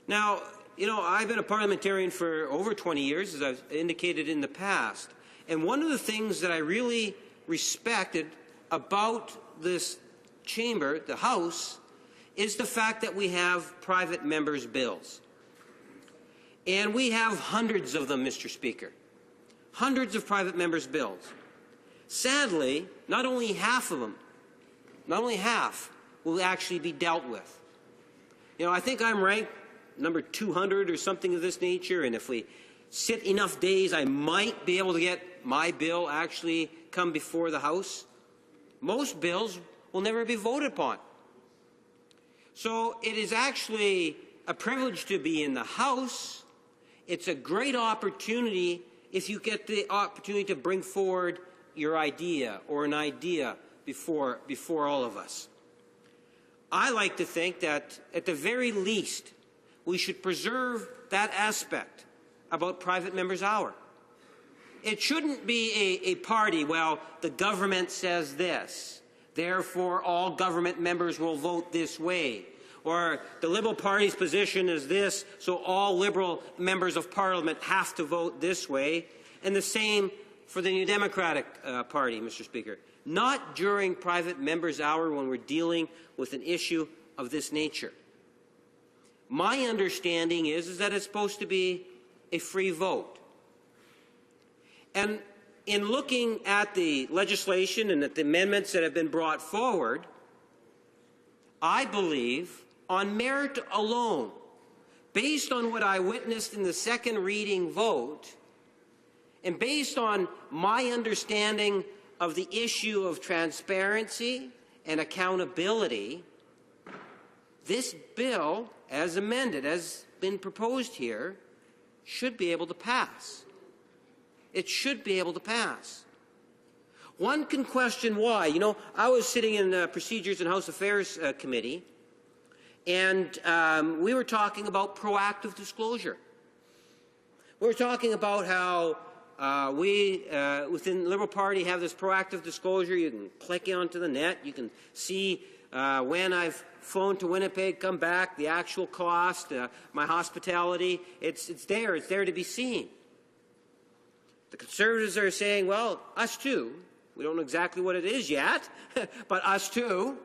Now, you know, I've been a parliamentarian for over 20 years, as I've indicated in the past, and one of the things that I really respected about this chamber, the House, is the fact that we have private members' bills. And we have hundreds of them, Mr. Speaker. Hundreds of private members' bills. Sadly, not only half of them, not only half, will actually be dealt with. You know, I think I'm ranked number 200 or something of this nature, and if we sit enough days, I might be able to get my bill actually come before the House. Most bills will never be voted upon. So it is actually a privilege to be in the House. It's a great opportunity if you get the opportunity to bring forward your idea or an idea before all of us. I like to think that at the very least we should preserve that aspect about private members' hour. It shouldn't be a party, well, the government says this, therefore all government members will vote this way. Or the Liberal Party's position is this, so all Liberal members of Parliament have to vote this way. And the same for the New Democratic Party, Mr. Speaker. Not during private members' hour when we're dealing with an issue of this nature. My understanding is that it's supposed to be a free vote. And in looking at the legislation and at the amendments that have been brought forward, I believe on merit alone, based on what I witnessed in the second reading vote, and based on my understanding of the issue of transparency and accountability, this bill, as amended, as been proposed here, should be able to pass. It should be able to pass. One can question why. You know, I was sitting in the Procedures and House Affairs Committee, and we were talking about proactive disclosure. We were talking about how we, within the Liberal Party, have this proactive disclosure. You can click onto the net. You can see when I've flown to Winnipeg, come back, the actual cost, my hospitality. It's there. It's there to be seen. The Conservatives are saying, well, us too. We don't know exactly what it is yet, but us too.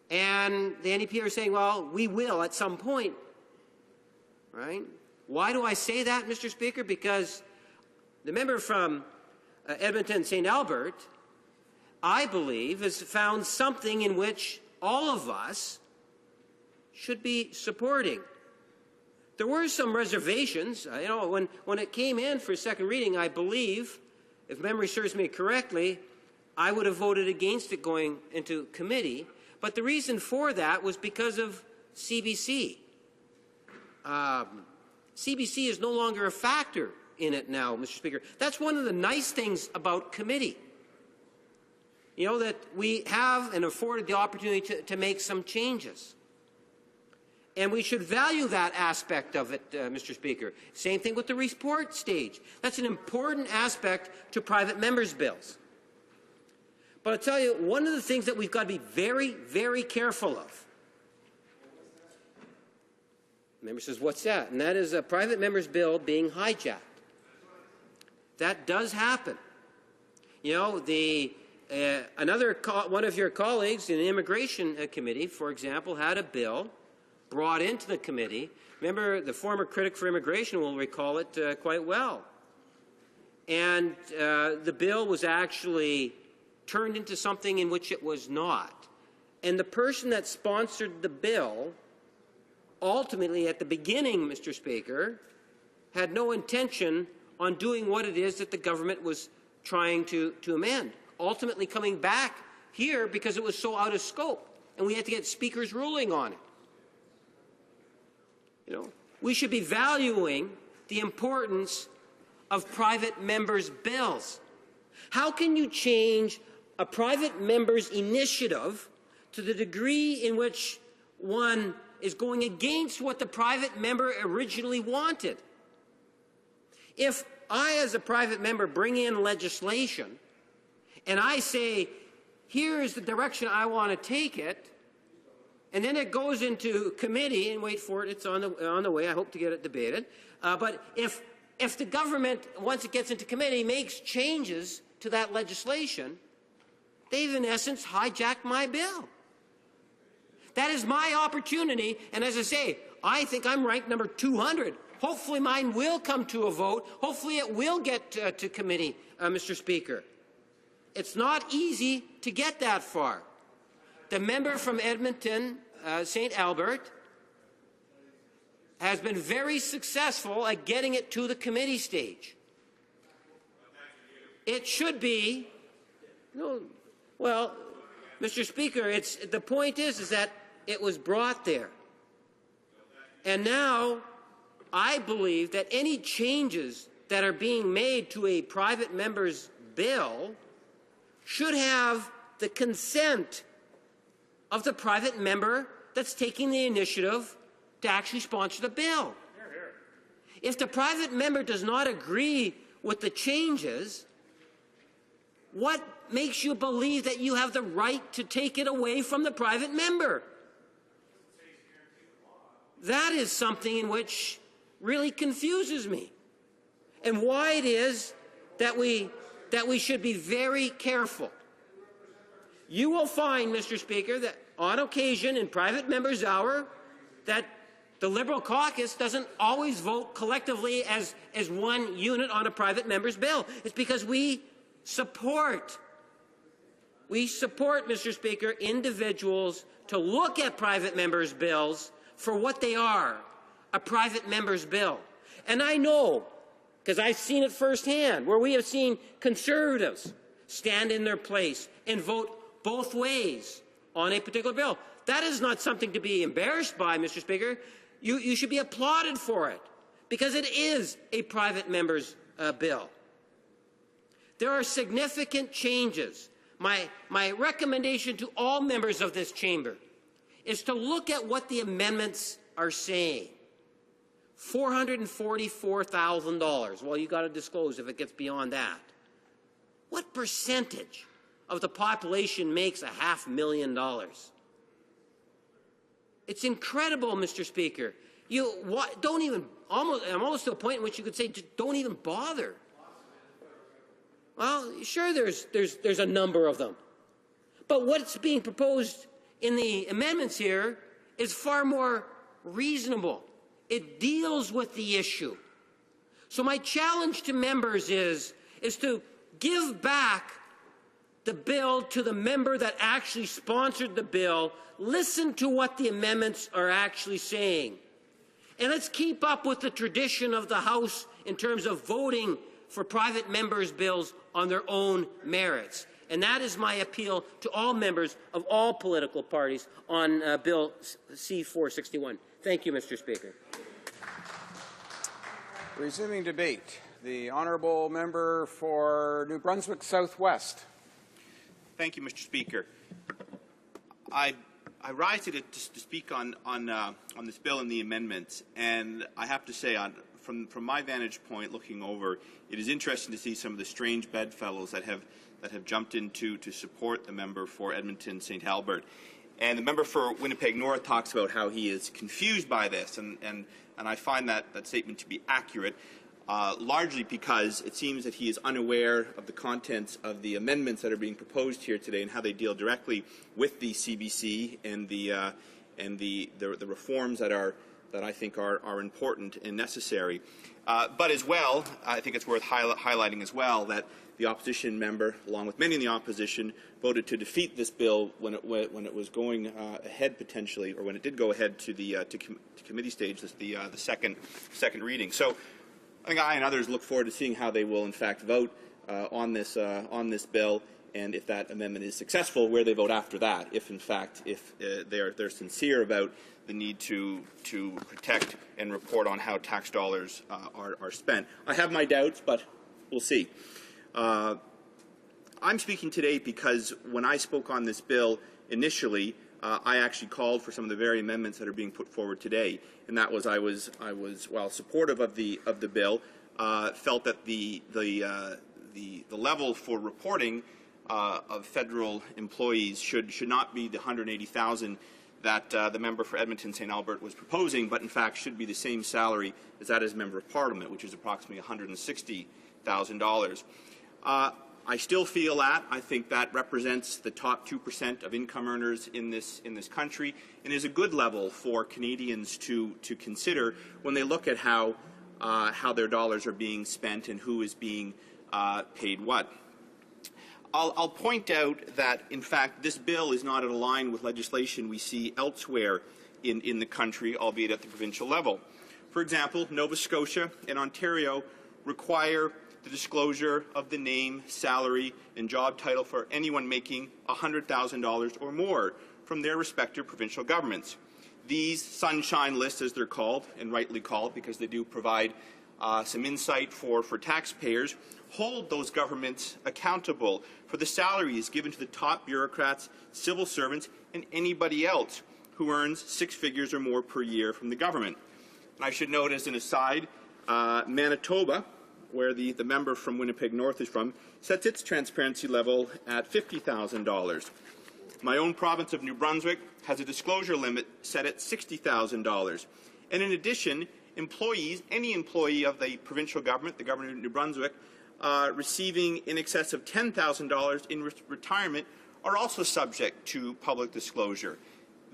And the NDP are saying, well, we will at some point. Right? Why do I say that, Mr. Speaker? Because the member from Edmonton St. Albert, I believe, has found something in which all of us should be supporting. There were some reservations. You know, when it came in for second reading, I believe, if memory serves me correctly, I would have voted against it going into committee. But the reason for that was because of CBC. CBC is no longer a factor in it now, Mr. Speaker. That's one of the nice things about committee. You know, that we have and afforded the opportunity to make some changes. And we should value that aspect of it, Mr. Speaker. Same thing with the report stage. That's an important aspect to private members' bills. But I'll tell you, one of the things that we've got to be very, very careful of. The member says, what's that? And that is a private member's bill being hijacked. That does happen. You know, one of your colleagues in the Immigration Committee, for example, had a bill brought into the committee. Remember, the former critic for immigration will recall it quite well. And the bill was actually turned into something in which it was not. And the person that sponsored the bill, ultimately at the beginning, Mr. Speaker, had no intention on doing what it is that the government was trying to amend. ultimately coming back here because it was so out of scope, and we had to get Speaker's ruling on it. You know, we should be valuing the importance of private members' bills. How can you change a private member's initiative to the degree in which one is going against what the private member originally wanted? If I, as a private member, bring in legislation and I say, here's the direction I want to take it, and then it goes into committee, and wait for it, it's on the way, I hope to get it debated. But if the government, once it gets into committee, makes changes to that legislation, they've in essence hijacked my bill. That is my opportunity, and as I say, I think I'm ranked number 200. Hopefully mine will come to a vote. Hopefully it will get to committee, Mr. Speaker. It's not easy to get that far. The member from Edmonton, St. Albert, has been very successful at getting it to the committee stage. It should be, well, Mr. Speaker, the point is that it was brought there. And now I believe that any changes that are being made to a private member's bill should have the consent of the private member that's taking the initiative to actually sponsor the bill. If the private member does not agree with the changes, what makes you believe that you have the right to take it away from the private member? That is something in which really confuses me, and why it is that we should be very careful. You will find, Mr. Speaker, that on occasion in private members' hour that the Liberal caucus doesn't always vote collectively as one unit on a private member's bill. It's because we support, Mr. Speaker, individuals to look at private members' bills for what they are, a private member's bill. And I know, because I've seen it firsthand, where we have seen Conservatives stand in their place and vote both ways on a particular bill. That is not something to be embarrassed by, Mr. Speaker. You should be applauded for it, because it is a private member's bill. There are significant changes. My recommendation to all members of this chamber is to look at what the amendments are saying. $444,000. Well, you've got to disclose if it gets beyond that. What percentage of the population makes $500,000? It's incredible, Mr. Speaker. Don't even, I'm almost to a point in which you could say, don't even bother. Well, sure, there's a number of them. But what's being proposed in the amendments here is far more reasonable. It deals with the issue. So my challenge to members is to give back the bill to the member that actually sponsored the bill. Listen to what the amendments are actually saying. And let's keep up with the tradition of the House in terms of voting for private members' bills on their own merits. And that is my appeal to all members of all political parties on Bill C-461. Thank you, Mr. Speaker. Resuming debate, the honourable member for New Brunswick Southwest. Thank you, Mr. Speaker. I rise to speak on this bill and the amendments, and I have to say, from my vantage point, looking over, it is interesting to see some of the strange bedfellows that have jumped in to support the member for Edmonton St. Albert. And the member for Winnipeg North talks about how he is confused by this, and I find that statement to be accurate, largely because it seems that he is unaware of the contents of the amendments that are being proposed here today and how they deal directly with the CBC and the reforms that I think are important and necessary. But as well, I think it's worth highlighting as well that the opposition member, along with many in the opposition, voted to defeat this bill when it was going ahead potentially, or when it did go ahead to the to committee stage, the second reading. So I think I and others look forward to seeing how they will in fact vote on this bill, and if that amendment is successful, where they vote after that, if in fact they're sincere about the need to protect and report on how tax dollars are spent. I have my doubts, but we'll see. I'm speaking today because when I spoke on this bill initially, I actually called for some of the very amendments that are being put forward today, and that was I was while supportive of the bill, felt that the level for reporting of federal employees should not be the 180,000 that the member for Edmonton St. Albert was proposing, but in fact should be the same salary as that as Member of Parliament, which is approximately $160,000. I still feel that. I think that represents the top 2% of income earners in this country, and is a good level for Canadians to consider when they look at how their dollars are being spent and who is being paid what. I'll point out that, in fact, this bill is not in line with legislation we see elsewhere in the country, albeit at the provincial level. For example, Nova Scotia and Ontario require the disclosure of the name, salary, and job title for anyone making $100,000 or more from their respective provincial governments. These sunshine lists, as they're called, and rightly called because they do provide some insight for taxpayers, hold those governments accountable for the salaries given to the top bureaucrats, civil servants, and anybody else who earns 6 figures or more per year from the government. And I should note, as an aside, Manitoba, where the member from Winnipeg North is from, sets its transparency level at $50,000. My own province of New Brunswick has a disclosure limit set at $60,000. And in addition, employees, any employee of the provincial government, the government of New Brunswick, receiving in excess of $10,000 in retirement are also subject to public disclosure.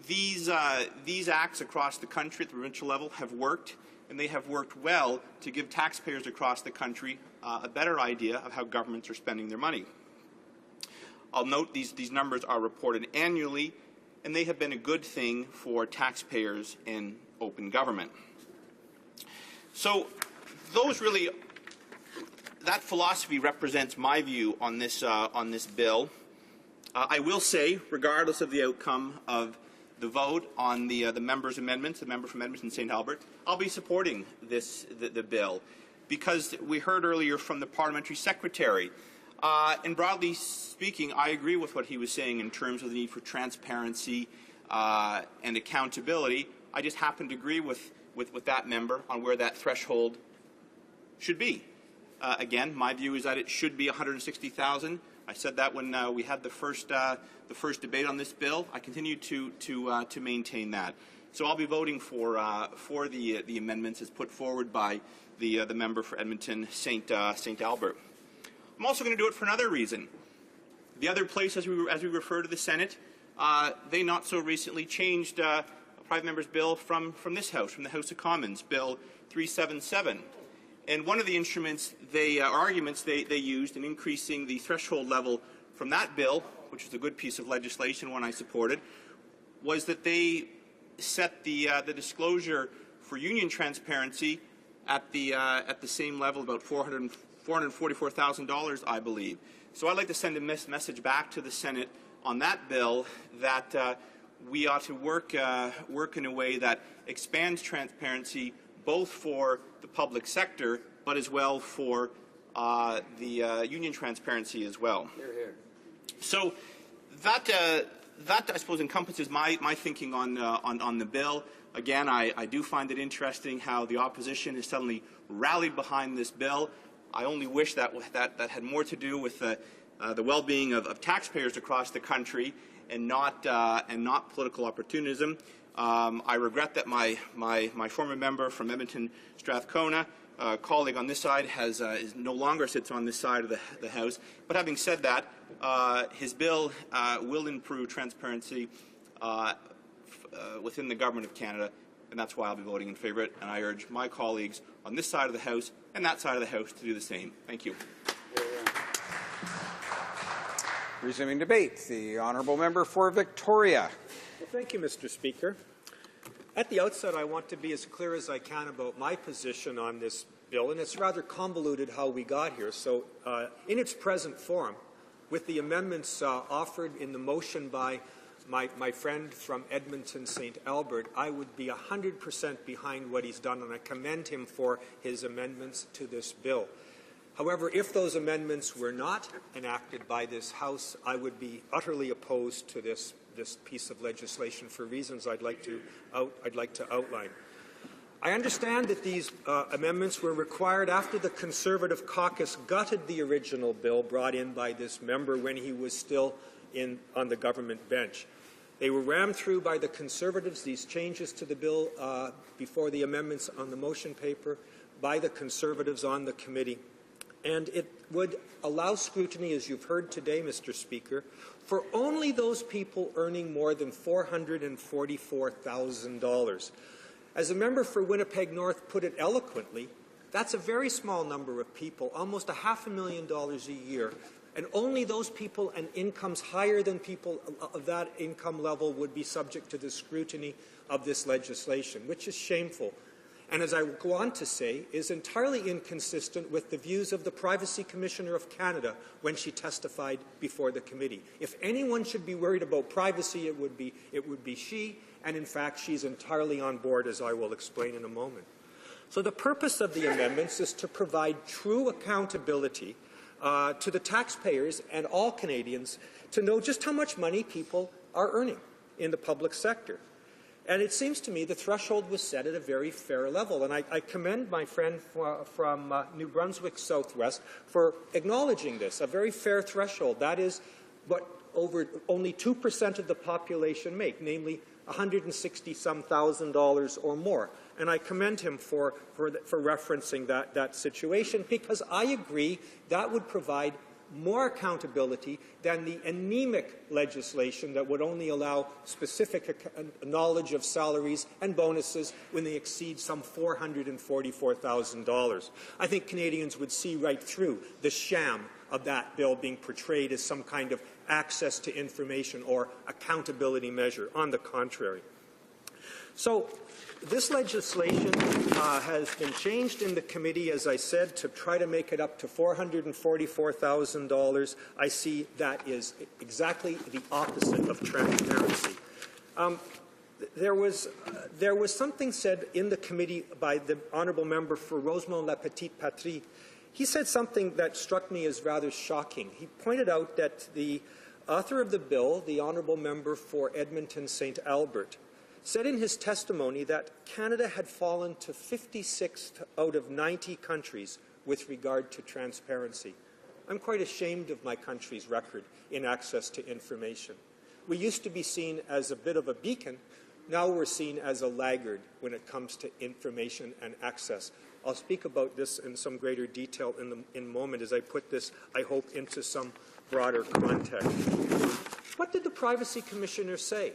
These acts across the country at the provincial level have worked, and they have worked well to give taxpayers across the country a better idea of how governments are spending their money. I'll note these numbers are reported annually, and they have been a good thing for taxpayers in open government. So that philosophy represents my view on this bill. I will say, regardless of the outcome of the vote on the members' amendments, the member from Edmonton St. Albert, I'll be supporting the bill, because we heard earlier from the parliamentary secretary, and broadly speaking, I agree with what he was saying in terms of the need for transparency and accountability. I just happen to agree with that member on where that threshold should be. Again, my view is that it should be $160,000. I said that when we had the first debate on this bill. I continue to maintain that. So I'll be voting for the amendments as put forward by the member for Edmonton St. Albert. I'm also going to do it for another reason. The other place, as we refer to the Senate, they not so recently changed a private member's bill from this House, from the House of Commons, Bill 377. And one of the instruments arguments they used in increasing the threshold level from that bill, which is a good piece of legislation, one I supported, was that they set the disclosure for union transparency at the same level, about $444,000, I believe. So I'd like to send a message back to the Senate on that bill that we ought to work in a way that expands transparency both for the public sector, but as well for the union transparency as well. Hear, hear. So that I suppose encompasses my thinking on the bill. Again, I do find it interesting how the opposition has suddenly rallied behind this bill. I only wish that had more to do with the well-being of taxpayers across the country and not political opportunism. I regret that my former member from Edmonton Strathcona, colleague on this side, is no longer sits on this side of the House. But having said that, his bill will improve transparency within the Government of Canada, and that's why I'll be voting in favour of it. And I urge my colleagues on this side of the House and that side of the House to do the same. Thank you. Resuming debate, the honourable member for Victoria. Well, thank you, Mr. Speaker. At the outset, I want to be as clear as I can about my position on this bill, and it's rather convoluted how we got here. So in its present form, with the amendments offered in the motion by my friend from Edmonton, St. Albert, I would be 100% behind what he's done, and I commend him for his amendments to this bill. However, if those amendments were not enacted by this House, I would be utterly opposed to this piece of legislation for reasons I'd like to outline. I understand that these amendments were required after the Conservative caucus gutted the original bill brought in by this member when he was still on the government bench. They were rammed through by the Conservatives, these changes to the bill before the amendments on the motion paper, by the Conservatives on the committee. And it would allow scrutiny, as you've heard today, Mr. Speaker, for only those people earning more than $444,000. As a member for Winnipeg North put it eloquently, that's a very small number of people, almost $500,000 a year, and only those people and incomes higher than people of that income level would be subject to the scrutiny of this legislation, which is shameful. And as I will go on to say, is entirely inconsistent with the views of the Privacy Commissioner of Canada when she testified before the committee. If anyone should be worried about privacy, it would be she, and in fact she's entirely on board, as I will explain in a moment. So the purpose of the amendments is to provide true accountability to the taxpayers and all Canadians to know just how much money people are earning in the public sector. And it seems to me the threshold was set at a very fair level. And I commend my friend from New Brunswick Southwest for acknowledging this, a very fair threshold. That is what only 2% of the population make, namely $160-some thousand or more. And I commend him for referencing that situation, because I agree that would provide more accountability than the anemic legislation that would only allow specific knowledge of salaries and bonuses when they exceed some $444,000. I think Canadians would see right through the sham of that bill being portrayed as some kind of access to information or accountability measure. On the contrary. So this legislation has been changed in the committee, as I said, to try to make it up to $444,000. I see that is exactly the opposite of transparency. There was something said in the committee by the honourable member for Rosemont-La Petite Patrie. He said something that struck me as rather shocking. He pointed out that the author of the bill, the honourable member for Edmonton St. Albert, said in his testimony that Canada had fallen to 56th out of 90 countries with regard to transparency. I'm quite ashamed of my country's record in access to information. We used to be seen as a bit of a beacon. Now we're seen as a laggard when it comes to information and access. I'll speak about this in some greater detail in a moment as I put this, I hope, into some broader context. What did the Privacy Commissioner say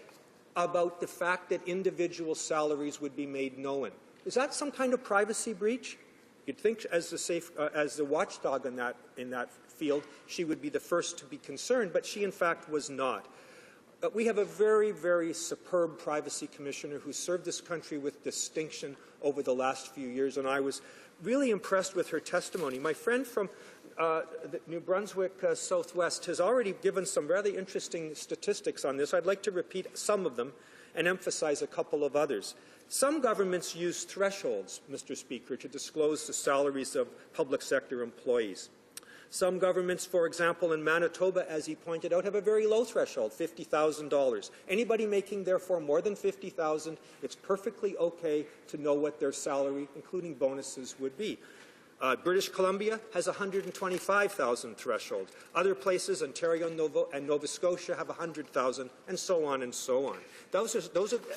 about the fact that individual salaries would be made known? Is that some kind of privacy breach? You'd think, as the watchdog in that field, she would be the first to be concerned, but she, in fact, was not. We have a very, very superb Privacy Commissioner who served this country with distinction over the last few years, and I was really impressed with her testimony. My friend from New Brunswick Southwest has already given some rather interesting statistics on this. I'd like to repeat some of them and emphasize a couple of others. Some governments use thresholds, Mr. Speaker, to disclose the salaries of public sector employees. Some governments, for example, in Manitoba, as he pointed out, have a very low threshold, $50,000. Anybody making, therefore, more than $50,000, it's perfectly okay to know what their salary, including bonuses, would be. British Columbia has a $125,000 threshold. Other places, Ontario and Nova Scotia, have $100,000, and so on and so on.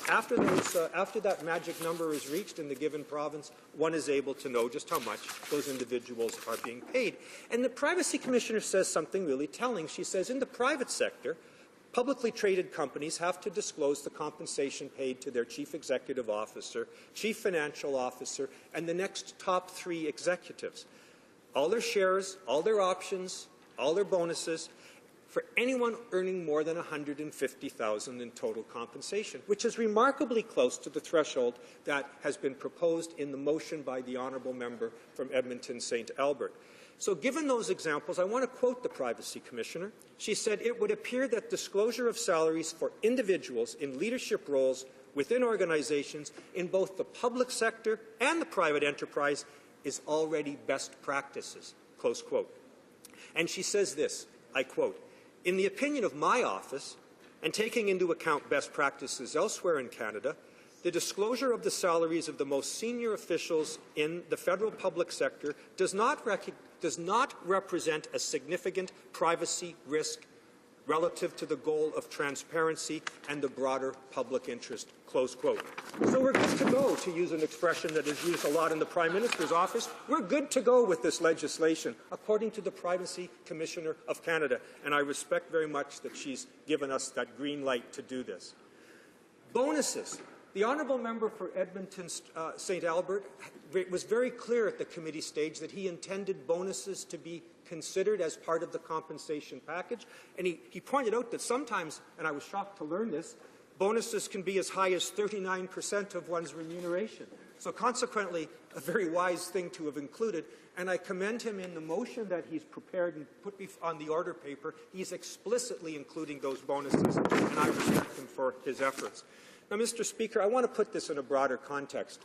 After that magic number is reached in the given province, one is able to know just how much those individuals are being paid. And the Privacy Commissioner says something really telling. She says, in the private sector, publicly traded companies have to disclose the compensation paid to their chief executive officer, chief financial officer, and the next top 3 executives. All their shares, all their options, all their bonuses, for anyone earning more than $150,000 in total compensation, which is remarkably close to the threshold that has been proposed in the motion by the honourable member from Edmonton St. Albert. So given those examples, I want to quote the Privacy Commissioner. She said, "It would appear that disclosure of salaries for individuals in leadership roles within organizations in both the public sector and the private enterprise is already best practices," close quote. And she says this, I quote, "In the opinion of my office, and taking into account best practices elsewhere in Canada, the disclosure of the salaries of the most senior officials in the federal public sector does not represent a significant privacy risk relative to the goal of transparency and the broader public interest," close quote. So we're good to go, to use an expression that is used a lot in the Prime Minister's office. We're good to go with this legislation, according to the Privacy Commissioner of Canada, and I respect very much that she's given us that green light to do this. Bonuses. The honourable member for Edmonton St. Albert was very clear at the committee stage that he intended bonuses to be considered as part of the compensation package. And he pointed out that sometimes, and I was shocked to learn this, bonuses can be as high as 39% of one's remuneration. So consequently, a very wise thing to have included. And I commend him in the motion that he's prepared and put on the order paper. He's explicitly including those bonuses, and I respect him for his efforts. Now, Mr. Speaker, I want to put this in a broader context.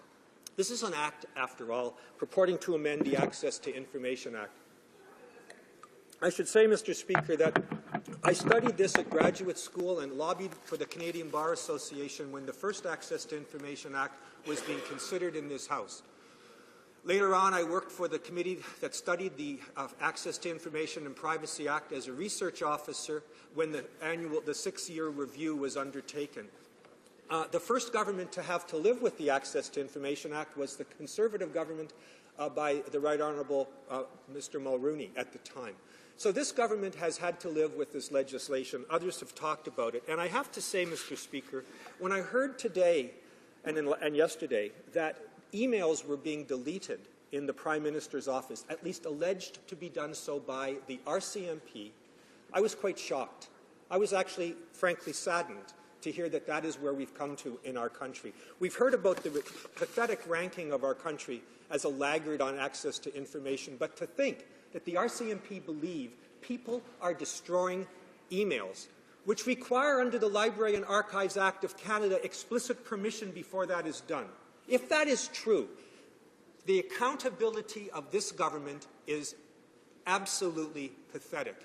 This is an act, after all, purporting to amend the Access to Information Act. I should say, Mr. Speaker, that I studied this at graduate school and lobbied for the Canadian Bar Association when the first Access to Information Act was being considered in this House. Later on, I worked for the committee that studied the Access to Information and Privacy Act as a research officer when the 6-year review was undertaken. The first government to have to live with the Access to Information Act was the Conservative government by the Right Honourable Mr. Mulrooney at the time. So this government has had to live with this legislation. Others have talked about it. And I have to say, Mr. Speaker, when I heard today and yesterday that emails were being deleted in the Prime Minister's office, at least alleged to be done so by the RCMP, I was quite shocked. I was actually, frankly, saddened to hear that that is where we've come to in our country. We've heard about the pathetic ranking of our country as a laggard on access to information, but to think that the RCMP believe people are destroying emails, which require under the Library and Archives Act of Canada explicit permission before that is done. If that is true, the accountability of this government is absolutely pathetic.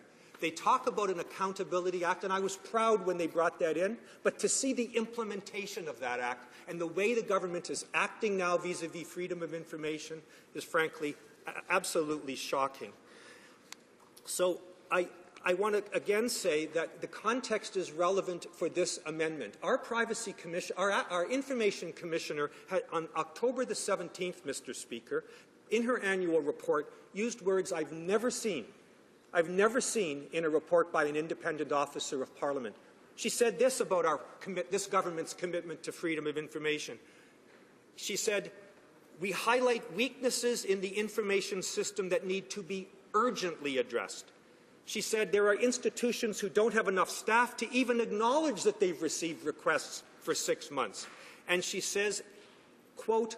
They talk about an Accountability Act, and I was proud when they brought that in, but to see the implementation of that act and the way the government is acting now vis-à-vis freedom of information is, frankly, absolutely shocking. So I want to again say that the context is relevant for this amendment. Our Privacy Commission, our Information Commissioner, had, on October the 17th, Mr. Speaker, in her annual report, used words I've never seen in a report by an independent officer of Parliament. She said this about this government's commitment to freedom of information. She said, "We highlight weaknesses in the information system that need to be urgently addressed." She said there are institutions who don't have enough staff to even acknowledge that they've received requests for 6 months. And she says, quote,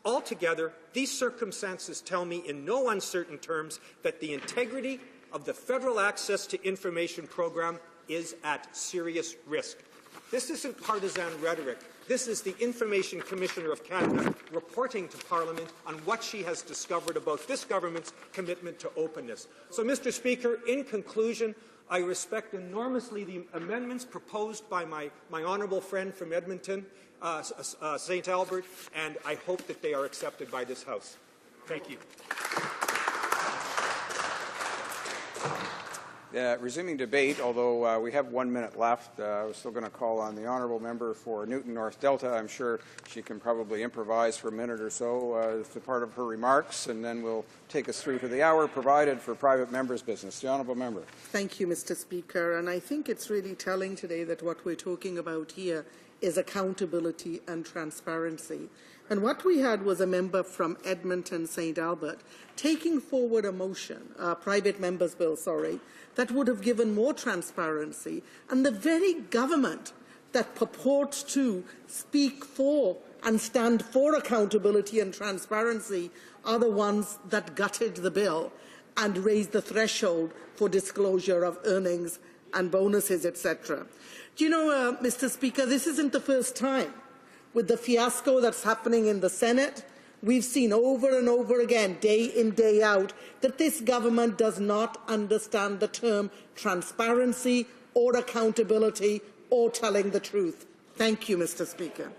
"Altogether, these circumstances tell me in no uncertain terms that the integrity of the federal access to information program is at serious risk." This isn't partisan rhetoric. This is the Information Commissioner of Canada reporting to Parliament on what she has discovered about this government's commitment to openness. So, Mr. Speaker, in conclusion, I respect enormously the amendments proposed by my honourable friend from Edmonton, St. Albert, and I hope that they are accepted by this House. Thank you. Resuming debate, although we have 1 minute left, we're still going to call on the honourable member for Newton North Delta. I'm sure she can probably improvise for a minute or so as a part of her remarks, and then we'll take us through to the hour provided for private members' business. The honourable member. Thank you, Mr. Speaker. And I think it's really telling today that what we're talking about here is accountability and transparency. And what we had was a member from Edmonton, St. Albert, taking forward a motion, a private member's bill, that would have given more transparency. And the very government that purports to speak for and stand for accountability and transparency are the ones that gutted the bill. and raise the threshold for disclosure of earnings and bonuses, etc. Do you know, Mr. Speaker, this isn't the first time. With the fiasco that's happening in the Senate, we've seen over and over again, day in, day out, that this government does not understand the term transparency or accountability or telling the truth. Thank you, Mr. Speaker.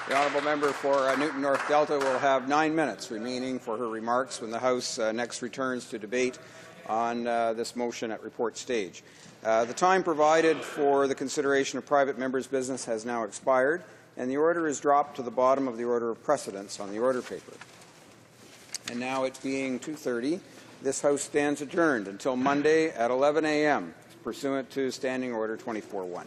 The honourable member for Newton North Delta will have 9 minutes remaining for her remarks when the House next returns to debate on this motion at report stage. The time provided for the consideration of private members' business has now expired, and the order is dropped to the bottom of the order of precedence on the order paper. And now, it being 2:30, this House stands adjourned until Monday at 11 a.m. pursuant to Standing Order 24-1.